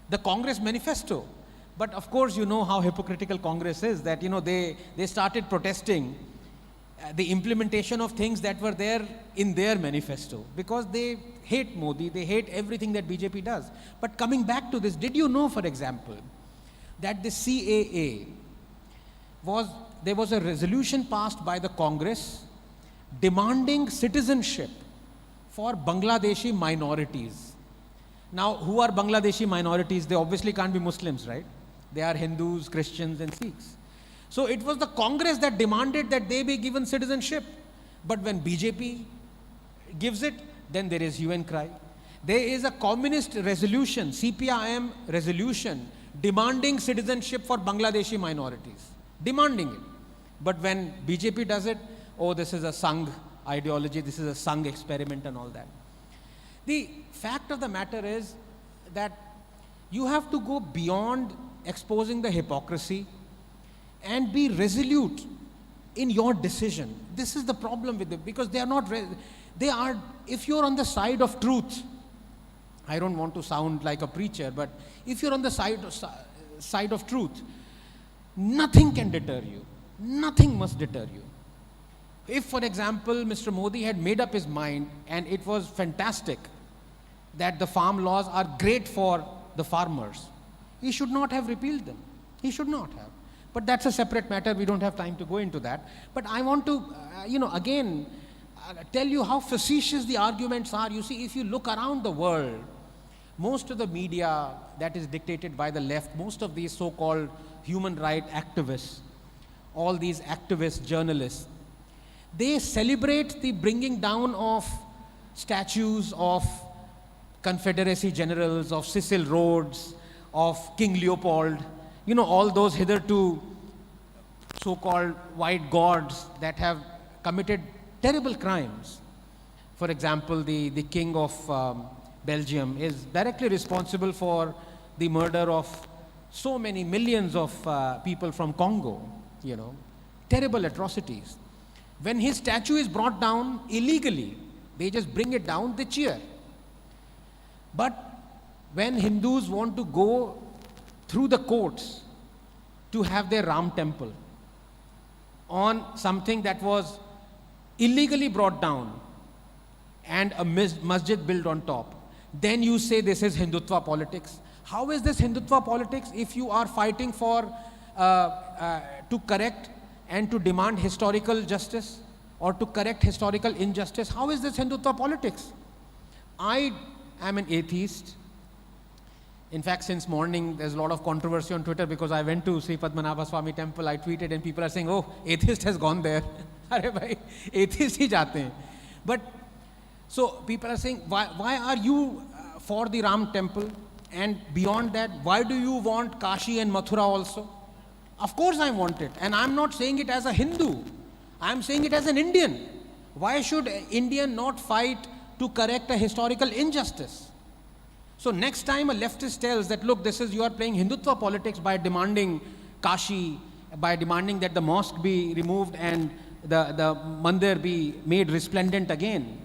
the Congress manifesto. But of course, you know how hypocritical Congress is, that they started protesting the implementation of things that were there in their manifesto, because they hate Modi, they hate everything that BJP does. But coming back to this, did you know, for example, that the CAA there was a resolution passed by the Congress demanding citizenship for Bangladeshi minorities. Now, who are Bangladeshi minorities? They obviously can't be Muslims, right? They are Hindus, Christians, and Sikhs. So it was the Congress that demanded that they be given citizenship. But when BJP gives it, then there is hue and cry. There is a communist resolution, CPIM resolution, demanding citizenship for Bangladeshi minorities. Demanding it. But when BJP does it, oh, this is a Sangh ideology, this is a Sangh experiment and all that. The fact of the matter is that you have to go beyond exposing the hypocrisy and be resolute in your decision. This is the problem with them, because they are not, they are, if you're on the side of truth, I don't want to sound like a preacher, but if you're on the side of truth, nothing can deter you. Nothing must deter you. If, for example, Mr. Modi had made up his mind and it was fantastic that the farm laws are great for the farmers, he should not have repealed them. He should not have. But that's a separate matter. We don't have time to go into that. But I want to, again, tell you how facetious the arguments are. You see, if you look around the world, most of the media that is dictated by the left, most of these so-called human rights activists, all these activist journalists, they celebrate the bringing down of statues of Confederacy generals, of Cecil Rhodes, of King Leopold, all those hitherto so-called white gods that have committed terrible crimes. For example, the king of Belgium is directly responsible for the murder of so many millions of people from Congo, terrible atrocities. When his statue is brought down illegally, they just bring it down, they cheer. But when Hindus want to go through the courts to have their Ram temple on something that was illegally brought down and a masjid built on top, then you say this is Hindutva politics. How is this Hindutva politics if you are fighting for to correct and to demand historical justice or to correct historical injustice? How is this Hindutva politics? I am an atheist. In fact, since morning, there's a lot of controversy on Twitter because I went to Sri Padmanabha Swami temple, I tweeted and people are saying, oh, atheist has gone there. Arey bhai, atheist hi jaate hain. But, so people are saying, why are you for the Ram temple? And beyond that, why do you want Kashi and Mathura also? Of course I want it. And I'm not saying it as a Hindu. I'm saying it as an Indian. Why should an Indian not fight to correct a historical injustice? So next time a leftist tells that, look, you are playing Hindutva politics by demanding Kashi, by demanding that the mosque be removed and the mandir be made resplendent again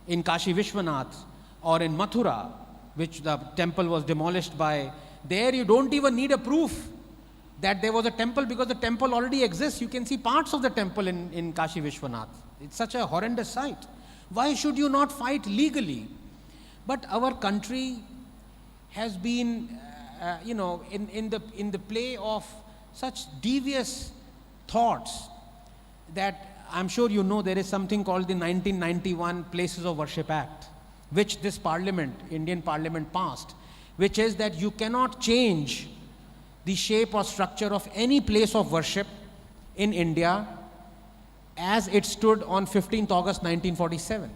in Kashi Vishwanath or in Mathura, which the temple was demolished by. There you don't even need a proof that there was a temple because the temple already exists. You can see parts of the temple in Kashi Vishwanath. It's such a horrendous sight. Why should you not fight legally? But our country has been, in the play of such devious thoughts that I'm sure you know there is something called the 1991 Places of Worship Act, which this parliament, Indian parliament passed, which is that you cannot change the shape or structure of any place of worship in India as it stood on 15th August 1947.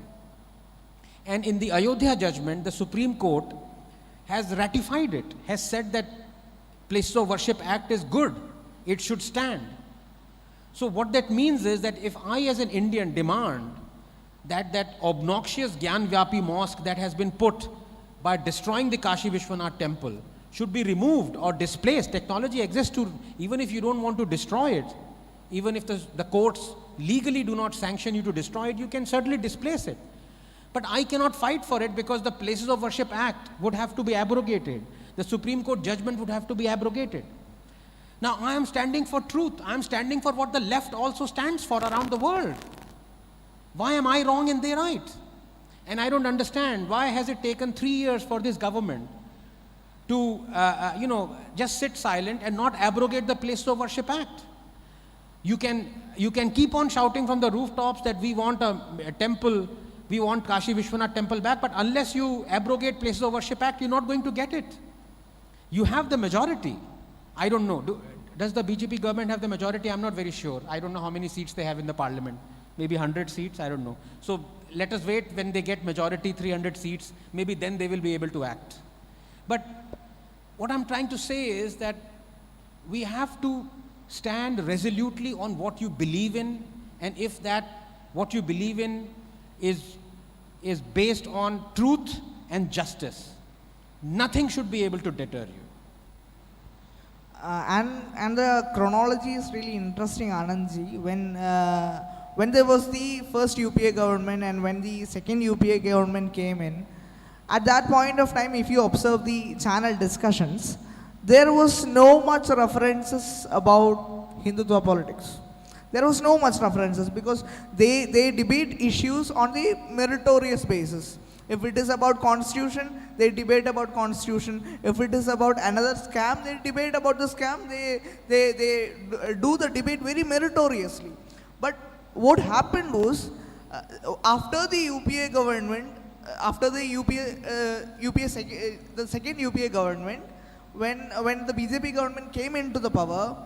And in the Ayodhya judgment, the Supreme Court has ratified it, has said that Places of Worship Act is good, it should stand. So what that means is that if I as an Indian demand that obnoxious Gyan Vyapi mosque that has been put by destroying the Kashi Vishwanath temple should be removed or displaced, technology exists to, even if you don't want to destroy it, even if the courts legally do not sanction you to destroy it, you can certainly displace it. But I cannot fight for it because the Places of Worship Act would have to be abrogated. The Supreme Court judgment would have to be abrogated. Now I am standing for truth. I am standing for what the left also stands for around the world. Why am I wrong and they right? And I don't understand why has it taken 3 years for this government to just sit silent and not abrogate the Places of Worship Act. You can keep on shouting from the rooftops that we want a temple, we want Kashi Vishwanath temple back, but unless you abrogate Places of Worship Act, you're not going to get it. You have the majority. I don't know. Does the BJP government have the majority? I'm not very sure. I don't know how many seats they have in the parliament. Maybe 100 seats, I don't know. So let us wait when they get majority, 300 seats, maybe then they will be able to act. But what I'm trying to say is that we have to stand resolutely on what you believe in, and if that what you believe in is based on truth and justice, nothing should be able to deter you. And the chronology is really interesting, Anandji. When there was the first UPA government and when the second UPA government came in, at that point of time, if you observe the channel discussions, there was no much references about Hindutva politics. There was no much references because they debate issues on the meritorious basis. If it is about constitution, they debate about constitution. If it is about another scam, they debate about the scam. They do the debate very meritoriously. But what happened was, after the UPA government, after the the second UPA government, when the BJP government came into the power,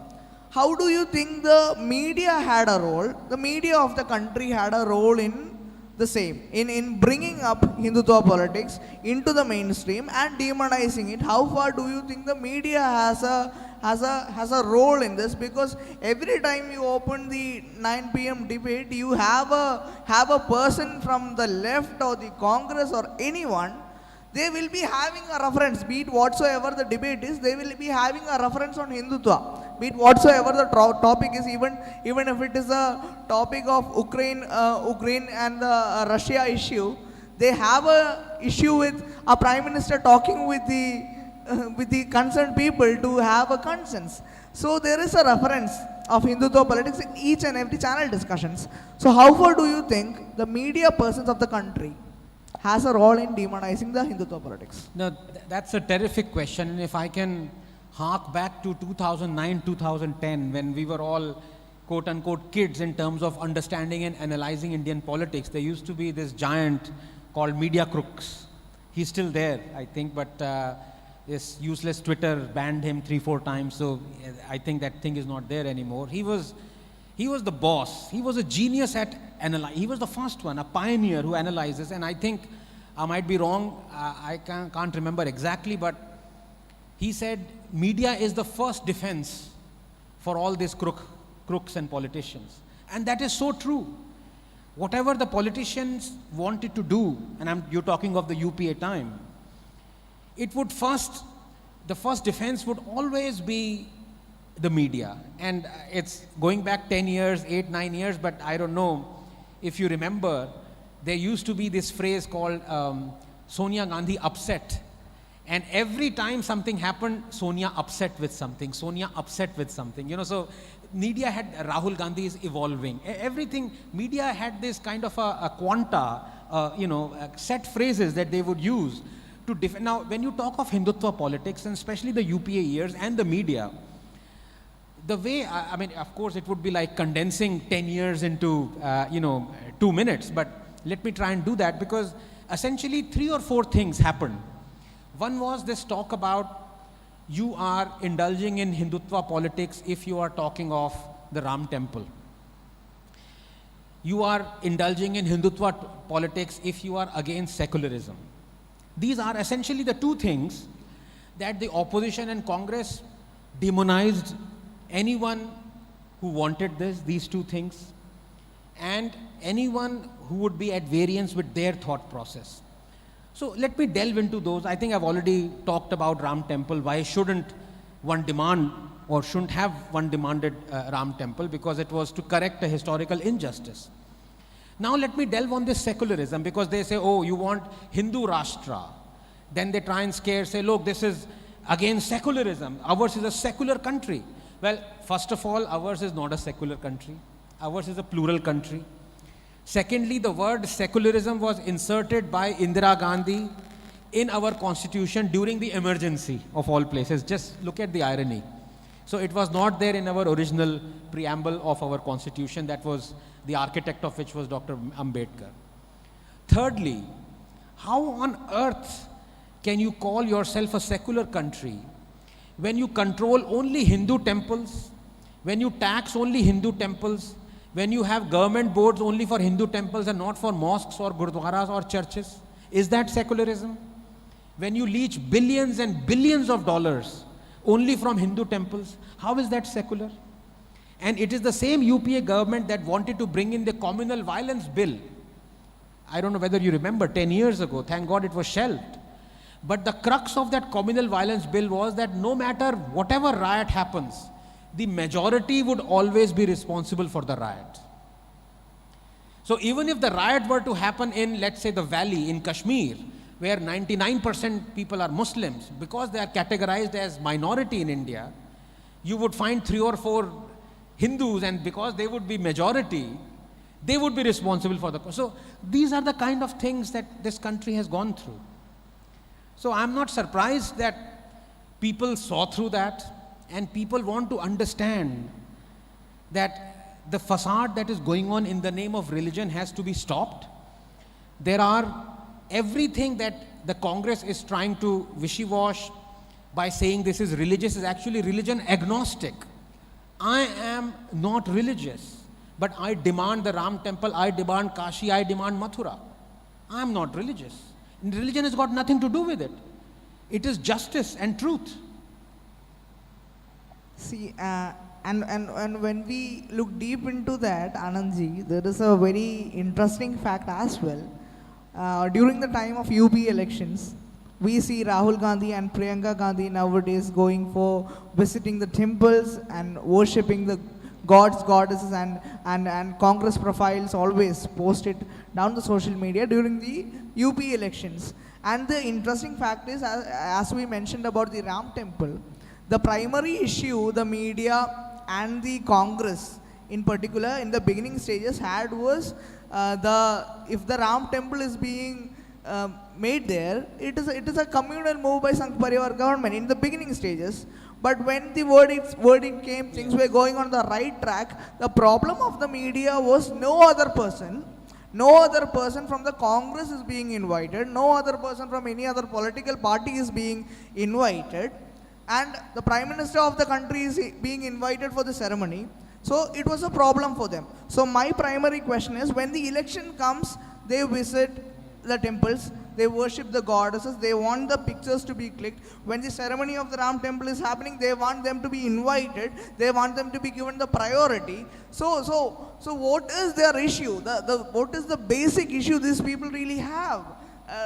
how do you think the media had a role? The media of the country had a role in the same, in bringing up Hindutva politics into the mainstream and demonizing it. How far do you think the media has a role in this? Because every time you open the 9 p.m. debate, you have a person from the left or the Congress or anyone. They will be having a reference, be it whatsoever the debate is, they will be having a reference on Hindutva. Be it whatsoever the topic is, even if it is a topic of Ukraine and the Russia issue, they have a issue with a Prime Minister talking with the concerned people to have a consensus. So there is a reference of Hindutva politics in each and every channel discussions. So how far do you think the media persons of the country has a role in demonizing the Hindutva politics? No, that's a terrific question. And if I can hark back to 2009, 2010, when we were all quote unquote kids in terms of understanding and analyzing Indian politics, there used to be this giant called Media Crooks. He's still there, I think, but this useless Twitter banned him 3-4 times, so I think that thing is not there anymore. He was the boss. He was a genius at he was the first one, a pioneer who analyzes, and I think, I might be wrong, I can't remember exactly, but he said media is the first defense for all these crooks and politicians. And that is so true. Whatever the politicians wanted to do, and you're talking of the UPA time, the first defense would always be the media. And it's going back 10 years, 8, 9 years, but I don't know if you remember, there used to be this phrase called Sonia Gandhi upset. And every time something happened, Sonia upset with something, Sonia upset with something. So media had Rahul Gandhi is evolving. Everything, media had this kind of a quanta, set phrases that they would use to defend. Now, when you talk of Hindutva politics, and especially the UPA years and the media, the way, I mean, of course, it would be like condensing 10 years into, 2 minutes, but let me try and do that, because essentially 3 or 4 things happened. One was this talk about you are indulging in Hindutva politics if you are talking of the Ram temple. You are indulging in Hindutva politics if you are against secularism. These are essentially the 2 things that the opposition and Congress demonized anyone who wanted these 2 things, and anyone who would be at variance with their thought process. So let me delve into those. I think I've already talked about Ram temple. Why shouldn't one demand, or shouldn't have one demanded Ram temple? Because it was to correct a historical injustice. Now let me delve on this secularism, because they say, oh, you want Hindu Rashtra. Then they try and say, look, this is against secularism. Ours is a secular country. Well, first of all, ours is not a secular country. Ours is a plural country. Secondly, the word secularism was inserted by Indira Gandhi in our constitution during the emergency of all places. Just look at the irony. So it was not there in our original preamble of our constitution. That was the architect of which was Dr. Ambedkar. Thirdly, how on earth can you call yourself a secular country when you control only Hindu temples, when you tax only Hindu temples, when you have government boards only for Hindu temples and not for mosques or gurdwaras or churches? Is that secularism? When you leech billions and billions of dollars only from Hindu temples, how is that secular? And it is the same UPA government that wanted to bring in the communal violence bill. I don't know whether you remember, 10 years ago, thank God it was shelved. But the crux of that communal violence bill was that no matter whatever riot happens, the majority would always be responsible for the riot. So even if the riot were to happen in, let's say, the valley in Kashmir, where 99% people are Muslims, because they are categorized as minority in India, you would find 3 or 4 Hindus, and because they would be majority, they would be responsible for the. So these are the kind of things that this country has gone through. So I'm not surprised that people saw through that, and people want to understand that the facade that is going on in the name of religion has to be stopped. There are everything that the Congress is trying to wishy-wash by saying this is religious is actually religion agnostic. I am not religious, but I demand the Ram temple, I demand Kashi, I demand Mathura. I am not religious. And religion has got nothing to do with it. It is justice and truth. See, and when we look deep into that, Anandji, there is a very interesting fact as well. During the time of UP elections, we see Rahul Gandhi and Priyanka Gandhi nowadays going for visiting the temples and worshipping the gods, goddesses, and Congress profiles always posted down the social media during the UP elections. And the interesting fact is, as we mentioned about the Ram temple, the primary issue the media and the Congress in particular in the beginning stages had was if the Ram temple is being made there, it is a communal move by Sangh Parivar government in the beginning stages. But when the verdict came, things were going on the right track. The problem of the media was no other person from the Congress is being invited, no other person from any other political party is being invited, and the Prime Minister of the country is being invited for the ceremony. So it was a problem for them. So my primary question is, when the election comes, they visit the temples, they worship the goddesses, they want the pictures to be clicked. When the ceremony of the Ram temple is happening, they want them to be invited, they want them to be given the priority. So what is their issue? What is the basic issue these people really have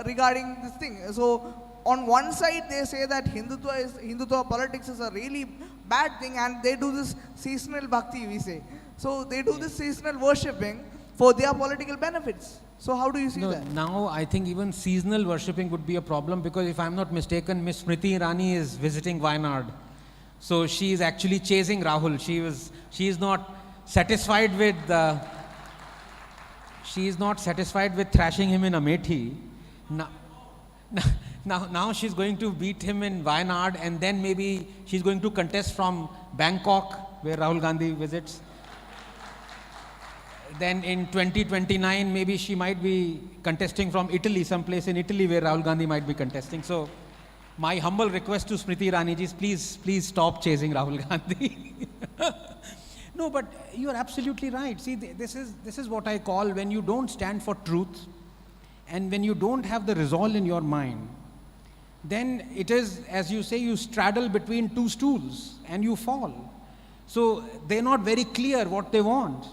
regarding this thing? So on one side they say that Hindutva politics is a really bad thing, and they do this seasonal bhakti, we say. So they do this seasonal worshipping for their political benefits. So how do you see that? Now I think even seasonal worshipping would be a problem, because if I'm not mistaken, Miss Smriti Irani is visiting Wayanad. So she is actually chasing Rahul. She is not satisfied with thrashing him in Amethi. Now she's going to beat him in Wayanad, and then maybe she's going to contest from Bangkok, where Rahul Gandhi visits. Then in 2029, maybe she might be contesting from Italy, someplace in Italy where Rahul Gandhi might be contesting. So my humble request to Smriti Irani ji, please stop chasing Rahul Gandhi. No, but you are absolutely right. See, this is what I call when you don't stand for truth, and when you don't have the resolve in your mind, then it is, as you say, you straddle between two stools and you fall. So they're not very clear what they want.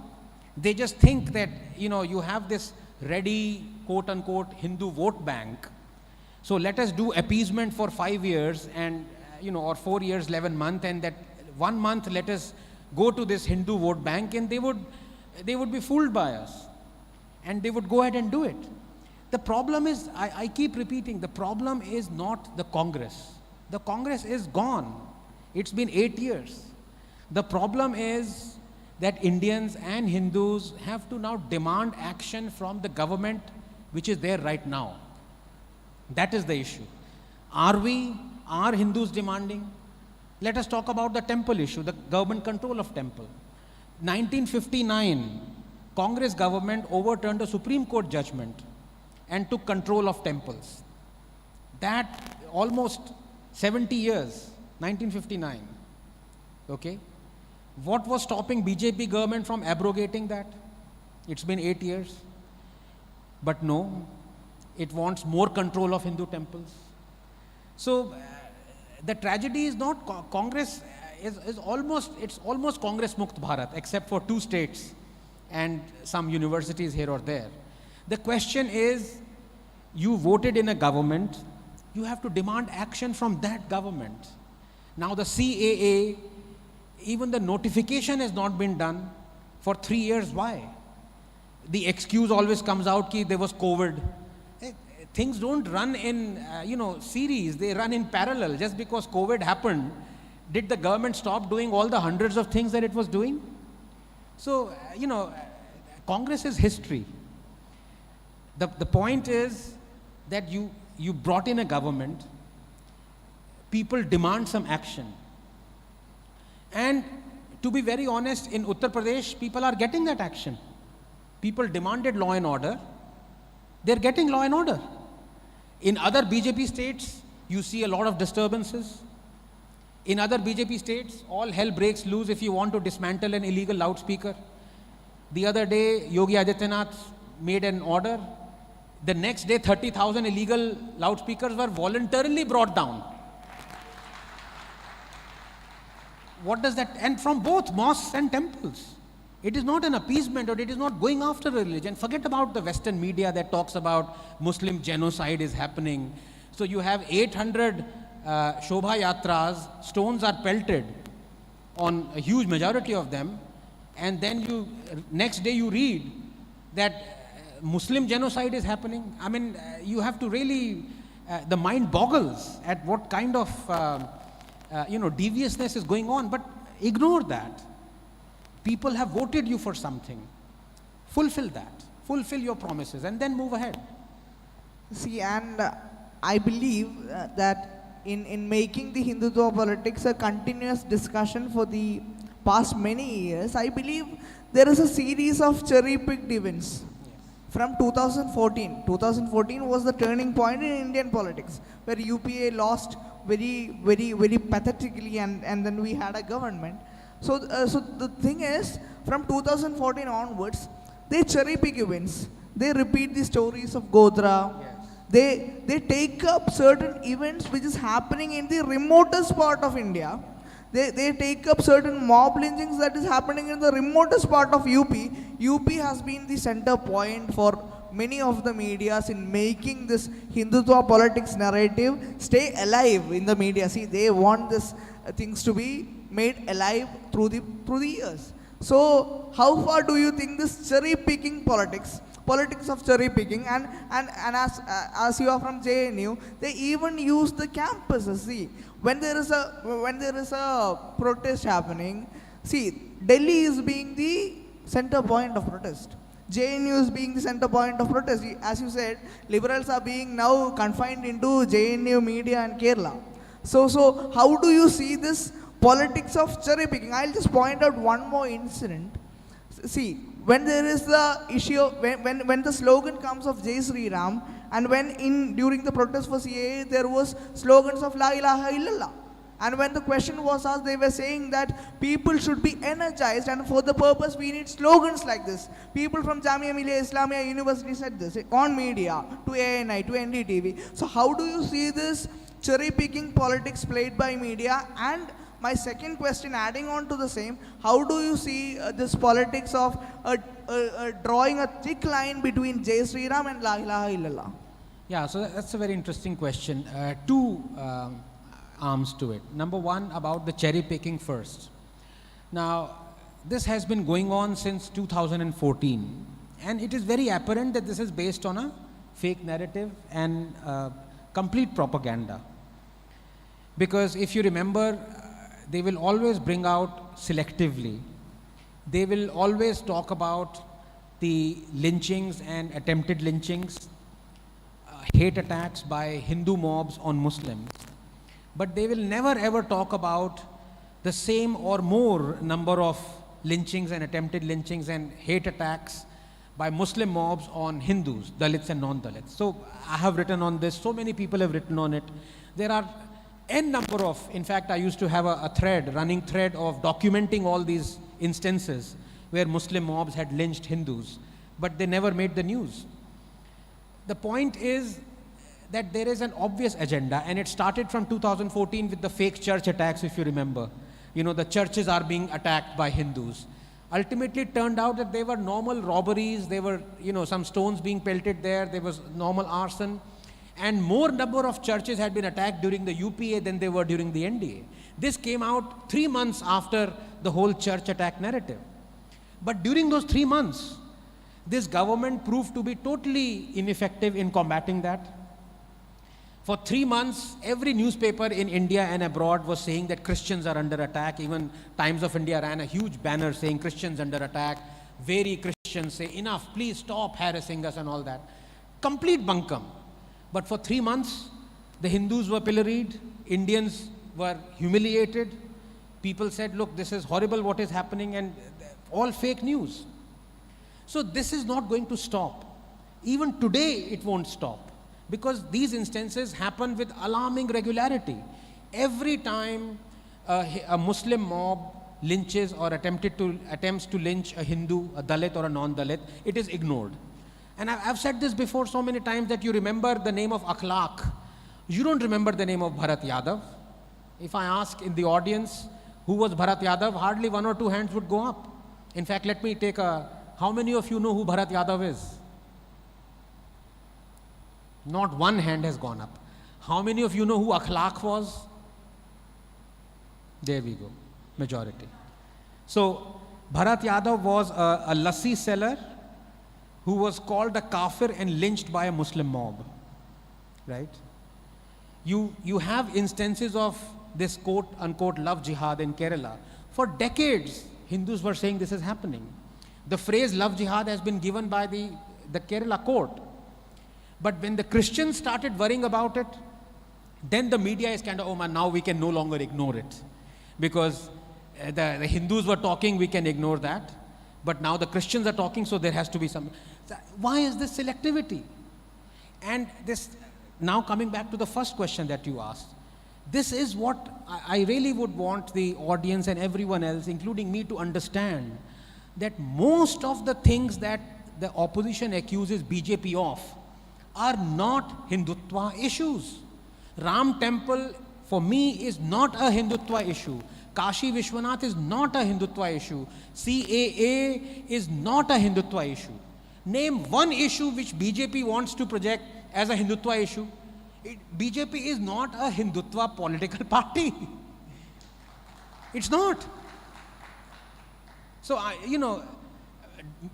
They just think that, you have this ready, quote unquote, Hindu vote bank. So let us do appeasement for 5 years and, or 4 years, 11 months, and that 1 month let us go to this Hindu vote bank, and they would be fooled by us, and they would go ahead and do it. The problem is, I keep repeating, the problem is not the Congress. The Congress is gone. It's been 8 years. The problem is that Indians and Hindus have to now demand action from the government which is there right now. That is the issue. Are Hindus demanding? Let us talk about the temple issue, the government control of temple. 1959, Congress government overturned a Supreme Court judgment and took control of temples. That almost 70 years, 1959, okay? What was stopping BJP government from abrogating that? It's been 8 years. But no, it wants more control of Hindu temples. So the tragedy is not Congress is almost Congress Mukt Bharat, except for 2 states and some universities here or there. The question is, you voted in a government you have to demand action from that government. Now the CAA, even the notification has not been done for 3 years. Why? The excuse always comes out that there was COVID. Things don't run in series, they run in parallel. Just because COVID happened, did the government stop doing all the hundreds of things that it was doing? So, Congress is history. The point is that you brought in a government, people demand some action. And to be very honest, in Uttar Pradesh, people are getting that action. People demanded law and order. They're getting law and order. In other BJP states, you see a lot of disturbances. In other BJP states, all hell breaks loose if you want to dismantle an illegal loudspeaker. The other day, Yogi Adityanath made an order. The next day, 30,000 illegal loudspeakers were voluntarily brought down. What does that, and from both mosques and temples. It is not an appeasement, or it is not going after religion. Forget about the Western media that talks about Muslim genocide is happening. So you have 800 Shobha Yatras, stones are pelted on a huge majority of them, and then next day you read that Muslim genocide is happening. I mean, you have to really, the mind boggles at what kind of deviousness is going on, but ignore that. People have voted you for something. Fulfill that. Fulfill your promises and then move ahead. See, and I believe that in making the Hindutva politics a continuous discussion for the past many years, I believe there is a series of cherry-picked events. From 2014. 2014 was the turning point in Indian politics, where UPA lost very, very, very pathetically, and then we had a government. So the thing is, from 2014 onwards, they cherry pick events. They repeat the stories of Godhra. Yes. They take up certain events which is happening in the remotest part of India. They take up certain mob lynchings that is happening in the remotest part of UP. UP has been the center point for many of the medias in making this Hindutva politics narrative stay alive in the media. See, they want this things to be made alive through the years. So how far do you think this cherry picking politics of cherry picking, and as you are from JNU, they even use the campuses. See, when there is a protest happening, see, Delhi is being the center point of protest. JNU is being the center point of protest. As you said, liberals are being now confined into JNU media and Kerala. So how do you see this politics of cherry picking? I'll just point out one more incident. See, when there is the issue, when the slogan comes of Jai Sri Ram, and when during the protest for CAA there was slogans of La ilaha illallah, and when the question was asked, they were saying that people should be energized, and for the purpose we need slogans like this. People from Jamia Millia Islamia University said this on media, to ANI, to NDTV. So how do you see this cherry picking politics played by media? And my second question, adding on to the same, how do you see this politics of drawing a thick line between Jai Sri Ram and La ilaha illallah? Yeah, so that's a very interesting question. Two arms to it. Number one, about the cherry picking first. Now, this has been going on since 2014, and it is very apparent that this is based on a fake narrative and complete propaganda. Because if you remember, they will always bring out selectively. They will always talk about the lynchings and attempted lynchings, hate attacks by Hindu mobs on Muslims. But they will never ever talk about the same or more number of lynchings and attempted lynchings and hate attacks by Muslim mobs on Hindus, Dalits and non-Dalits. So I have written on this, so many people have written on it. There are n number of, in fact, I used to have a running thread of documenting all these instances where Muslim mobs had lynched Hindus, but they never made the news. The point is that there is an obvious agenda, and it started from 2014 with the fake church attacks, if you remember. You know, the churches are being attacked by Hindus. Ultimately, it turned out that they were normal robberies, there were, some stones being pelted there was normal arson. And more number of churches had been attacked during the UPA than they were during the NDA. This came out 3 months after the whole church attack narrative. But during those 3 months, this government proved to be totally ineffective in combating that. For 3 months, every newspaper in India and abroad was saying that Christians are under attack. Even Times of India ran a huge banner saying Christians under attack. Very Christians say, enough, please stop harassing us and all that. Complete bunkum. But for 3 months, the Hindus were pilloried, Indians were humiliated. People said, look, this is horrible what is happening, and all fake news. So this is not going to stop. Even today, it won't stop, because these instances happen with alarming regularity. Every time a Muslim mob lynches or attempts to lynch a Hindu, a Dalit or a non-Dalit, it is ignored. And I've said this before so many times that you remember the name of Akhlaq. You don't remember the name of Bharat Yadav. If I ask in the audience who was Bharat Yadav, hardly 1 or 2 hands would go up. In fact, let me take how many of you know who Bharat Yadav is? Not 1 hand has gone up. How many of you know who Akhlaq was? There we go, majority. So Bharat Yadav was a lassi seller who was called a kafir and lynched by a Muslim mob, right? You have instances of this quote unquote love jihad in Kerala. For decades, Hindus were saying this is happening. The phrase love jihad has been given by the Kerala court. But when the Christians started worrying about it, then the media is kind of, oh man, now we can no longer ignore it. Because the Hindus were talking, we can ignore that. But now the Christians are talking, so there has to be some. Why is this selectivity? And this, now coming back to the first question that you asked, this is what I really would want the audience and everyone else, including me, to understand, that most of the things that the opposition accuses BJP of are not Hindutva issues. Ram Temple, for me, is not a Hindutva issue. Kashi Vishwanath is not a Hindutva issue. CAA is not a Hindutva issue. Name one issue which BJP wants to project as a Hindutva issue. BJP is not a Hindutva political party. It's not. So,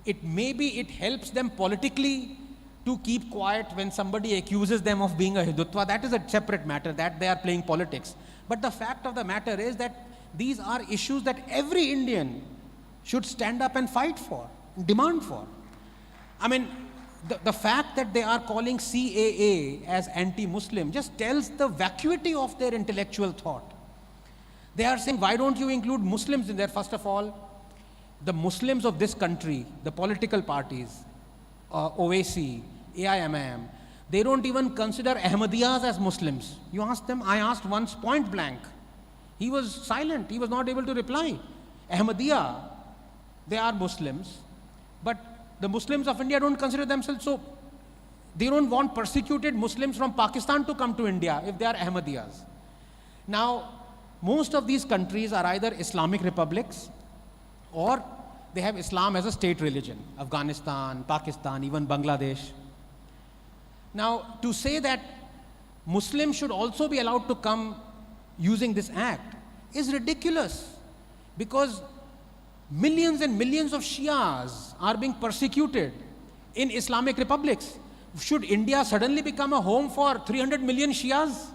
it helps them politically to keep quiet when somebody accuses them of being a Hindutva. That is a separate matter, that they are playing politics. But the fact of the matter is that these are issues that every Indian should stand up and fight for, demand for. I mean, the fact that they are calling CAA as anti-Muslim just tells the vacuity of their intellectual thought. They are saying, why don't you include Muslims in there? First of all, the Muslims of this country, the political parties, OAC, AIMM, they don't even consider Ahmadiyyas as Muslims. You ask them, I asked once point blank. He was silent, he was not able to reply. Ahmadiyya, they are Muslims, but the Muslims of India don't consider themselves, so they don't want persecuted Muslims from Pakistan to come to India if they are Ahmadiyyas. Now, most of these countries are either Islamic republics or they have Islam as a state religion. Afghanistan, Pakistan, even Bangladesh. Now, to say that Muslims should also be allowed to come using this act is ridiculous, because millions and millions of Shias are being persecuted in Islamic republics. Should India suddenly become a home for 300 million Shias?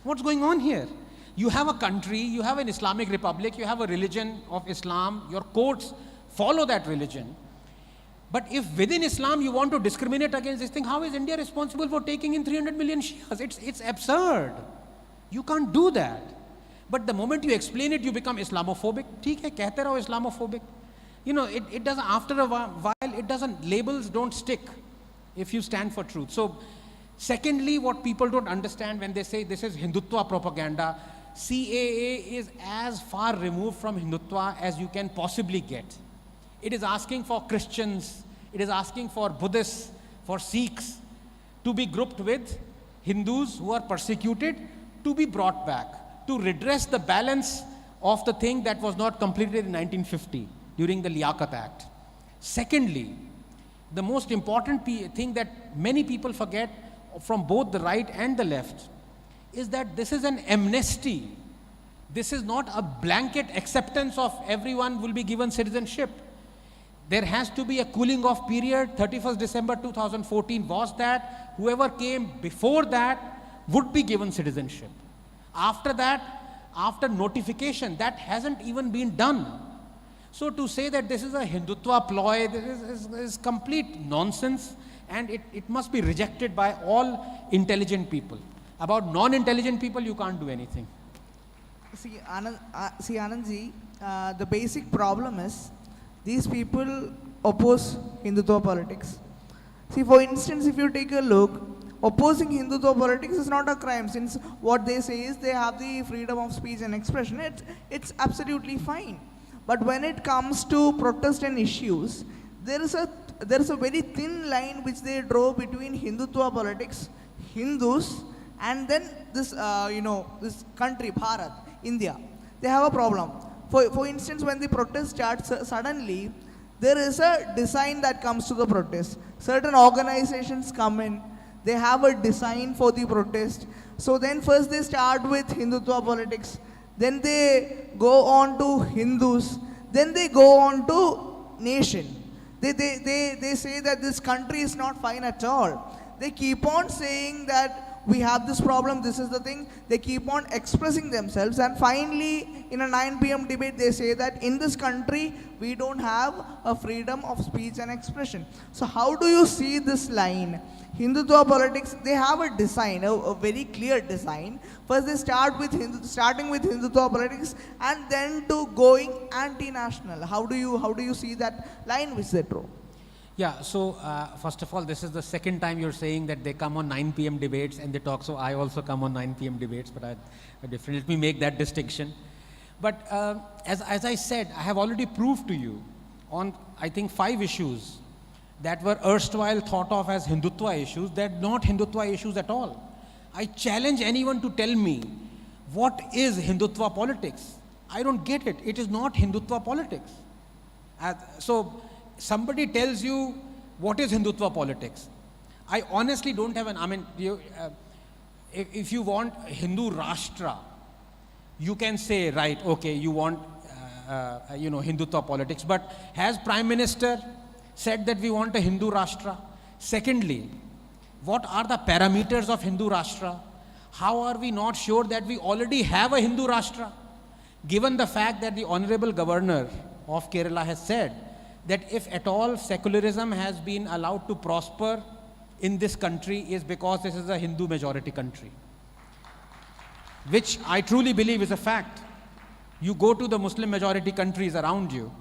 What's going on here? You have a country, you have an Islamic republic, you have a religion of Islam, your courts follow that religion. But if within Islam you want to discriminate against this thing, how is India responsible for taking in 300 million Shias? It's absurd. You can't do that. But the moment you explain it, you become Islamophobic. ठीक है, कहते रहो Islamophobic. It doesn't, after a while, it doesn't, labels don't stick if you stand for truth. So, secondly, what people don't understand when they say this is Hindutva propaganda, CAA is as far removed from Hindutva as you can possibly get. It is asking for Christians, it is asking for Buddhists, for Sikhs to be grouped with Hindus who are persecuted, to be brought back, to redress the balance of the thing that was not completed in 1950 during the Liaquat Act. Secondly, the most important thing that many people forget, from both the right and the left is that this is an amnesty. This is not a blanket acceptance of everyone will be given citizenship. There has to be a cooling off period. 31st December 2014 was that. Whoever came before that would be given citizenship. After that, after notification, that hasn't even been done. So to say that this is a Hindutva ploy, this is complete nonsense, and it must be rejected by all intelligent people. About non-intelligent people, you can't do anything. See, Anandji, the basic problem is these people oppose Hindutva politics. See, for instance, if you take a look, opposing Hindutva politics is not a crime, since what they say is they have the freedom of speech and expression. It's absolutely fine. But when it comes to protest and issues, there is a very thin line which they draw between Hindutva politics, Hindus, and then this this country, Bharat, India. They have a problem. For instance, when the protest starts, suddenly there is a design that comes to the protest. Certain organizations come in, they have a design for the protest. So then first they start with Hindutva politics, then they go on to Hindus, then they go on to nation. They say that this country is not fine at all. They keep on saying that we have this problem, this is the thing. They keep on expressing themselves, and finally in a 9 p.m. debate they say that in this country we don't have a freedom of speech and expression. So how do you see this line? Hindutva politics, they have a design, a very clear design. First they start with starting with Hindutva politics and then to going anti-national. How do you see that line which they draw? Yeah, so first of all, this is the second time you're saying that they come on 9 p.m. debates and they talk, so I also come on 9 p.m. debates, but let me make that distinction. But as I said, I have already proved to you on, I think, 5 issues that were erstwhile thought of as Hindutva issues, they're not Hindutva issues at all. I challenge anyone to tell me what is Hindutva politics. I don't get it. It is not Hindutva politics. So somebody tells you what is Hindutva politics. I honestly don't have if you want Hindu Rashtra, you can say, right, okay, you want Hindutva politics, but has Prime Minister said that we want a Hindu Rashtra? Secondly, what are the parameters of Hindu Rashtra? How are we not sure that we already have a Hindu Rashtra? Given the fact that the Honorable Governor of Kerala has said that if at all secularism has been allowed to prosper in this country is because this is a Hindu majority country, which I truly believe is a fact. You go to the Muslim majority countries around you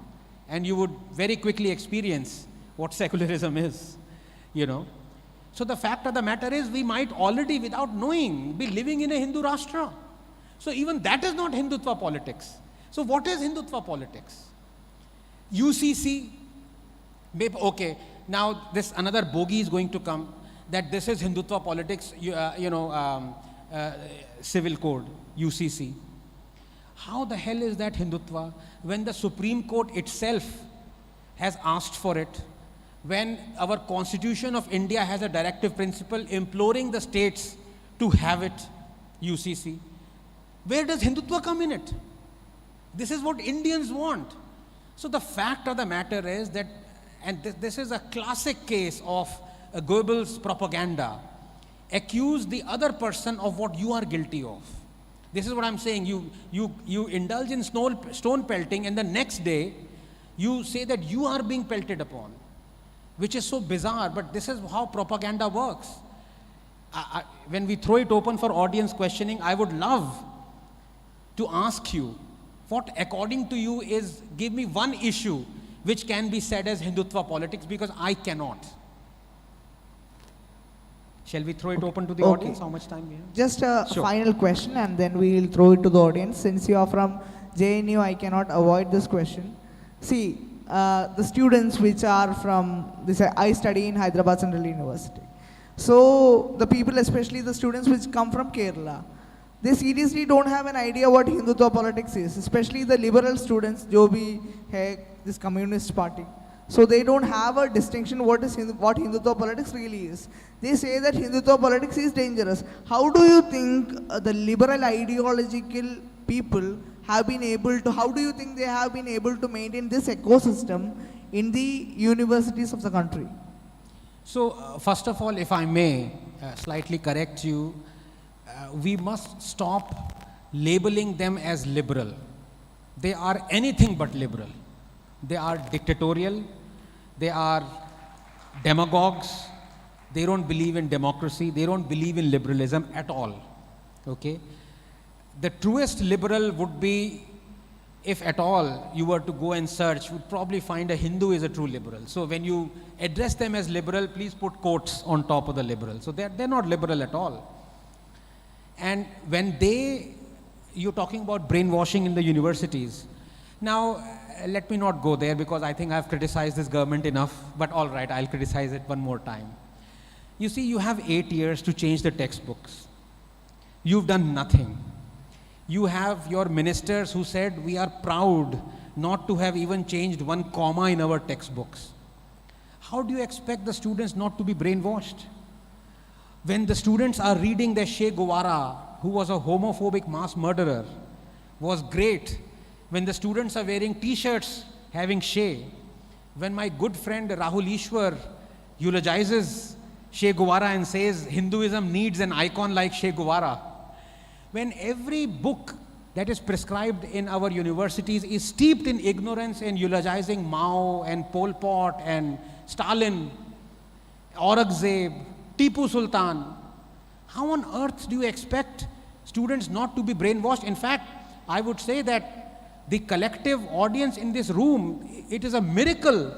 and you would very quickly experience what secularism is, So the fact of the matter is we might already, without knowing, be living in a Hindu Rashtra. So even that is not Hindutva politics. So what is Hindutva politics? UCC, okay, now this another bogey is going to come, that this is Hindutva politics, civil code, UCC. How the hell is that Hindutva when the Supreme Court itself has asked for it, when our Constitution of India has a directive principle imploring the states to have it, UCC? Where does Hindutva come in it? This is what Indians want. So the fact of the matter is that, and this is a classic case of Goebbels' propaganda, accuse the other person of what you are guilty of. This is what I'm saying. You indulge in stone pelting, and the next day you say that you are being pelted upon, which is so bizarre, but this is how propaganda works. When we throw it open for audience questioning, I would love to ask you, what according to you is, give me one issue which can be said as Hindutva politics, because I cannot. Shall we throw it open to the audience? How much time we have? Just a final question and then we will throw it to the audience. Since you are from JNU, I cannot avoid this question. See, the students which are from this, I study in Hyderabad Central University. So the people, especially the students which come from Kerala, they seriously don't have an idea what Hindutva politics is, especially the liberal students, jo bhi hai, this communist party. So they don't have a distinction what Hindutva politics really is. They say that Hindutva politics is dangerous. How do you think the liberal ideological people have been able to, how do you think they have been able to maintain this ecosystem in the universities of the country? So, first of all, if I may slightly correct you, we must stop labeling them as liberal. They are anything but liberal. They are dictatorial, they are demagogues, they don't believe in democracy, they don't believe in liberalism at all. Okay? The truest liberal would be, if at all you were to go and search, you would probably find a Hindu is a true liberal. So when you address them as liberal, please put quotes on top of the liberal. So they're not liberal at all. And when you're talking about brainwashing in the universities. Now, let me not go there because I think I've criticized this government enough, but all right, I'll criticize it one more time. You see, you have 8 years to change the textbooks. You've done nothing. You have your ministers who said, we are proud not to have even changed one comma in our textbooks. How do you expect the students not to be brainwashed? When the students are reading that Che Guevara, who was a homophobic mass murderer, was great. When the students are wearing t-shirts having Che, when my good friend Rahul Ishwar eulogizes Che Guevara and says Hinduism needs an icon like Che Guevara, when every book that is prescribed in our universities is steeped in ignorance and eulogizing Mao and Pol Pot and Stalin, Aurangzeb, Tipu Sultan, how on earth do you expect students not to be brainwashed? In fact, I would say that the collective audience in this room, it is a miracle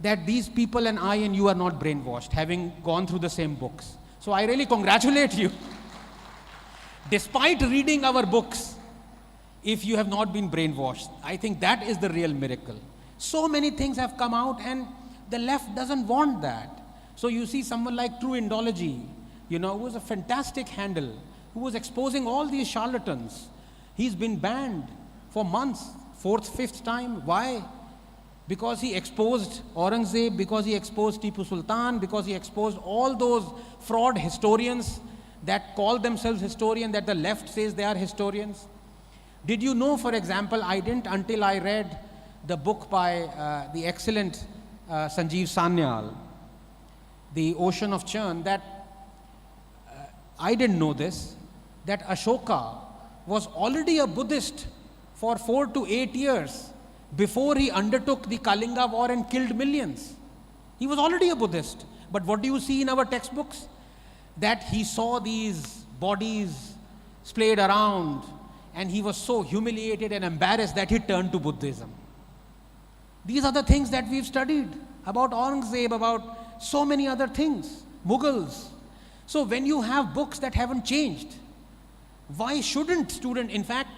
that these people and I and you are not brainwashed, having gone through the same books. So I really congratulate you. Despite reading our books, if you have not been brainwashed, I think that is the real miracle. So many things have come out and the left doesn't want that. So you see someone like True Indology, who was a fantastic handle, who was exposing all these charlatans. He's been banned for months, 4th, 5th time. Why? Because he exposed Aurangzeb, because he exposed Tipu Sultan, because he exposed all those fraud historians that call themselves historians, that the left says they are historians. Did you know, for example, I didn't until I read the book by the excellent Sanjeev Sanyal, The Ocean of Churn, that I didn't know this, that Ashoka was already a Buddhist for 4 to 8 years before he undertook the Kalinga war and killed millions. He was already a Buddhist. But what do you see in our textbooks? That he saw these bodies splayed around and he was so humiliated and embarrassed that he turned to Buddhism. These are the things that we've studied about Aurangzeb, about so many other things, Mughals. So when you have books that haven't changed, why shouldn't student, in fact,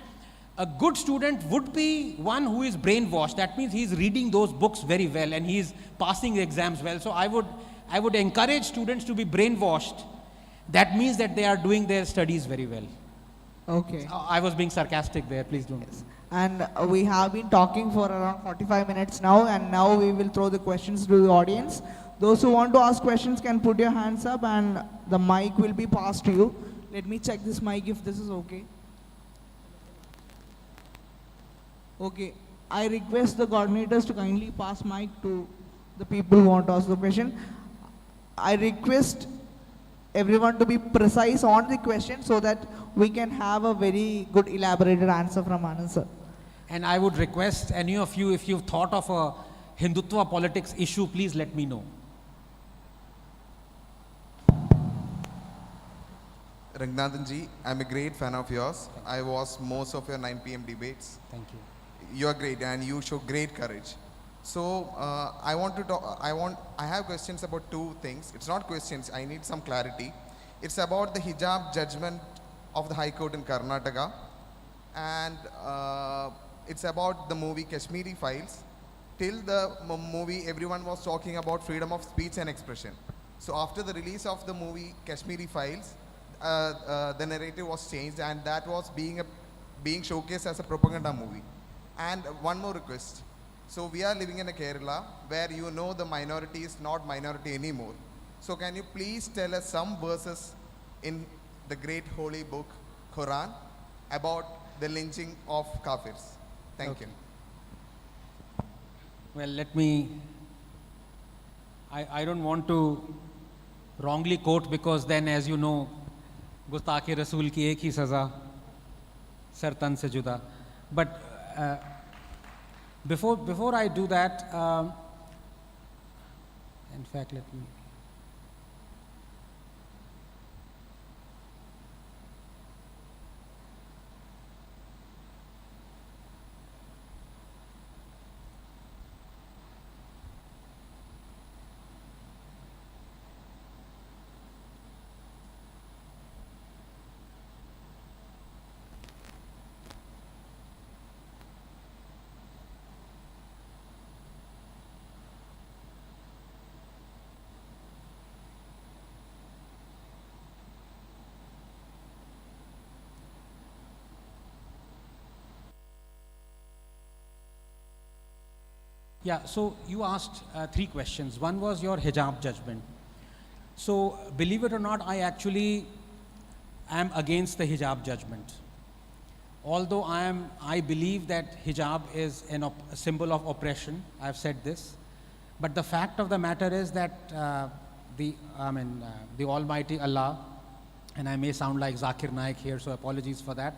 a good student would be one who is brainwashed. That means he's reading those books very well and he's passing the exams well. So I would encourage students to be brainwashed. That means that they are doing their studies very well. Okay. I was being sarcastic there, please don't. Yes. And we have been talking for around 45 minutes now, and now we will throw the questions to the audience. Those who want to ask questions can put your hands up and the mic will be passed to you. Let me check this mic if this is okay. Okay. I request the coordinators to kindly pass mic to the people who want to ask the question. I request everyone to be precise on the question so that we can have a very good elaborated answer from Anand sir. And I would request any of you, if you've thought of a Hindutva politics issue, please let me know. Ranganathan ji, I'm a great fan of yours. I watched most of your 9 p.m. debates. Thank you. You are great and you show great courage. So I want to talk, I have questions about 2 things. It's not questions, I need some clarity. It's about the hijab judgment of the High Court in Karnataka, and it's about the movie Kashmiri Files. Till the movie, everyone was talking about freedom of speech and expression. So after the release of the movie Kashmiri Files, the narrative was changed and that was being showcased as a propaganda movie. And one more request. So we are living in a Kerala where you know the minority is not minority anymore. So can you please tell us some verses in the great holy book, Quran, about the lynching of kafirs? Thank you. Well, let me, I don't want to wrongly quote, because then, as you know, Gustakh-e Rasool ki ek hi saza, sar tan se juda. But before I do that, in fact, let me. Yeah, so you asked 3 questions. One was your hijab judgment. So, believe it or not, I actually am against the hijab judgment. Although I believe that hijab is a symbol of oppression. I've said this. But the fact of the matter is that the Almighty Allah, and I may sound like Zakir Naik here, so apologies for that,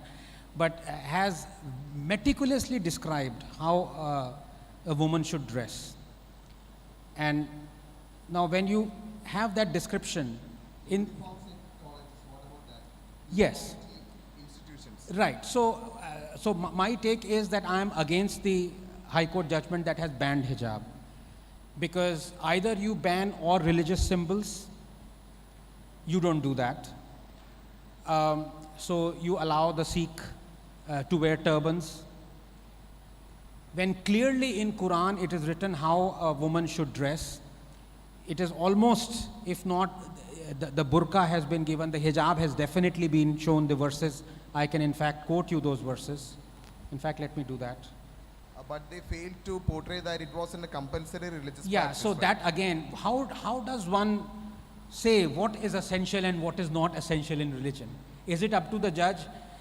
but has meticulously described how a woman should dress. And now when you have that description in yes, right. So my take is that I am against the High Court judgment that has banned hijab, because either you ban all religious symbols, you don't do that. So you allow the Sikh to wear turbans, when clearly in Quran it is written how a woman should dress. It is almost, if not, the burqa has been given, the hijab has definitely been shown, the verses. I can in fact quote you those verses. In fact, let me do that. But they failed to portray that it wasn't a compulsory religious Yeah, practice, so right? that again, how does one say what is essential and what is not essential in religion? Is it up to the judge?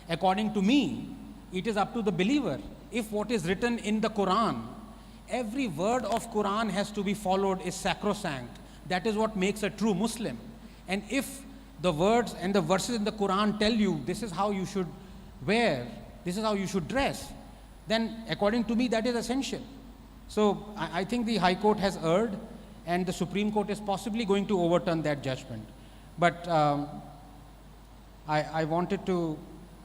According to me, it is up to the believer. If what is written in the Quran, every word of Quran has to be followed, is sacrosanct. That is what makes a true Muslim. And if the words and the verses in the Quran tell you this is how you should wear, this is how you should dress, then according to me that is essential. So I think the High Court has erred, and the Supreme Court is possibly going to overturn that judgment. But I wanted to,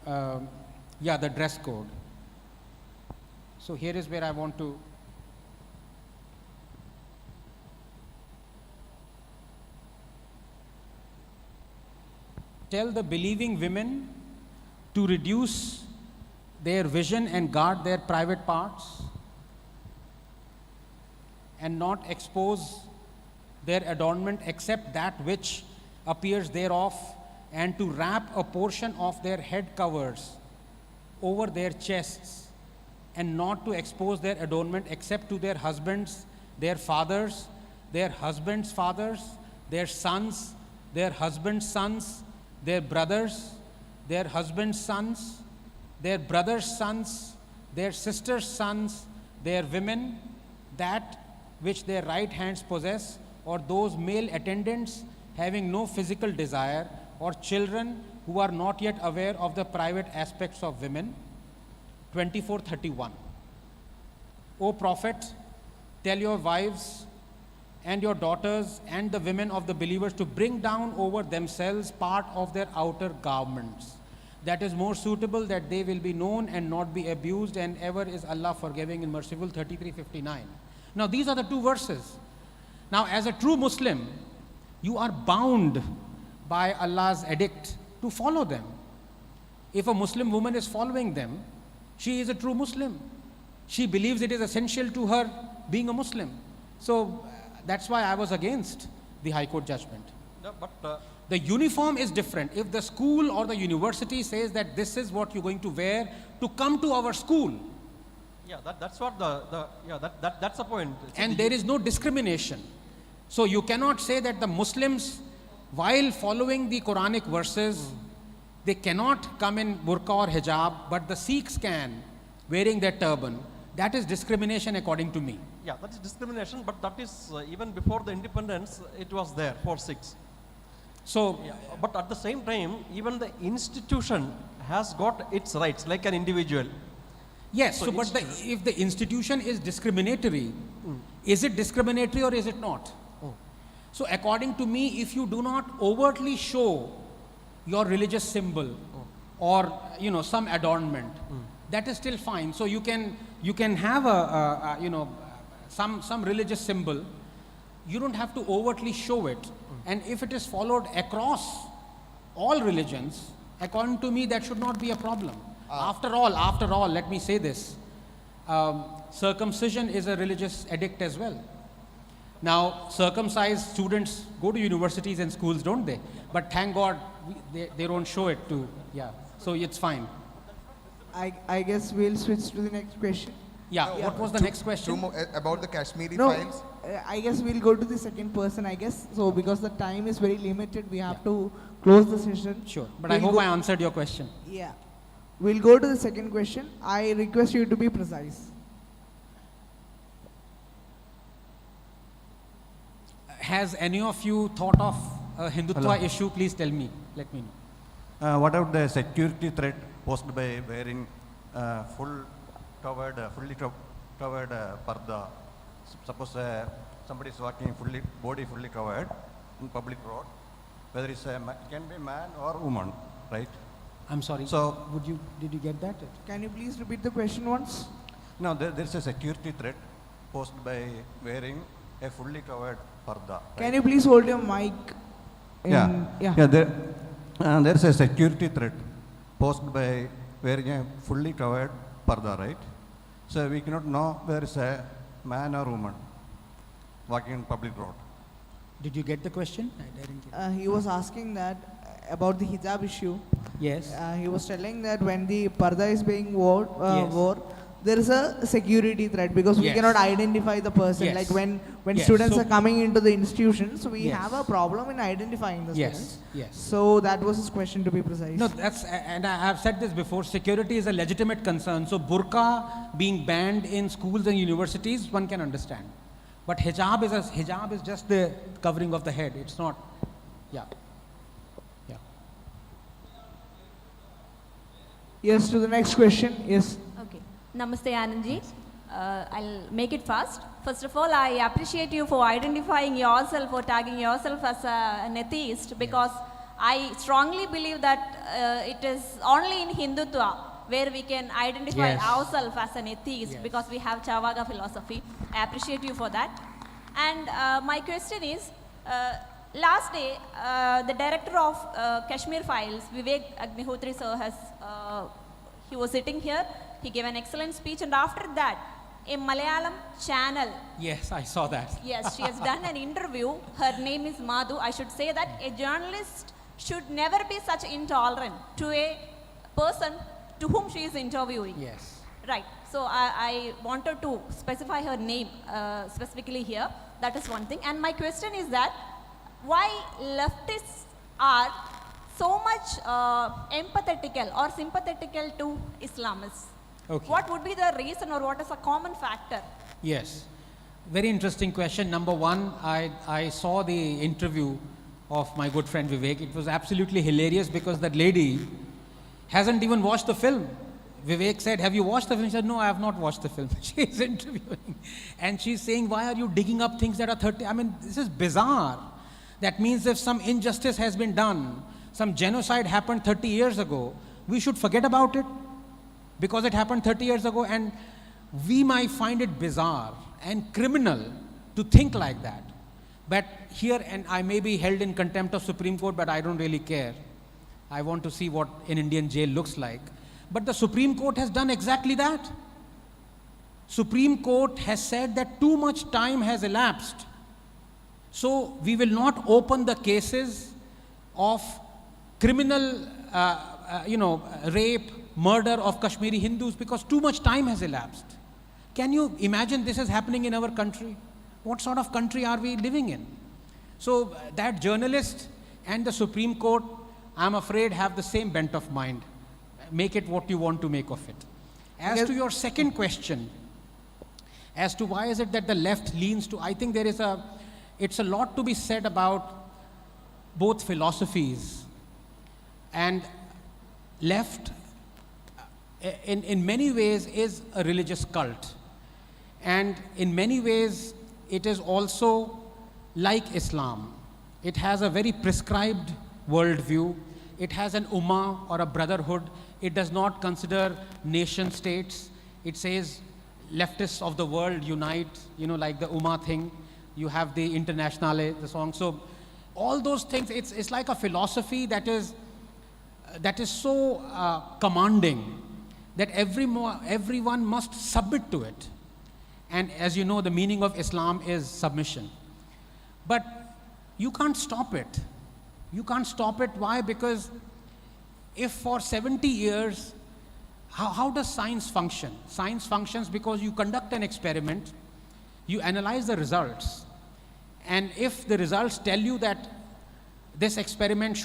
the dress code. So here is where I want to tell the believing women to reduce their vision and guard their private parts, and not expose their adornment except that which appears thereof, and to wrap a portion of their head covers over their chests, and not to expose their adornment except to their husbands, their fathers, their husbands' fathers, their sons, their husbands' sons, their brothers, their husbands' sons, their brothers' sons, their sisters' sons, their women, that which their right hands possess, or those male attendants having no physical desire, or children who are not yet aware of the private aspects of women. 24:31. O Prophet, tell your wives and your daughters and the women of the believers to bring down over themselves part of their outer garments. That is more suitable, that they will be known and not be abused, and ever is Allah forgiving and merciful. 33:59. Now these are the 2 verses. Now as a true Muslim, you are bound by Allah's edict to follow them. If a Muslim woman is following them, she is a true Muslim. She believes it is essential to her being a Muslim. So that's why I was against the High Court judgment. No, but The uniform is different. If the school or the university says that this is what you're going to wear to come to our school, Yeah, that's what that's the point. And there is no discrimination. So you cannot say that the Muslims, while following the Quranic verses, they cannot come in burqa or hijab, but the Sikhs can, wearing their turban. That is discrimination according to me. Yeah, that is discrimination, but that is even before the independence, it was there for Sikhs. So, Yeah, but at the same time, even the institution has got its rights, like an individual. yes, So so but if the institution is discriminatory, is it discriminatory or is it not? So according to me, if you do not overtly show your religious symbol or some adornment, that is still fine. So you can have some religious symbol. You don't have to overtly show it. And if it is followed across all religions, according to me, that should not be a problem. After all, let me say this. Circumcision is a religious edict as well. Now, circumcised students go to universities and schools, don't they? But thank God, they don't show it to, so it's fine. I guess we'll switch to the next question. Yeah, what was the next Two question? more, about the Kashmiri No, files. I guess we'll go to the second person, I guess. So because the time is very limited, we have to close the session. Sure, but I We'll hope go- I answered your question. Yeah. We'll go to the second question. I request you to be precise. Has any of you thought of a Hindutva issue? Please tell me, let me know. What about the security threat posed by wearing fully covered parda? Suppose somebody is walking body fully covered in public road, whether it's it can be man or woman, right? I'm sorry. So, did you get that? Can you please repeat the question once? now there's a security threat posed by wearing a fully covered parda. Can you please hold your mic? Yeah. There's a security threat posed by wearing a fully covered parda, right? So we cannot know whether it's a man or woman walking in public road. Did you get the question? I didn't get He was asking that about the hijab issue. Yes. He was telling that when the parda is being wore, Yes. there is a security threat because we Yes. cannot identify the person. Yes. Like when Yes. students So- are coming into the institutions, we Yes. have a problem in identifying the Yes, students. yes. So that was his question, to be precise. No, and I have said this before, security is a legitimate concern. So burqa being banned in schools and universities, one can understand. But hijab is just the covering of the head. It's not, yeah. Yes, to the next question. Yes. Okay. Namaste, Anandji. I'll make it fast. First of all, I appreciate you for identifying yourself or tagging yourself as an atheist, because I strongly believe that it is only in Hindutva where we can identify Yes. ourselves as an atheist, Yes. because we have Chavaga philosophy. I appreciate you for that. And my question is, last day, the director of Kashmir Files, Vivek Agnihotri sir, he was sitting here. He gave an excellent speech, and after that, a Malayalam channel, Yes, I saw that. yes, she has done an interview. Her name is Madhu. I should say that a journalist should never be such intolerant to a person to whom she is interviewing. Yes. Right. So I wanted to specify her name specifically here. That is one thing. And my question is that why leftists are so much empathetical or sympathetical to Islamists? Okay. What would be the reason, or what is a common factor? Yes. Very interesting question. Number one, I saw the interview of my good friend Vivek. It was absolutely hilarious because that lady hasn't even watched the film. Vivek said, "Have you watched the film?" She said, "No, I have not watched the film." She's interviewing. And she's saying, "Why are you digging up things that are 30?" I mean, this is bizarre. That means if some injustice has been done, some genocide happened 30 years ago, we should forget about it because it happened 30 years ago, and we might find it bizarre and criminal to think like that. But here, and I may be held in contempt of Supreme Court, but I don't really care. I want to see what an Indian jail looks like. But the Supreme Court has done exactly that. Supreme Court has said that too much time has elapsed. So we will not open the cases of criminal, rape, murder of Kashmiri Hindus because too much time has elapsed. can you imagine this is happening in our country? What sort of country are we living in? So that journalist and the Supreme Court, I'm afraid, have the same bent of mind. Make it what you want to make of it. As to your second question, as to why is it that the left leans to, I think it's a lot to be said about both philosophies. And left, in many ways, is a religious cult. And in many ways, it is also like Islam. It has a very prescribed worldview. It has an ummah or a brotherhood. It does not consider nation states. It says leftists of the world unite, like the ummah thing. You have the Internationale, the song. So all those things, it's like a philosophy that is so commanding that everyone must submit to it. And as you know, the meaning of Islam is submission. But you can't stop it. You can't stop it. Why? Because if for 70 years, how does science function? Science functions because you conduct an experiment, you analyze the results, and if the results tell you that this experiment